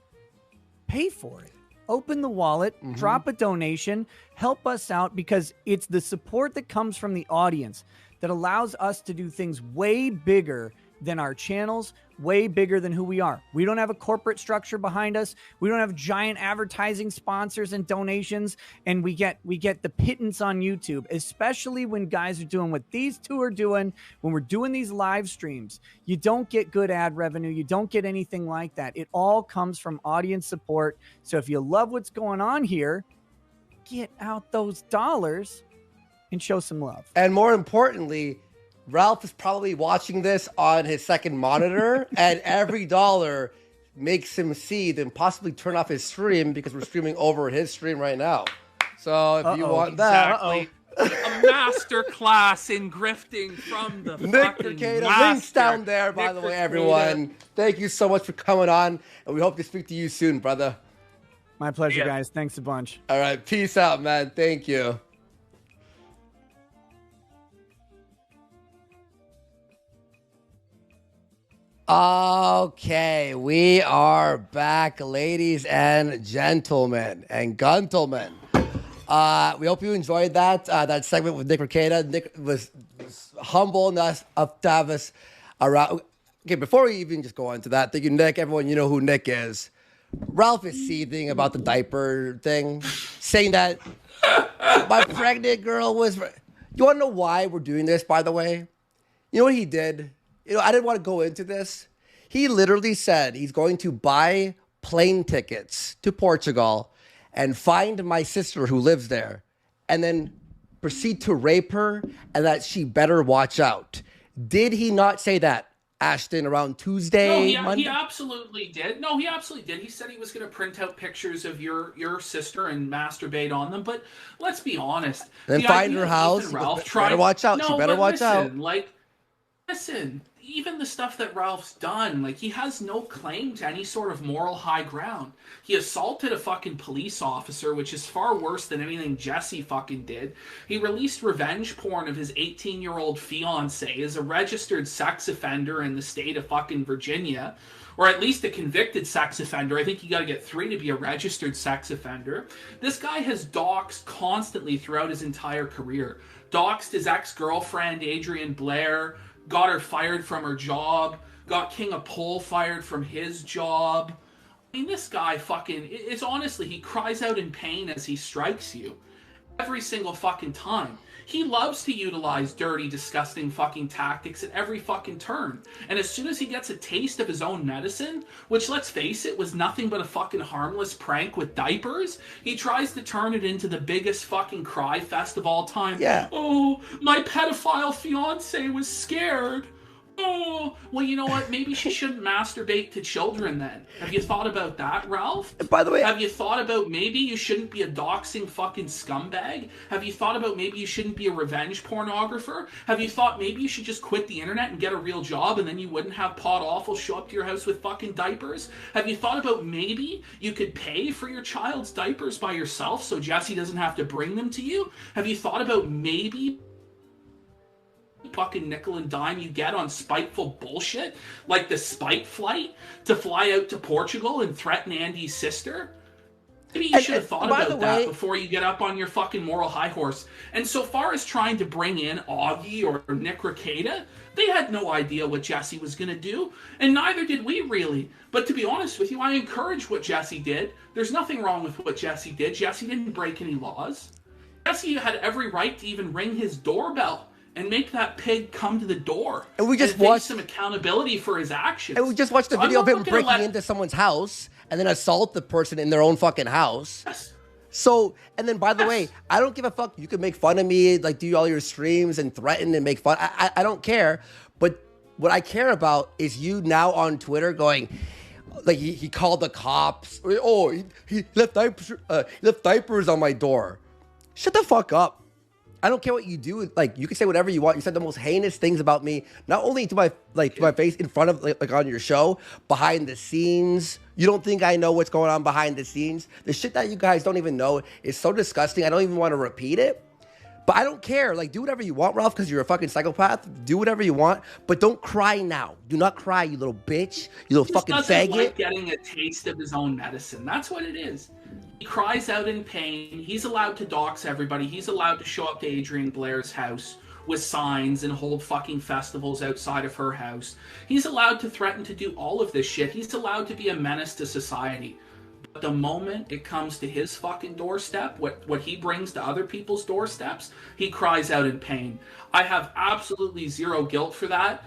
pay for it. Open the wallet, drop a donation, help us out, because it's the support that comes from the audience that allows us to do things way bigger than our channels, way bigger than who we are. We don't have a corporate structure behind us. We don't have giant advertising sponsors and donations, and we get the pittance on YouTube, especially when guys are doing what these two are doing. When we're doing these live streams, you don't get good ad revenue. You don't get anything like that. It all comes from audience support. So if you love what's going on here, get out those dollars and show some love. And more importantly, Ralph is probably watching this on his second monitor, and every dollar makes him seethe and possibly turn off his stream, because we're streaming over his stream right now. So if you want that, a master class in grifting from the Nick fucking Rekieta, master. links down there, by the way, everyone. Thank you so much for coming on, and we hope to speak to you soon, brother. My pleasure, guys. Thanks a bunch. All right, peace out, man. Thank you. Okay, we are back, ladies and gentlemen and gentlemen. We hope you enjoyed that segment with Nick Rekieta. Nick was humble enough to have us around. Okay, before we even just go into that, thank you, Nick. Everyone, you know who Nick is. Ralph is seething about the diaper thing, saying that my pregnant girl was. You want to know why we're doing this, by the way? You know what he did? I didn't want to go into this. He literally said he's going to buy plane tickets to Portugal and find my sister who lives there and then proceed to rape her, and that she better watch out. Did he not say that, Ashton, around Tuesday, Monday? He absolutely did. No, he absolutely did. He said he was going to print out pictures of your sister and masturbate on them. But let's be honest. Then find her house. Better watch out. She better watch out. Listen, even the stuff that Ralph's done, he has no claim to any sort of moral high ground. He assaulted a fucking police officer, which is far worse than anything Jesse fucking did. He released revenge porn of his 18-year-old fiancée as a registered sex offender in the state of fucking Virginia. Or at least a convicted sex offender. I think you gotta get 3 to be a registered sex offender. This guy has doxed constantly throughout his entire career. Doxed his ex-girlfriend, Adrienne Blair, got her fired from her job, got King of Pole fired from his job. I mean, this guy it's honestly, he cries out in pain as he strikes you. Every single fucking time. He loves to utilize dirty, disgusting fucking tactics at every fucking turn. And as soon as he gets a taste of his own medicine, which, let's face it, was nothing but a fucking harmless prank with diapers, he tries to turn it into the biggest fucking cry fest of all time. Yeah. Oh, my pedophile fiance was scared. Oh, well, you know what? Maybe she shouldn't masturbate to children then. Have you thought about that, Ralph? By the way, have you thought about maybe you shouldn't be a doxing fucking scumbag? Have you thought about maybe you shouldn't be a revenge pornographer? Have you thought maybe you should just quit the internet and get a real job, and then you wouldn't have Pod Awful show up to your house with fucking diapers? Have you thought about maybe you could pay for your child's diapers by yourself so Jesse doesn't have to bring them to you? Have you thought about maybe fucking nickel and dime you get on spiteful bullshit like the spite flight to fly out to Portugal and threaten Andy's sister? Maybe you should have thought about that before you get up on your fucking moral high horse. And so far as trying to bring in Augie or Nick Rekieta, they had no idea what Jesse was going to do, and neither did we really. But to be honest with you, I encourage what Jesse did. There's nothing wrong with what Jesse did. Jesse didn't break any laws. Jesse had every right to even ring his doorbell and make that pig come to the door. And we just watched some accountability for his actions. And we just watched the video of him breaking into someone's house and then assault the person in their own fucking house. Yes. So, and then by the way, I don't give a fuck. You can make fun of me, like do all your streams and threaten and make fun. I don't care. But what I care about is you now on Twitter going, like he called the cops. Oh, he left diapers on my door. Shut the fuck up. I don't care what you do. Like, you can say whatever you want. You said the most heinous things about me, not only to my to my face in front of like on your show, behind the scenes. You don't think I know what's going on behind the scenes? The shit that you guys don't even know is so disgusting. I don't even want to repeat it. But I don't care. Like, do whatever you want, Ralph, because you're a fucking psychopath. Do whatever you want, but don't cry now. Do not cry, you little bitch. You little fucking faggot. Like getting a taste of his own medicine. That's what it is. He cries out in pain. He's allowed to dox everybody. He's allowed to show up to Adrian Blair's house with signs and hold fucking festivals outside of her house. He's allowed to threaten to do all of this shit. He's allowed to be a menace to society. But the moment it comes to his fucking doorstep, what he brings to other people's doorsteps, he cries out in pain. I have absolutely zero guilt for that.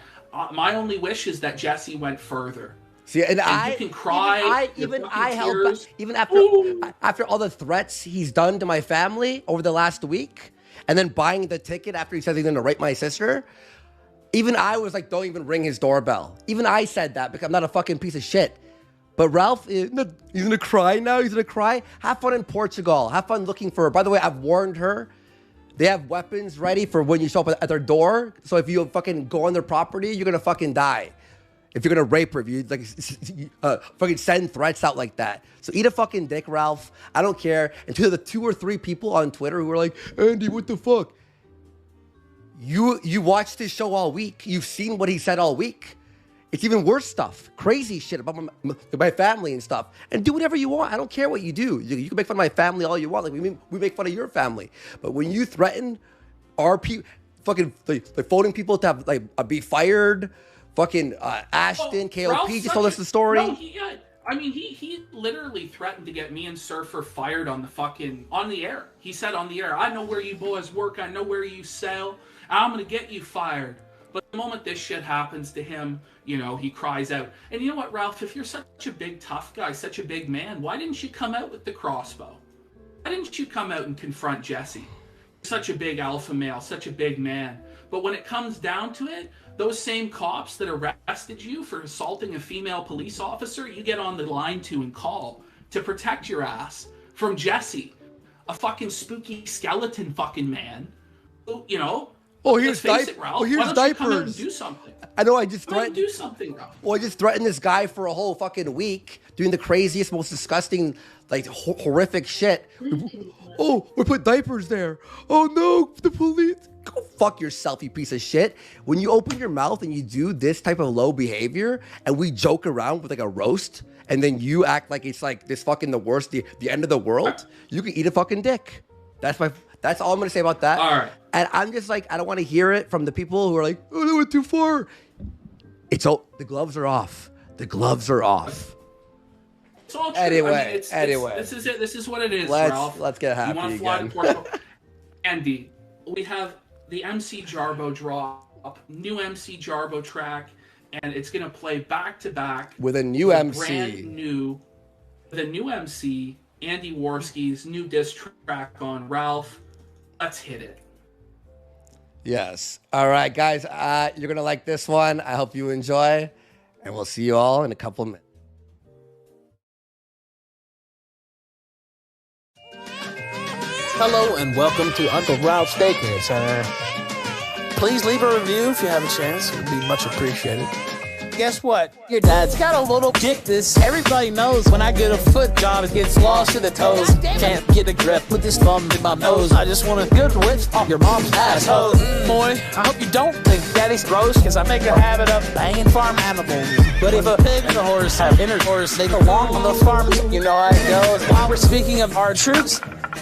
My only wish is that Jesse went further. See, and you can cry. Even I held back, even after all the threats he's done to my family over the last week, and then buying the ticket after he says he's going to rape my sister. Even I was like, don't even ring his doorbell. Even I said that because I'm not a fucking piece of shit. But Ralph, he's going to cry now. He's going to cry. Have fun in Portugal. Have fun looking for her. By the way, I've warned her. They have weapons ready for when you show up at their door. So if you fucking go on their property, you're going to fucking die. If you're going to rape her, if you like fucking send threats out like that. So eat a fucking dick, Ralph. I don't care. And to the 2 or 3 people on Twitter who are like, Andy, what the fuck? You watched his show all week. You've seen what he said all week. It's even worse stuff. Crazy shit about my family and stuff. And do whatever you want. I don't care what you do. You can make fun of my family all you want. Like we make fun of your family. But when you threaten our people, fucking like phoning people to have like be fired, fucking Ashton, KOP just told us the story. No, he literally threatened to get me and Surfer fired on the air. He said on the air, I know where you boys work. I know where you sell. I'm going to get you fired. But the moment this shit happens to him, he cries out. And you know what, Ralph? If you're such a big tough guy, such a big man, why didn't you come out with the crossbow? Why didn't you come out and confront Jesse? Such a big alpha male, such a big man. But when it comes down to it, those same cops that arrested you for assaulting a female police officer, you get on the line to and call to protect your ass from Jesse, a fucking spooky skeleton fucking man. Oh, here's diapers. Oh, here's diapers. Do something. I know. I just threatened. Do something, Ralph. Well, I just threatened this guy for a whole fucking week, doing the craziest, most disgusting, like horrific shit. Oh, we put diapers there. Oh no, the police. Go fuck yourself, you piece of shit. When you open your mouth and you do this type of low behavior, and we joke around with like a roast, and then you act like it's like this fucking the worst, the end of the world. You can eat a fucking dick. That's all I'm gonna say about that. All right. And I'm just like, I don't want to hear it from the people who are like, oh, they went too far. The gloves are off. The gloves are off. It's all true. Anyway, this is it. This is what it is, Ralph. Let's get happy again. You want to fly to Portugal? Andy, we have the MC Jarbo drop, new MC Jarbo track, and it's gonna play back to back with a new MC. With a new MC, Andy Worski's new diss track on Ralph. Let's hit it. Yes. All right, guys. You're going to like this one. I hope you enjoy. And we'll see you all in a couple of minutes. Hello and welcome to Uncle Ralph's Daycare Center. Please leave a review if you have a chance. It would be much appreciated. Guess what? Your dad's got a little dick. This everybody knows. When I get a foot job, it gets lost to the toes. Can't get a grip with this thumb in my nose. I just want a good whip off your mom's asshole. Boy, I hope you don't think daddy's gross, cause I make a habit of banging farm animals. But if a pig and a horse have intercourse, they belong on the farm. You know how it goes. While we're speaking of our troops,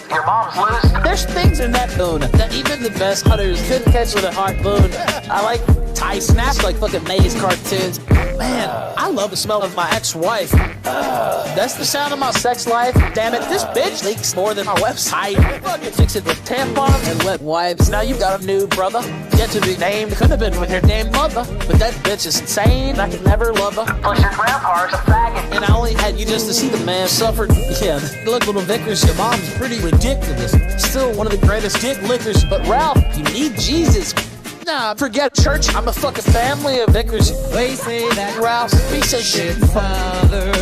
your mom's loose. There's things in that boon that even the best hunters could catch with a harpoon. I like tie snaps like fucking Maze cartoons. Man, I love the smell of my ex-wife. That's the sound of my sex life. Damn it, this bitch leaks more than my website. Fucking fix it with tampons and wet wipes. Now you got a new brother, yet to be named. Could have been with your damn mother, but that bitch is insane. I could never love her. Plus your grandpa's a faggot. And I only had you just to see the man suffer. Yeah, look, little Vickers, your mom's pretty ridiculous. Still one of the greatest dick lickers. But Ralph, you need Jesus. Nah, forget church. I'm a fucking family of Vickers. They say that Ralph's a piece of shit father.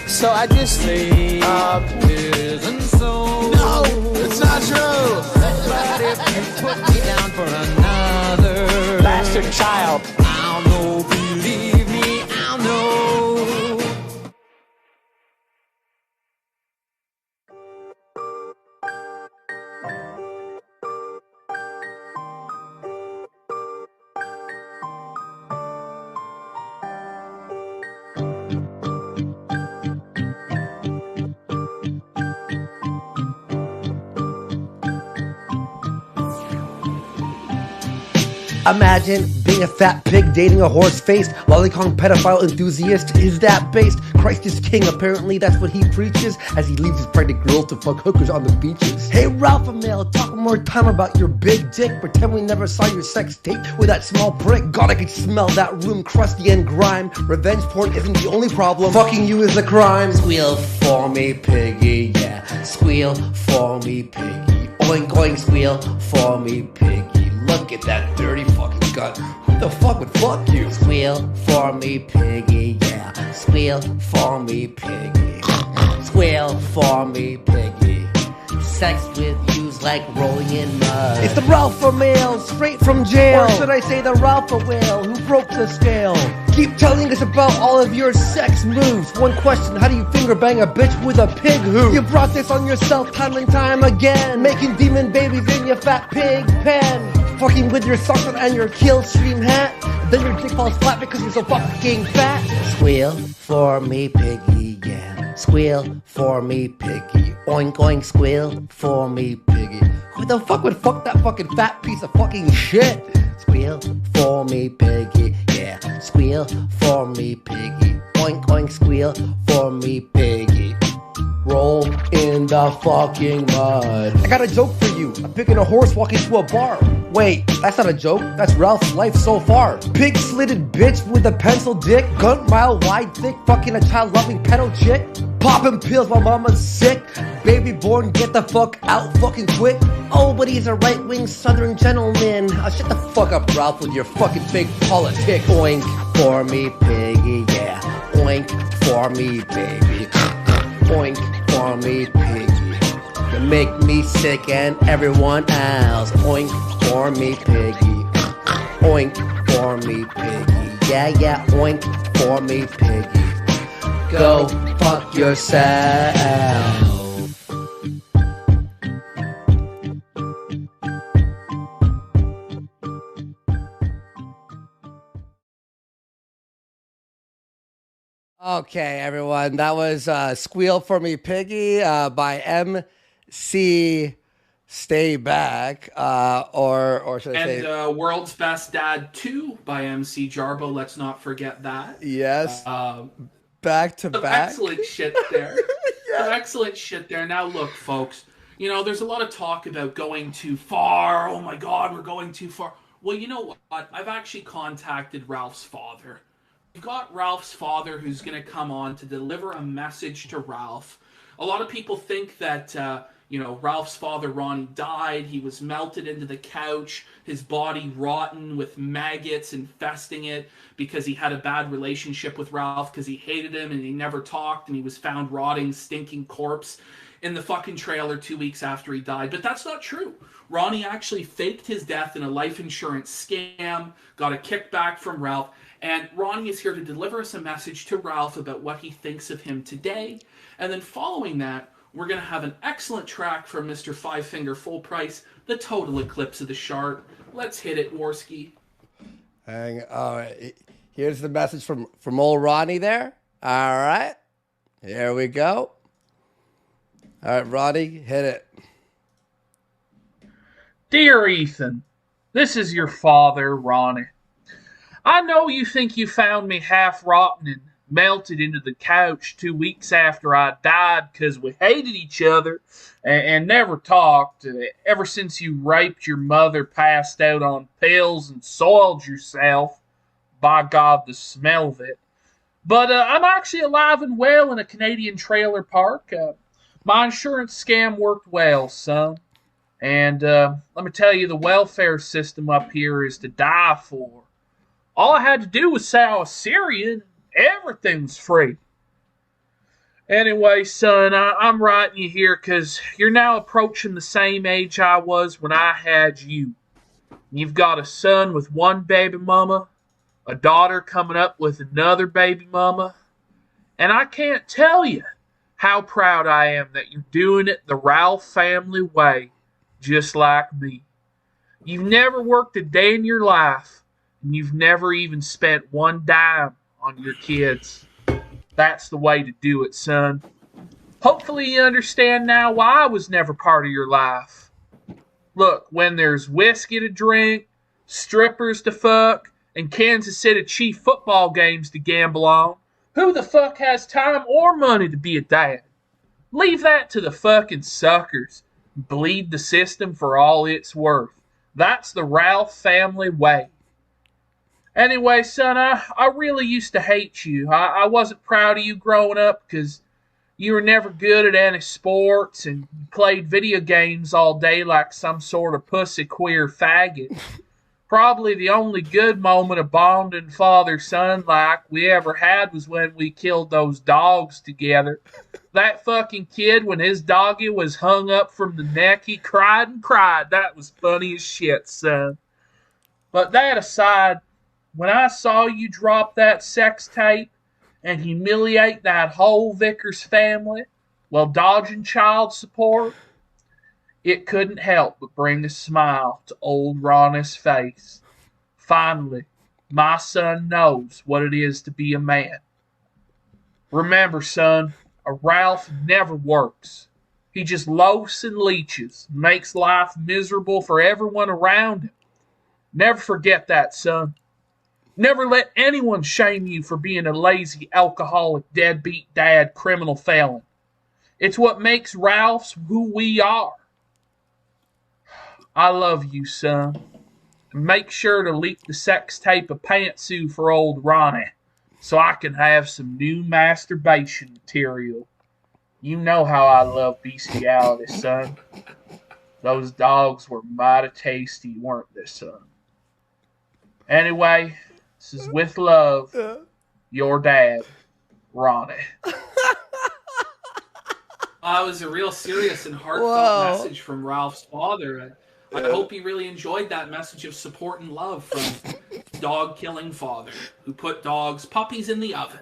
So I just say, isn't so. No, it's not true. But if you put me down for another bastard child, I'll know, believe me, I'll know. Imagine being a fat pig dating a horse-faced lolicon pedophile enthusiast. Is that based? Christ is king, apparently that's what he preaches as he leaves his pregnant girl to fuck hookers on the beaches. Hey Ralph Male, talk more time about your big dick. Pretend we never saw your sex tape with that small prick. God, I could smell that room crusty and grime. Revenge porn isn't the only problem. Fucking you is a crime. Squeal for me, piggy, yeah. Squeal for me, piggy. Oink, oink, squeal for me, piggy. Look at that dirty fucking gut. Who the fuck would fuck you? Squeal for me, piggy, yeah. Squeal for me, piggy. Squeal for me, piggy. Sex with you's like rolling in mud. It's the Ralph Male, straight from jail. Or should I say the Ralph Whale who broke the scale? Keep telling us about all of your sex moves. One question, how do you finger bang a bitch with a pig hoof? You brought this on yourself time and time again. Making demon babies in your fat pig pen. Fucking with your socks on and your kill stream hat. Then your dick falls flat because you're so fucking fat. Squeal for me, piggy, yeah. Squeal for me, piggy. Oink, oink, squeal for me, piggy. Who the fuck would fuck that fucking fat piece of fucking shit? Squeal for me, piggy, yeah. Squeal for me, piggy. Oink, oink, squeal for me, piggy. Roll in the fucking mud. I got a joke for you. I'm picking a horse walking to a bar. Wait, that's not a joke. That's Ralph's life so far. Pig-slitted bitch with a pencil dick. Gun mile wide thick. Fucking a child-loving pedo chick. Popping pills while mama's sick. Baby born, get the fuck out fucking quick. Oh, but he's a right-wing southern gentleman. Shut the fuck up, Ralph, with your fucking fake politics. Oink for me, piggy, yeah. Oink for me, baby. Oink for me, piggy. You make me sick and everyone else. Oink for me, piggy. Oink for me, piggy. Yeah, yeah, oink for me, piggy. Go fuck yourself. Okay, everyone, that was Squeal for Me Piggy by MC Stay Back, or should I say... And World's Best Dad 2 by MC Jarbo, let's not forget that. Yes, back to back. Excellent shit there. Yeah. Excellent shit there. Now look, folks, you know, there's a lot of talk about going too far. Oh my God, we're going too far. Well, you know what? I've actually contacted Ralph's father. We've got Ralph's father who's going to come on to deliver a message to Ralph. A lot of people think that, you know, Ralph's father, Ronnie, died. He was melted into the couch, his body rotten with maggots infesting it because he had a bad relationship with Ralph because he hated him and he never talked and he was found rotting, stinking corpse in the fucking trailer 2 weeks after he died. But that's not true. Ronnie actually faked his death in a life insurance scam, got a kickback from Ralph, And Ronnie is here to deliver us a message to Ralph about what he thinks of him today. And then following that, we're going to have an excellent track from Mr. Five Finger Full Price, The Total Eclipse of the Shark. Let's hit it, Worski. Here's the message from old Ronnie there. All right. Here we go. All right, Ronnie, hit it. Dear Ethan, this is your father, Ronnie. I know you think you found me half rotten and melted into the couch 2 weeks after I died because we hated each other and never talked ever since you raped your mother, passed out on pills, and soiled yourself. By God, the smell of it. But I'm actually alive and well in a Canadian trailer park. My insurance scam worked well, son. And let me tell you, the welfare system up here is to die for. All I had to do was say I was Syrian. Everything's free. Anyway, son, I'm writing you here because you're now approaching the same age I was when I had you. You've got a son with one baby mama, a daughter coming up with another baby mama, and I can't tell you how proud I am that you're doing it the Ralph family way, just like me. You've never worked a day in your life, and you've never even spent one dime on your kids. That's the way to do it, son. Hopefully you understand now why I was never part of your life. Look, when there's whiskey to drink, strippers to fuck, and Kansas City Chief football games to gamble on, who the fuck has time or money to be a dad? Leave that to the fucking suckers. Bleed the system for all it's worth. That's the Ralph family way. Anyway, son, I really used to hate you. I wasn't proud of you growing up because you were never good at any sports and you played video games all day like some sort of pussy queer faggot. Probably the only good moment of bonding father-son like we ever had was when we killed those dogs together. That fucking kid, when his doggy was hung up from the neck, he cried and cried. That was funny as shit, son. But that aside, when I saw you drop that sex tape and humiliate that whole Vickers family while dodging child support, it couldn't help but bring a smile to old Ronnie's face. Finally, my son knows what it is to be a man. Remember, son, a Ralph never works. He just loafs and leeches, makes life miserable for everyone around him. Never forget that, son. Never let anyone shame you for being a lazy, alcoholic, deadbeat dad, criminal felon. It's what makes Ralphs who we are. I love you, son. And make sure to leak the sex tape of Pantsu for old Ronnie so I can have some new masturbation material. You know how I love bestiality, son. Those dogs were mighty tasty, weren't they, son? Anyway, this is with love, your dad, Ronnie. That was a real serious and heartfelt message from Ralph's father. I hope he really enjoyed that message of support and love from dog-killing father who put puppies in the oven.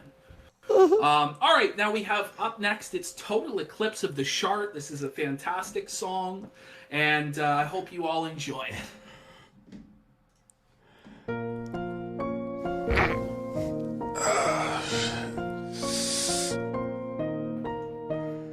All right, now we have up next, it's Total Eclipse of the Shark. This is a fantastic song, and I hope you all enjoy it.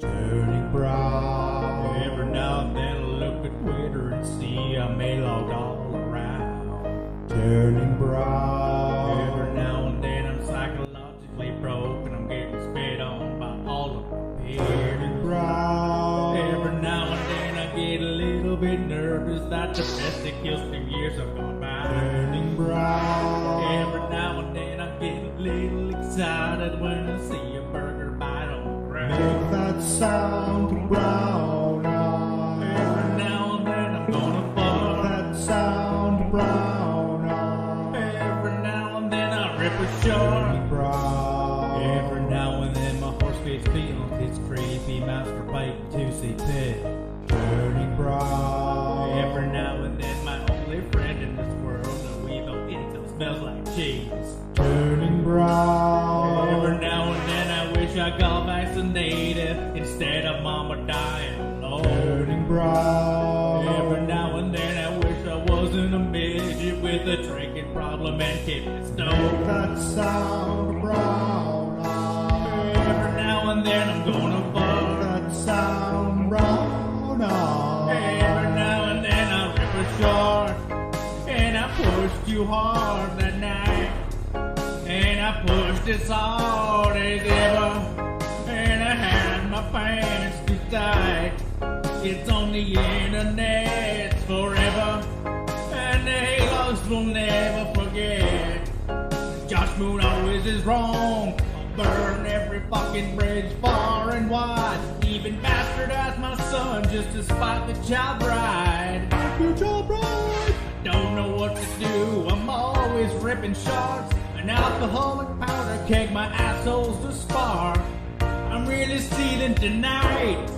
Turning brown. Every now and then I look at Twitter and see I may log all around. Turning brown. Every now and then I'm psychologically broke and I'm getting spit on by all of my peers. Turning brown. Every now and then I get a little bit nervous that the domestic kills 2 years have gone by. Turning brown. Every now and then I get a little excited when I see a burger bite on the ground. Make that sound brown eye. Every now and then I'm gonna fall. That sound brown eye. Every now and then I rip a shark. Brown. Every now and then my horse gets beat on his creepy masturbating to see pit. Turning brown. Every now and then my only friend in this world, a weevil, it smells like cheese. death instead of mama dying alone. Turning brown. Every now and then I wish I wasn't a midget with a drinking problem and keeping stoned. That sound brown. Every now and then I'm gonna fuck. That sound brown. Every now and then I rip a short, and I pushed you hard that night, and I pushed as hard as ever, and I had my pants too tight. It's on the internet forever, and the halos will never forget. Josh Moon always is wrong. I'll burn every fucking bridge far and wide. Even bastardize my son just to spite the child bride. The child bride. Don't know what to do. I'm always ripping shards. An alcoholic powder keg my assholes to spar. I'm really stealing tonight.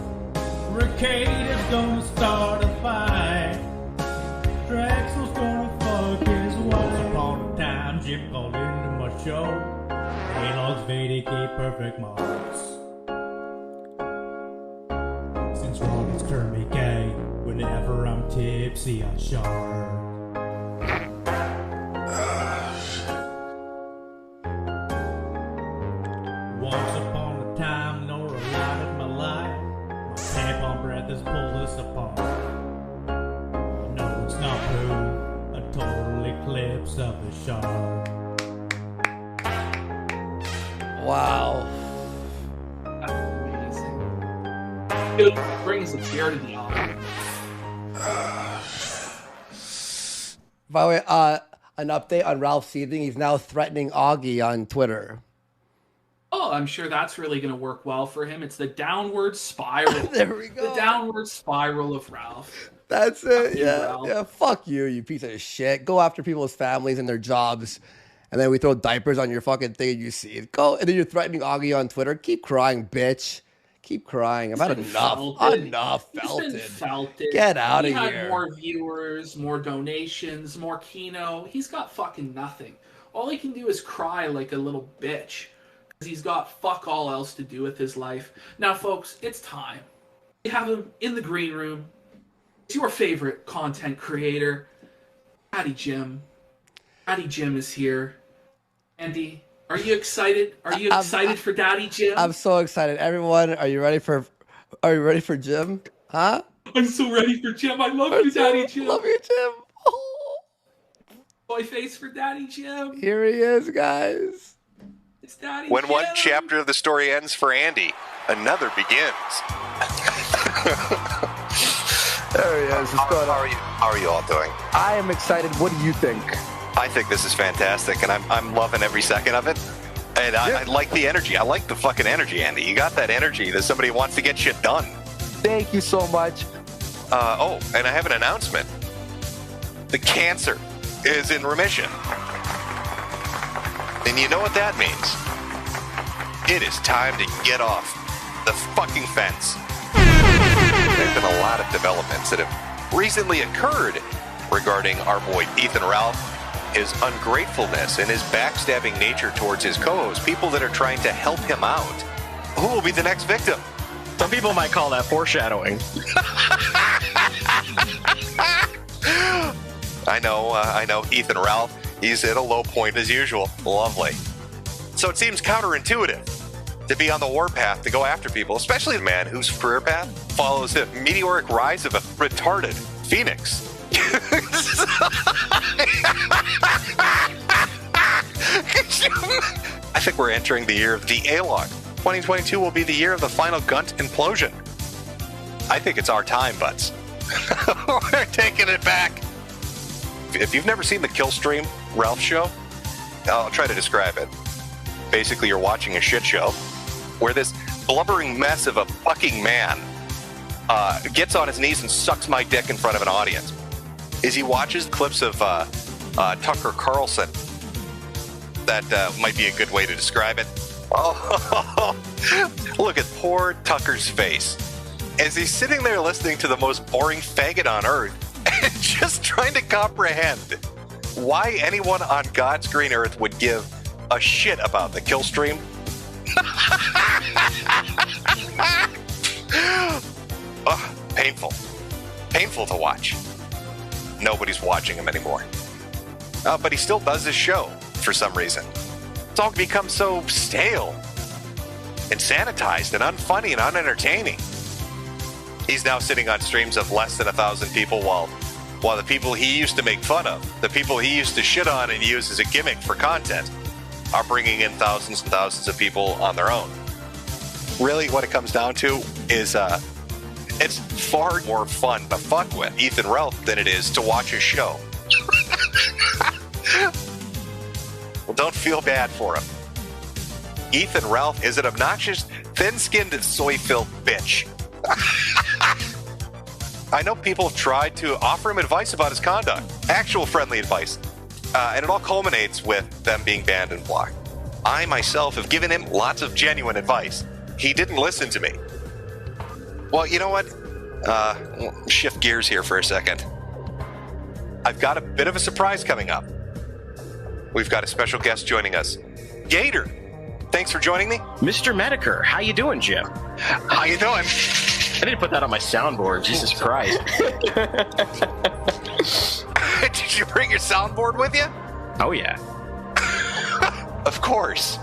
Ricada's gonna start a fight. Draxel's gonna fuck his wife. Once upon a time, Jim called into my show. Halos Vedic perfect marks. Since Ronnie's turned me gay, whenever I'm tipsy, I shark. Once upon a time, Nora lighted my life. My tampon breath has pulled us apart. No, it's not poo, a total eclipse of the shark. Wow. That's amazing. It brings the tear to the eye. By the way, an update on Ralph Seething. He's now threatening Augie on Twitter. Oh, I'm sure that's really going to work well for him. It's the downward spiral. There we go. The downward spiral of Ralph. That's it. Fuck you, Yeah. Ralph. Yeah. Fuck you, you piece of shit. Go after people's families and their jobs. And then we throw diapers on your fucking thing and you see it. Go. And then you're threatening Augie on Twitter. Keep crying, bitch. Keep crying. I've had enough. Enough. Felted. Get out of He here. had more viewers, more donations, more Kino. He's got fucking nothing. All he can do is cry like a little bitch. Because he's got fuck all else to do with his life. Now, folks, it's time. We have him in the green room. It's your favorite content creator, Daddy Jim. Daddy Jim is here. Andy, are you excited? Are you excited for Daddy Jim? I'm so excited. Everyone, are you ready for Jim? Huh? I'm so ready for Jim. I love you, Daddy Jim. Love you, Jim. Boy face for Daddy Jim. Here he is, guys. It's Daddy When Jim. one chapter of the story ends for Andy, another begins. There he is. What's going on? How are you all doing? I am excited. What do you think? I think this is fantastic, and I'm loving every second of it. And I like the energy. I like the fucking energy, Andy. You got that energy that somebody wants to get shit done. Thank you so much. And I have an announcement. The cancer is in remission. And you know what that means? It is time to get off the fucking fence. There have been a lot of developments that have recently occurred regarding our boy Ethan Ralph, his ungratefulness and his backstabbing nature towards his co-hosts, people that are trying to help him out. Who will be the next victim? Some people might call that foreshadowing. I know, Ethan Ralph, he's at a low point as usual. Lovely. So it seems counterintuitive to be on the warpath to go after people, especially a man whose career path follows the meteoric rise of a retarded phoenix. I think we're entering the year of the A-Log. 2022 will be the year of the final Gunt implosion. I think it's our time, butts. We're taking it back. If you've never seen the Killstream Ralph show, I'll try to describe it. Basically, you're watching a shit show where this blubbering mess of a fucking man gets on his knees and sucks my dick in front of an audience. As he watches clips of Tucker Carlson, that might be a good way to describe it. Oh, look at poor Tucker's face as he's sitting there listening to the most boring faggot on earth and just trying to comprehend why anyone on God's green earth would give a shit about the Killstream. Painful. Painful to watch. Nobody's watching him anymore. But he still does his show for some reason. It's all become so stale and sanitized and unfunny and unentertaining. He's now sitting on streams of less than 1,000 people while the people he used to make fun of, the people he used to shit on and use as a gimmick for content, are bringing in thousands and thousands of people on their own. Really, what it comes down to is it's far more fun to fuck with Ethan Ralph than it is to watch his show. Well, don't feel bad for him. Ethan Ralph is an obnoxious, thin-skinned, and soy-filled bitch. I know people have tried to offer him advice about his conduct, actual friendly advice, and it all culminates with them being banned and blocked. I myself have given him lots of genuine advice. He didn't listen to me. Well, you know what? Shift gears here for a second. I've got a bit of a surprise coming up. We've got a special guest joining us. Gator, thanks for joining me. Mr. Medicare, how you doing, Jim? How you doing? I didn't put that on my soundboard. Jesus Christ. Did you bring your soundboard with you? Oh, yeah. Of course.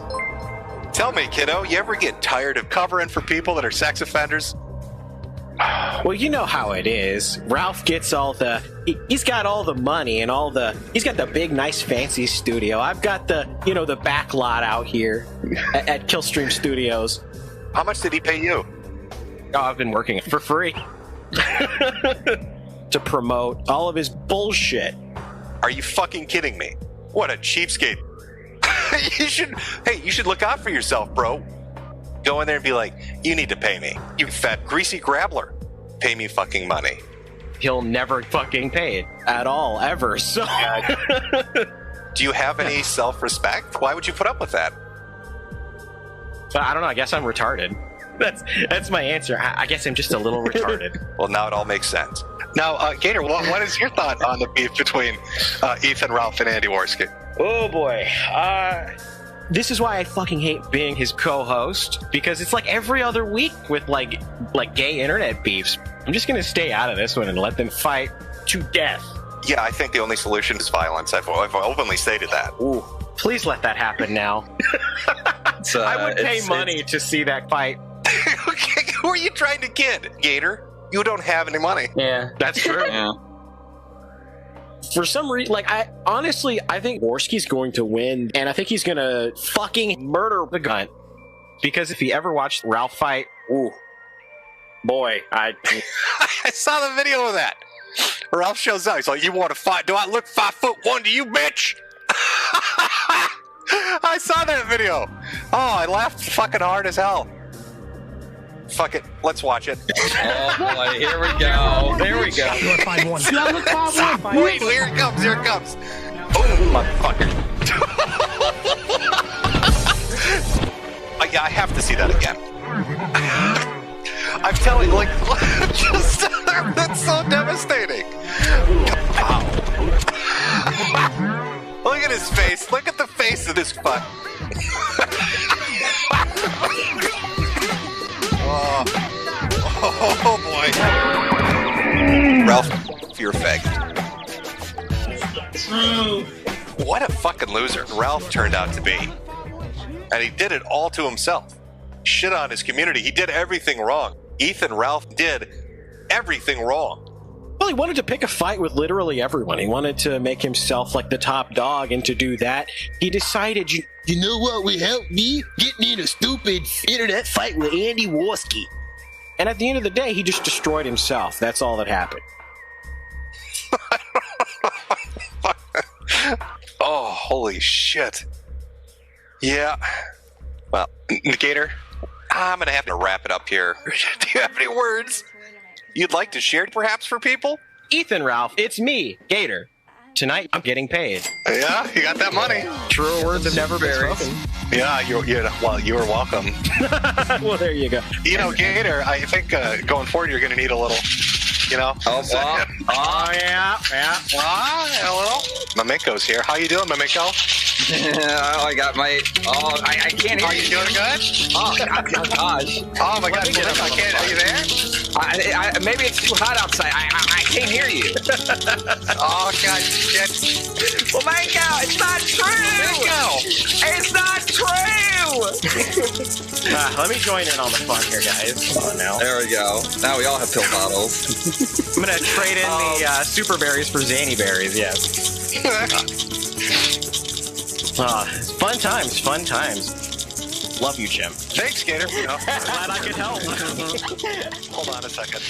Tell me, kiddo, you ever get tired of covering for people that are sex offenders? Well, you know how it is. Ralph gets all the... He's got all the money and all the... He's got the big, nice, fancy studio. I've got the, the back lot out here at Killstream Studios. How much did he pay you? Oh, I've been working for free. To promote all of his bullshit. Are you fucking kidding me? What a cheapskate. You should look out for yourself, bro. Go in there and be like, you need to pay me. You fat, greasy grabbler. Pay me fucking money. He'll never fucking pay it at all, ever. So, do you have any self-respect? Why would you put up with that? I don't know. I guess I'm retarded. That's my answer. I guess I'm just a little retarded. Well, now it all makes sense. Now, Gator, what is your thought on the beef between Ethan Ralph and Andy Worski? Oh boy. This is why I fucking hate being his co-host, because it's like every other week with like gay internet beefs. I'm just gonna stay out of this one and let them fight to death. Yeah, I think the only solution is violence. I've openly stated that. Ooh, please let that happen now. I would pay money to see that fight. Who are you trying to kid, Gator? You don't have any money. Yeah, that's true. Yeah. For some reason, I think Worski's going to win, and I think he's going to fucking murder the gun. Because if he ever watched Ralph fight, ooh, boy, I saw the video of that. Ralph shows up. He's like, "You want to fight? Do I look 5'1" to you, bitch?" I saw that video. Oh, I laughed fucking hard as hell. Fuck it. Let's watch it. Oh, boy. Here we go. There we go. You are 5'1". Wait, here it comes. Here it comes. Oh, motherfucker. Yeah, I have to see that again. I'm telling you, just, that's so devastating. Wow. Look at his face. Look at the face of this fuck. Oh boy. Ralph, you're a faggot. What a fucking loser Ralph turned out to be. And he did it all to himself. Shit on his community. He did everything wrong. Ethan Ralph did everything wrong. Well, he wanted to pick a fight with literally everyone. He wanted to make himself like the top dog, and to do that, he decided, you know what would help me? Getting in a stupid internet fight with Andy Worski. And at the end of the day, he just destroyed himself. That's all that happened. Oh, holy shit. Yeah. Well, Gator, I'm going to have to wrap it up here. Do you have any words you'd like to share, perhaps, for people? Ethan Ralph, it's me, Gator. Tonight, I'm getting paid. Yeah, you got that money. Truer words have never been spoken. Yeah, you were welcome. Well, there you go. Gator, I think going forward, you're going to need a little You know? Oh, yeah. Hello. Maminko's here. How you doing, Maminko? I got my. I can't hear Are you doing good? Oh gosh. Oh my God, Maminko, I can't. Are you there? Maybe it's too hot outside. I can't hear you. Oh God, shit. Well, Maminko, it's not true. It's not true. Let me join in on the fun here, guys. Come on now. There we go. Now we all have pill bottles. I'm gonna trade in the super berries for zany berries. Yes. Fun times. Love you, Jim. Thanks, Gator. Glad I could help. Hold on a second.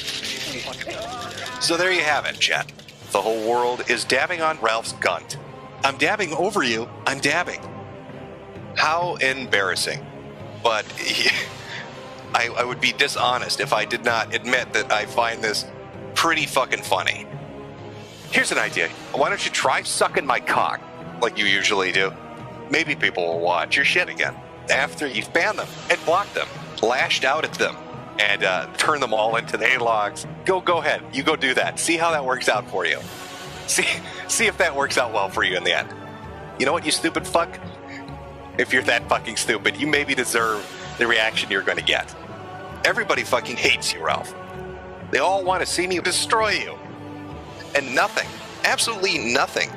So there you have it, chat. The whole world is dabbing on Ralph's gunt. I'm dabbing over you. I'm dabbing. How embarrassing. But I would be dishonest if I did not admit that I find this pretty fucking funny. Here's an idea. Why don't you try sucking my cock like you usually do? Maybe people will watch your shit again after you've banned them and blocked them, lashed out at them, and turned them all into A-logs. Go ahead. You go do that. See how that works out for you. See if that works out well for you in the end. You know what, you stupid fuck? If you're that fucking stupid, you maybe deserve the reaction you're going to get. Everybody fucking hates you, Ralph. They all want to see me destroy you. And nothing, absolutely nothing,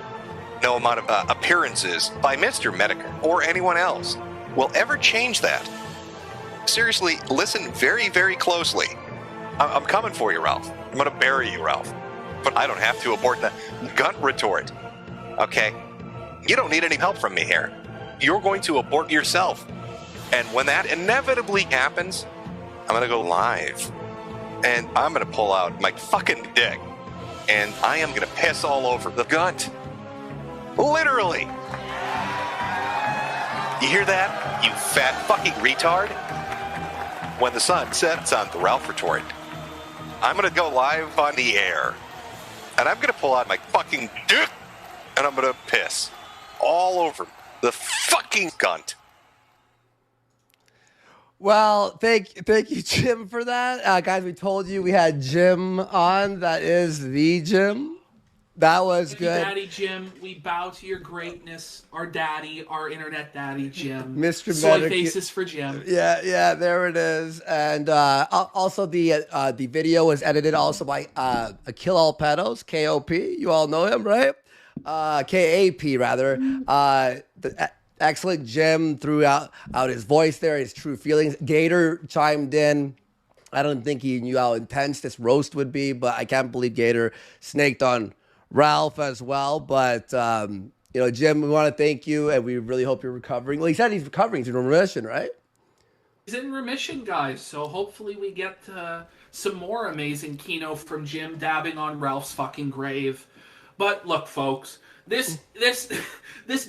no amount of appearances by Mr. Medicare or anyone else will ever change that. Seriously, listen very, very closely. I'm coming for you, Ralph. I'm going to bury you, Ralph. But I don't have to abort the gun retort. Okay? You don't need any help from me here. You're going to abort yourself. And when that inevitably happens, I'm going to go live. And I'm going to pull out my fucking dick. And I am going to piss all over the gunt. Literally. You hear that, you fat fucking retard? When the sun sets on the Ralph retort, I'm going to go live on the air. And I'm going to pull out my fucking dick. And I'm going to piss all over the fucking gunt. Well, thank you, Jim, for that. Guys, we told you we had Jim on. That is the Jim. That was good. Daddy Jim, we bow to your greatness. Our daddy, our internet daddy, Jim. Mr. Soy Medic. faces for Jim. Yeah, there it is. And also the video was edited also by Akil Alpedos, KOP. You all know him, right? KAP, rather. The excellent Jim threw out his voice there, his true feelings. Gator chimed in. I don't think he knew how intense this roast would be, but I can't believe Gator snaked on Ralph as well. But, Jim, we want to thank you, and we really hope you're recovering. Well, he said he's recovering. He's in remission, right? He's in remission, guys, so hopefully we get some more amazing keynote from Jim dabbing on Ralph's fucking grave. But look, folks, this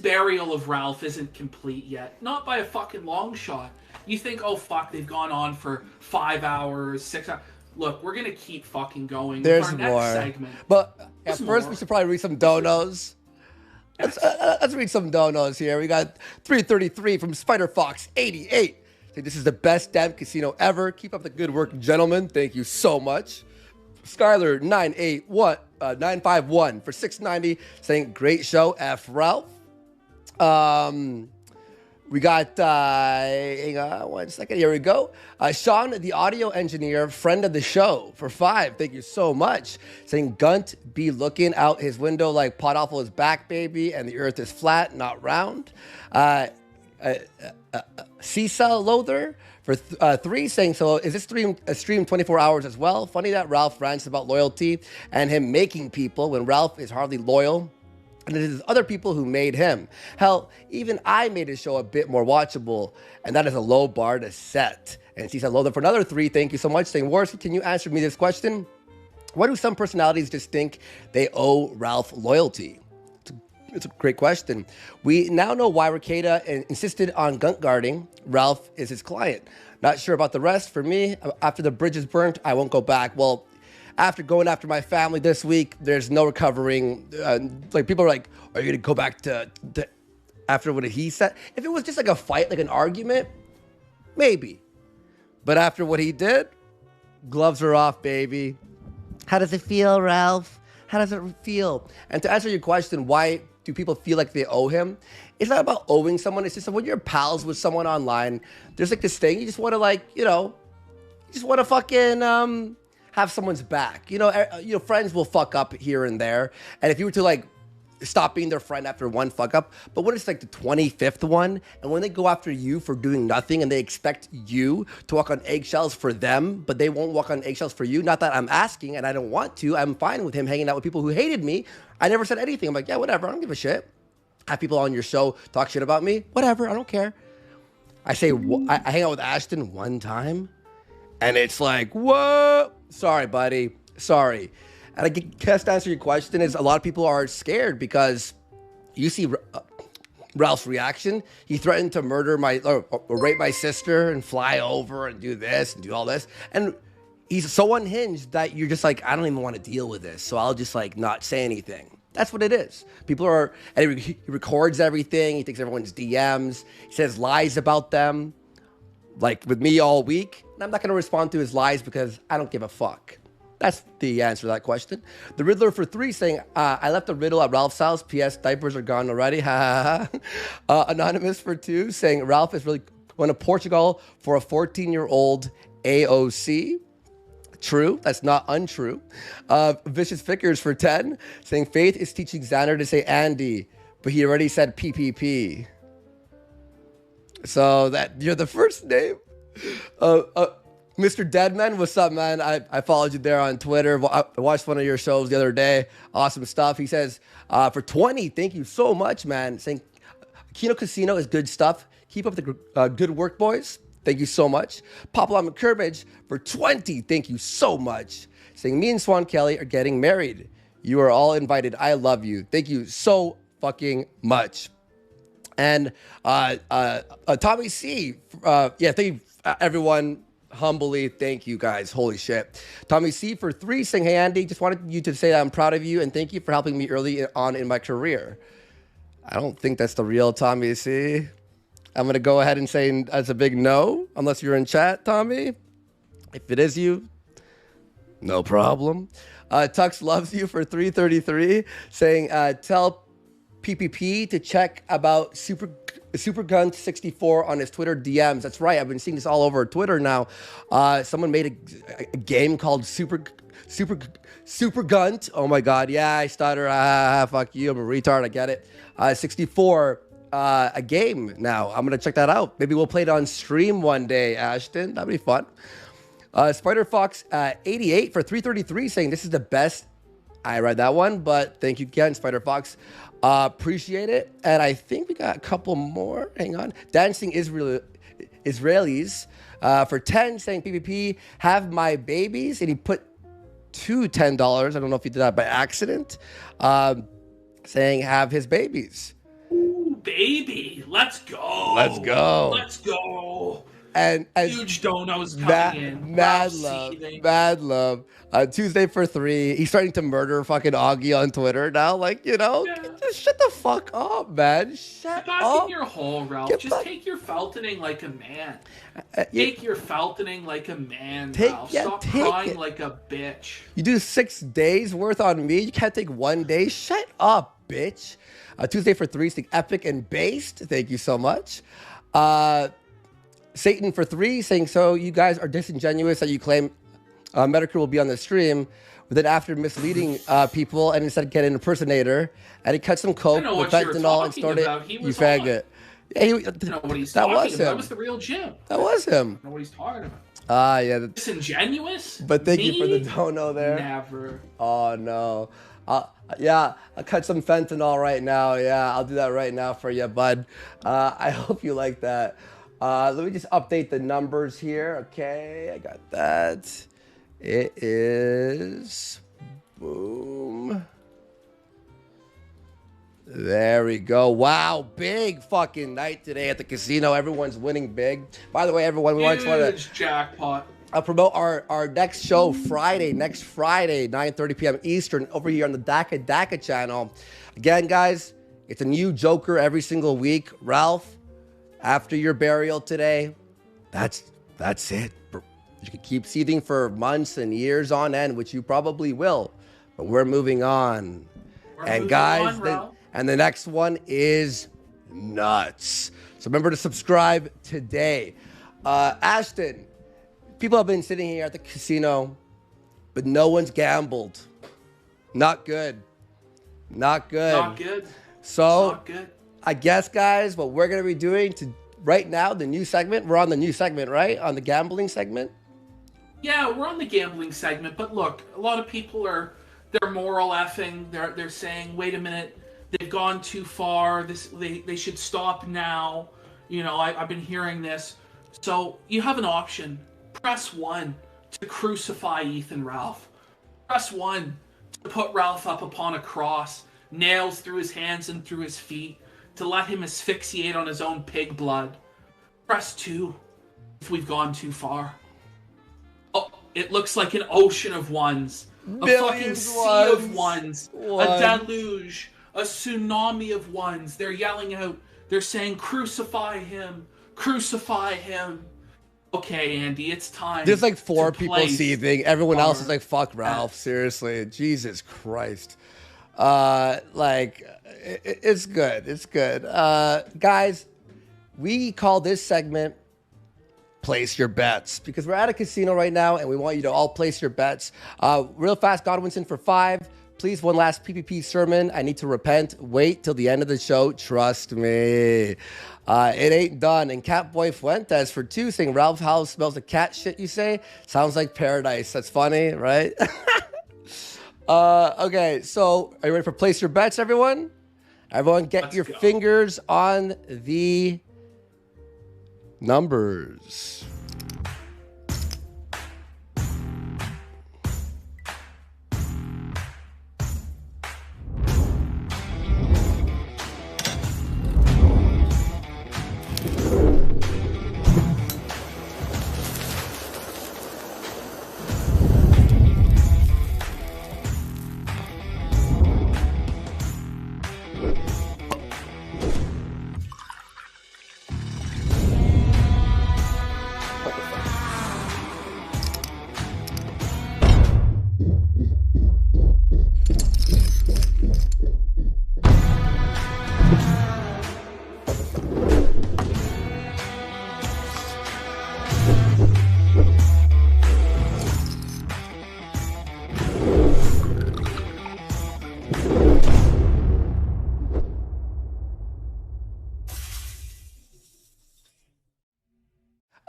burial of Ralph isn't complete yet. Not by a fucking long shot. You think, oh fuck, they've gone on for 5 hours, 6 hours. Look, we're gonna keep fucking going. There's with our more. Next segment. But first, we should probably read some donos. Let's read some donos here. We got 333 from Spider Fox 88. This is the best damn casino ever. Keep up the good work, gentlemen. Thank you so much. Skylar 951 for 690 saying great show. F Ralph. We got, hang on 1 second. Here we go. Sean, the audio engineer, friend of the show, for 5. Thank you so much. Saying, Gunt be looking out his window like Pot Awful is back, baby, and the earth is flat, not round. Cecil Loather for 3 saying, so is this stream 24 hours as well? Funny that Ralph rants about loyalty and him making people when Ralph is hardly loyal. And it is other people who made him. Hell, even I made his show a bit more watchable, and that is a low bar to set. And Cecil Loather for another 3, thank you so much. Saying, Worski, can you answer me this question? Why do some personalities just think they owe Ralph loyalty? It's a great question. We now know why Rekieta insisted on Gunt guarding. Ralph is his client. Not sure about the rest. For me, after the bridge is burnt, I won't go back. Well, after going after my family this week, there's no recovering. People are like, are you going to go back to after what he said? If it was just like a fight, like an argument, maybe. But after what he did, gloves are off, baby. How does it feel, Ralph? How does it feel? And to answer your question, why do people feel like they owe him? It's not about owing someone. It's just when you're pals with someone online, there's like this thing. You just want to you just want to fucking have someone's back. Friends will fuck up here and there. And if you were to stop being their friend after one fuck up, but when it's like the 25th one, and when they go after you for doing nothing and they expect you to walk on eggshells for them, but they won't walk on eggshells for you, not that I'm asking and I don't want to, I'm fine with him hanging out with people who hated me. I never said anything. I'm like, yeah, whatever, I don't give a shit. Have people on your show talk shit about me, whatever, I don't care. I hang out with Ashton one time and it's like, whoa, sorry buddy, sorry. And I guess to answer your question is a lot of people are scared because you see Ralph's reaction. He threatened to murder or rape my sister and fly over and do this and do all this. And he's so unhinged that you're just like, I don't even want to deal with this. So I'll just not say anything. That's what it is. And he records everything. He takes everyone's DMs. He says lies about them, like with me all week. And I'm not going to respond to his lies because I don't give a fuck. That's the answer to that question. The Riddler for 3 saying, I left a riddle at Ralph's house. P.S. Diapers are gone already. Anonymous for 2 saying, Ralph is really going to Portugal for a 14-year-old AOC. True. That's not untrue. Vicious Vickers for 10 saying, Faith is teaching Xander to say Andy, but he already said PPP. So that you're the first name. Mr. Deadman, what's up, man? I followed you there on Twitter. I watched one of your shows the other day. Awesome stuff. He says, for 20, thank you so much, man. Saying, Kino Casino is good stuff. Keep up the good work, boys. Thank you so much. Papa McCurbage for 20, thank you so much. Saying, me and Swan Kelly are getting married. You are all invited. I love you. Thank you so fucking much. And Tommy C, thank you, everyone. Humbly, thank you guys. Holy shit. Tommy C for 3 saying, hey Andy, just wanted you to say that I'm proud of you and thank you for helping me early on in my career. I don't think that's the real Tommy C. I'm going to go ahead and say that's a big no, unless you're in chat, Tommy. If it is you, no problem. Tux loves you for 333 saying, tell PPP to check about Supergun64 on his Twitter DMs. That's right. I've been seeing this all over Twitter now. Someone made a game called Supergun. Oh my God. Yeah, I stutter. Fuck you. I'm a retard. I get it. 64, a game now. I'm going to check that out. Maybe we'll play it on stream one day, Ashton. That'd be fun. Spider Fox 88 for 333 saying this is the best. I read that one, but thank you again, Spider Fox. Appreciate it. And I think we got a couple more. Hang on. Dancing Israelis for 10 saying PPP, have my babies. And he put $2 $10. I don't know if he did that by accident. Saying have his babies. Ooh, baby. Let's go. Let's go. Let's go. And huge donos coming in. Mad love. Tuesday for 3. He's starting to murder fucking Augie on Twitter now. Just shut the fuck up, man. Shut back up. In your hole, Ralph. Just take your feltoning like a man. Take your feltoning like a man, Ralph. Stop crying like a bitch. You do 6 days worth on me. You can't take 1 day. Shut up, bitch. Tuesday for 3. Saying epic and based. Thank you so much. Satan for 3 saying, so you guys are disingenuous that you claim Medicare will be on the stream, but then after misleading people and instead get an impersonator, and he cut some coke with fentanyl and started, you faggot. Yeah, that was him. That was the real Jim. That was him. I know what he's talking about. Yeah. Disingenuous? But thank you for the dono there. Never. Oh, no. Yeah, I'll cut some fentanyl right now. Yeah, I'll do that right now for you, bud. I hope you like that. Let me just update the numbers here. Okay, I got that. It is, boom. There we go. Wow, big fucking night today at the casino. Everyone's winning big. By the way, everyone, we want to jackpot. Promote our next show next Friday, 9:30 p.m. Eastern, over here on the DACA channel. Again, guys, it's a new Joker every single week. Ralph, after your burial today, that's it. You can keep seething for months and years on end, which you probably will. But we're moving on. And guys, the next one is nuts. So remember to subscribe today. Ashton, people have been sitting here at the casino, but no one's gambled. Not good. Not good. Not good. So, Not good. I guess, guys, what we're going to be doing right now, the new segment, we're on the new segment, right? On the gambling segment? Yeah, we're on the gambling segment, but look, a lot of people they're moral effing. They're saying, wait a minute, they've gone too far. They should stop now. You know, I've been hearing this. So you have an option. Press 1 to crucify Ethan Ralph. Press 1 to put Ralph up upon a cross, nails through his hands and through his feet, to let him asphyxiate on his own pig blood. Press 2 if we've gone too far. Oh, it looks like an ocean of ones. A fucking sea of ones. A deluge. A tsunami of ones. They're yelling out. They're saying, crucify him. Crucify him. Okay, Andy, it's time. There's like 4 people seething. Everyone else is like, fuck Ralph. Seriously. Jesus Christ. It's good. It's good. Guys, we call this segment Place Your Bets because we're at a casino right now and we want you to all place your bets. Real fast, Godwinson for 5. Please, one last PPP sermon. I need to repent. Wait till the end of the show. Trust me. It ain't done. And Catboy Fuentes for 2 saying Ralph's house smells of cat shit, you say? Sounds like paradise. That's funny, right? Okay, so are you ready for Place Your Bets, everyone? Everyone get your fingers on the numbers.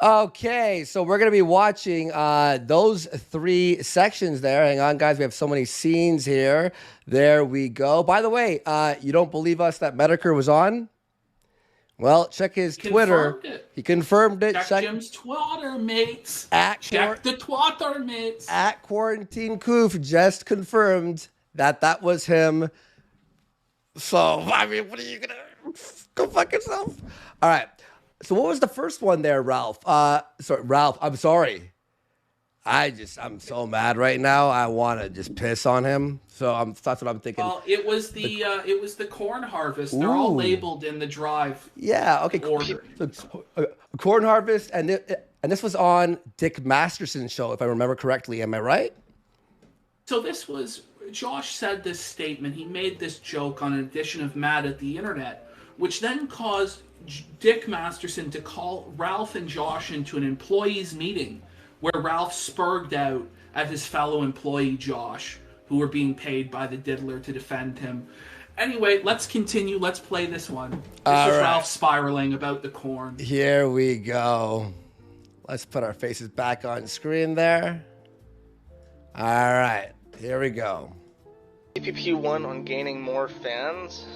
Okay, so we're going to be watching those 3 sections there. Hang on, guys. We have so many scenes here. There we go. By the way, you don't believe us that Medicare was on? Well, check his Twitter. He confirmed it. Check Jim's Twitter, mates. Check the Twitter, mates. At Quarantine Coof just confirmed that was him. So, I mean, what are you going to... Go fuck yourself. All right. So what was the first one there, Ralph? Sorry, Ralph. I'm sorry. I'm so mad right now. I want to just piss on him. So that's what I'm thinking. Well, it was the corn harvest. They're all labeled in the drive. Yeah. Okay. Order. So, corn harvest, and this was on Dick Masterson's show, if I remember correctly. Am I right? So Josh said this statement. He made this joke on an edition of Mad at the Internet, which then caused Dick Masterson to call Ralph and Josh into an employees meeting where Ralph spurged out at his fellow employee Josh, who were being paid by the diddler to defend him. Anyway, let's continue. Let's play this one. This is Ralph spiraling about the corn. Here we go. Let's put our faces back on screen there. All right, here we go. PPP won on gaining more fans,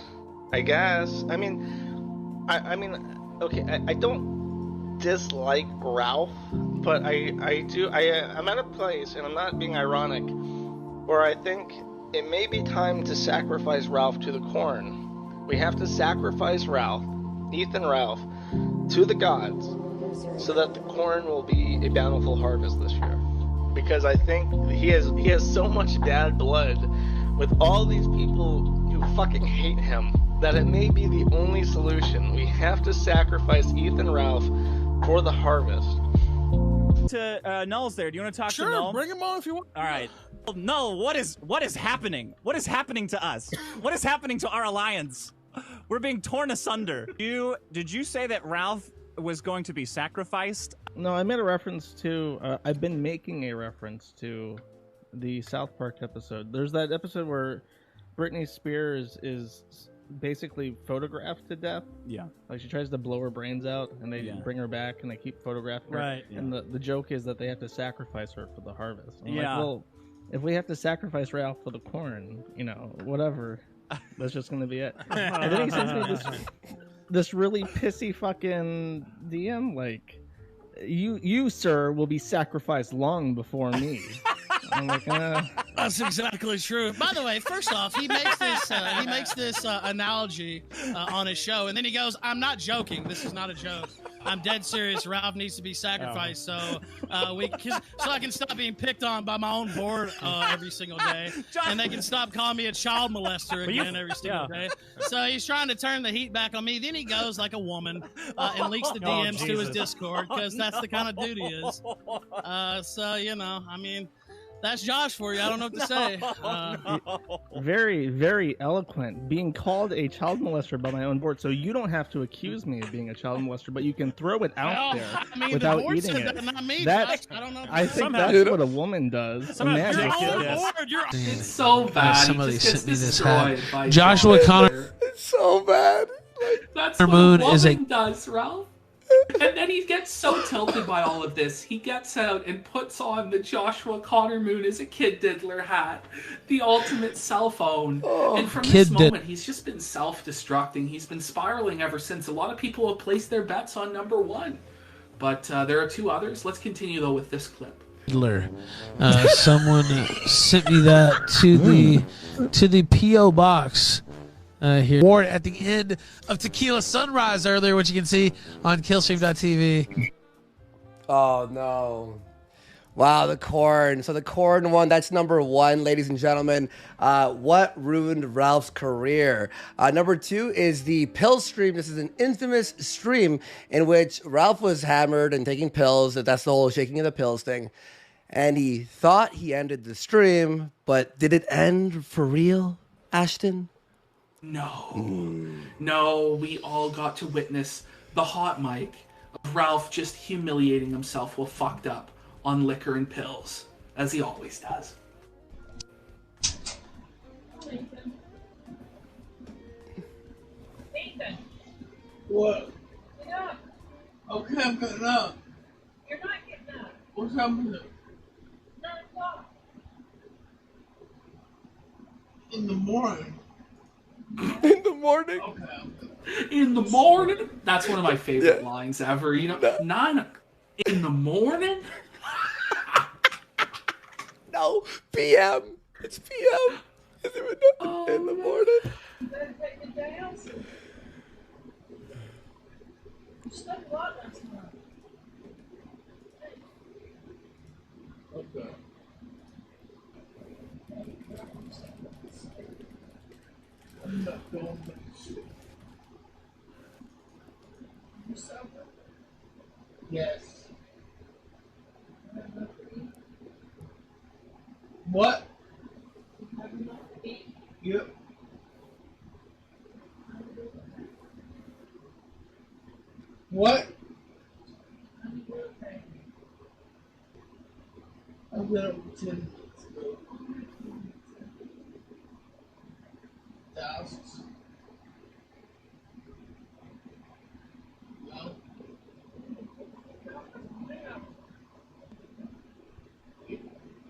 I guess. I mean, okay, I don't dislike Ralph, but I'm at a place, and I'm not being ironic, where I think it may be time to sacrifice Ralph to the corn. We have to sacrifice Ralph, Ethan Ralph, to the gods, so that the corn will be a bountiful harvest this year. Because I think he has so much bad blood with all these people who fucking hate him, that it may be the only solution. We have to sacrifice Ethan Ralph for the harvest. to Null's there. Do you want to talk Sure, to Null? bring him on if you want. All right. Well, Null, what is happening? What is happening to us? What is happening to our alliance? We're being torn asunder. Did you say that Ralph was going to be sacrificed? No, I made a reference to. I've been making a reference to the South Park episode. There's that episode where Britney Spears is basically photographed to death. Yeah. Like she tries to blow her brains out, and they bring her back, and they keep photographing her. Right. And the joke is that they have to sacrifice her for the harvest. I'm Yeah. like, well, if we have to sacrifice Ralph for the corn, whatever, that's just gonna be it. And then he sends me this really pissy fucking DM, like, you sir will be sacrificed long before me. I'm like, That's exactly true. By the way, first off, he makes this analogy on his show, and then he goes, "I'm not joking. This is not a joke. I'm dead serious. Ralph needs to be sacrificed so I can stop being picked on by my own board every single day, and they can stop calling me a child molester again every single day." So he's trying to turn the heat back on me. Then he goes like a woman and leaks the DMs to his Discord because that's the kind of dude he is. That's Josh for you. I don't know what to say. Very, very eloquent. Being called a child molester by my own board, so you don't have to accuse me of being a child molester, but you can throw it out there without the board eating said it. That, not me, That- Josh. I don't know. I think that's what a woman does. It's so bad. Somebody He just sent me gets this destroyed hat. by Joshua Josh. Connor. It's so bad. That's Connor what Moon a woman is a- does, Ralph. And then he gets so tilted by all of this, he gets out and puts on the Joshua Connor Moon as a kid diddler hat, the ultimate cell phone. And from this moment, he's just been self-destructing. He's been spiraling ever since. A lot of people have placed their bets on number one. But there are two others. Let's continue, though, with this clip. Someone sent me that to the P.O. box. Here. Award at the end of Tequila Sunrise earlier, which you can see on Killstream.tv. Oh, no. Wow, the corn. So the corn one, that's number one, ladies and gentlemen. What ruined Ralph's career? Number two is the pill stream. This is an infamous stream in which Ralph was hammered and taking pills. That's the whole shaking of the pills thing. And he thought he ended the stream, but did it end for real, Ashton? No, we all got to witness the hot mic of Ralph just humiliating himself while fucked up on liquor and pills, as he always does. Nathan. What? Get up. Okay, I'm getting up. You're not getting up. What's happening? 9 o'clock. In the morning. In the morning? In the morning? That's one of my favorite lines ever. 9 in the morning? No, PM. It's PM. It's even in the morning. You better take it down. You slept a lot last night. Okay. I'm not going back to shit. You sober? Yes. What? Yep. What? I got up 10 minutes ago. Thousands. No.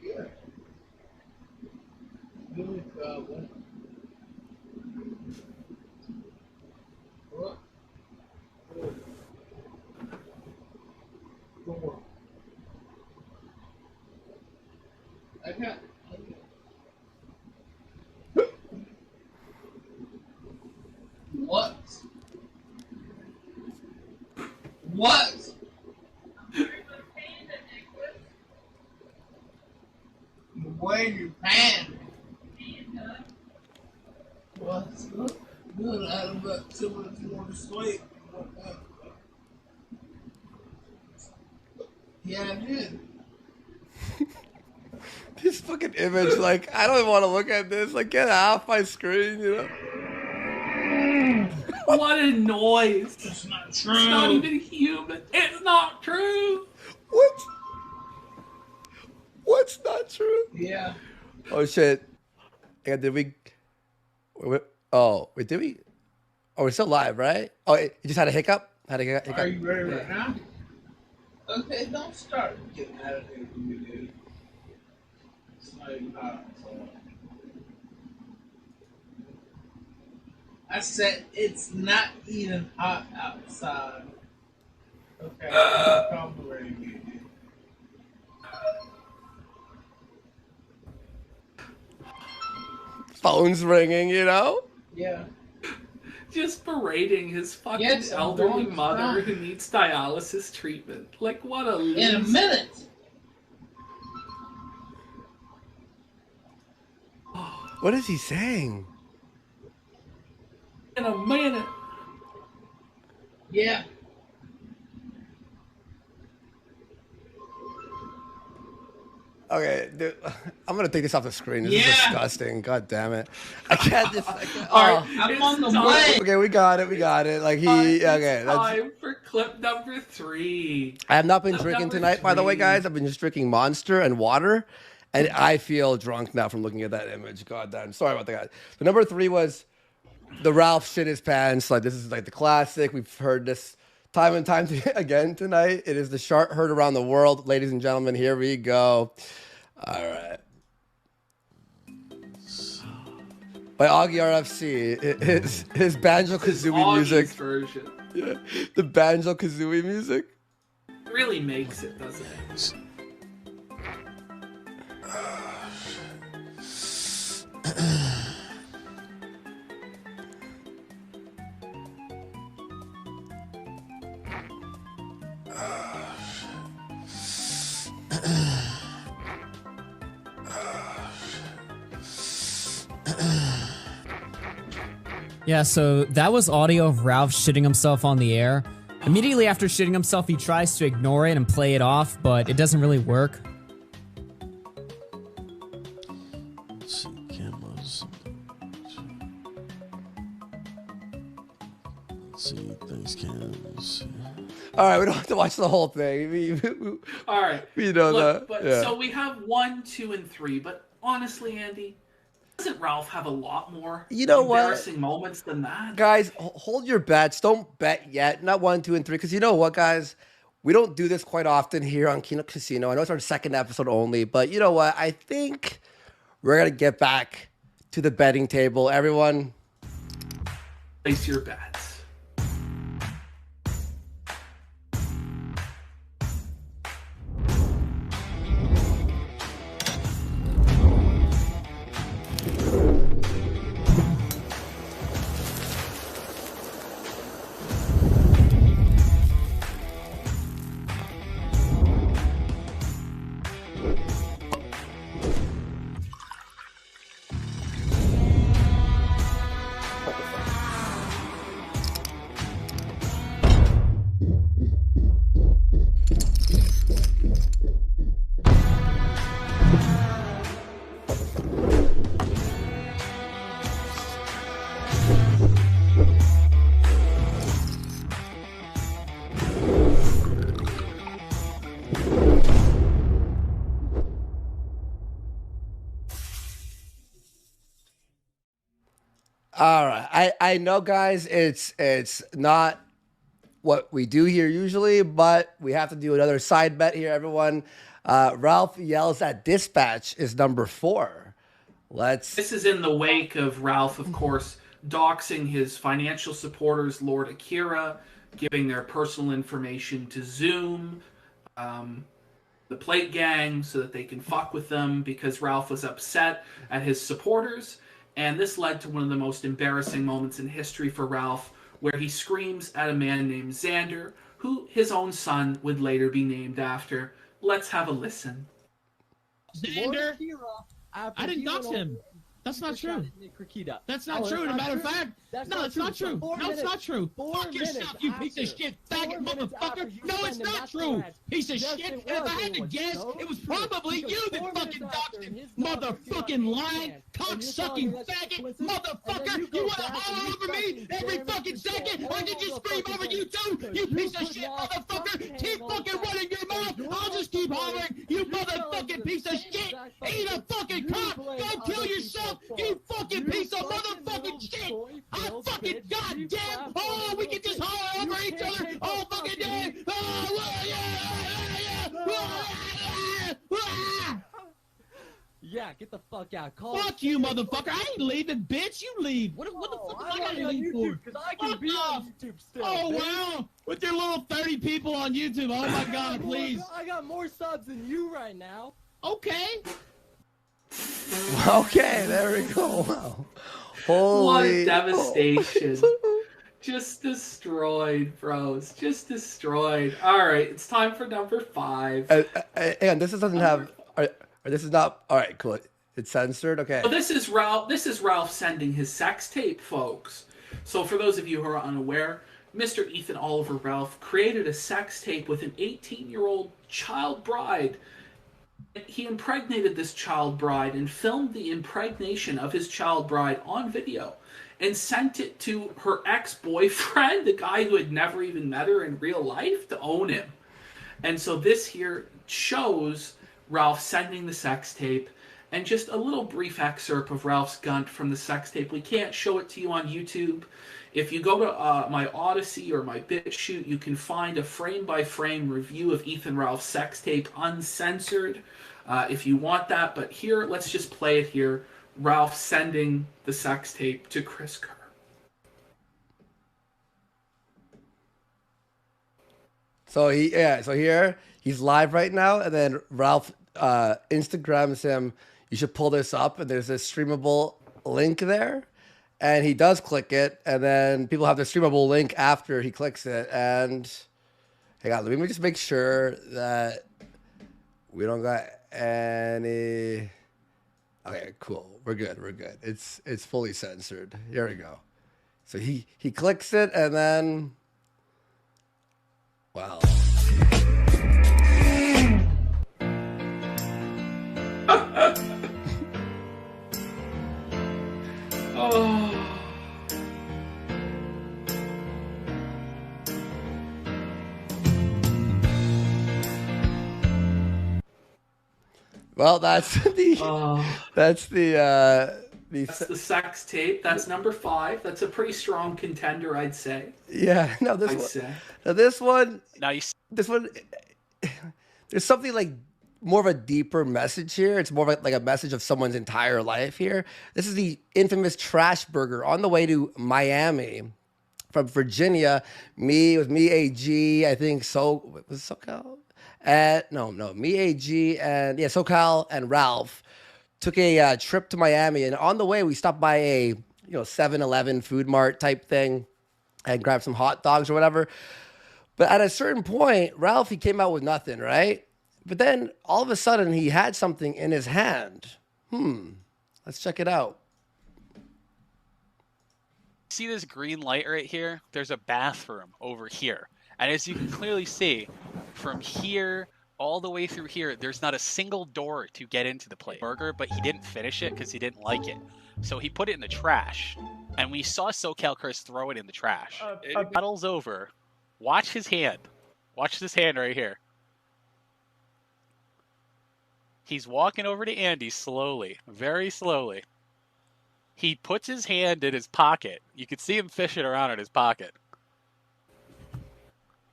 Yeah. Give me a problem. What? Four. I got. What? What? You're wearing your pants. Well, it's good. Good. I had about 2 minutes more to sleep. Yeah, I did. This fucking image, like, I don't even want to look at this. Like, get off my screen, you know? What a noise. It's not true. It's not even human. It's not true. What? What's not true? Yeah. Oh, shit. Yeah, did we... Oh, wait, did we... Oh, we're still live, right? Oh, you just had a hiccup? Had a hiccup? Are you ready right now? Okay, don't start getting out of here when you do. It's not even hot outside. I said it's not even hot outside. Okay, I'm ready to get here. Phone's ringing, you know? Yeah. Just berating his fucking Yes, I'm elderly going to mother cry. who needs dialysis treatment. Like, what a In a loser. minute. What is he saying? In a minute. Yeah. Okay, dude, I'm gonna take this off the screen. This is Yeah. disgusting. God damn it. I can't just... I can't, Alright, I'm on the it's way. Okay, we got it. Like, he... Okay, that's... Time for clip number 3. I have not been Clip drinking number tonight, by the way, 3. guys. I've been just drinking Monster and water, and I feel drunk now from looking at that image. God damn. Sorry about that, guys. The number 3 was the Ralph shit his pants. Like, this is like the classic. We've heard this time and time again tonight. It is the chart heard around the world. Ladies and gentlemen, here we go. All right. By Augie RFC, his Banjo-Kazooie Augie's music. version. Yeah, the Banjo-Kazooie music. Really makes it, doesn't it? Yeah, so that was audio of Ralph shitting himself on the air. Immediately after shitting himself, he tries to ignore it and play it off, but it doesn't really work. Let's see, cameras. Let's see, things cams. All right, we don't have to watch the whole thing. All right. We know Look, that. But, Yeah. So we have 1, 2, and 3. But honestly, Andy, doesn't Ralph have a lot more You know what? embarrassing moments than that? Guys, hold your bets. Don't bet yet. Not 1, 2, and 3. Because you know what, guys? We don't do this quite often here on Kino Casino. I know it's our second episode only, but you know what? I think we're going to get back to the betting table. Everyone, place your bets. all right. I know, guys, it's not what we do here usually, but we have to do another side bet here, everyone. Ralph yells at dispatch is number 4. This is in the wake of Ralph, of course, doxing his financial supporters, Lord Akira, giving their personal information to Zoom, the Plate Gang, so that they can fuck with them because Ralph was upset at his supporters. And this led to one of the most embarrassing moments in history for Ralph, where he screams at a man named Xander, who his own son would later be named after. Let's have a listen. Xander, I didn't dox him. That's not true. That's not true. As a matter of fact, no, it's not true. No, it's not true. Fuck yourself, you piece of shit, faggot motherfucker. No, it's not true. Piece of shit. And if I had to guess, it was probably you that fucking doxed him. Motherfucking lying, cock-sucking faggot motherfucker. You want to holler over me every fucking second? I can just scream over you too, you piece of shit motherfucker. Keep fucking running your mouth. I'll just keep hollering. You motherfucking piece of shit. Eat a fucking cock. Go kill yourself. You fucking piece of motherfucking shit! I fucking goddamn! Oh, we can just holler over each other all fucking day! Yeah, get the fuck out. Fuck you, motherfucker! I ain't leaving, bitch! You leave! What the fuck am I gotta leave for? Because I can be on YouTube still. Oh, wow! With your little 30 people on YouTube, oh my god, please! I got more subs than you right now. Okay. Okay, there we go. Wow. Holy What devastation. Just destroyed, bros. Just destroyed. All right, it's time for number 5. And this doesn't have. This is not. All right, cool. It's censored. Okay. So this is Ralph sending his sex tape, folks. So for those of you who are unaware, Mr. Ethan Oliver Ralph created a sex tape with an 18-year-old child bride. He impregnated this child bride and filmed the impregnation of his child bride on video and sent it to her ex-boyfriend, the guy who had never even met her in real life, to own him. And so this here shows Ralph sending the sex tape and just a little brief excerpt of Ralph's gunt from the sex tape. We can't show it to you on YouTube. If you go to my Odyssey or my BitChute, you can find a frame-by-frame review of Ethan Ralph's sex tape uncensored if you want that. But here, let's just play it here. Ralph sending the sex tape to Chris Kerr. So here he's live right now, and then Ralph Instagrams him. You should pull this up, and there's a streamable link there. And he does click it, and then people have the streamable link after he clicks it. And hang on, let me just make sure that we don't got any. Okay, cool. We're good. It's fully censored. Here we go. So he clicks it, and then wow. Oh. Well, that's the sex tape. That's number 5. That's a pretty strong contender, I'd say. Yeah, no, this one. There's something like more of a deeper message here. It's more of like a message of someone's entire life here. This is the infamous Trash Burger on the way to Miami from Virginia. Me, AG, I think was SoCal? Me, AG, and SoCal and Ralph took a trip to Miami, and on the way we stopped by a 7-Eleven food mart type thing and grabbed some hot dogs or whatever. But at a certain point, Ralph, he came out with nothing, right? But then all of a sudden he had something in his hand. Let's check it out. See this green light right here? There's a bathroom over here. And as you can clearly see, from here all the way through here, there's not a single door to get into the place. Burger, but he didn't finish it because he didn't like it. So he put it in the trash. And we saw SoCal Chris throw it in the trash. It battles over. Watch his hand. Watch this hand right here. He's walking over to Andy slowly, very slowly. He puts his hand in his pocket. You can see him fishing around in his pocket.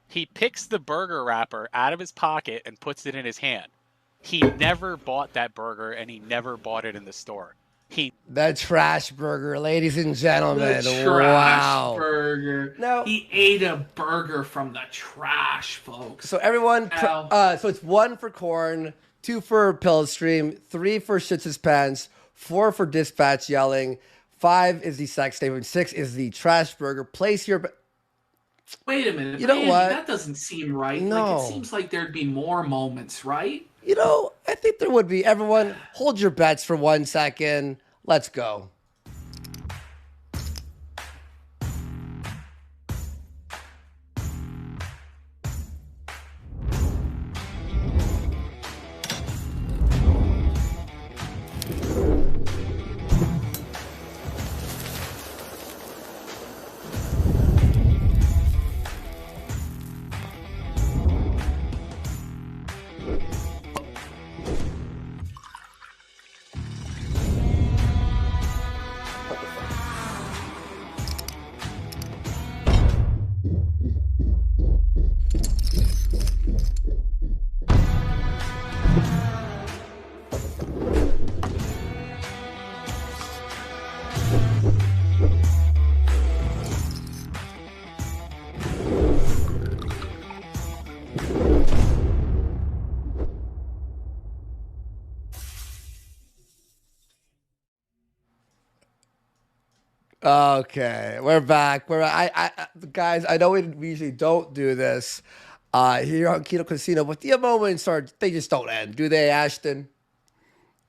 He picks the burger wrapper out of his pocket and puts it in his hand. He never bought that burger, and he never bought it in the store. The Trash Burger, ladies and gentlemen. The Wow. Burger. No. He ate a burger from the trash, folks. So everyone, so it's 1 for Corn, 2 for Pillstream, 3 for Shits' Pants, 4 for Dispatch Yelling, 5 is the sex statement, 6 is the Trash Burger. Place your... Wait a minute. You know Andy, what? That doesn't seem right. No. Like, it seems like there'd be more moments, right? I think there would be. Everyone, hold your bets for 1 second. Let's go. Okay, we're back. Guys, I know we usually don't do this here on Kino Casino, but the moments they just don't end, do they, Ashton?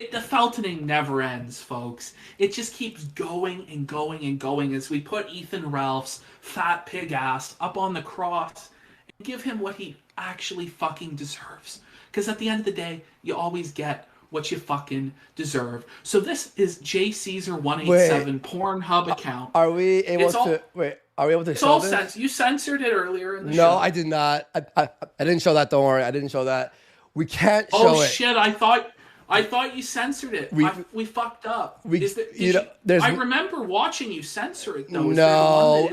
The feltoning never ends, folks. It just keeps going and going and going as we put Ethan Ralph's fat pig ass up on the cross and give him what he actually fucking deserves. Because at the end of the day, you always get what you fucking deserve. So this is J Caesar 187 Pornhub account. Are we able to It's show all this? censored. You censored it earlier in the show. No, I did not. I didn't show that. Don't worry, I didn't show that. We can't show it. Oh shit! I thought you censored it. We fucked up. I remember watching you censor it though. No,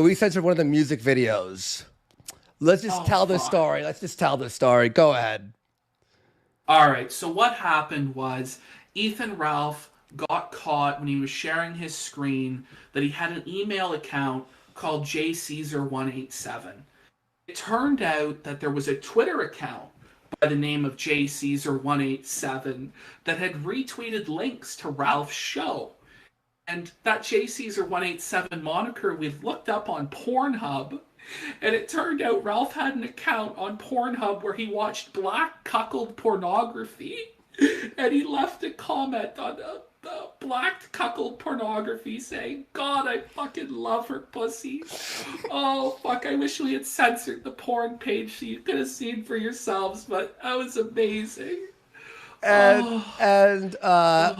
we censored one of the music videos. Let's just tell the story. Let's just tell the story. Go ahead. All right. So what happened was Ethan Ralph got caught when he was sharing his screen that he had an email account called J Caesar 187. It turned out that there was a Twitter account by the name of J Caesar 187 that had retweeted links to Ralph's show. And that J Caesar 187 moniker we've looked up on Pornhub, and it turned out Ralph had an account on Pornhub where he watched black cuckold pornography, and he left a comment on the black cuckold pornography saying, "God, I fucking love her pussy. Oh, fuck, I wish we had censored the porn page so you could have seen for yourselves, but that was amazing." And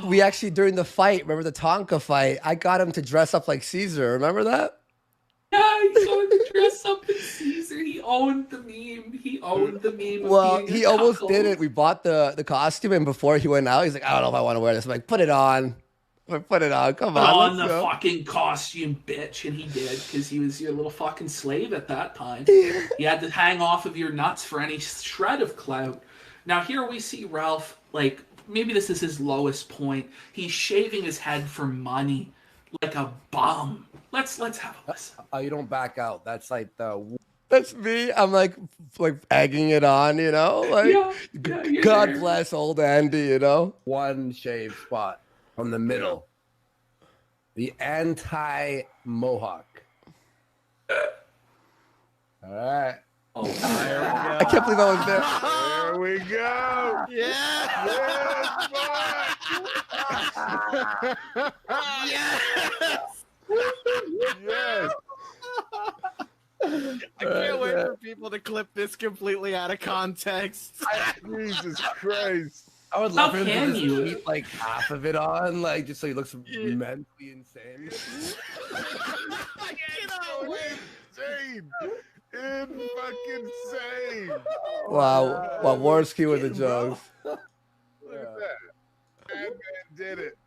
we actually, during the fight, remember the Tonka fight, I got him to dress up like Caesar. Remember that? Yeah, he got to dress up as Caesar. He owned the meme. He owned the meme. Well, he almost did it. We bought the costume, and before he went out, he's like, "I don't know if I want to wear this." I'm like, "Put it on. Put it on. Come on." Put on the fucking costume, bitch. And he did, because he was your little fucking slave at that time. He had to hang off of your nuts for any shred of clout. Now, here we see Ralph, like, maybe this is his lowest point. He's shaving his head for money like a bum. Let's have a listen. Oh, you don't back out. That's like that's me. I'm like egging it on, you know? Like, God bless old Andy, you know? One shave spot from the middle. The anti-mohawk. All right. Oh, there we go. I can't believe I was there. There we go. Yeah. Yes. Yes. I can't wait for people to clip this completely out of context. Jesus Christ. I would love for him to just keep like half of it on, like just so he looks mentally insane. Insane. Fucking insane. Wow. Warski with the jokes. Look at that. Ant-Man did it.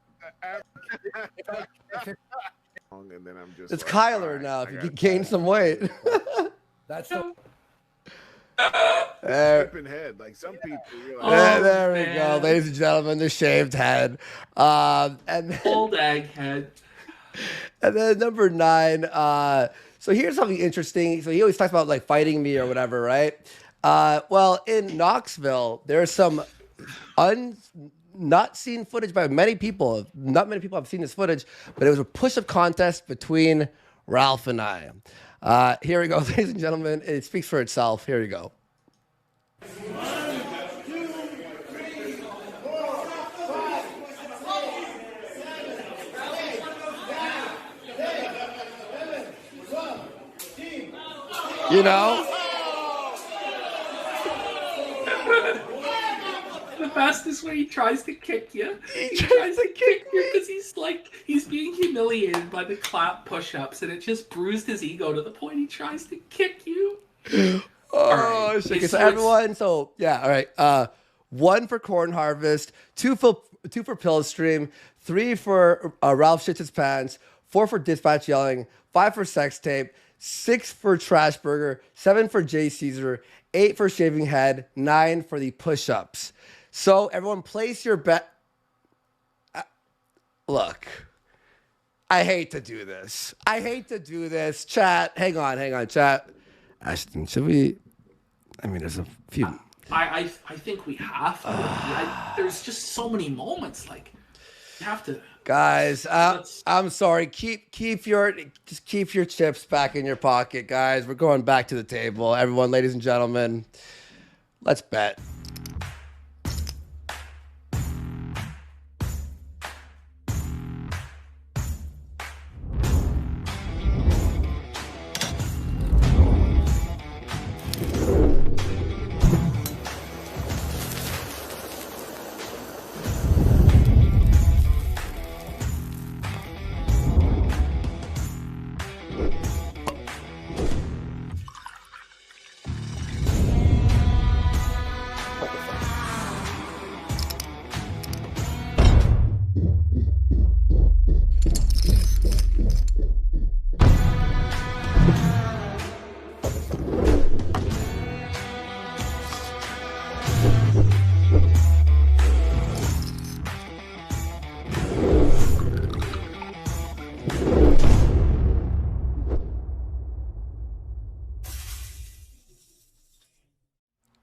And then I'm just It's Kyler now. If you gain some weight. That's There. head. Like some people. There we go, ladies and gentlemen, the shaved head. And then, old egghead. And then number 9. So here's something interesting. So he always talks about like fighting me or whatever, right? Well, in Knoxville, there's some not seen footage by many people. Not many people have seen this footage, but it was a push-up contest between Ralph and I. Here we go, ladies and gentlemen. It speaks for itself. Here we go. You know? The best is when he tries to kick you. He tries to kick you because he's being humiliated by the clap push-ups, and it just bruised his ego to the point he tries to kick you. Oh, right. shit. So everyone, so yeah, all right. 1 for Corn Harvest, 2 for Pillstream, 3 for Ralph Shits His Pants, 4 for Dispatch Yelling, 5 for Sex Tape, 6 for Trash Burger, 7 for Jay Caesar, 8 for Shaving Head, 9 for the push-ups. So everyone, place your bet. Look, I hate to do this. Chat, hang on, chat. Ashton, should we? I mean, there's a few. I think we have to. There's just so many moments. Like, you have to. Guys, I'm sorry. Keep your chips back in your pocket, guys. We're going back to the table. Everyone, ladies and gentlemen, let's bet.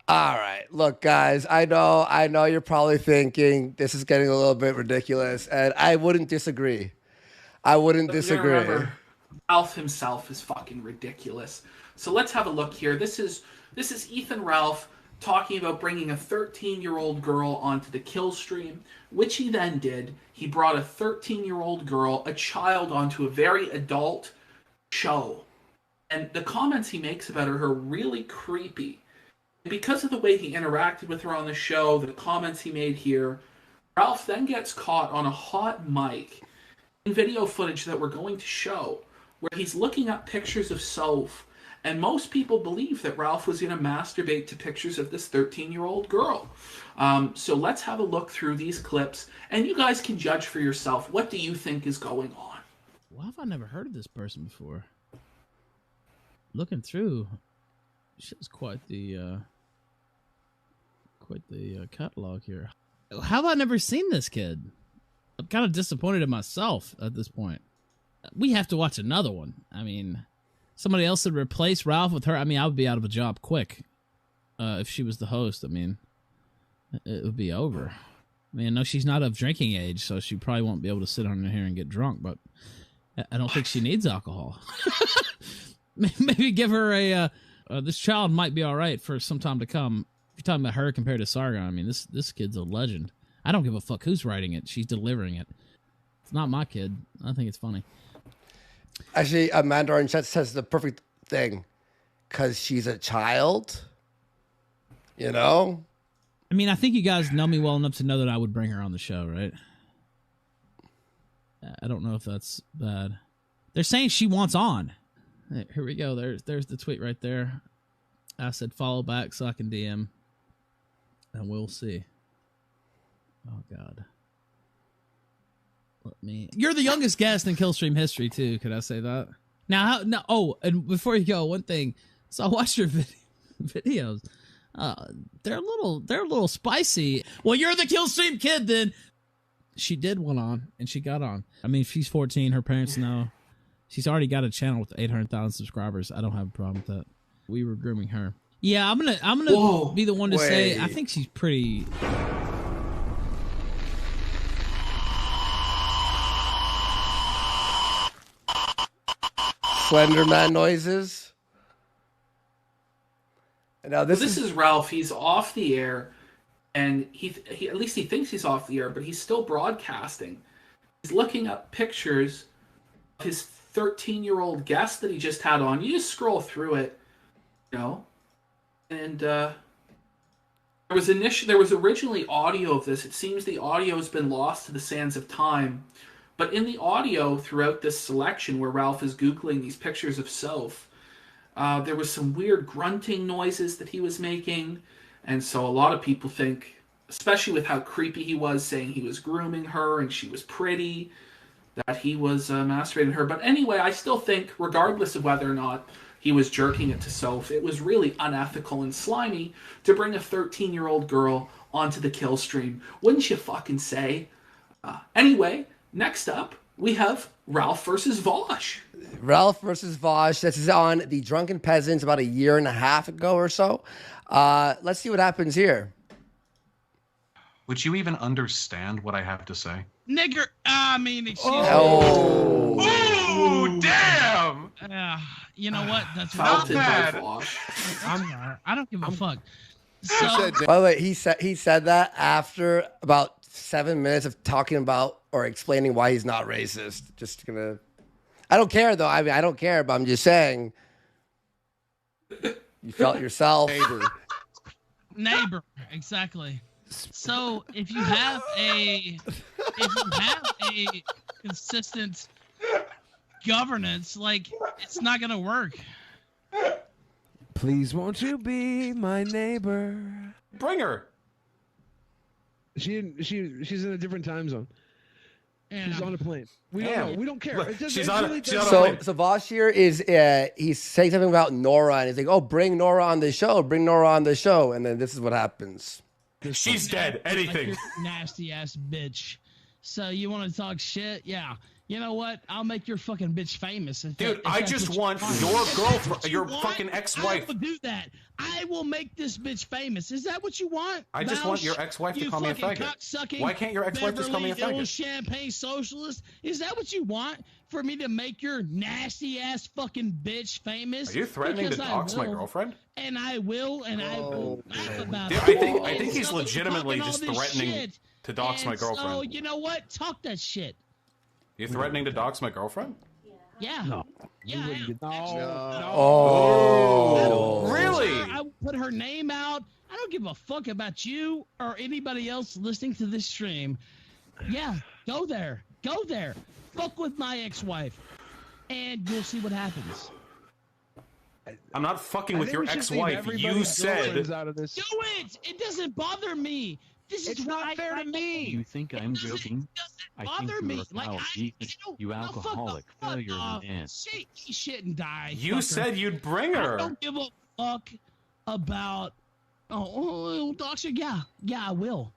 All right. Look, guys, I know you're probably thinking this is getting a little bit ridiculous, and I wouldn't disagree. Remember, Ralph himself is fucking ridiculous. So let's have a look here. This is Ethan Ralph talking about bringing a 13-year-old girl onto the kill stream, which he then did. He brought a 13-year-old girl, a child, onto a very adult show. And the comments he makes about her are really creepy. Because of the way he interacted with her on the show, the comments he made here, Ralph then gets caught on a hot mic in video footage that we're going to show, where he's looking up pictures of Soph, and most people believe that Ralph was going to masturbate to pictures of this 13-year-old girl. So let's have a look through these clips, and you guys can judge for yourself. What do you think is going on? Why have I never heard of this person before? Looking through, she's quite the catalog here. How have I never seen this kid? I'm kind of disappointed in myself at this point. We have to watch another one. I mean, somebody else would replace Ralph with her. I mean, I would be out of a job quick if she was the host. I mean, it would be over. I mean, I know she's not of drinking age, so she probably won't be able to sit on here and get drunk, but I don't think she needs alcohol. Maybe give her a... this child might be all right for some time to come. If you're talking about her compared to Sargon, I mean, this kid's a legend. I don't give a fuck who's writing it. She's delivering it. It's not my kid. I think it's funny. Actually, Amanda in chat says the perfect thing. Because she's a child. You know? I mean, I think you guys know me well enough to know that I would bring her on the show, right? I don't know if that's bad. They're saying she wants on. Here we go. There's the tweet right there. I said follow back so I can DM. And we'll see. Oh, God. You're the youngest guest in Killstream history, too. Could I say that? Now, and before you go, one thing. So I watched your videos. They're a little spicy. Well, you're the Killstream kid, then. She did one on, and she got on. I mean, she's 14. Her parents know. She's already got a channel with 800,000 subscribers. I don't have a problem with that. We were grooming her. Yeah, I'm gonna be the one to say I think she's pretty. Slenderman noises. And now this is Ralph. He's off the air, and he at least he thinks he's off the air, but he's still broadcasting. He's looking up pictures of his 13-year-old guest that he just had on. You just scroll through it. No. And there was originally audio of this. It seems the audio has been lost to the sands of time. But in the audio throughout this selection where Ralph is Googling these pictures of Soph, there was some weird grunting noises that he was making. And so a lot of people think, especially with how creepy he was, saying he was grooming her and she was pretty, that he was masturbating her. But anyway, I still think, regardless of whether or not he was jerking it to Soph, it was really unethical and slimy to bring a 13-year-old girl onto the kill stream. Wouldn't you fucking say? Anyway, next up, we have Ralph versus Vosh. Ralph versus Vosh. This is on The Drunken Peasants about a year and a half ago or so. Let's see what happens here. Would you even understand what I have to say? Nigger. I mean, excuse me. Oh, damn! You know what? That's Not bad. I don't give a fuck. So, by the way, he said that after about 7 minutes of talking about or explaining why he's not racist. Just gonna. I don't care though. I mean, I don't care, but I'm just saying. You felt yourself. Neighbor, exactly. So if you have a consistent governance, like, it's not gonna work. Please won't you be my neighbor? Bring her. She's in a different time zone. Yeah. She's on a plane. We don't know. We don't care. It doesn't- She's it on really a doesn't- plane. So Vosh here is he's saying something about Nora, and he's like, "Oh, bring Nora on the show. Bring Nora on the show." And then this is what happens. She's dead. Anything. Like, nasty ass bitch. So you want to talk shit? Yeah. You know what? I'll make your fucking bitch famous. Dude, I just want your girlfriend, your fucking ex-wife. I will do that. I will make this bitch famous. Is that what you want? I just want your ex-wife to call me a faggot. Why can't your ex-wife just call me a Beverly faggot? Hills champagne socialist? Is that what you want? For me to make your nasty ass fucking bitch famous? Are you threatening to Because I dox my will. girlfriend? And I will, and I will laugh about Dude, it. I think he's So legitimately talking all just this threatening shit, to dox my and girlfriend. So you know what? Talk that shit. You threatening to dox my girlfriend? Yeah. No. Yeah. Oh. Really? I will put her name out. I don't give a fuck about you or anybody else listening to this stream. Yeah, go there. Go there. Fuck with my ex-wife. And you'll see what happens. I'm not fucking I with think your we should ex-wife. leave You everybody's said. girlfriends out of this. Do it! It doesn't bother me. This It's is not why fair to me. You think I'm joking? I think bother me. you're a Like, pal. You alcoholic, failure of man. Shit and die. You fucker. said you'd bring her. I don't give a fuck about. Doctor. Yeah, I will.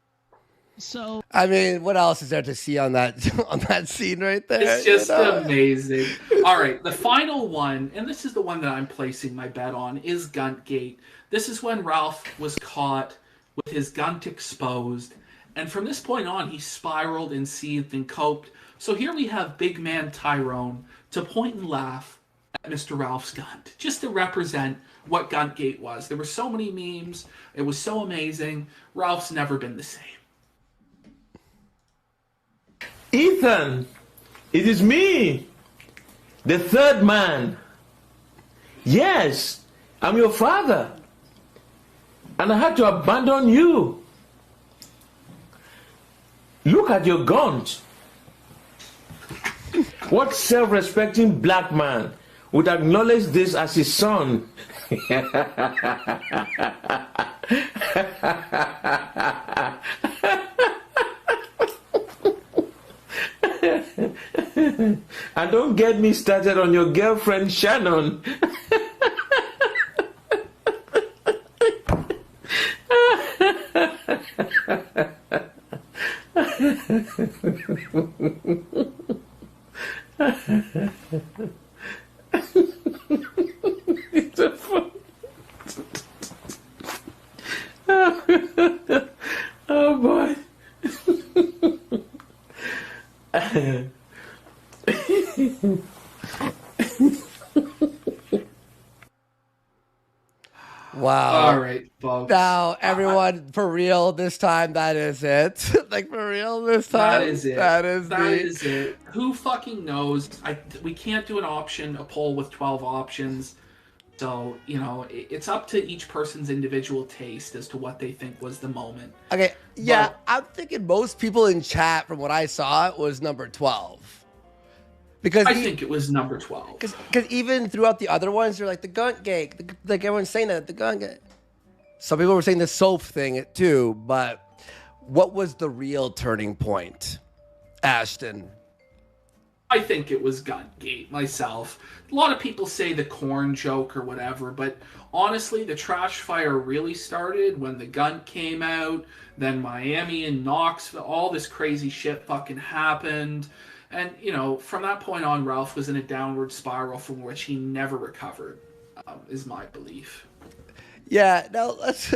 So I mean, what else is there to see on that scene right there? It's just you know? amazing. All right, the final one, and this is the one that I'm placing my bet on, is Guntgate. This is when Ralph was caught with his gunt exposed, and from this point on, he spiraled and seethed and coped. So here we have big man Tyrone to point and laugh at Mr. Ralph's gunt, just to represent what Guntgate was. There were so many memes. It was so amazing. Ralph's never been the same. Ethan, it is me, the third man. Yes, I'm your father. And I had to abandon you. Look at your guns. What self-respecting black man would acknowledge this as his son? And don't get me started on your girlfriend, Shannon. It's a fun. Oh boy. Wow. All right, folks. Now, everyone, for real, this time, that is it. Like, for real, this time? That is it. That is it. Who fucking knows? We can't do a poll with 12 options. So, you know, it's up to each person's individual taste as to what they think was the moment. Okay, yeah, I'm thinking most people in chat, from what I saw, was number 12. Because I think it was number 12. Because even throughout the other ones, they're like the Gunt Gate. Like everyone's saying that, the Gunt Gate. Some people were saying the soap thing too, but what was the real turning point, Ashton? I think it was Guntgate myself. A lot of people say the corn joke or whatever, but honestly, the trash fire really started when the Gunt came out, then Miami and Knoxville, all this crazy shit fucking happened. And, you know, from that point on, Ralph was in a downward spiral from which he never recovered, is my belief. Yeah, no, let's...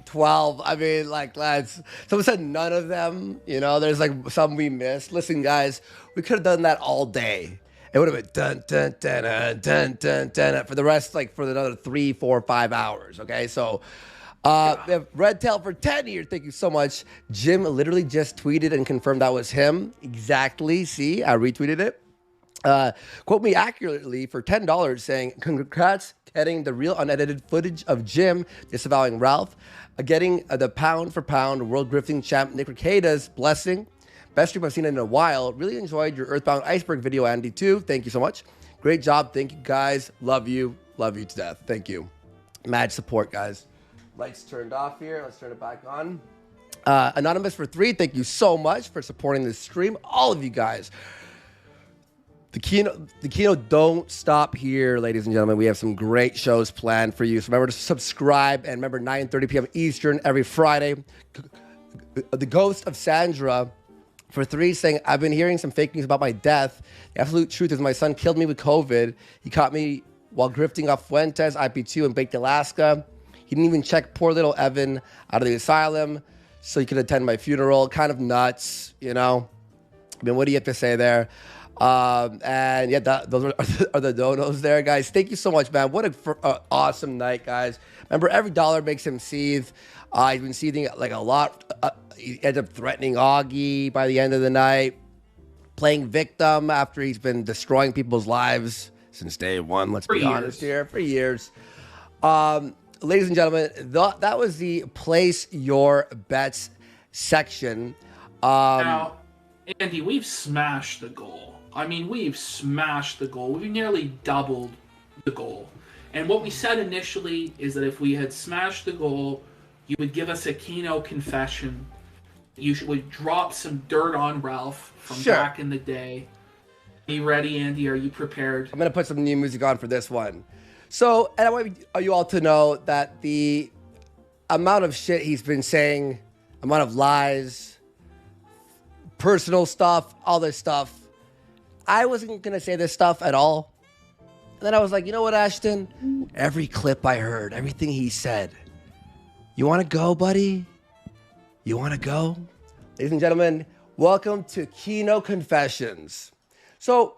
12. I mean, like, lads, someone said none of them. You know, there's like some we missed. Listen, guys, we could have done that all day. It would have been dun, dun, dun, dun, dun, dun, dun, for the rest, like, for another 3, 4, 5 hours. Okay, so we have Red Tail for 10 here. Thank you so much. Jim literally just tweeted and confirmed that was him. Exactly. See, I retweeted it. Quote me accurately for $10 saying, congrats, getting the real unedited footage of Jim disavowing Ralph. Getting the pound for pound world grifting champ Nick Rekida's blessing. Best stream I've seen in a while. Really enjoyed your Earthbound Iceberg video, Andy, too. Thank you so much. Great job. Thank you, guys. Love you. Love you to death. Thank you. Mad support, guys. Lights turned off here. Let's turn it back on. Anonymous for 3. Thank you so much for supporting this stream. All of you guys. The keynote don't stop here, ladies and gentlemen. We have some great shows planned for you. So remember to subscribe, and remember 9:30 p.m. Eastern every Friday. The Ghost of Sandra for 3 saying, I've been hearing some fake news about my death. The absolute truth is my son killed me with COVID. He caught me while grifting off Fuentes, IP2, and Baked Alaska. He didn't even check poor little Evan out of the asylum so he could attend my funeral. Kind of nuts, you know? I mean, what do you have to say there? And yeah, those are the donos there, guys. Thank you so much, man. What an awesome night, guys. Remember, every dollar makes him seethe. He's been seething like a lot. He ends up threatening Augie by the end of the night, playing victim after he's been destroying people's lives since day one. Let's be honest here, for years. Ladies and gentlemen, that was the place your bets section. Now, Andy, we've smashed the goal. I mean, we've smashed the goal. We've nearly doubled the goal. And what we said initially is that if we had smashed the goal, you would give us a Kino confession. You would drop some dirt on Ralph from back in the day. Are you ready, Andy? Are you prepared? I'm going to put some new music on for this one. So, and I want you all to know that the amount of shit he's been saying, amount of lies, personal stuff, all this stuff, I wasn't going to say this stuff at all. And then I was like, you know what, Ashton? Every clip I heard, everything he said. You want to go, buddy? You want to go? Ladies and gentlemen, welcome to Kino Confessions. So,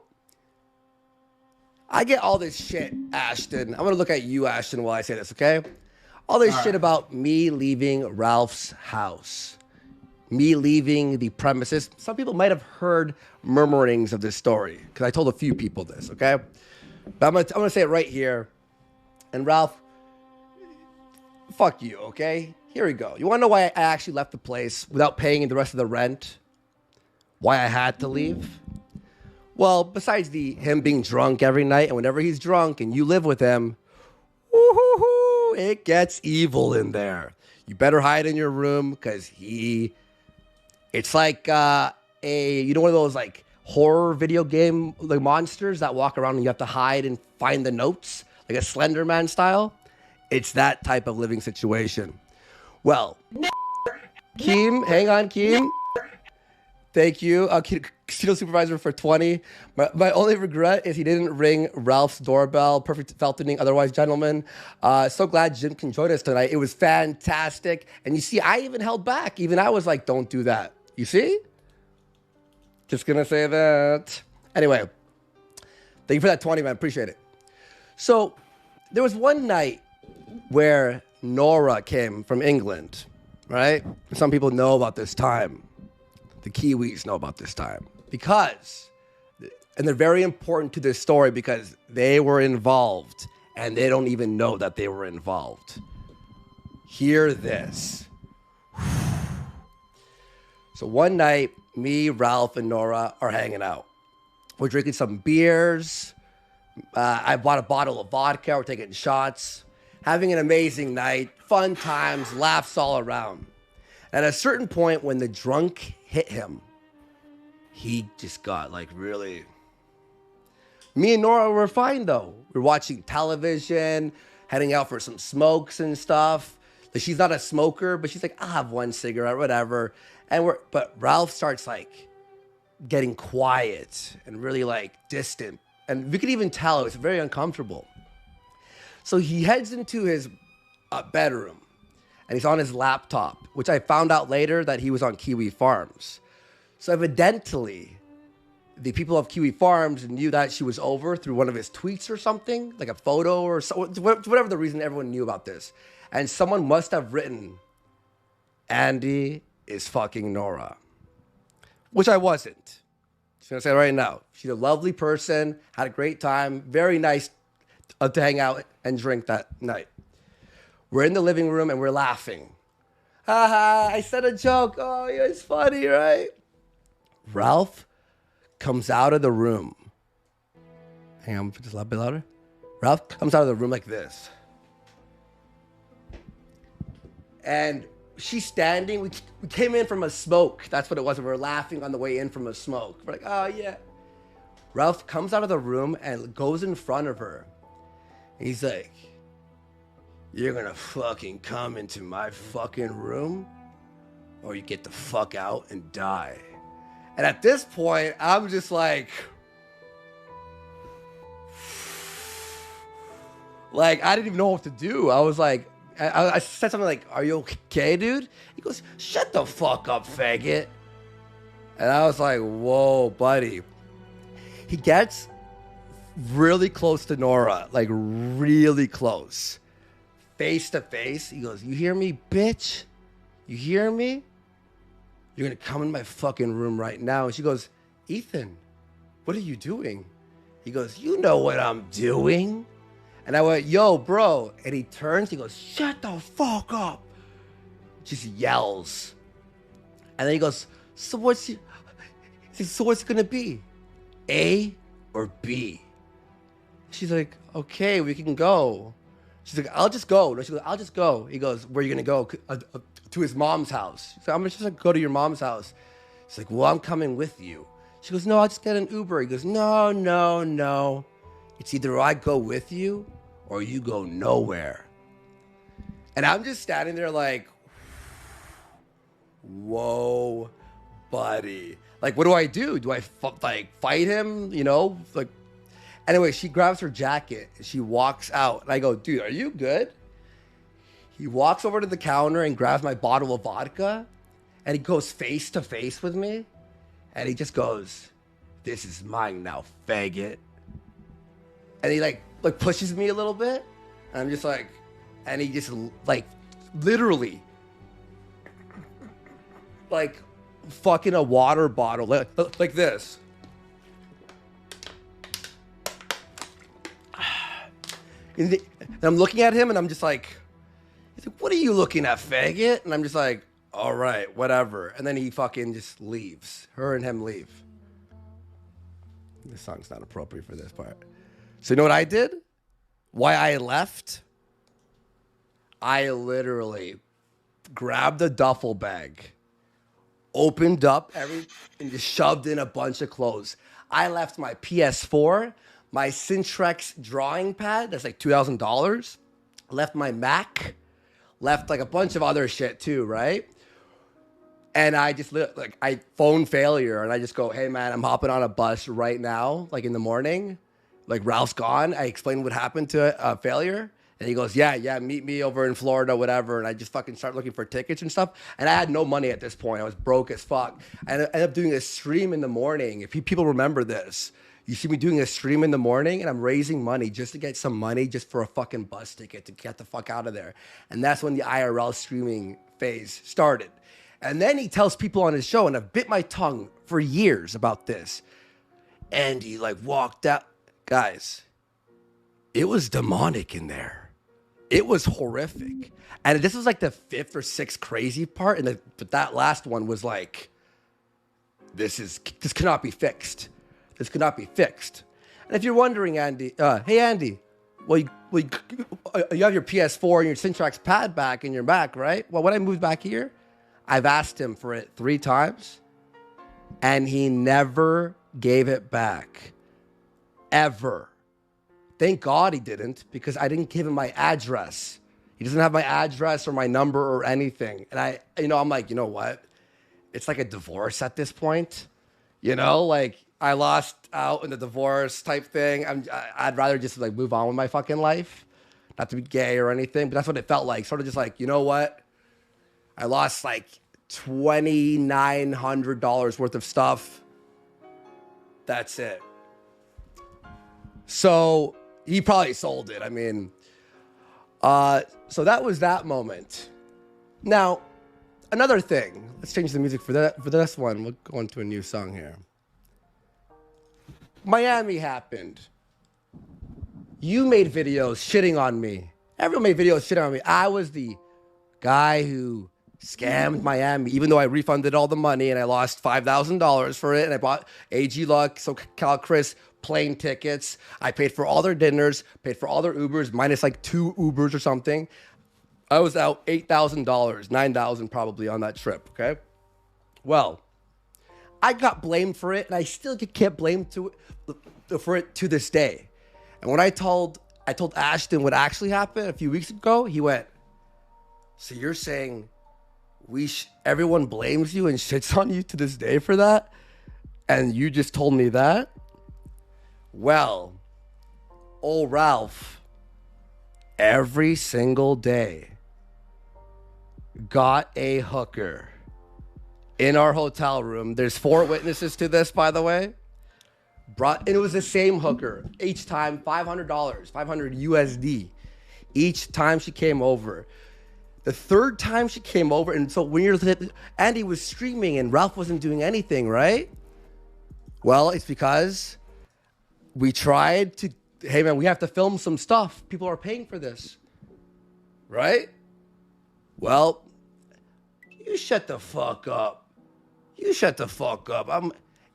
I get all this shit, Ashton. I'm going to look at you, Ashton, while I say this, okay? All this shit about me leaving Ralph's house. Me leaving the premises. Some people might have heard murmurings of this story because I told a few people this, okay? But I'm gonna say it right here. And Ralph, fuck you, okay? Here we go. You want to know why I actually left the place without paying the rest of the rent? Why I had to leave? Well, besides him being drunk every night, and whenever he's drunk and you live with him, woo-hoo-hoo, it gets evil in there. You better hide in your room because it's like one of those like horror video game like monsters that walk around and you have to hide and find the notes, like a Slender Man style. It's that type of living situation. Well, Keem, hang on, Keem. Thank you, Casino Supervisor for 20. My only regret is he didn't ring Ralph's doorbell. Perfect Feltoning, otherwise, gentlemen. So glad Jim can join us tonight. It was fantastic. And you see, I even held back. Even I was like, don't do that. You see? Just gonna say that. Anyway, thank you for that 20, man. Appreciate it. So there was one night where Nora came from England, right? Some people know about this time. The Kiwis know about this time because, and they're very important to this story because they were involved and they don't even know that they were involved. Hear this. So one night, me, Ralph, and Nora are hanging out. We're drinking some beers. I bought a bottle of vodka. We're taking shots, having an amazing night, fun times, laughs all around. At a certain point, when the drunk hit him, he just got like really... Me and Nora were fine though. We're watching television, heading out for some smokes and stuff. Like, she's not a smoker, but she's like, I'll have one cigarette, whatever. But Ralph starts like getting quiet and really like distant. And we could even tell it was very uncomfortable. So he heads into his bedroom and he's on his laptop, which I found out later that he was on Kiwi Farms. So evidently, the people of Kiwi Farms knew that she was over through one of his tweets or something, like a photo or so, whatever the reason everyone knew about this. And someone must have written, Andy is fucking Nora, which I wasn't. Just gonna say right now, she's a lovely person, had a great time, very nice to hang out and drink that night. We're in the living room and we're laughing. Haha, I said a joke. Oh, yeah, it's funny, right? Ralph comes out of the room. Hang on, just a little bit louder. Ralph comes out of the room like this. And she's standing. We came in from a smoke. That's what it was. We were laughing on the way in from a smoke. We're like, oh, yeah. Ralph comes out of the room and goes in front of her. He's like, you're going to fucking come into my fucking room or you get the fuck out and die. And at this point, I'm just like I didn't even know what to do. I was like, I said something like, are you okay, dude? He goes, shut the fuck up, faggot. And I was like, whoa, buddy. He gets really close to Nora, like really close. Face to face. He goes, you hear me, bitch? You hear me? You're going to come in my fucking room right now. And she goes, Ethan, what are you doing? He goes, you know what I'm doing. And I went, yo, bro. And he turns, he goes, shut the fuck up. Just yells. And then he goes, so what's it going to be? A or B? She's like, okay, we can go. She's like, I'll just go. She goes, I'll just go. He goes, where are you going to go? To his mom's house. She's like, I'm just going to go to your mom's house. He's like, well, I'm coming with you. She goes, no, I'll just get an Uber. He goes, no. It's either I go with you or you go nowhere. And I'm just standing there like, whoa, buddy. Like, what do I do? Do I fight him? You know, like, anyway, she grabs her jacket. She walks out. And I go, dude, are you good? He walks over to the counter and grabs my bottle of vodka. And he goes face to face with me. And he just goes, this is mine now, faggot. And he like pushes me a little bit. And I'm just like, and he just like literally like fucking a water bottle like this. And I'm looking at him and I'm just like, he's like, what are you looking at, faggot? And I'm just like, all right, whatever. And then he fucking just leaves. Her and him leave. This song's not appropriate for this part. So you know what I did? Why I left? I literally grabbed a duffel bag, opened up and just shoved in a bunch of clothes. I left my PS4, my Syntrex drawing pad, that's like $2,000. Left my Mac, left like a bunch of other shit too, right? And I just I phone failure and I just go, hey man, I'm hopping on a bus right now, like in the morning. Like Ralph's gone. I explained what happened to failure. And he goes, yeah, meet me over in Florida, whatever. And I just fucking start looking for tickets and stuff. And I had no money at this point. I was broke as fuck. And I ended up doing a stream in the morning. If people remember this, you see me doing a stream in the morning and I'm raising money just to get some money just for a fucking bus ticket to get the fuck out of there. And that's when the IRL streaming phase started. And then he tells people on his show, and I've bit my tongue for years about this. And he like walked out. Guys, it was demonic in there. It was horrific. And this was like the 5th or 6th crazy part. And but that last one was like, this cannot be fixed. This cannot be fixed. And if you're wondering, Andy, hey, Andy, well, you have your PS4 and your Syntrax pad back in your back, right? Well, when I moved back here, I've asked him for it 3 times, and he never gave it back. Ever. Thank God he didn't, because I didn't give him my address. He doesn't have my address or my number or anything. And I'm like, you know what? It's like a divorce at this point. You know, like I lost out in the divorce type thing. I'd rather just like move on with my fucking life. Not to be gay or anything, but that's what it felt like. Sort of just like, you know what? I lost like $2,900 worth of stuff. That's it. So he probably sold it. I mean, so that was that moment. Now, another thing. Let's change the music for this one. We'll go into a new song here. Miami happened. You made videos shitting on me. Everyone made videos shitting on me. I was the guy who scammed Miami, even though I refunded all the money and I lost $5,000 for it. And I bought AG Luck, SoCal Chris plane tickets. I paid for all their dinners, paid for all their Ubers, minus like 2 Ubers or something. I was out $8,000, $9,000 probably on that trip, okay? Well, I got blamed for it, and I still get blamed for it to this day. And when I told Ashton what actually happened a few weeks ago, he went, so you're saying everyone blames you and shits on you to this day for that? And you just told me that? Well, old Ralph, every single day, got a hooker in our hotel room. There's 4 witnesses to this, by the way. And it was the same hooker. Each time, $500, 500 USD. Each time she came over. The 3rd time she came over, and so when Andy was streaming and Ralph wasn't doing anything, right? Well, it's because we tried to, hey man, we have to film some stuff. People are paying for this, right? Well, you shut the fuck up. You shut the fuck up.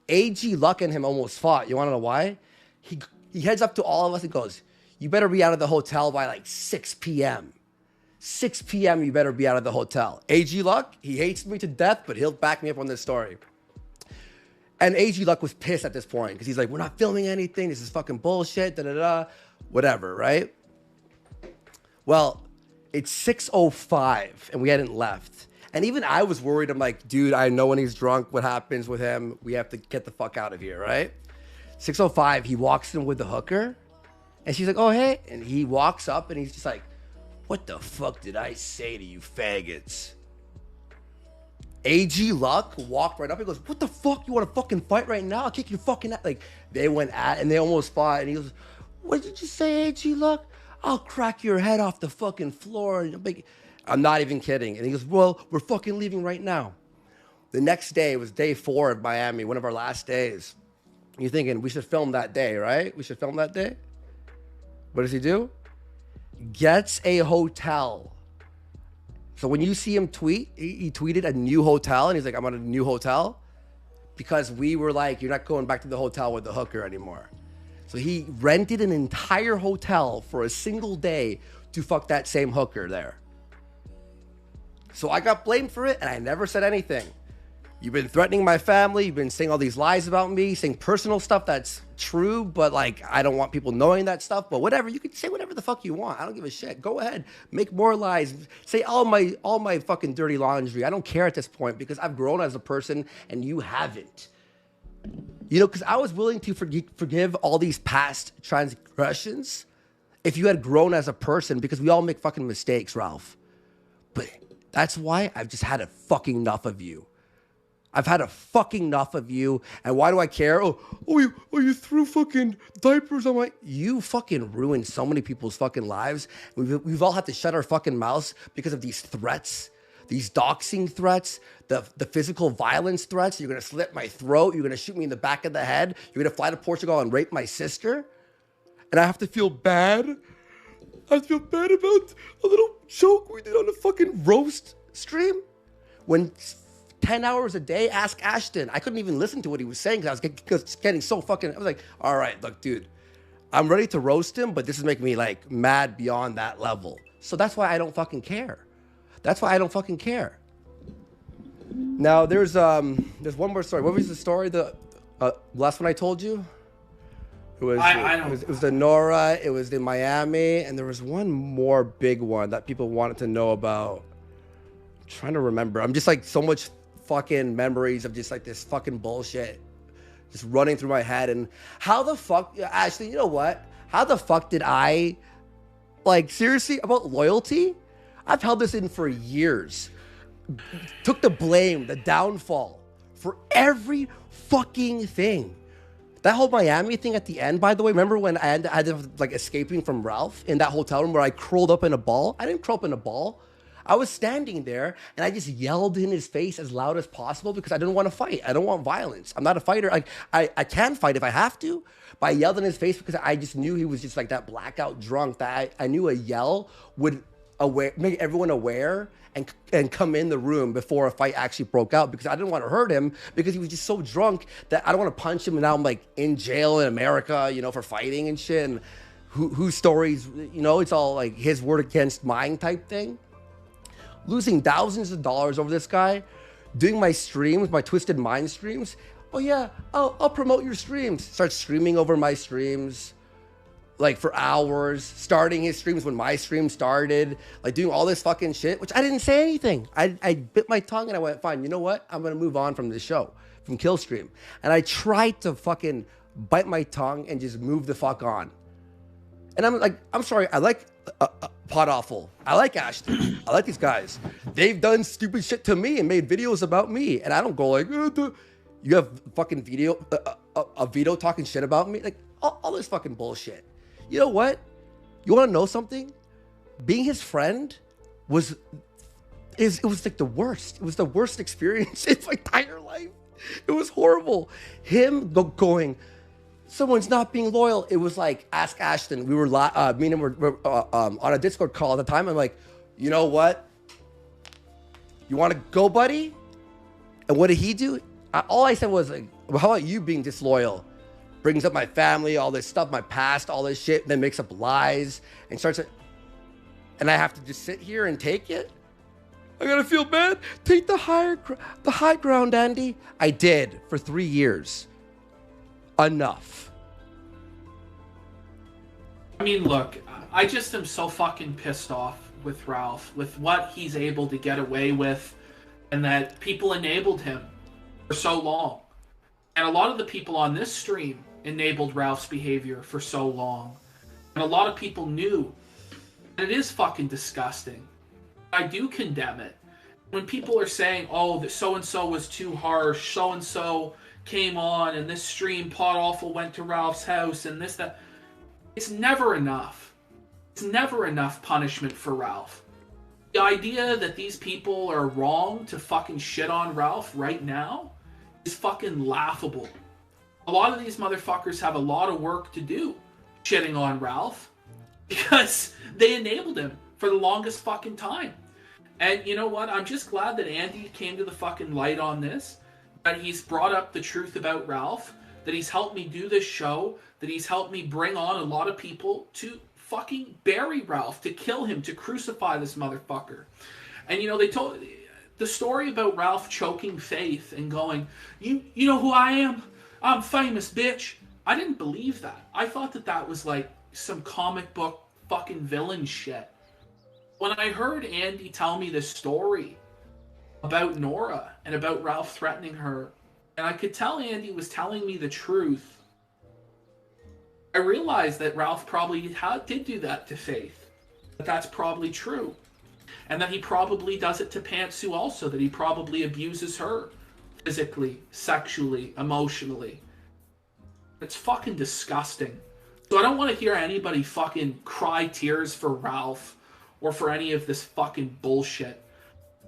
AG Luck and him almost fought. You want to know why? He heads up to all of us and goes, you better be out of the hotel by like 6 p.m. 6 p.m. you better be out of the hotel. AG Luck, he hates me to death, but he'll back me up on this story. And AG Luck was pissed at this point because he's like, we're not filming anything. This is fucking bullshit, whatever, right? Well, it's 6:05 and we hadn't left. And even I was worried. I'm like, dude, I know when he's drunk what happens with him. We have to get the fuck out of here, right? 6:05, he walks in with the hooker. And she's like, oh, hey. And he walks up and he's just like, what the fuck did I say to you faggots? AG Luck walked right up and goes, what the fuck? You want to fucking fight right now? I'll kick your fucking ass. Like, they went at and they almost fought. And he goes, what did you say, AG Luck? I'll crack your head off the fucking floor. I'm not even kidding. And he goes, well, we're fucking leaving right now. The next day was day 4 of Miami, one of our last days. You're thinking, we should film that day, right? We should film that day? What does he do? Gets a hotel. So when you see him tweet, he tweeted a new hotel, and he's like, I'm on a new hotel. Because we were like, you're not going back to the hotel with the hooker anymore. So he rented an entire hotel for a single day to fuck that same hooker there. So I got blamed for it, and I never said anything. You've been threatening my family. You've been saying all these lies about me, saying personal stuff that's true, but like I don't want people knowing that stuff. But whatever, you can say whatever the fuck you want. I don't give a shit. Go ahead, make more lies. Say all my fucking dirty laundry. I don't care at this point because I've grown as a person, and you haven't. You know, because I was willing to forgive all these past transgressions if you had grown as a person, because we all make fucking mistakes, Ralph. But that's why I've just had a fucking enough of you. I've had a fucking enough of you. And why do I care? Oh, you threw fucking diapers on my... You fucking ruined so many people's fucking lives. We've all had to shut our fucking mouths because of these threats. These doxing threats, the physical violence threats. You're going to slit my throat. You're going to shoot me in the back of the head. You're going to fly to Portugal and rape my sister. and I have to feel bad. I feel bad about a little joke we did on a fucking roast stream. When 10 hours a day, Ask Ashton. I couldn't even listen to what he was saying because I was getting so fucking... I was like, all right, look, dude. I'm ready to roast him, but this is making me, like, mad beyond that level. So that's why I don't fucking care. That's why I don't fucking care. Now, there's one more story. What was the story? The last one I told you? It was the Nora, it was the Miami, and there was one more big one that people wanted to know about. I'm trying to remember. I'm just like so much fucking memories of just like this fucking bullshit just running through my head. And how the fuck, actually, you know what? How the fuck did I, like, seriously, about loyalty? I've held this in for years. Took the blame, the downfall for every fucking thing. That whole Miami thing at the end, by the way, remember when I had to, like, escaping from Ralph in that hotel room where I curled up in a ball? I didn't curl up in a ball. I was standing there and I just yelled in his face as loud as possible because I didn't want to fight. I don't want violence. I'm not a fighter. Like, I can fight if I have to, but I yelled in his face because I just knew he was just like that blackout drunk that I knew a yell would make everyone aware and come in the room before a fight actually broke out, because I didn't want to hurt him because he was just so drunk that I don't want to punch him, and now I'm like in jail in America, you know, for fighting and shit. And whose stories, you know, it's all like his word against mine type thing. Losing thousands of dollars over this guy, doing my streams, my Twisted Mind streams. Oh yeah, I'll promote your streams. Start streaming over my streams, like for hours, starting his streams when my stream started, like doing all this fucking shit, which I didn't say anything. I bit my tongue and I went, fine, you know what? I'm gonna move on from this show, from Killstream. And I tried to fucking bite my tongue and just move the fuck on. And I'm like, I'm sorry, I like Pot Awful. I like Ashton. I like these guys. They've done stupid shit to me and made videos about me. And I don't go like, you have fucking a video talking shit about me? Like, all this fucking bullshit. You know what? You want to know something? Being his friend was like the worst. It was the worst experience in my entire life. It was horrible. Him going, someone's not being loyal. It was like, Ask Ashton. We were, me and him were on a Discord call at the time. I'm like, you know what? You want to go, buddy? And what did he do? All I said was, like, well, how about you being disloyal? Brings up my family, all this stuff, my past, all this shit, then makes up lies and starts. And I have to just sit here and take it? I gotta feel bad? Take the high ground, Andy. I did for 3 years. Enough. I mean, look, I just am so fucking pissed off with Ralph, with what he's able to get away with, and that people enabled him for so long. And a lot of the people on this stream enabled Ralph's behavior for so long. And a lot of people knew. And it is fucking disgusting. I do condemn it. When people are saying, oh, that so-and-so was too harsh, so-and-so came on, and this stream, Pot Awful, went to Ralph's house, and this, that. It's never enough. It's never enough punishment for Ralph. The idea that these people are wrong to fucking shit on Ralph right now is fucking laughable. A lot of these motherfuckers have a lot of work to do shitting on Ralph because they enabled him for the longest fucking time. And you know what? I'm just glad that Andy came to the fucking light on this, that he's brought up the truth about Ralph, that he's helped me do this show, that he's helped me bring on a lot of people to fucking bury Ralph, to kill him, to crucify this motherfucker. And you know, they told the story about Ralph choking Faith and going, you know who I am? I'm famous, bitch. I didn't believe that. I thought that that was like some comic book fucking villain shit. When I heard Andy tell me this story about Nora and about Ralph threatening her, and I could tell Andy was telling me the truth, I realized that Ralph probably did do that to Faith. That that's probably true. And that he probably does it to Pantsu also, that he probably abuses her physically, sexually, emotionally. It's fucking disgusting. So I don't want to hear anybody fucking cry tears for Ralph or for any of this fucking bullshit.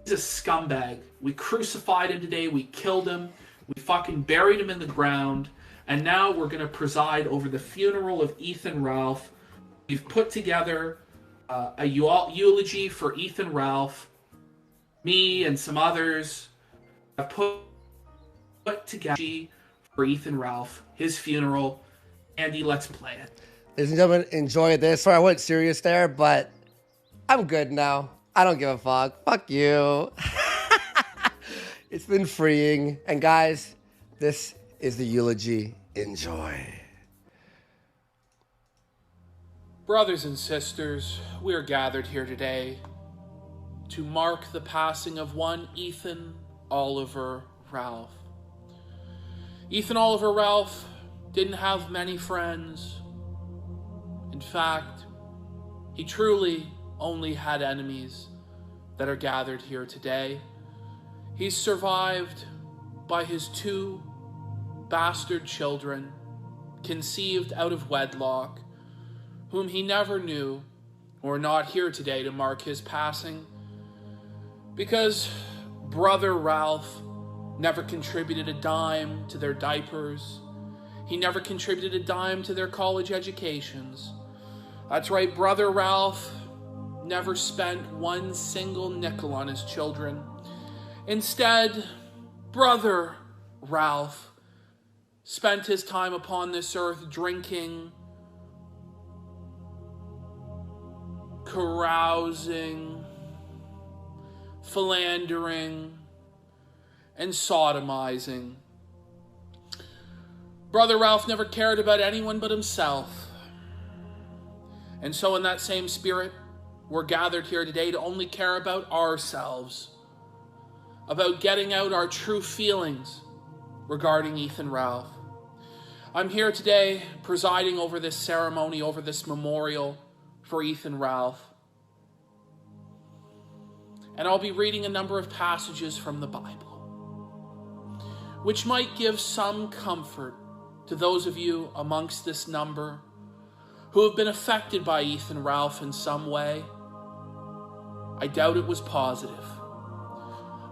He's a scumbag. We crucified him today, we killed him, we fucking buried him in the ground, And now we're going to preside over the funeral of Ethan Ralph. We've put together a eulogy for Ethan Ralph. Me and some others have put together for Ethan Ralph, his funeral. Andy, let's play it. Ladies and gentlemen, enjoy this. Sorry I went serious there, but I'm good now. I don't give a fuck. Fuck you. It's been freeing. And guys, this is the eulogy. Enjoy. Brothers and sisters, we are gathered here today to mark the passing of one Ethan Oliver Ralph. Ethan Oliver Ralph didn't have many friends. In fact, he truly only had enemies that are gathered here today. He's survived by his 2 bastard children, conceived out of wedlock, whom he never knew, who are not here today to mark his passing, because brother Ralph never contributed a dime to their diapers. He never contributed a dime to their college educations. That's right, brother Ralph never spent one single nickel on his children. Instead, brother Ralph spent his time upon this earth drinking, carousing, philandering, and sodomizing. Brother Ralph never cared about anyone but himself. And so in that same spirit, we're gathered here today to only care about ourselves, about getting out our true feelings regarding Ethan Ralph. I'm here today presiding over this ceremony, over this memorial for Ethan Ralph. And I'll be reading a number of passages from the Bible, which might give some comfort to those of you amongst this number who have been affected by Ethan Ralph in some way. I doubt it was positive.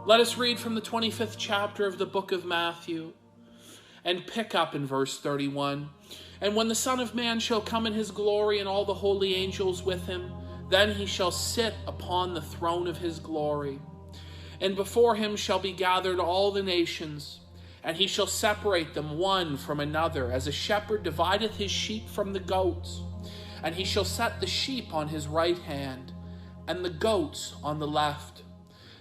Let us read from the 25th chapter of the book of Matthew and pick up in verse 31. And when the Son of Man shall come in his glory and all the holy angels with him, then he shall sit upon the throne of his glory. And before him shall be gathered all the nations, and he shall separate them one from another, as a shepherd divideth his sheep from the goats. And he shall set the sheep on his right hand, and the goats on the left.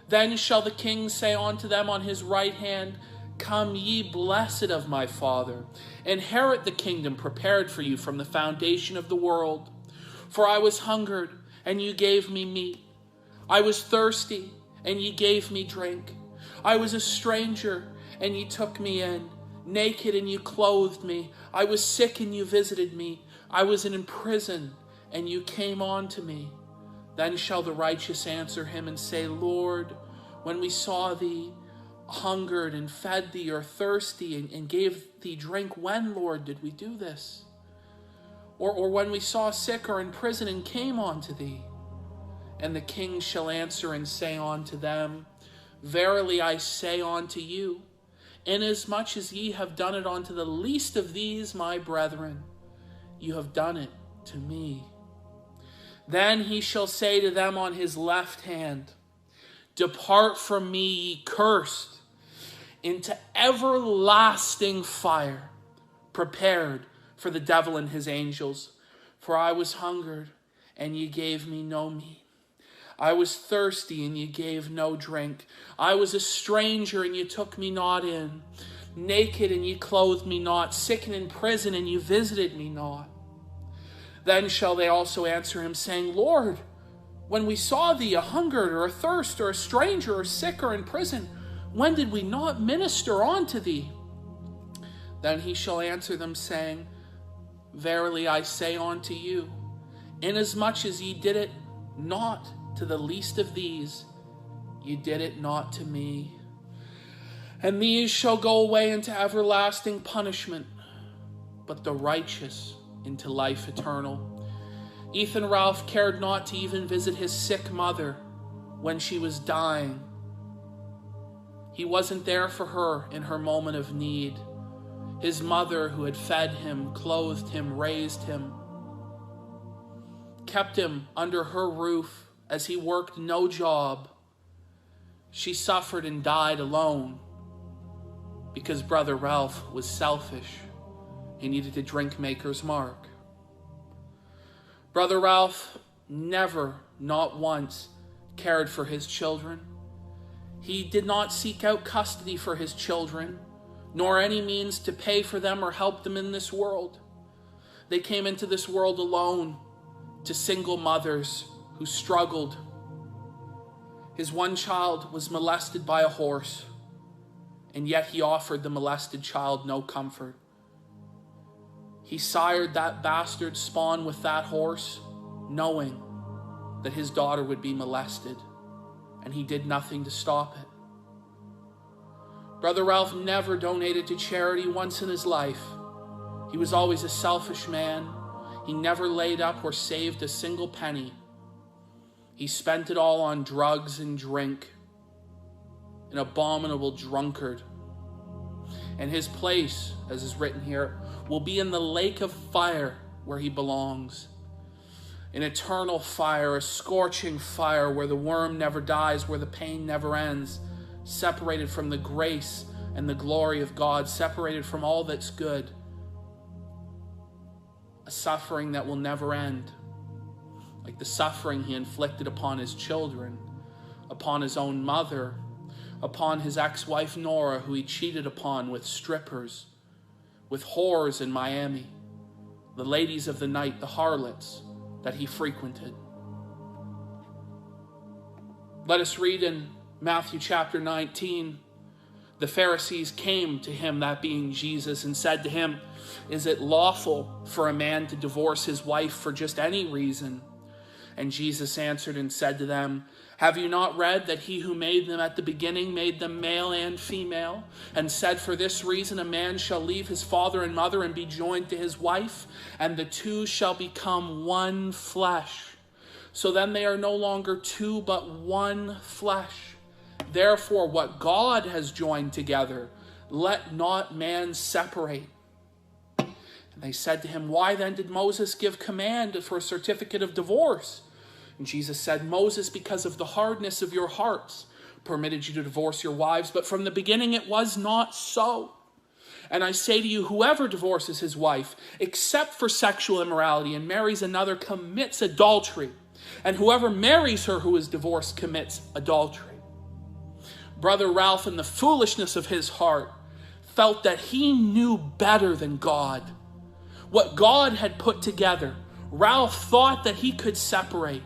Then shall the king say unto them on his right hand, Come ye blessed of my Father, inherit the kingdom prepared for you from the foundation of the world. For I was hungered, and you gave me meat. I was thirsty, and ye gave me drink. I was a stranger, and ye took me in. Naked, and you clothed me. I was sick, and you visited me. I was in prison, and you came unto me. Then shall the righteous answer him and say, Lord, when we saw thee hungered and fed thee, or thirsty and gave thee drink, when, Lord, did we do this? Or when we saw sick or in prison and came unto thee? And the king shall answer and say unto them, Verily I say unto you, inasmuch as ye have done it unto the least of these my brethren, you have done it to me. Then he shall say to them on his left hand, Depart from me, ye cursed, into everlasting fire, prepared for the devil and his angels. For I was hungered, and ye gave me no meat. I was thirsty, and ye gave no drink. I was a stranger, and ye took me not in. Naked, and ye clothed me not. Sick and in prison, and ye visited me not. Then shall they also answer him, saying, Lord, when we saw thee a hungered, or a thirst, or a stranger, or sick, or in prison, when did we not minister unto thee? Then he shall answer them, saying, Verily I say unto you, inasmuch as ye did it not to the least of these, ye did it not to me. And these shall go away into everlasting punishment, but the righteous into life eternal. Ethan Ralph cared not to even visit his sick mother when she was dying. He wasn't there for her in her moment of need. His mother, who had fed him, clothed him, raised him, kept him under her roof as he worked no job. She suffered and died alone because Brother Ralph was selfish. He needed to drink Maker's Mark. Brother Ralph never, not once, cared for his children. He did not seek out custody for his children, nor any means to pay for them or help them in this world. They came into this world alone, to single mothers who struggled. His one child was molested by a horse, and yet he offered the molested child no comfort. He sired that bastard spawn with that horse, knowing that his daughter would be molested, and he did nothing to stop it. Brother Ralph never donated to charity once in his life. He was always a selfish man. He never laid up or saved a single penny. He spent it all on drugs and drink. An abominable drunkard. And his place, as is written here, will be in the lake of fire where he belongs. An eternal fire, a scorching fire where the worm never dies, where the pain never ends. Separated from the grace and the glory of God, separated from all that's good. A suffering that will never end, like the suffering he inflicted upon his children, upon his own mother, upon his ex-wife Nora, who he cheated upon with strippers, with whores in Miami, the ladies of the night, the harlots that he frequented. Let us read in Matthew chapter 19, the Pharisees came to him, that being Jesus, and said to him, "Is it lawful for a man to divorce his wife for just any reason?" And Jesus answered and said to them, "Have you not read that he who made them at the beginning made them male and female, and said, for this reason a man shall leave his father and mother and be joined to his wife, and the two shall become one flesh. So then they are no longer two, but one flesh. Therefore, what God has joined together, let not man separate." And they said to him, "Why then did Moses give command for a certificate of divorce?" And Jesus said, "Moses, because of the hardness of your hearts, permitted you to divorce your wives, but from the beginning it was not so. And I say to you, whoever divorces his wife, except for sexual immorality, and marries another, commits adultery. And whoever marries her who is divorced commits adultery." Brother Ralph, in the foolishness of his heart, felt that he knew better than God. What God had put together, Ralph thought that he could separate.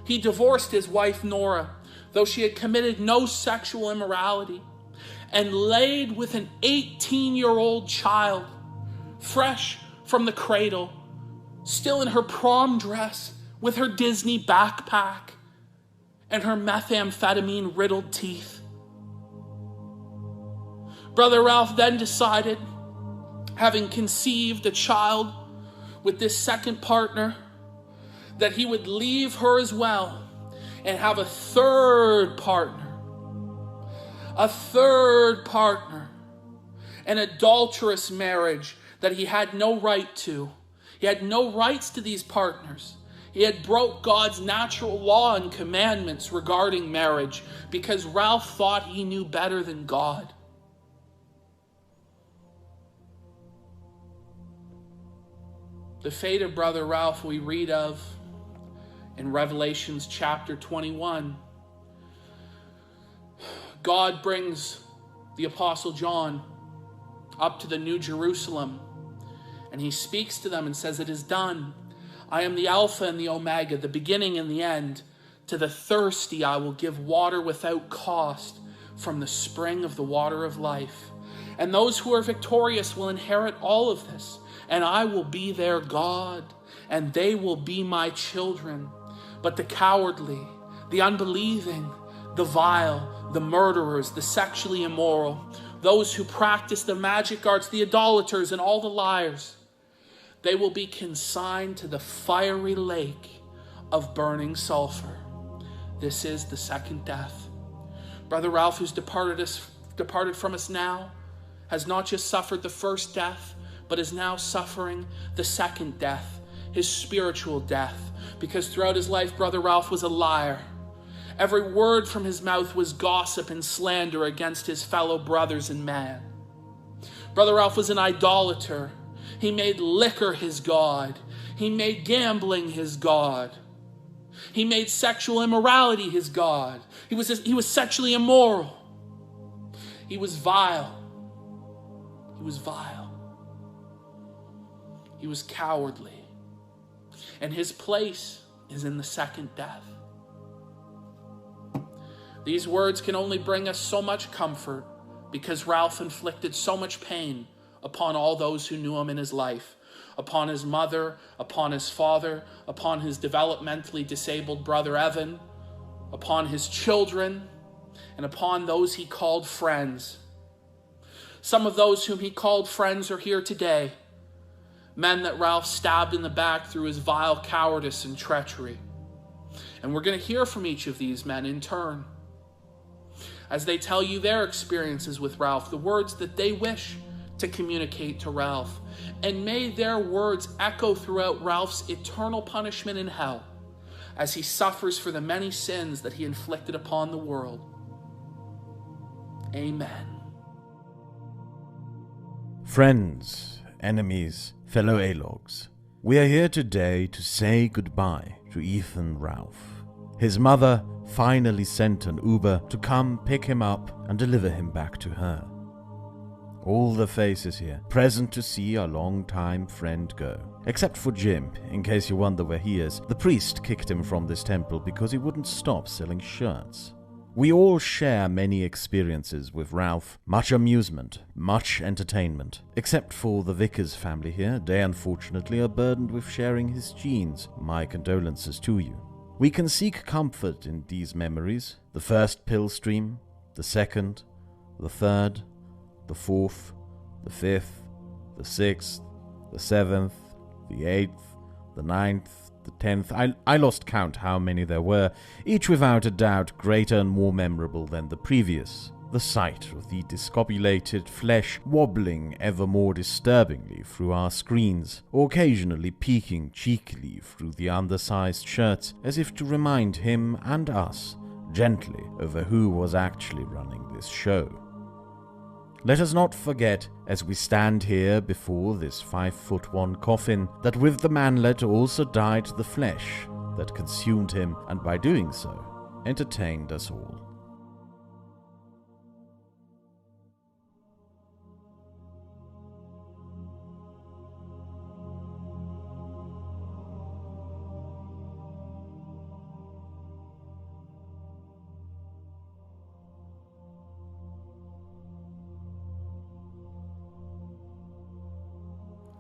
He divorced his wife Nora, though she had committed no sexual immorality, and laid with an 18-year-old child, fresh from the cradle, still in her prom dress, with her Disney backpack and her methamphetamine-riddled teeth. Brother Ralph then decided, having conceived a child with this second partner, that he would leave her as well and have a third partner, an adulterous marriage that he had no right to. He had no rights to these partners. He had broke God's natural law and commandments regarding marriage because Ralph thought he knew better than God. The fate of Brother Ralph we read of in Revelations chapter 21. God brings the Apostle John up to the New Jerusalem, and he speaks to them and says, "It is done. I am the Alpha and the Omega, the beginning and the end. To the thirsty I will give water without cost from the spring of the water of life. And those who are victorious will inherit all of this. And I will be their God, and they will be my children. But the cowardly, the unbelieving, the vile, the murderers, the sexually immoral, those who practice the magic arts, the idolaters, and all the liars, they will be consigned to the fiery lake of burning sulfur. This is the second death." Brother Ralph, who's departed from us now, has not just suffered the first death, but is now suffering the second death, his spiritual death, because throughout his life, Brother Ralph was a liar. Every word from his mouth was gossip and slander against his fellow brothers and man. Brother Ralph was an idolater. He made liquor his god. He made gambling his god. He made sexual immorality his god. He was sexually immoral. He was vile. He was vile. He was cowardly. And his place is in the second death. These words can only bring us so much comfort because Ralph inflicted so much pain upon all those who knew him in his life, upon his mother, upon his father, upon his developmentally disabled brother Evan, upon his children, and upon those he called friends. Some of those whom he called friends are here today, men that Ralph stabbed in the back through his vile cowardice and treachery. And we're going to hear from each of these men in turn, as they tell you their experiences with Ralph, the words that they wish to communicate to Ralph. And may their words echo throughout Ralph's eternal punishment in hell as he suffers for the many sins that he inflicted upon the world. Amen. Friends, enemies, fellow A-Logs, we are here today to say goodbye to Ethan Ralph. His mother finally sent an Uber to come pick him up and deliver him back to her. All the faces here, present to see our long-time friend go. Except for Jim, in case you wonder where he is. The priest kicked him from this temple because he wouldn't stop selling shirts. We all share many experiences with Ralph, much amusement, much entertainment. Except for the Vickers family here, they unfortunately are burdened with sharing his genes. My condolences to you. We can seek comfort in these memories. The first pill stream, the second, the third, the fourth, the fifth, the sixth, the seventh, the eighth, the ninth, the 10th. I lost count how many there were, each without a doubt greater and more memorable than the previous. The sight of the discombobulated flesh wobbling ever more disturbingly through our screens, or occasionally peeking cheekily through the undersized shirts as if to remind him and us gently over who was actually running this show. Let us not forget, as we stand here before this 5'1" coffin, that with the manlet also died the flesh that consumed him, and by doing so, entertained us all.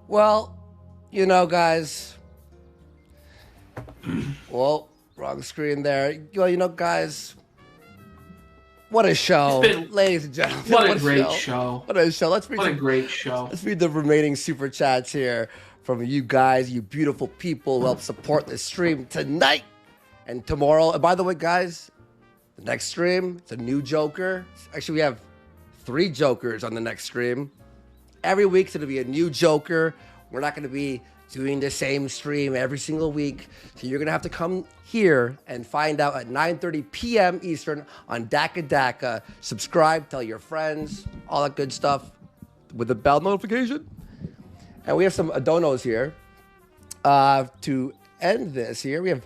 Well, you know, guys. Well, wrong screen there. Well, you know, guys. What a show, ladies and gentlemen. What a great show. What a show. Let's read What a great show. Let's read the remaining super chats here from you guys, you beautiful people who help support the stream tonight and tomorrow. And by the way, guys, the next stream, it's a new Joker. Actually, we have 3 Jokers on the next stream. Every week's going to be a new Joker. We're not going to be doing the same stream every single week. So you're going to have to come here and find out at 9:30 p.m. Eastern on Daka Daka. Subscribe, tell your friends, all that good stuff with the bell notification. And we have some Adonos here. To end this here, we have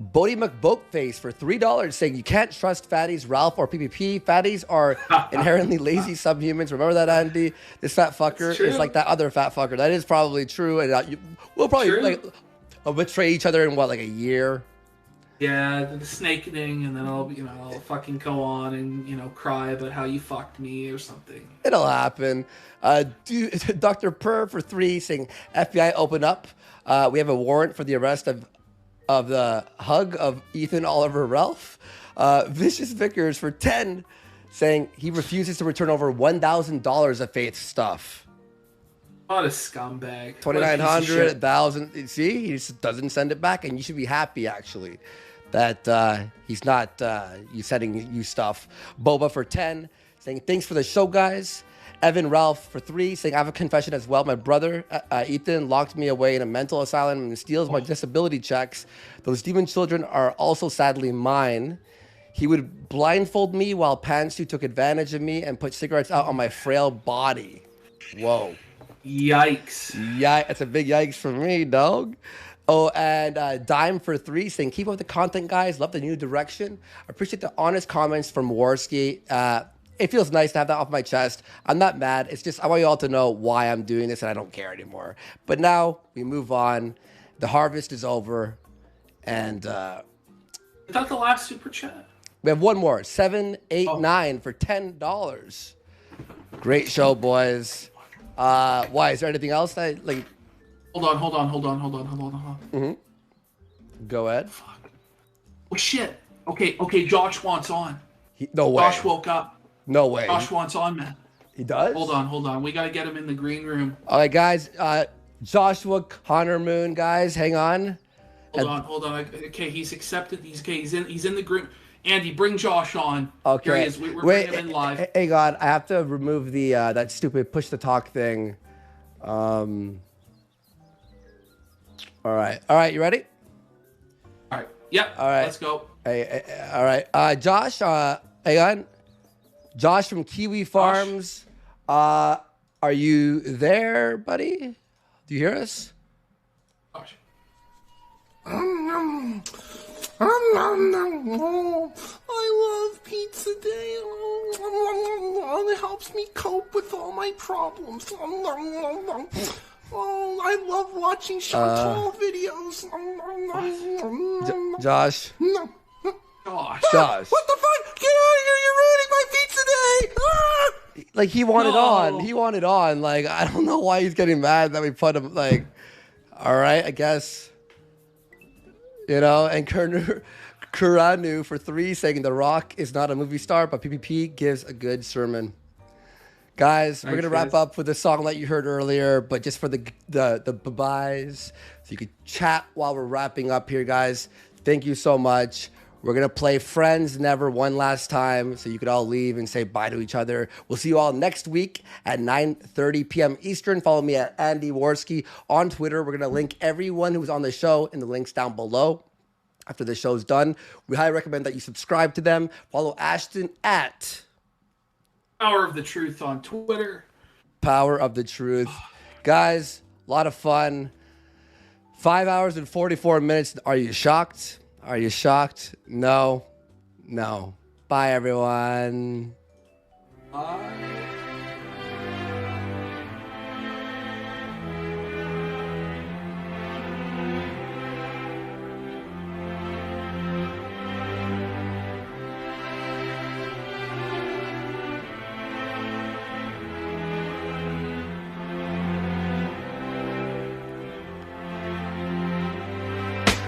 Bodie McBoatface for $3 saying, you can't trust fatties, Ralph or PPP. Fatties are inherently lazy subhumans. Remember that, Andy? This fat fucker is like that other fat fucker. That is probably true. And we'll probably betray each other in like a year. Yeah, the snake thing, and then I'll fucking go on and, cry about how you fucked me or something. It'll happen. Dr. Purr for 3 saying, FBI open up. We have a warrant for the arrest of the hug of Ethan Oliver Ralph. Vicious Vickers for 10 saying he refuses to return over $1,000 of Faith's stuff. What a scumbag. 2,900, 1,000. See, he just doesn't send it back, and you should be happy actually that he's not sending you stuff. Boba for 10 saying thanks for the show, guys. Evan Ralph for 3 saying I have a confession as well. My brother Ethan locked me away in a mental asylum and steals my disability checks. Those demon children are also sadly mine. He would blindfold me while Pantsu took advantage of me and put cigarettes out on my frail body. Whoa. Yikes. Yeah, that's a big yikes for me, dog. Oh, and Dime for 3 saying, keep up the content, guys. Love the new direction. Appreciate the honest comments from Warski. It feels nice to have that off my chest. I'm not mad. It's just I want you all to know why I'm doing this and I don't care anymore. But now we move on. The harvest is over. And I thought the last super chat. We have one more. 789 for $10. Great show, boys. Why? Is there anything else that like? Hold on. Mm-hmm. Go ahead. Fuck. Oh shit. Okay. Josh wants on. No way. Josh woke up. No way. Josh wants on, man. He does? Hold on. We gotta get him in the green room. All right, guys. Joshua Connor Moon, guys, hang on. Hold on. Okay, he's accepted these. Okay, he's in the group. Andy, bring Josh on. Okay. Here he is. We're bringing him in live. Hang on. I have to remove the that stupid push to talk thing. All right. You ready? All right. Yep. All right. Let's go. Hey, all right. Josh, hang on. Josh from Kiwi Farms. Are you there, buddy? Do you hear us? Josh. I love Pizza Day. It helps me cope with all my problems. Oh, I love watching Chantal videos. Josh. Josh. What the fuck? Get out of here. You're ruining my Pizza Day. Like, he wanted on. He wanted on. Like, I don't know why he's getting mad that we put him, like, all right, I guess. You know, and Kuranu for 3 saying The Rock is not a movie star, but PPP gives a good sermon. Guys, we're going to wrap up with the song that you heard earlier, but just for the bye-byes, so you could chat while we're wrapping up here, guys. Thank you so much. We're going to play Friends Never one last time, so you could all leave and say bye to each other. We'll see you all next week at 9:30 p.m. Eastern. Follow me at Andy Warski on Twitter. We're going to link everyone who was on the show in the links down below. After the show's done, we highly recommend that you subscribe to them. Follow Ashton at Power of the Truth on Twitter. Power of the Truth. Guys, a lot of fun. 5 hours and 44 minutes. Are you shocked? Are you shocked? No. Bye, everyone. Bye.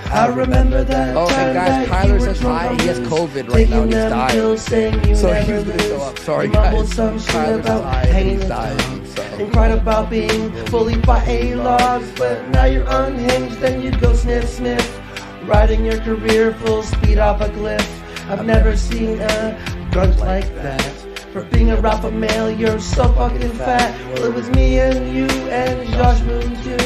I remember that. Oh, and guys, Tyler says hi. He has COVID right now and he's dying. So he was gonna go up. Sorry, guys. Tyler says hi and he's dying. So. And cried about being bullied by A-logs, but now you're unhinged, then you go sniff, sniff. Riding your career full speed off a cliff. I've never seen a grunt like that. For being a rapper male, you're so fucking fat. Well, it was me and you and Josh Moon too.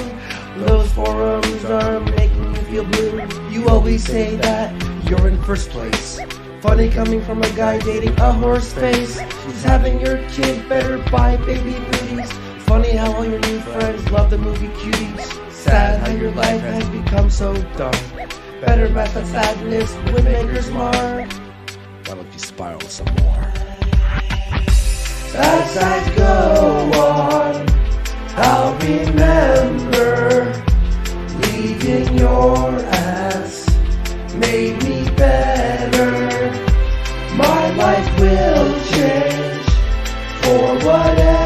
Those forums are making you feel blue. You always say that you're in first place. Funny coming from a guy dating a horse face. Who's having your kid better buy baby booties. Funny how all your new friends love the movie Cuties. Sad how your life has become so dark. Better math than sadness with Maker's Mark. Why don't you spiral some more? As I go on, I'll remember leaving your ass made me better. My life will change for whatever.